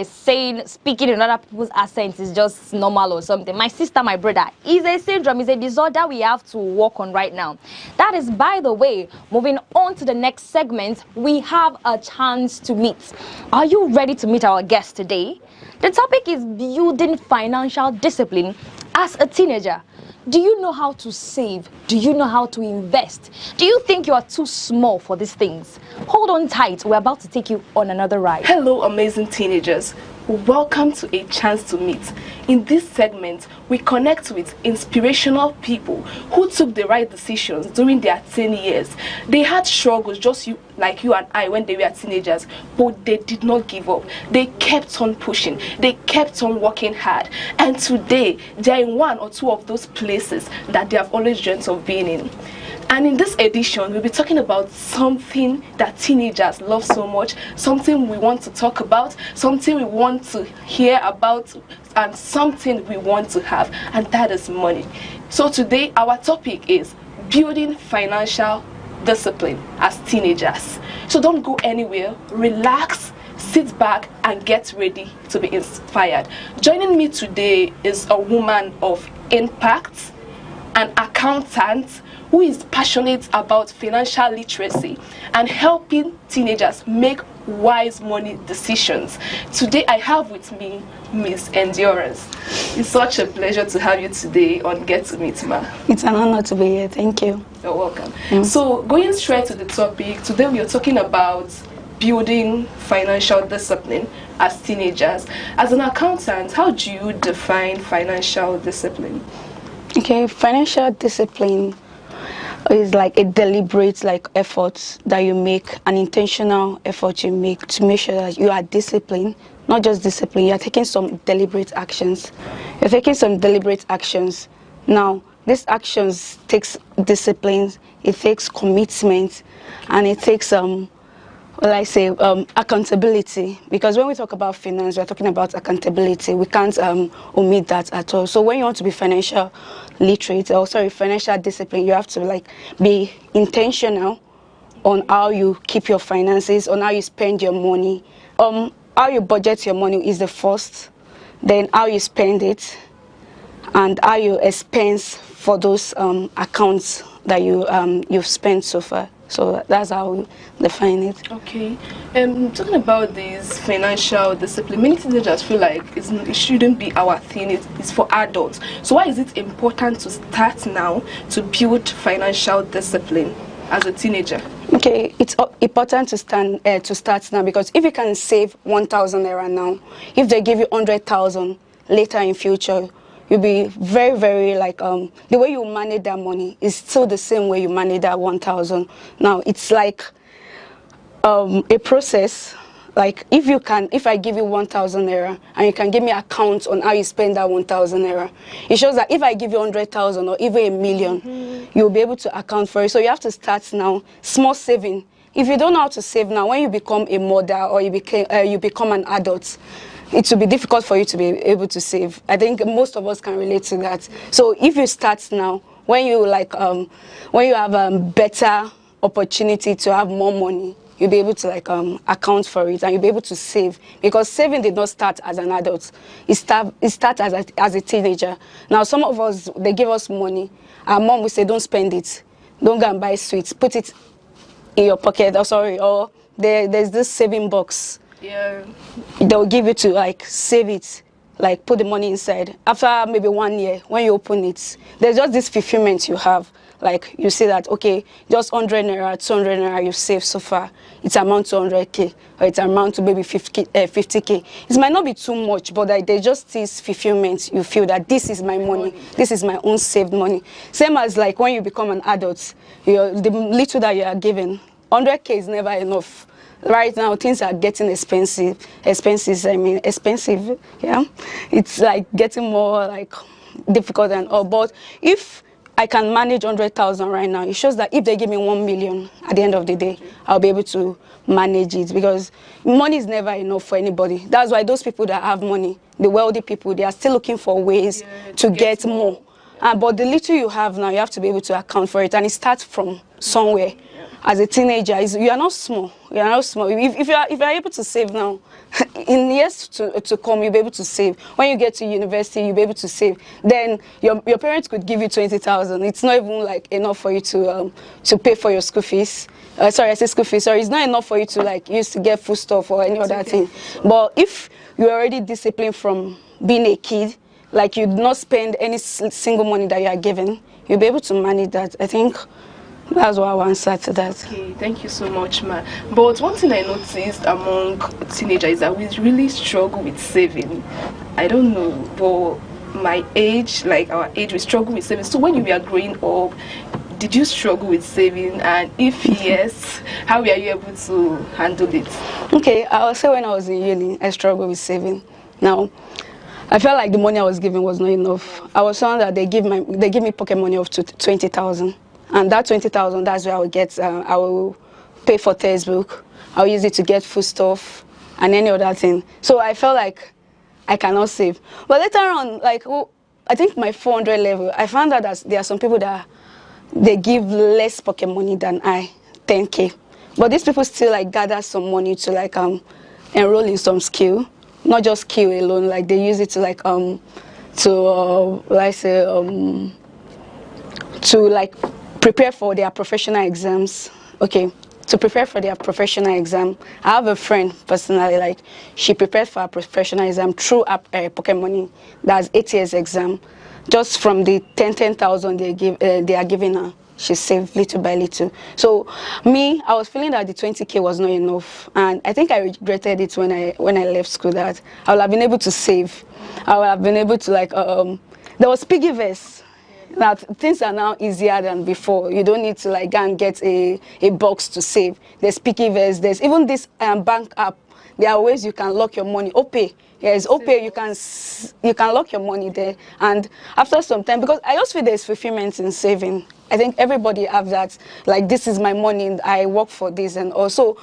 speaking in other people's accents is just normal or something. My sister, my brother, is a syndrome, is a disorder we have to work on right now. That is, by the way, moving on to the next segment, we have a chance to meet. Are you ready to meet our guest today? The topic is building financial discipline as a teenager. Do you know how to save? Do you know how to invest? Do you think you are too small for these things? Hold on tight. We're about to take you on another ride. Hello, amazing teenagers. Welcome to A Chance to Meet. In this segment, we connect with inspirational people who took the right decisions during their teen years. They had struggles just like you and I when they were teenagers, but they did not give up. They kept on pushing. They kept on working hard. And today, they're in one or two of those places that they have always dreamt of being in. And in this edition, we'll be talking about something that teenagers love so much, something we want to talk about, something we want to hear about, and something we want to have, and that is money. So today, our topic is building financial discipline as teenagers. So don't go anywhere, relax, sit back, and get ready to be inspired. Joining me today is a woman of impact, an accountant, who is passionate about financial literacy and helping teenagers make wise money decisions. Today I have with me Miss Endurance. It's such a pleasure to have you today on Get to Meet Ma. It's an honor to be here. Thank you. You're welcome. So going straight to the topic, today we are talking about building financial discipline as teenagers. As an accountant, how do you define financial discipline? Okay, financial discipline is like a deliberate effort that you make, an intentional effort you make to make sure that you are disciplined. Not just discipline, you're taking some deliberate actions. You're taking some deliberate actions. Now, these actions takes discipline, it takes commitment, and it takes accountability. Because when we talk about finance, we're talking about accountability. We can't omit that at all. So when you want to be financial literate, financial discipline, you have to be intentional on how you keep your finances, on how you spend your money. How you budget your money is the first, then how you spend it, and how you expense for those accounts that you've spent so far. So that's how we define it. Okay. Talking about this financial discipline, many teenagers feel like it shouldn't be our thing, it's for adults. So why is it important to start now to build financial discipline as a teenager? Okay, it's important to start now, because if you can save 1,000 naira now, if they give you 100,000 later in future, you'll be very, very like the way you manage that money is still the same way you manage that 1,000. Now it's like a process. Like if I give you 1,000 naira and you can give me account on how you spend that 1,000 naira, it shows that if I give you 100,000 or even 1,000,000, you'll be able to account for it. So you have to start now, small saving. If you don't know how to save now, when you become a mother or you become an adult, it will be difficult for you to be able to save. I think most of us can relate to that. So if you start now, when you have better opportunity to have more money, you'll be able to account for it, and you'll be able to save, because saving did not start as an adult. It started as a teenager. Now some of us, they give us money, our mom will say, don't spend it, don't go and buy sweets, put it in your pocket, or there's this saving box. Yeah. They'll give you to save it, put the money inside. After maybe 1 year, when you open it, there's just this fulfillment you have. Like you see that, okay, just 100 naira, 200 naira you save so far, it's amount to 100k, or it's amount to maybe 50k. It might not be too much, but there's just this fulfillment. You feel that this is my money, this is my own saved money. Same as when you become an adult, the little that you are given, 100k is never enough. Right now, things are getting expensive. Expensive, yeah. It's getting more difficult and all. But if I can manage 100,000 right now, it shows that if they give me 1 million at the end of the day, I'll be able to manage it, because money is never enough for anybody. That's why those people that have money, the wealthy people, they are still looking for ways to get more. But the little you have now, you have to be able to account for it, and it starts from somewhere. As a teenager, you are not small. You are not small. If you are able to save now, in years to come, you'll be able to save. When you get to university, you'll be able to save. Then your parents could give you 20,000. It's not even enough for you to pay for your school fees. Sorry, I said school fees. Sorry, it's not enough for you to use to get food stuff or any other thing. But if you're already disciplined from being a kid, you do not spend any single money that you are given, you'll be able to manage that. I think that's what I want to answer to that. Okay, thank you so much, ma. But one thing I noticed among teenagers is that we really struggle with saving. I don't know, but my age, our age, we struggle with saving. So when you were growing up, did you struggle with saving? And if yes, how were you able to handle it? Okay, I will say when I was in uni, I struggled with saving. Now, I felt like the money I was given was not enough. I was someone that they give me pocket money of 20,000. And that 20,000, that's where I will pay for textbook. I'll use it to get food stuff and any other thing. So I felt like I cannot save. But later on, I think my 400 level, I found out that there are some people that they give less pocket money than I, 10k. But these people still gather some money to enroll in some skill, not just skill alone. They use it to prepare for their professional exams. Okay, to prepare for their professional exam. I have a friend personally, she prepared for a professional exam through pocket money. That's 8 years exam. Just from the 10,000 they are giving her, she saved little by little. So me, I was feeling that the 20k was not enough, and I think I regretted it when I left school, that I would have been able to save. I would have been able to there was piggy vest. That things are now easier than before. You don't need to go and get a box to save. There's piggy vest. There's even this bank app. There are ways you can lock your money. OPay. Yes, OPay, you can lock your money there. And after some time, because I also feel there's fulfillment in saving. I think everybody have that. This is my money. I work for this, and also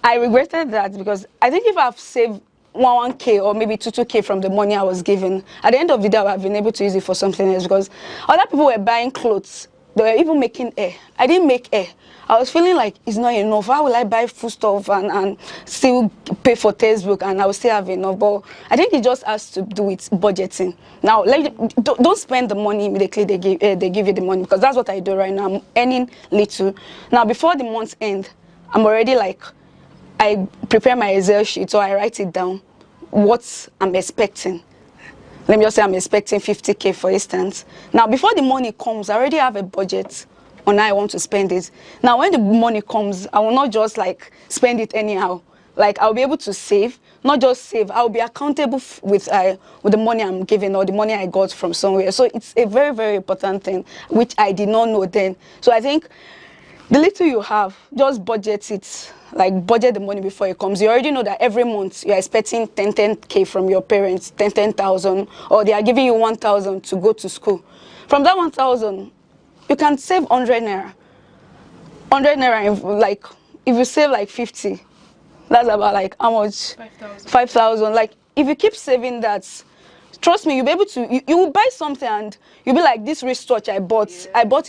I regretted that, because I think if I've saved 1k or maybe 2k from the money I was given, at the end of the day I would have been able to use it for something else, because other people were buying clothes They were even making air. I didn't make air. I was feeling like it's not enough. How will I buy food stuff and still pay for textbook and I will still have enough? But I think it just has to do with budgeting. Now, don't spend the money immediately they give you the money, because that's what I do right now. I'm earning little. Now, before the month end, I'm already like, I prepare my Excel sheet, so I write it down, what I'm expecting. Let me just say I'm expecting 50K, for instance. Now, before the money comes, I already have a budget on how I want to spend it. Now, when the money comes, I will not just like spend it anyhow. Like, I'll be able to save, not just save. I'll be accountable with the money I'm giving or the money I got from somewhere. So it's a very, very important thing, which I did not know then. So I think the little you have, just budget it. Like, budget the money before it comes. You already know that every month you're expecting 10K from your parents, 10,000, or they are giving you 1,000 to go to school. From that 1,000, you can save 100 naira. 100 naira, like, if you save like 50, that's about like how much? 5,000. Like, if you keep saving that, trust me, you'll be able to, you will buy something and you'll be like, this wristwatch I bought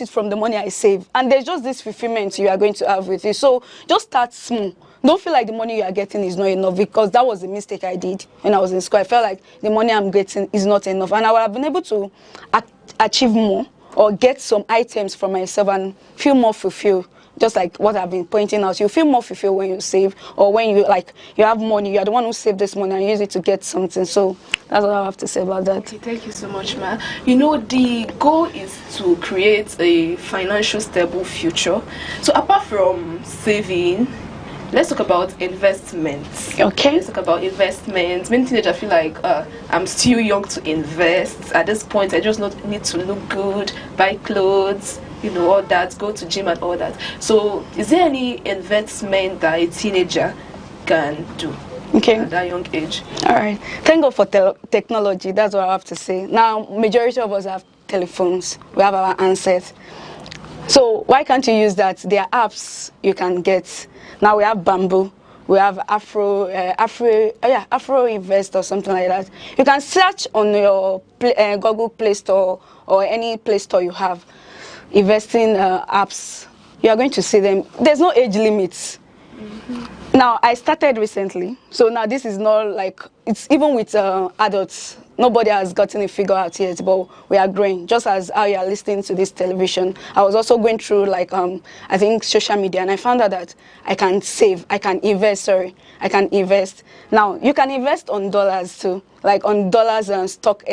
it from the money I saved. And there's just this fulfillment you are going to have with it. So just start small. Don't feel like the money you are getting is not enough, because that was the mistake I did when I was in school. I felt like the money I'm getting is not enough. And I would have been able to achieve more or get some items for myself and feel more fulfilled. Just like what I've been pointing out, you feel more fulfilled when you save, or when you have money, you are the one who saved this money and use it to get something. So that's what I have to say about that. Okay, thank you so much, ma. You know, the goal is to create a financial stable future. So apart from saving, let's talk about investments. Okay. Let's talk about investments. Many teenagers feel like I'm still young to invest. At this point, I just not need to look good, buy clothes, you know, all that, go to gym and all that. So is there any investment that a teenager can do at that young age? All right. Thank God for technology. That's what I have to say. Now, majority of us have telephones. We have our handsets. So why can't you use that? There are apps you can get. Now we have Bamboo. We have Afro Invest or something like that. You can search on your Google Play Store or any Play Store you have. Investing apps, you are going to see them. There's no age limits. Now, I started recently, so now this is not like, it's even with adults. Nobody has gotten a figure out yet, but we are growing. Just as how you are listening to this television, I was also going through like I think social media, and I found out that I can save, I can invest. I can invest. Now you can invest on dollars too, like on dollars and stock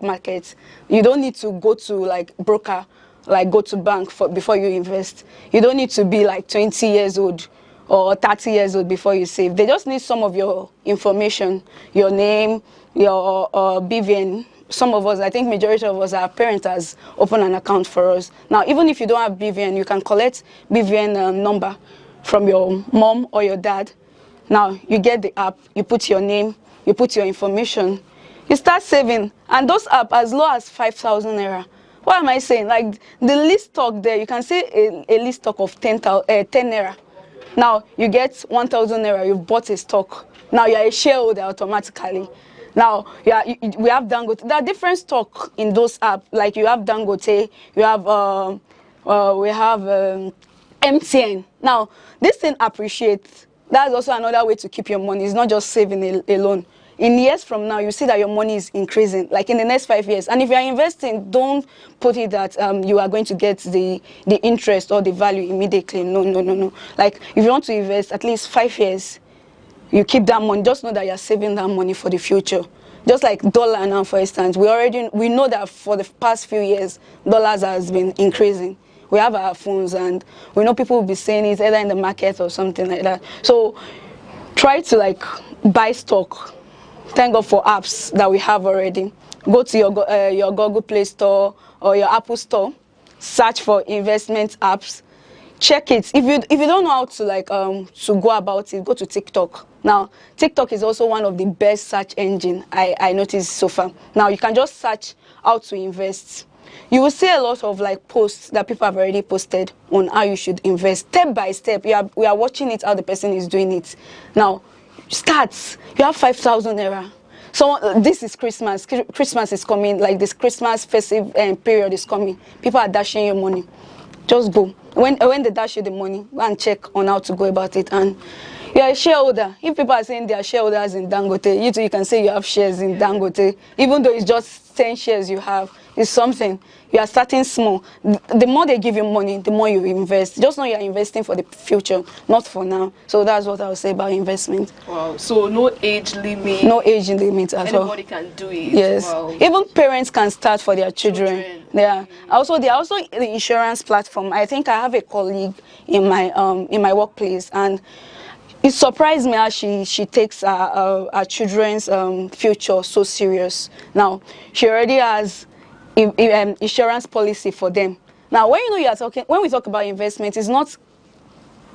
markets. You don't need to go to like broker, like go to bank before you invest. You don't need to be like 20 years old or 30 years old before you save. They just need some of your information, your name, your BVN. Some of us, I think majority of us, our parents has opened an account for us. Now, even if you don't have BVN, you can collect BVN number from your mom or your dad. Now, you get the app, you put your name, you put your information, you start saving. And those apps, as low as 5,000 naira. What am I saying? Like, the least stock there, you can see a least stock of 10 naira. Now, you get 1,000 naira, you've bought a stock. Now, you're a shareholder automatically. Now, we have Dangote. There are different stock in those apps. Like, you have Dangote, you have, we have MTN. Now, this thing appreciates. That's also another way to keep your money. It's not just saving alone. In years from now, you see that your money is increasing, like in the next 5 years. And if you are investing, don't put it that you are going to get the interest or the value immediately. No. Like, if you want to invest at least 5 years, you keep that money. Just know that you're saving that money for the future. Just like dollar now, for instance, we know that for the past few years, dollars has been increasing. We have our phones, and we know people will be saying it either in the market or something like that. So try to like buy stock. Thank God for apps that we have already. Go to your Google Play Store or your Apple Store. Search for investment apps. Check it. If you don't know how to like to go about it, go to TikTok. Now, TikTok is also one of the best search engine I noticed so far. Now, you can just search how to invest. You will see a lot of like posts that people have already posted on how you should invest step by step. We are watching it how the person is doing it. Now, start. You have 5,000 naira. So this is Christmas. Christmas is coming. Like this Christmas festive period is coming. People are dashing you money. Just go. When they dash you the money, go and check on how to go about it. And you are a shareholder. If people are saying they are shareholders in Dangote, you too, you can say you have shares in Dangote, even though it's just 10 shares you have. It's something. You are starting small. The more they give you money, the more you invest. Just know you are investing for the future, not for now. So that's what I would say about investment. Wow. So no age limit. No age limit at all. Anybody can do it. Yes. Wow. Even parents can start for their children. Yeah. Also, there are also the insurance platform. I think I have a colleague in my workplace, and it surprised me how she takes our children's future so serious. Now, she already has insurance policy for them. Now, when we talk about investment, it's not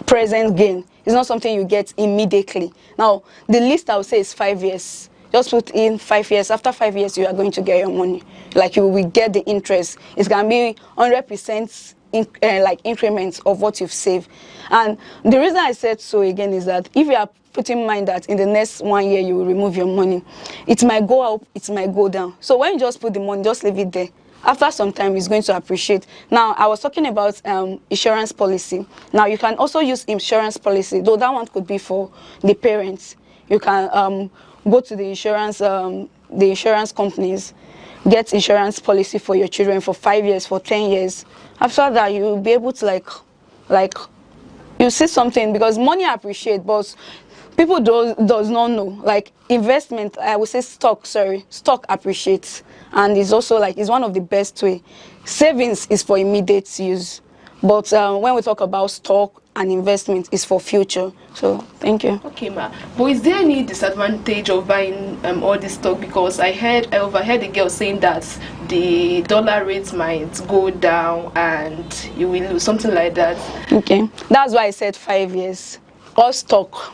present gain. It's not something you get immediately. Now, the least I would say is 5 years. Just put in 5 years. After 5 years, you are going to get your money. Like you will get the interest. It's going to be 100% like increments of what you've saved. And the reason I said so again is that if you are putting in mind that in the next 1 year you will remove your money, it might go up, it might go down. So when you just put the money, just leave it there. After some time, it's going to appreciate. Now, I was talking about insurance policy. Now, you can also use insurance policy, though that one could be for the parents. You can go to the insurance companies, get insurance policy for your children for 5 years, for 10 years. After that, you will be able to like you see something, because money appreciate, but people does not know. Like investment, I would say stock appreciates, and it's also like it's one of the best way. Savings is for immediate use, but when we talk about stock and investment, is for future. So thank you. Okay, ma. But is there any disadvantage of buying all this stock? Because I overheard the girl saying that the dollar rate might go down and you will lose, something like that. Okay, that's why I said 5 years. All stock,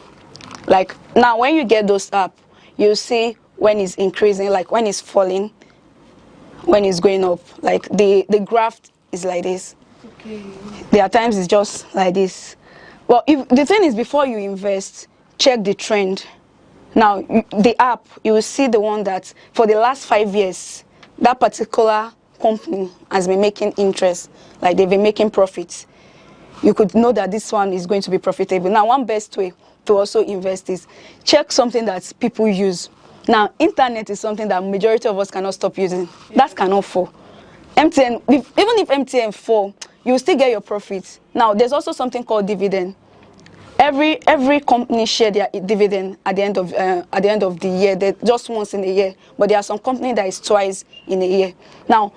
like now when you get those up, you see when it's increasing, like when it's falling, when it's going up. Like the graph is like this. Okay. There are times it's just like this. Well, if the thing is, before you invest, check the trend. Now, the app, you will see the one that for the last 5 years, that particular company has been making interest, like they've been making profits. You could know that this one is going to be profitable. Now, one best way to also invest is check something that people use. Now, internet is something that majority of us cannot stop using. That cannot fall. MTN, even if MTN fall, you will still get your profits. Now, there's also something called dividend. Every company share their dividend at the end of the year. They're just once in a year, but there are some companies that is twice in a year. Now,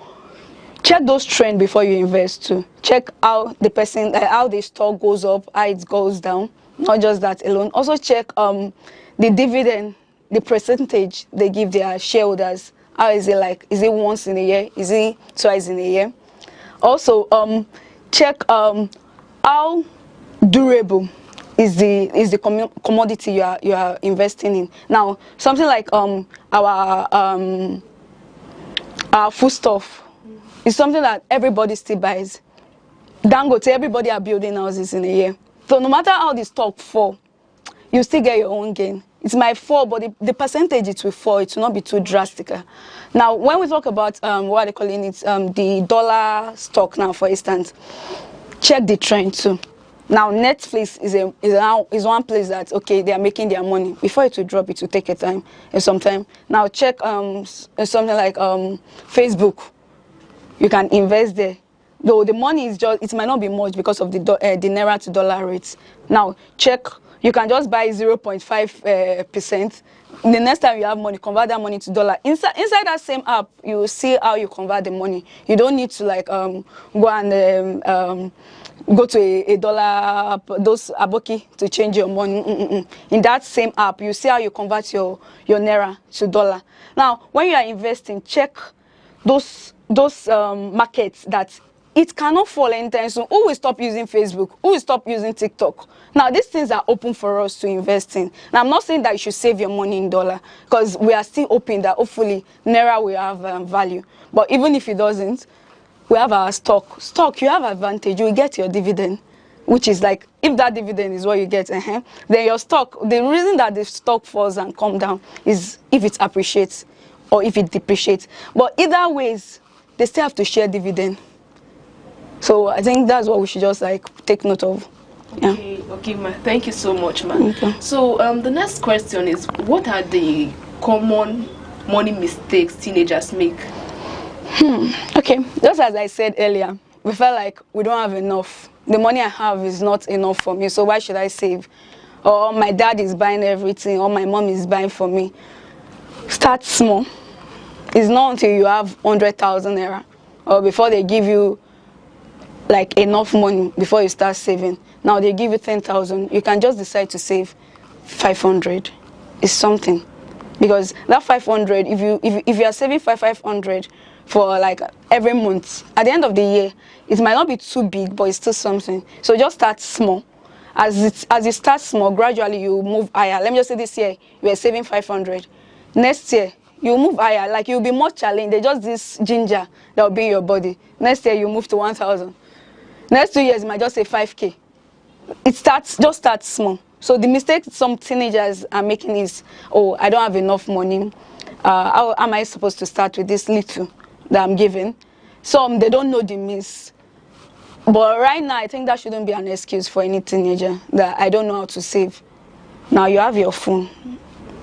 check those trends before you invest too. Check how how the stock goes up, how it goes down. Not just that alone. Also check the dividend, the percentage they give their shareholders. How is it like? Is it once in a year? Is it twice in a year? Also, check how durable is the commodity you are investing in. Now, something like our foodstuff is something that everybody still buys. Dangote, everybody are building houses in a year. So no matter how the stock fall, you still get your own gain. It might fall, but the percentage it will fall, it will not be too drastic. Now, when we talk about what are they calling it, the dollar stock now, for instance, check the trend too. Now, Netflix is one place that, okay, they are making their money. Before it will drop, it will take a time and some time. Now, check something like Facebook. You can invest there. Though the money is just, it might not be much because of the naira to dollar rates. Now, check. You can just buy 0.5%. The next time you have money, convert that money to dollar. Inside that same app, you will see how you convert the money. You don't need to like go and go to a dollar, those aboki to change your money. In that same app, you see how you convert your naira to dollar. Now, when you are investing, check those markets that it cannot fall anytime soon. Who will stop using Facebook? Who will stop using TikTok? Now, these things are open for us to invest in. Now, I'm not saying that you should save your money in dollar, because we are still hoping that hopefully naira will have value. But even if it doesn't, we have our stock. Stock, you have advantage. You will get your dividend, which is like if that dividend is what you get, then your stock, the reason that the stock falls and come down is if it appreciates or if it depreciates. But either ways, they still have to share dividend. So I think that's what we should just like take note of. Okay, ma. Thank you so much, ma. Okay. So the next question is, what are the common money mistakes teenagers make? Okay, just as I said earlier, we felt like we don't have enough. The money I have is not enough for me, so why should I save? Or my dad is buying everything, or my mom is buying for me. Start small. It's not until you have 100,000 naira or before they give you like enough money before you start saving. Now they give you 10,000, you can just decide to save 500. It's something, because that 500, if you are saving 500 for like every month, at the end of the year, it might not be too big, but it's still something. So just start small. As you start small, gradually you move higher. Let me just say this year you are saving 500. Next year you move higher, like you'll be more challenged. There's just this ginger that will be in your body. Next year you move to 1,000. Next 2 years you might just say 5K. Just start small. So the mistake some teenagers are making is, oh, I don't have enough money. How am I supposed to start with this little that I'm given? Some, they don't know the means. But right now, I think that shouldn't be an excuse for any teenager that I don't know how to save. Now you have your phone.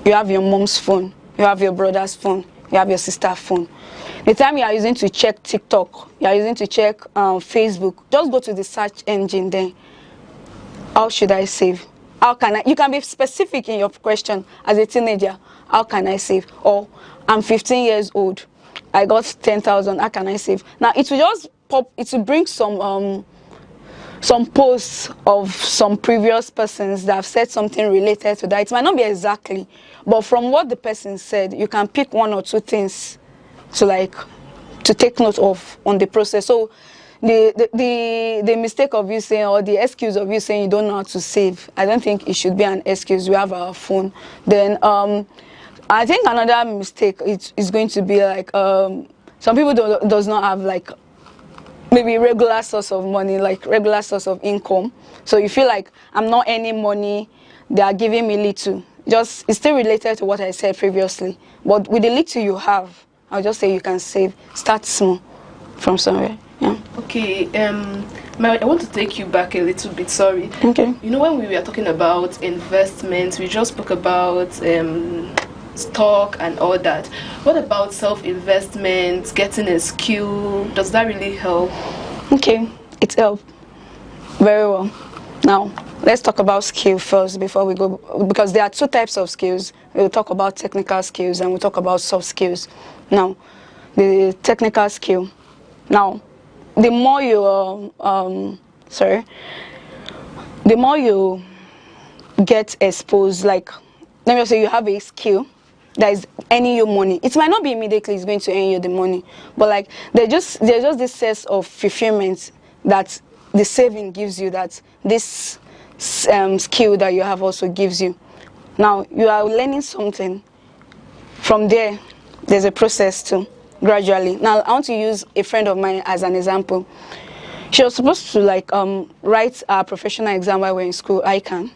You have your mom's phone. You have your brother's phone. You have your sister's phone. The time you are using to check TikTok, you are using to check Facebook, just go to the search engine then. How should I save? How can I? You can be specific in your question as a teenager. How can I save? Or I'm 15 years old. I got 10,000. How can I save? Now it will just pop. It will bring some posts of some previous persons that have said something related to that. It might not be exactly, but from what the person said, you can pick one or two things to take note of on the process. So the mistake of you saying, or the excuse of you saying you don't know how to save, I don't think it should be an excuse. We have our phone. Then I think another mistake is going to be like some people does not have like maybe regular source of money, like regular source of income. So you feel like I'm not earning money, they are giving me little. Just it's still related to what I said previously. But with the little you have, I'll just say you can save. Start small from somewhere. Yeah. Okay. I want to take you back a little bit. Sorry. Okay. You know, when we were talking about investments, we just spoke about stock and all that. What about self-investment, getting a skill? Does that really help? Okay, it helps very well. Now let's talk about skill first before we go, because there are two types of skills. We'll talk about technical skills and we'll talk about soft skills. Now the technical skill, now the more you the more you get exposed, like let me just say you have a skill that is earning you money. It might not be immediately it's going to earn you the money, but like there's just this sense of fulfillment that the saving gives you, that this skill that you have also gives you. Now you are learning something. From there, there's a process too, gradually. Now I want to use a friend of mine as an example. She was supposed to like write a professional exam while we were in school, ICANN,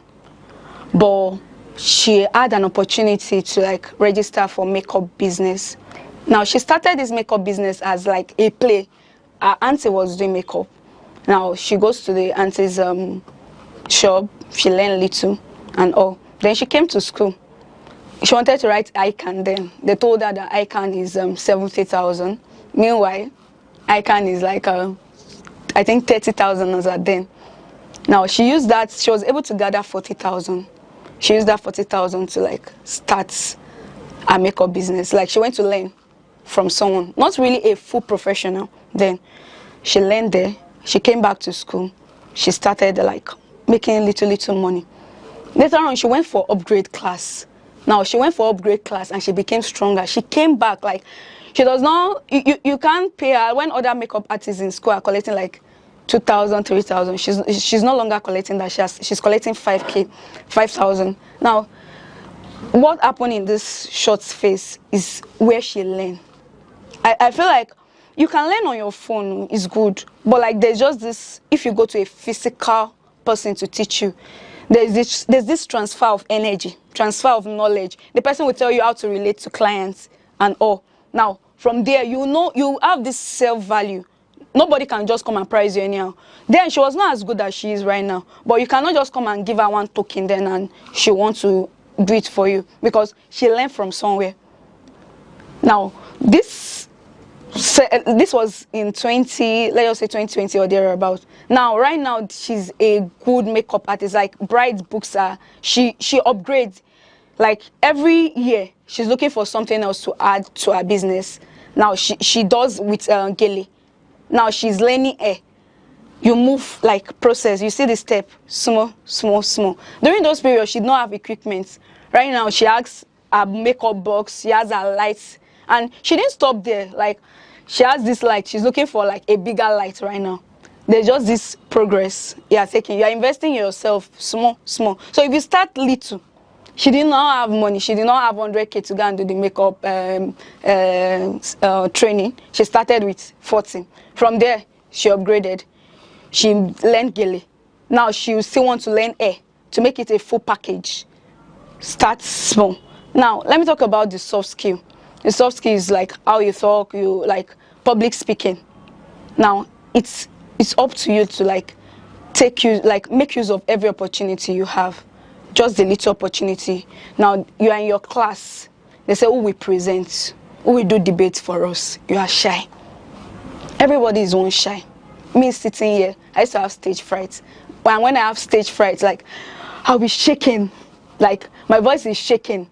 but she had an opportunity to like register for makeup business. Now she started this makeup business as like a play. Her auntie was doing makeup. Now she goes to the auntie's shop, she learned little and all. Then she came to school. She wanted to write ICANN then. They told her that ICANN is 70,000. Meanwhile, ICANN is like I think 30,000 as at then. Now she used that, she was able to gather 40,000. She used that 40,000 to like start a makeup business. Like she went to learn from someone, not really a full professional. Then she learned there. She came back to school. She started like making little money. Later on, she went for upgrade class. Now she went for upgrade class and she became stronger. She came back like she does not. You can't pay her when other makeup artists in school are collecting like 2,000, 3,000. She's no longer collecting that. She's collecting 5K, 5,000. Now, what happened in this short space is where she learned. I feel like you can learn on your phone, is good, but like there's just this, if you go to a physical person to teach you. There's this transfer of energy, transfer of knowledge. The person will tell you how to relate to clients and all. Now, from there, you have this self-value. Nobody can just come and prize you anyhow. Then she was not as good as she is right now. But you cannot just come and give her one token then and she wants to do it for you because she learned from somewhere. Now, this was in let's just say 2020 or thereabout. Now, right now, she's a good makeup artist. Like, Bride books her. She upgrades. Like, every year, she's looking for something else to add to her business. Now, she does with Gele. Now, she's learning hair. You move, like, process. You see the step. Small, small, small. During those periods, she did not have equipment. Right now, she has a makeup box. She has her lights. And she didn't stop there. Like, she has this light. She's looking for, like, a bigger light right now. There's just this progress you are taking. You are investing in yourself small, small. So if you start little, she did not have money. She did not have 100K to go and do the makeup training. She started with 40. From there, she upgraded. She learned Gele. Now she will still want to learn hair to make it a full package. Start small. Now, let me talk about the soft skill. The soft skill is like how you talk, you like public speaking. Now, it's up to you to like make use of every opportunity you have. Just the little opportunity. Now, you are in your class. They say, who will present? Who will do debate for us? You are shy. Everybody is one shy. Me sitting here, I used to have stage fright. When I have stage fright, like, I'll be shaking. Like, my voice is shaking.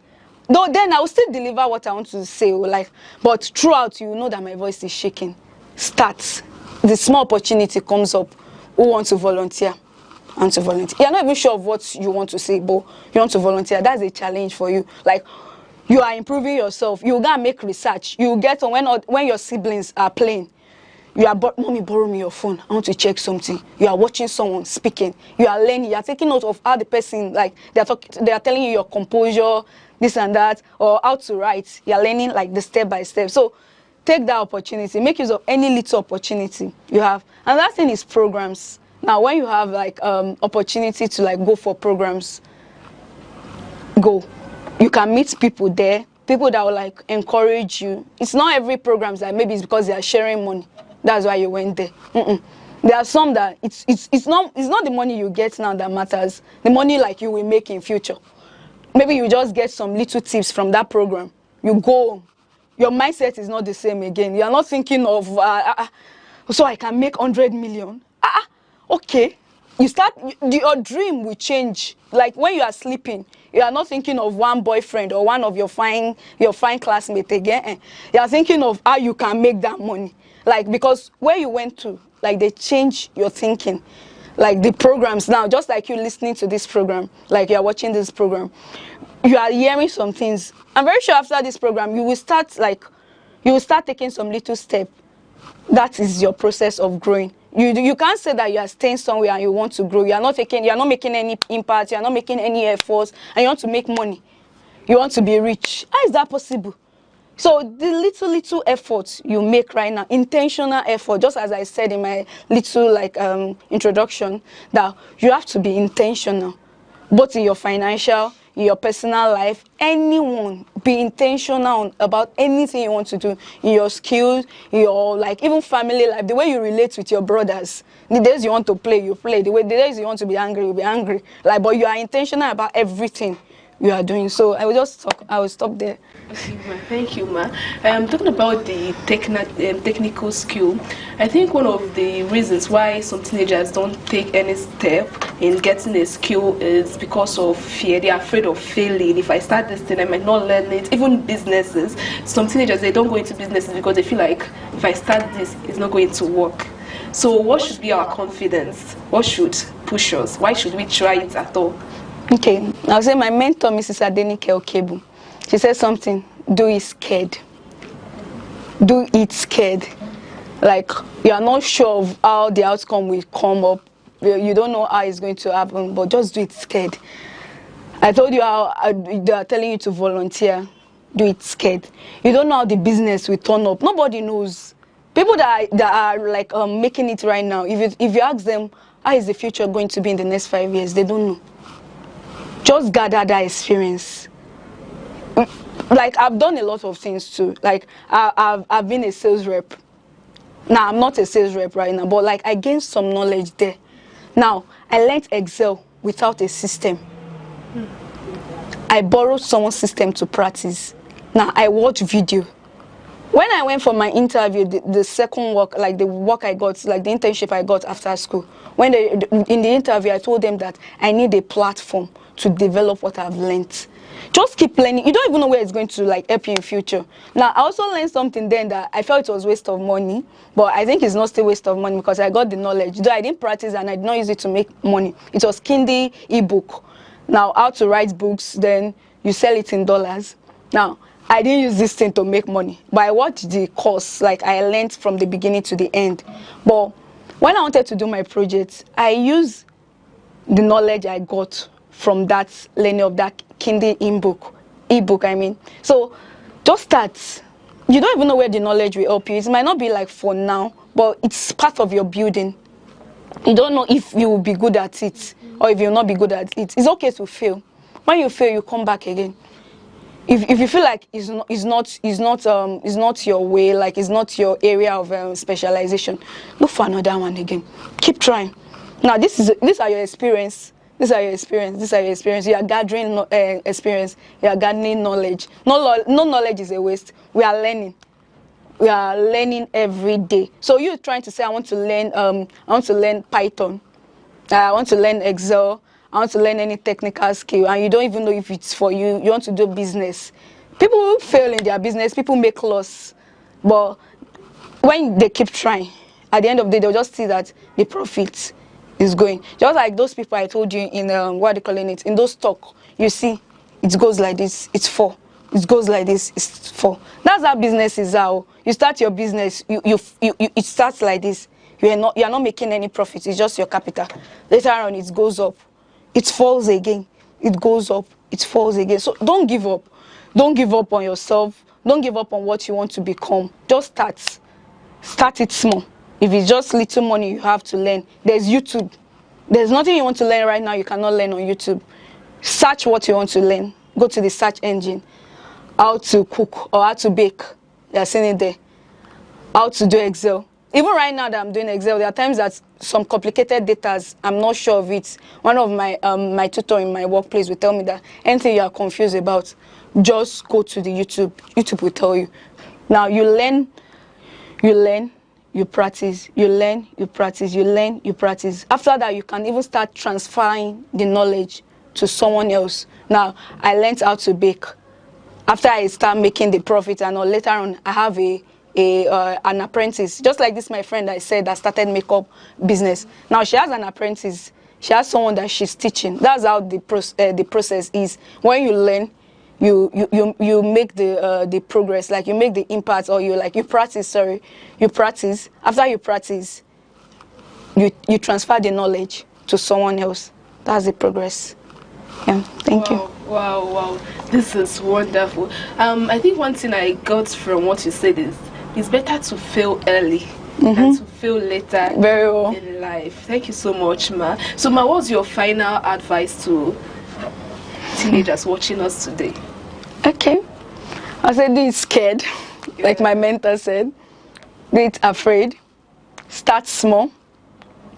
Though then I will still deliver what I want to say. Like, but throughout, you know that my voice is shaking. Start. The small opportunity comes up. Who wants to volunteer? And to volunteer. You're not even sure of what you want to say, but you want to volunteer. That's a challenge for you. Like, you are improving yourself. You gotta make research. You get on when your siblings are playing. You are, mommy, borrow me your phone. I want to check something. You are watching someone speaking. You are learning. You are taking note of how the person, like, they are telling you your composure, this and that, or how to write. You are learning, like, the step by step. So, take that opportunity. Make use of any little opportunity you have. And that thing is programs. Now, when you have, like, opportunity to, like, go for programs, go. You can meet people there, people that will, like, encourage you. It's not every program that maybe it's because they are sharing money. That's why you went there. There are some that it's not the money you get now that matters. The money, like, you will make in future. Maybe you just get some little tips from that program. You go, your mindset is not the same again. You are not thinking of, so I can make 100 million. Okay. You start, your dream will change. Like, when you are sleeping, you are not thinking of one boyfriend or one of your fine classmates again. You are thinking of how you can make that money. Like, because where you went to, like, they change your thinking. Like, the programs now, just like you listening to this program, like you are watching this program, you are hearing some things. I'm very sure after this program, you will start taking some little step. That is your process of growing. You can't say that you are staying somewhere and you want to grow. You are not making any impact, you are not making any efforts, and you want to make money. You want to be rich. How is that possible? So the little efforts you make right now, intentional effort, just as I said in my little introduction, that you have to be intentional, both in your financial, in your personal life, anyone, be intentional about anything you want to do, in your skills, your even family life, the way you relate with your brothers. The days you want to play, you play. The days you want to be angry, you be angry. But you are intentional about everything you are doing. So I will stop there. Thank you, ma. Talking about the technical skill, I think one of the reasons why some teenagers don't take any step in getting a skill is because of fear. They are afraid of failing. If I start this thing, I might not learn it. Even businesses, some teenagers, they don't go into businesses because they feel like if I start this, it's not going to work. So what should be our confidence? What should push us? Why should we try it at all? Okay, I'll say my mentor, Mrs. Aneke Okebu, she said something, do it scared. Do it scared. Like, you are not sure of how the outcome will come up. You don't know how it's going to happen, but just do it scared. I told you how they are telling you to volunteer. Do it scared. You don't know how the business will turn up. Nobody knows. People that are making it right now, if you ask them How is the future going to be in the next 5 years? They don't know. Just gather that experience. Like, I've done a lot of things too. Like, I've been a sales rep. Now, I'm not a sales rep right now, but like, I gained some knowledge there. Now, I learned Excel without a system. I borrowed someone's system to practice. Now, I watch video. When I went for my interview, the second work, like the work I got, like the internship I got after school, in the interview, I told them that I need a platform to develop what I've learned. Just keep learning. You don't even know where it's going to like help you in future. Now, I also learned something then that I felt it was waste of money, but I think it's not still waste of money because I got the knowledge. Though I didn't practice and I did not use it to make money. It was Kindle ebook. Now, how to write books, then you sell it in dollars. Now, I didn't use this thing to make money, but I watched the course, like I learned from the beginning to the end. But when I wanted to do my project, I used the knowledge I got from that learning of that Kindle ebook, I mean. So just start. You don't even know where the knowledge will help you. It might not be like for now, but it's part of your building. You don't know if you will be good at it or if you'll not be good at it. It's okay to fail. When you fail, you come back again. If you feel like it's not your way, like it's not your area of specialization, look for another one again. Keep trying. Now these are your experience. These are your experience. These are your experience. You are gathering experience. You are gathering knowledge. No knowledge is a waste. We are learning. We are learning every day. So you're trying to say, I want to learn Python. I want to learn Excel. I want to learn any technical skill, and you don't even know if it's for you. You want to do business. People fail in their business. People make loss, but when they keep trying, at the end of the day, they'll just see that the profit is going. Just like those people I told you in what are they calling it? In those stock, you see, it goes like this. It's 4. It goes like this. It's 4. That's how business is. How you start your business. It starts like this. You are not making any profit. It's just your capital. Later on, it goes up. It falls again. It goes up. It falls again. So don't give up. Don't give up on yourself. Don't give up on what you want to become. Just start. Start it small. If it's just little money you have to learn, there's YouTube. There's nothing you want to learn right now you cannot learn on YouTube. Search what you want to learn. Go to the search engine. How to cook or how to bake. They're saying it there. How to do Excel. Even right now that I'm doing Excel, there are times that some complicated data, I'm not sure of it. One of my my tutor in my workplace will tell me that anything you are confused about, just go to the YouTube. YouTube will tell you. Now you learn, you practice, you learn, you practice, you learn, you practice. After that, you can even start transferring the knowledge to someone else. Now, I learned how to bake. After I start making the profit, and later on, I have an apprentice, just like this my friend I said that started makeup business. Now she has an apprentice. She has someone that she's teaching. That's how the process is. When you learn, you make the progress, like you make the impact, or you practice. Sorry, you practice. After you practice, you transfer the knowledge to someone else. That's the progress. Yeah, thank you. Wow, this is wonderful. I think one thing I got from what you said is it's better to fail early than to fail later in life. Thank you so much, Ma. So, Ma, what's your final advice to teenagers watching us today? Okay. I said, do it scared, like my mentor said. Do it afraid. Start small.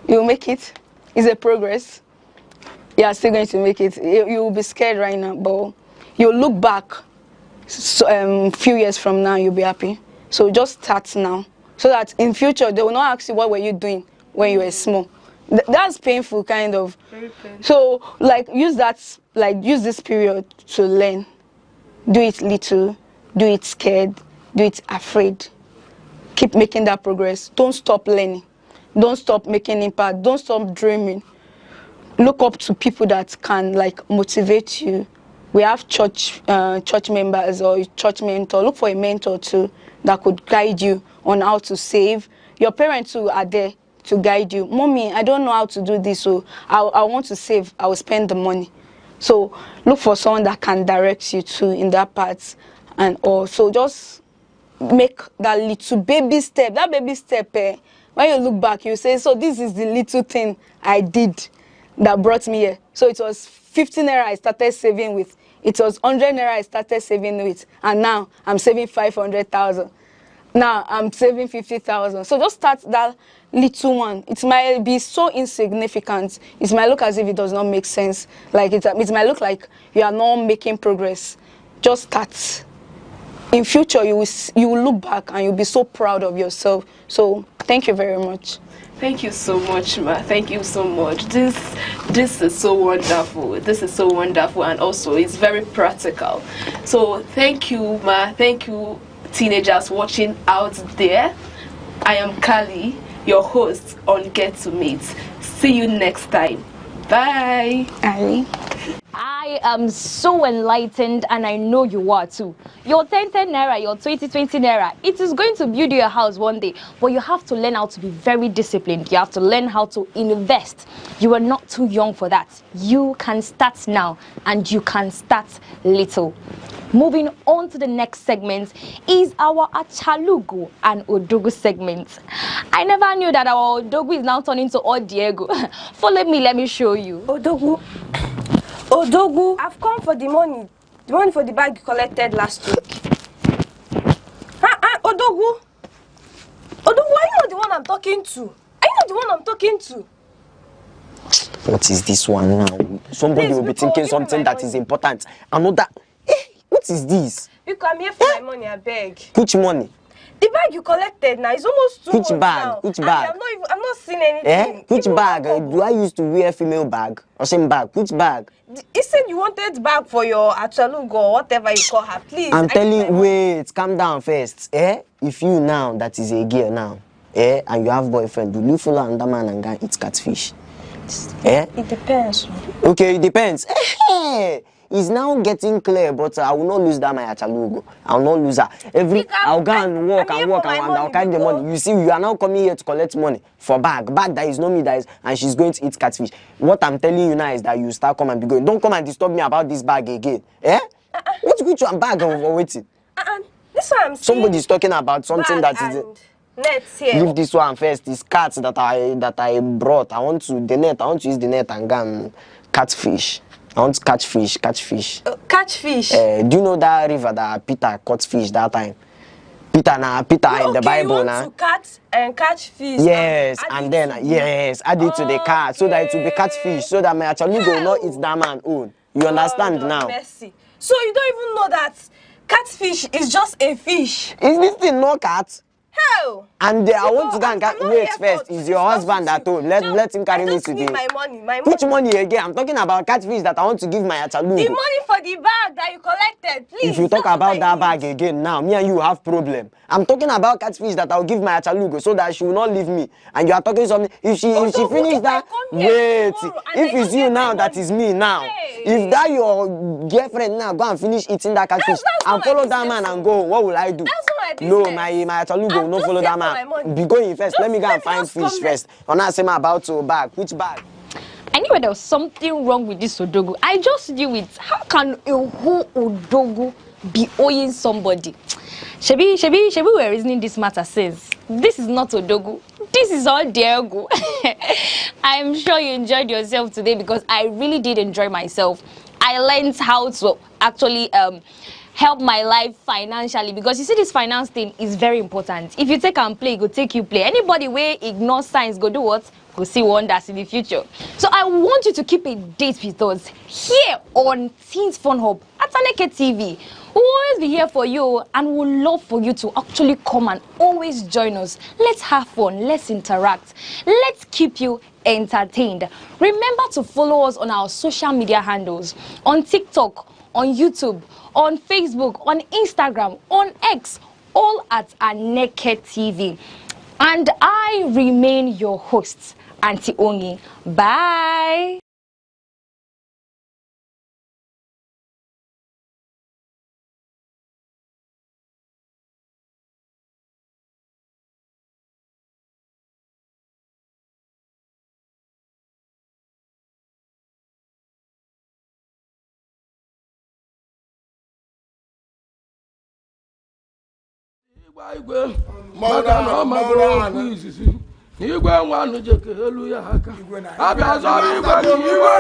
You'll make it. It's a progress. You are still going to make it. You will be scared right now, but you'll look back few years from now, you'll be happy. So just start now, so that in future they will not ask you what were you doing when you were small. That's painful, kind of. Very painful. So use this period to learn. Do it little, do it scared, do it afraid. Keep making that progress. Don't stop learning. Don't stop making impact. Don't stop dreaming. Look up to people that can motivate you. We have church members or church mentor. Look for a mentor too that could guide you on how to save. Your parents too are there to guide you. Mommy, I don't know how to do this, so I want to save. I will spend the money. So look for someone that can direct you too in that part, and also just make that little baby step. That baby step, when you look back, you say, so this is the little thing I did that brought me here. So it was 15 naira I started saving with. It was 100 naira I started saving with. And now I'm saving 500,000. Now I'm saving 50,000. So just start that little one. It might be so insignificant. It might look as if it does not make sense. Like it might look like you are not making progress. Just start. In future, you will look back and you'll be so proud of yourself. So thank you very much. Thank you so much, Ma. Thank you so much. This is so wonderful. This is so wonderful, and also it's very practical. So thank you, Ma. Thank you, teenagers watching out there. I am Kali, your host on Get to Meet. See you next time. Bye. Bye. I am so enlightened, and I know you are too. Your 10 naira, your 20 naira, it is going to build your house one day, but you have to learn how to be very disciplined. You have to learn how to invest. You are not too young for that. You can start now, and you can start little. Moving on to the next segment is our Achalugo and Odogu segment. I never knew that our Odogu is now turning to Odiego. Follow me, let me show you. Odogu. Odogu, I've come for the money. The money for the bag you collected last week. Odogu. Odogu, are you not the one I'm talking to? Are you not the one I'm talking to? What is this one now? Somebody will be thinking something that is important. Another. What is this? Because I'm here for my money, I beg. Which money? The bag you collected now is almost 2 months now. Which bag? I'm not seeing anything. Which bag? Do I used to wear female bag? Or same bag? Which bag? You said you wanted bag for your Achalugo or whatever you call her. Please. I'm telling you, wait, calm down first. If you now, that is a girl now, and you have boyfriend, will you follow another man and go eat catfish? It depends. Okay, it depends. It's now getting clear, but I will not lose that my Achalugo. I will not lose her. I'll go and work and I'll carry the money. You see, you are now coming here to collect money for bag that is not me, and she's going to eat catfish. What I'm telling you now is that you start come and be going. Don't come and disturb me about this bag again. What's good to a bag or waiting? This one I'm Somebody's talking about something that is. Nets here. Leave this one first. This cats that I brought. I want to use the net and go and catfish. I want to catch fish. Catch fish? Do you know that river that Peter caught fish that time? Peter in the Bible you want to catch fish. Yes, and then add it to the cart so that it will be catfish, so that my Achalugo will not eat that man own. You understand now? Mercy. So you don't even know that catfish is just a fish. Is this thing not cat? Hell! And I want to go and wait first. Is your husband at home? Let him carry me today. My money. Which money again? I'm talking about catfish that I want to give my Achalugo. The money for the bag that you collected, please. If you talk about that bag again now, me and you have problem. I'm talking about catfish that I'll give my Achalugo so that she will not leave me. And you are talking something. If she finish that, wait. If it's you now, that is me now. If that your girlfriend now, go and finish eating that catfish and follow that man and go, what will I do? No, my Achalugo will not follow that man. Be going first. Let me go and find fish first. I'm not saying about to bag. Which bag? I knew there was something wrong with this Odogu. I just knew it. How can a whole Odogu be owing somebody? Shebi, we're reasoning this matter says, this is not Odogu. This is all Diego. I'm sure you enjoyed yourself today because I really did enjoy myself. I learned how to actually help my life financially, because you see, this finance thing is very important. If you take and play, go take you play. Anybody where ignore signs go do what? Go see wonders in the future. So I want you to keep a date with us here on Teens Fun Hub at Aneke TV. We'll always be here for you, and we'll love for you to actually come and always join us. Let's have fun, let's interact, let's keep you entertained. Remember to follow us on our social media handles, on TikTok, on YouTube, on Facebook, on Instagram, on X, all at Aneke TV. And I remain your host, Auntie Ongi. Bye. Igwe maka na ọ magoro okwu izizi igwe nwa anụ jeke elu ya aka abịa zọrọ igwe gị igwe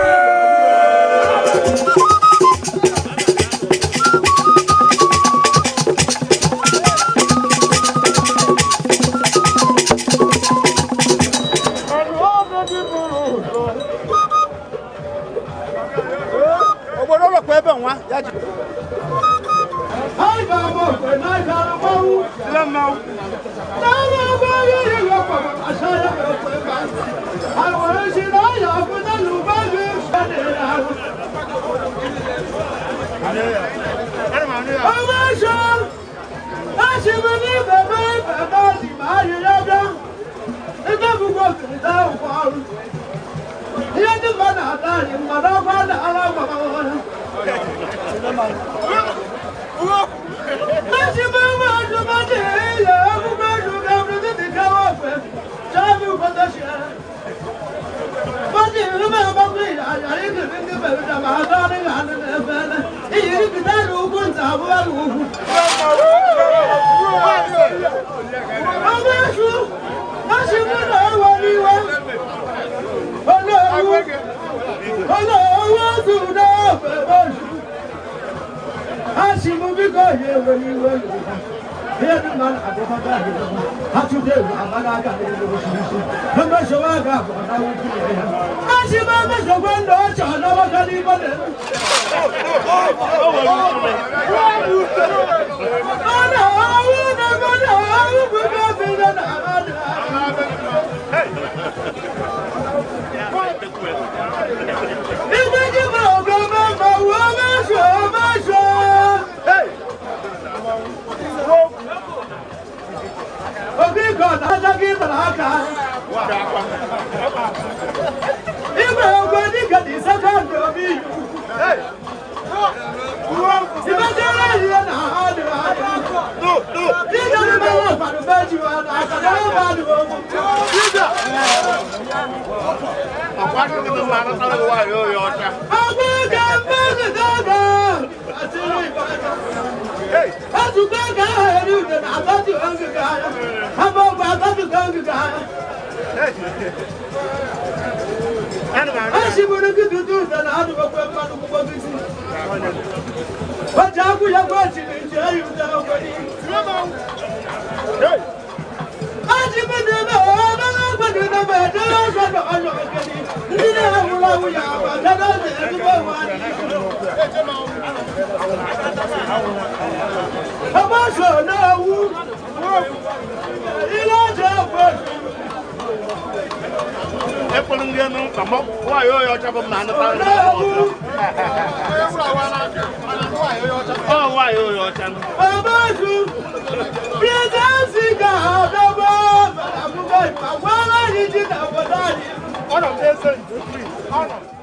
obodo ọlọkwa ebe nwa ya ji One of them said,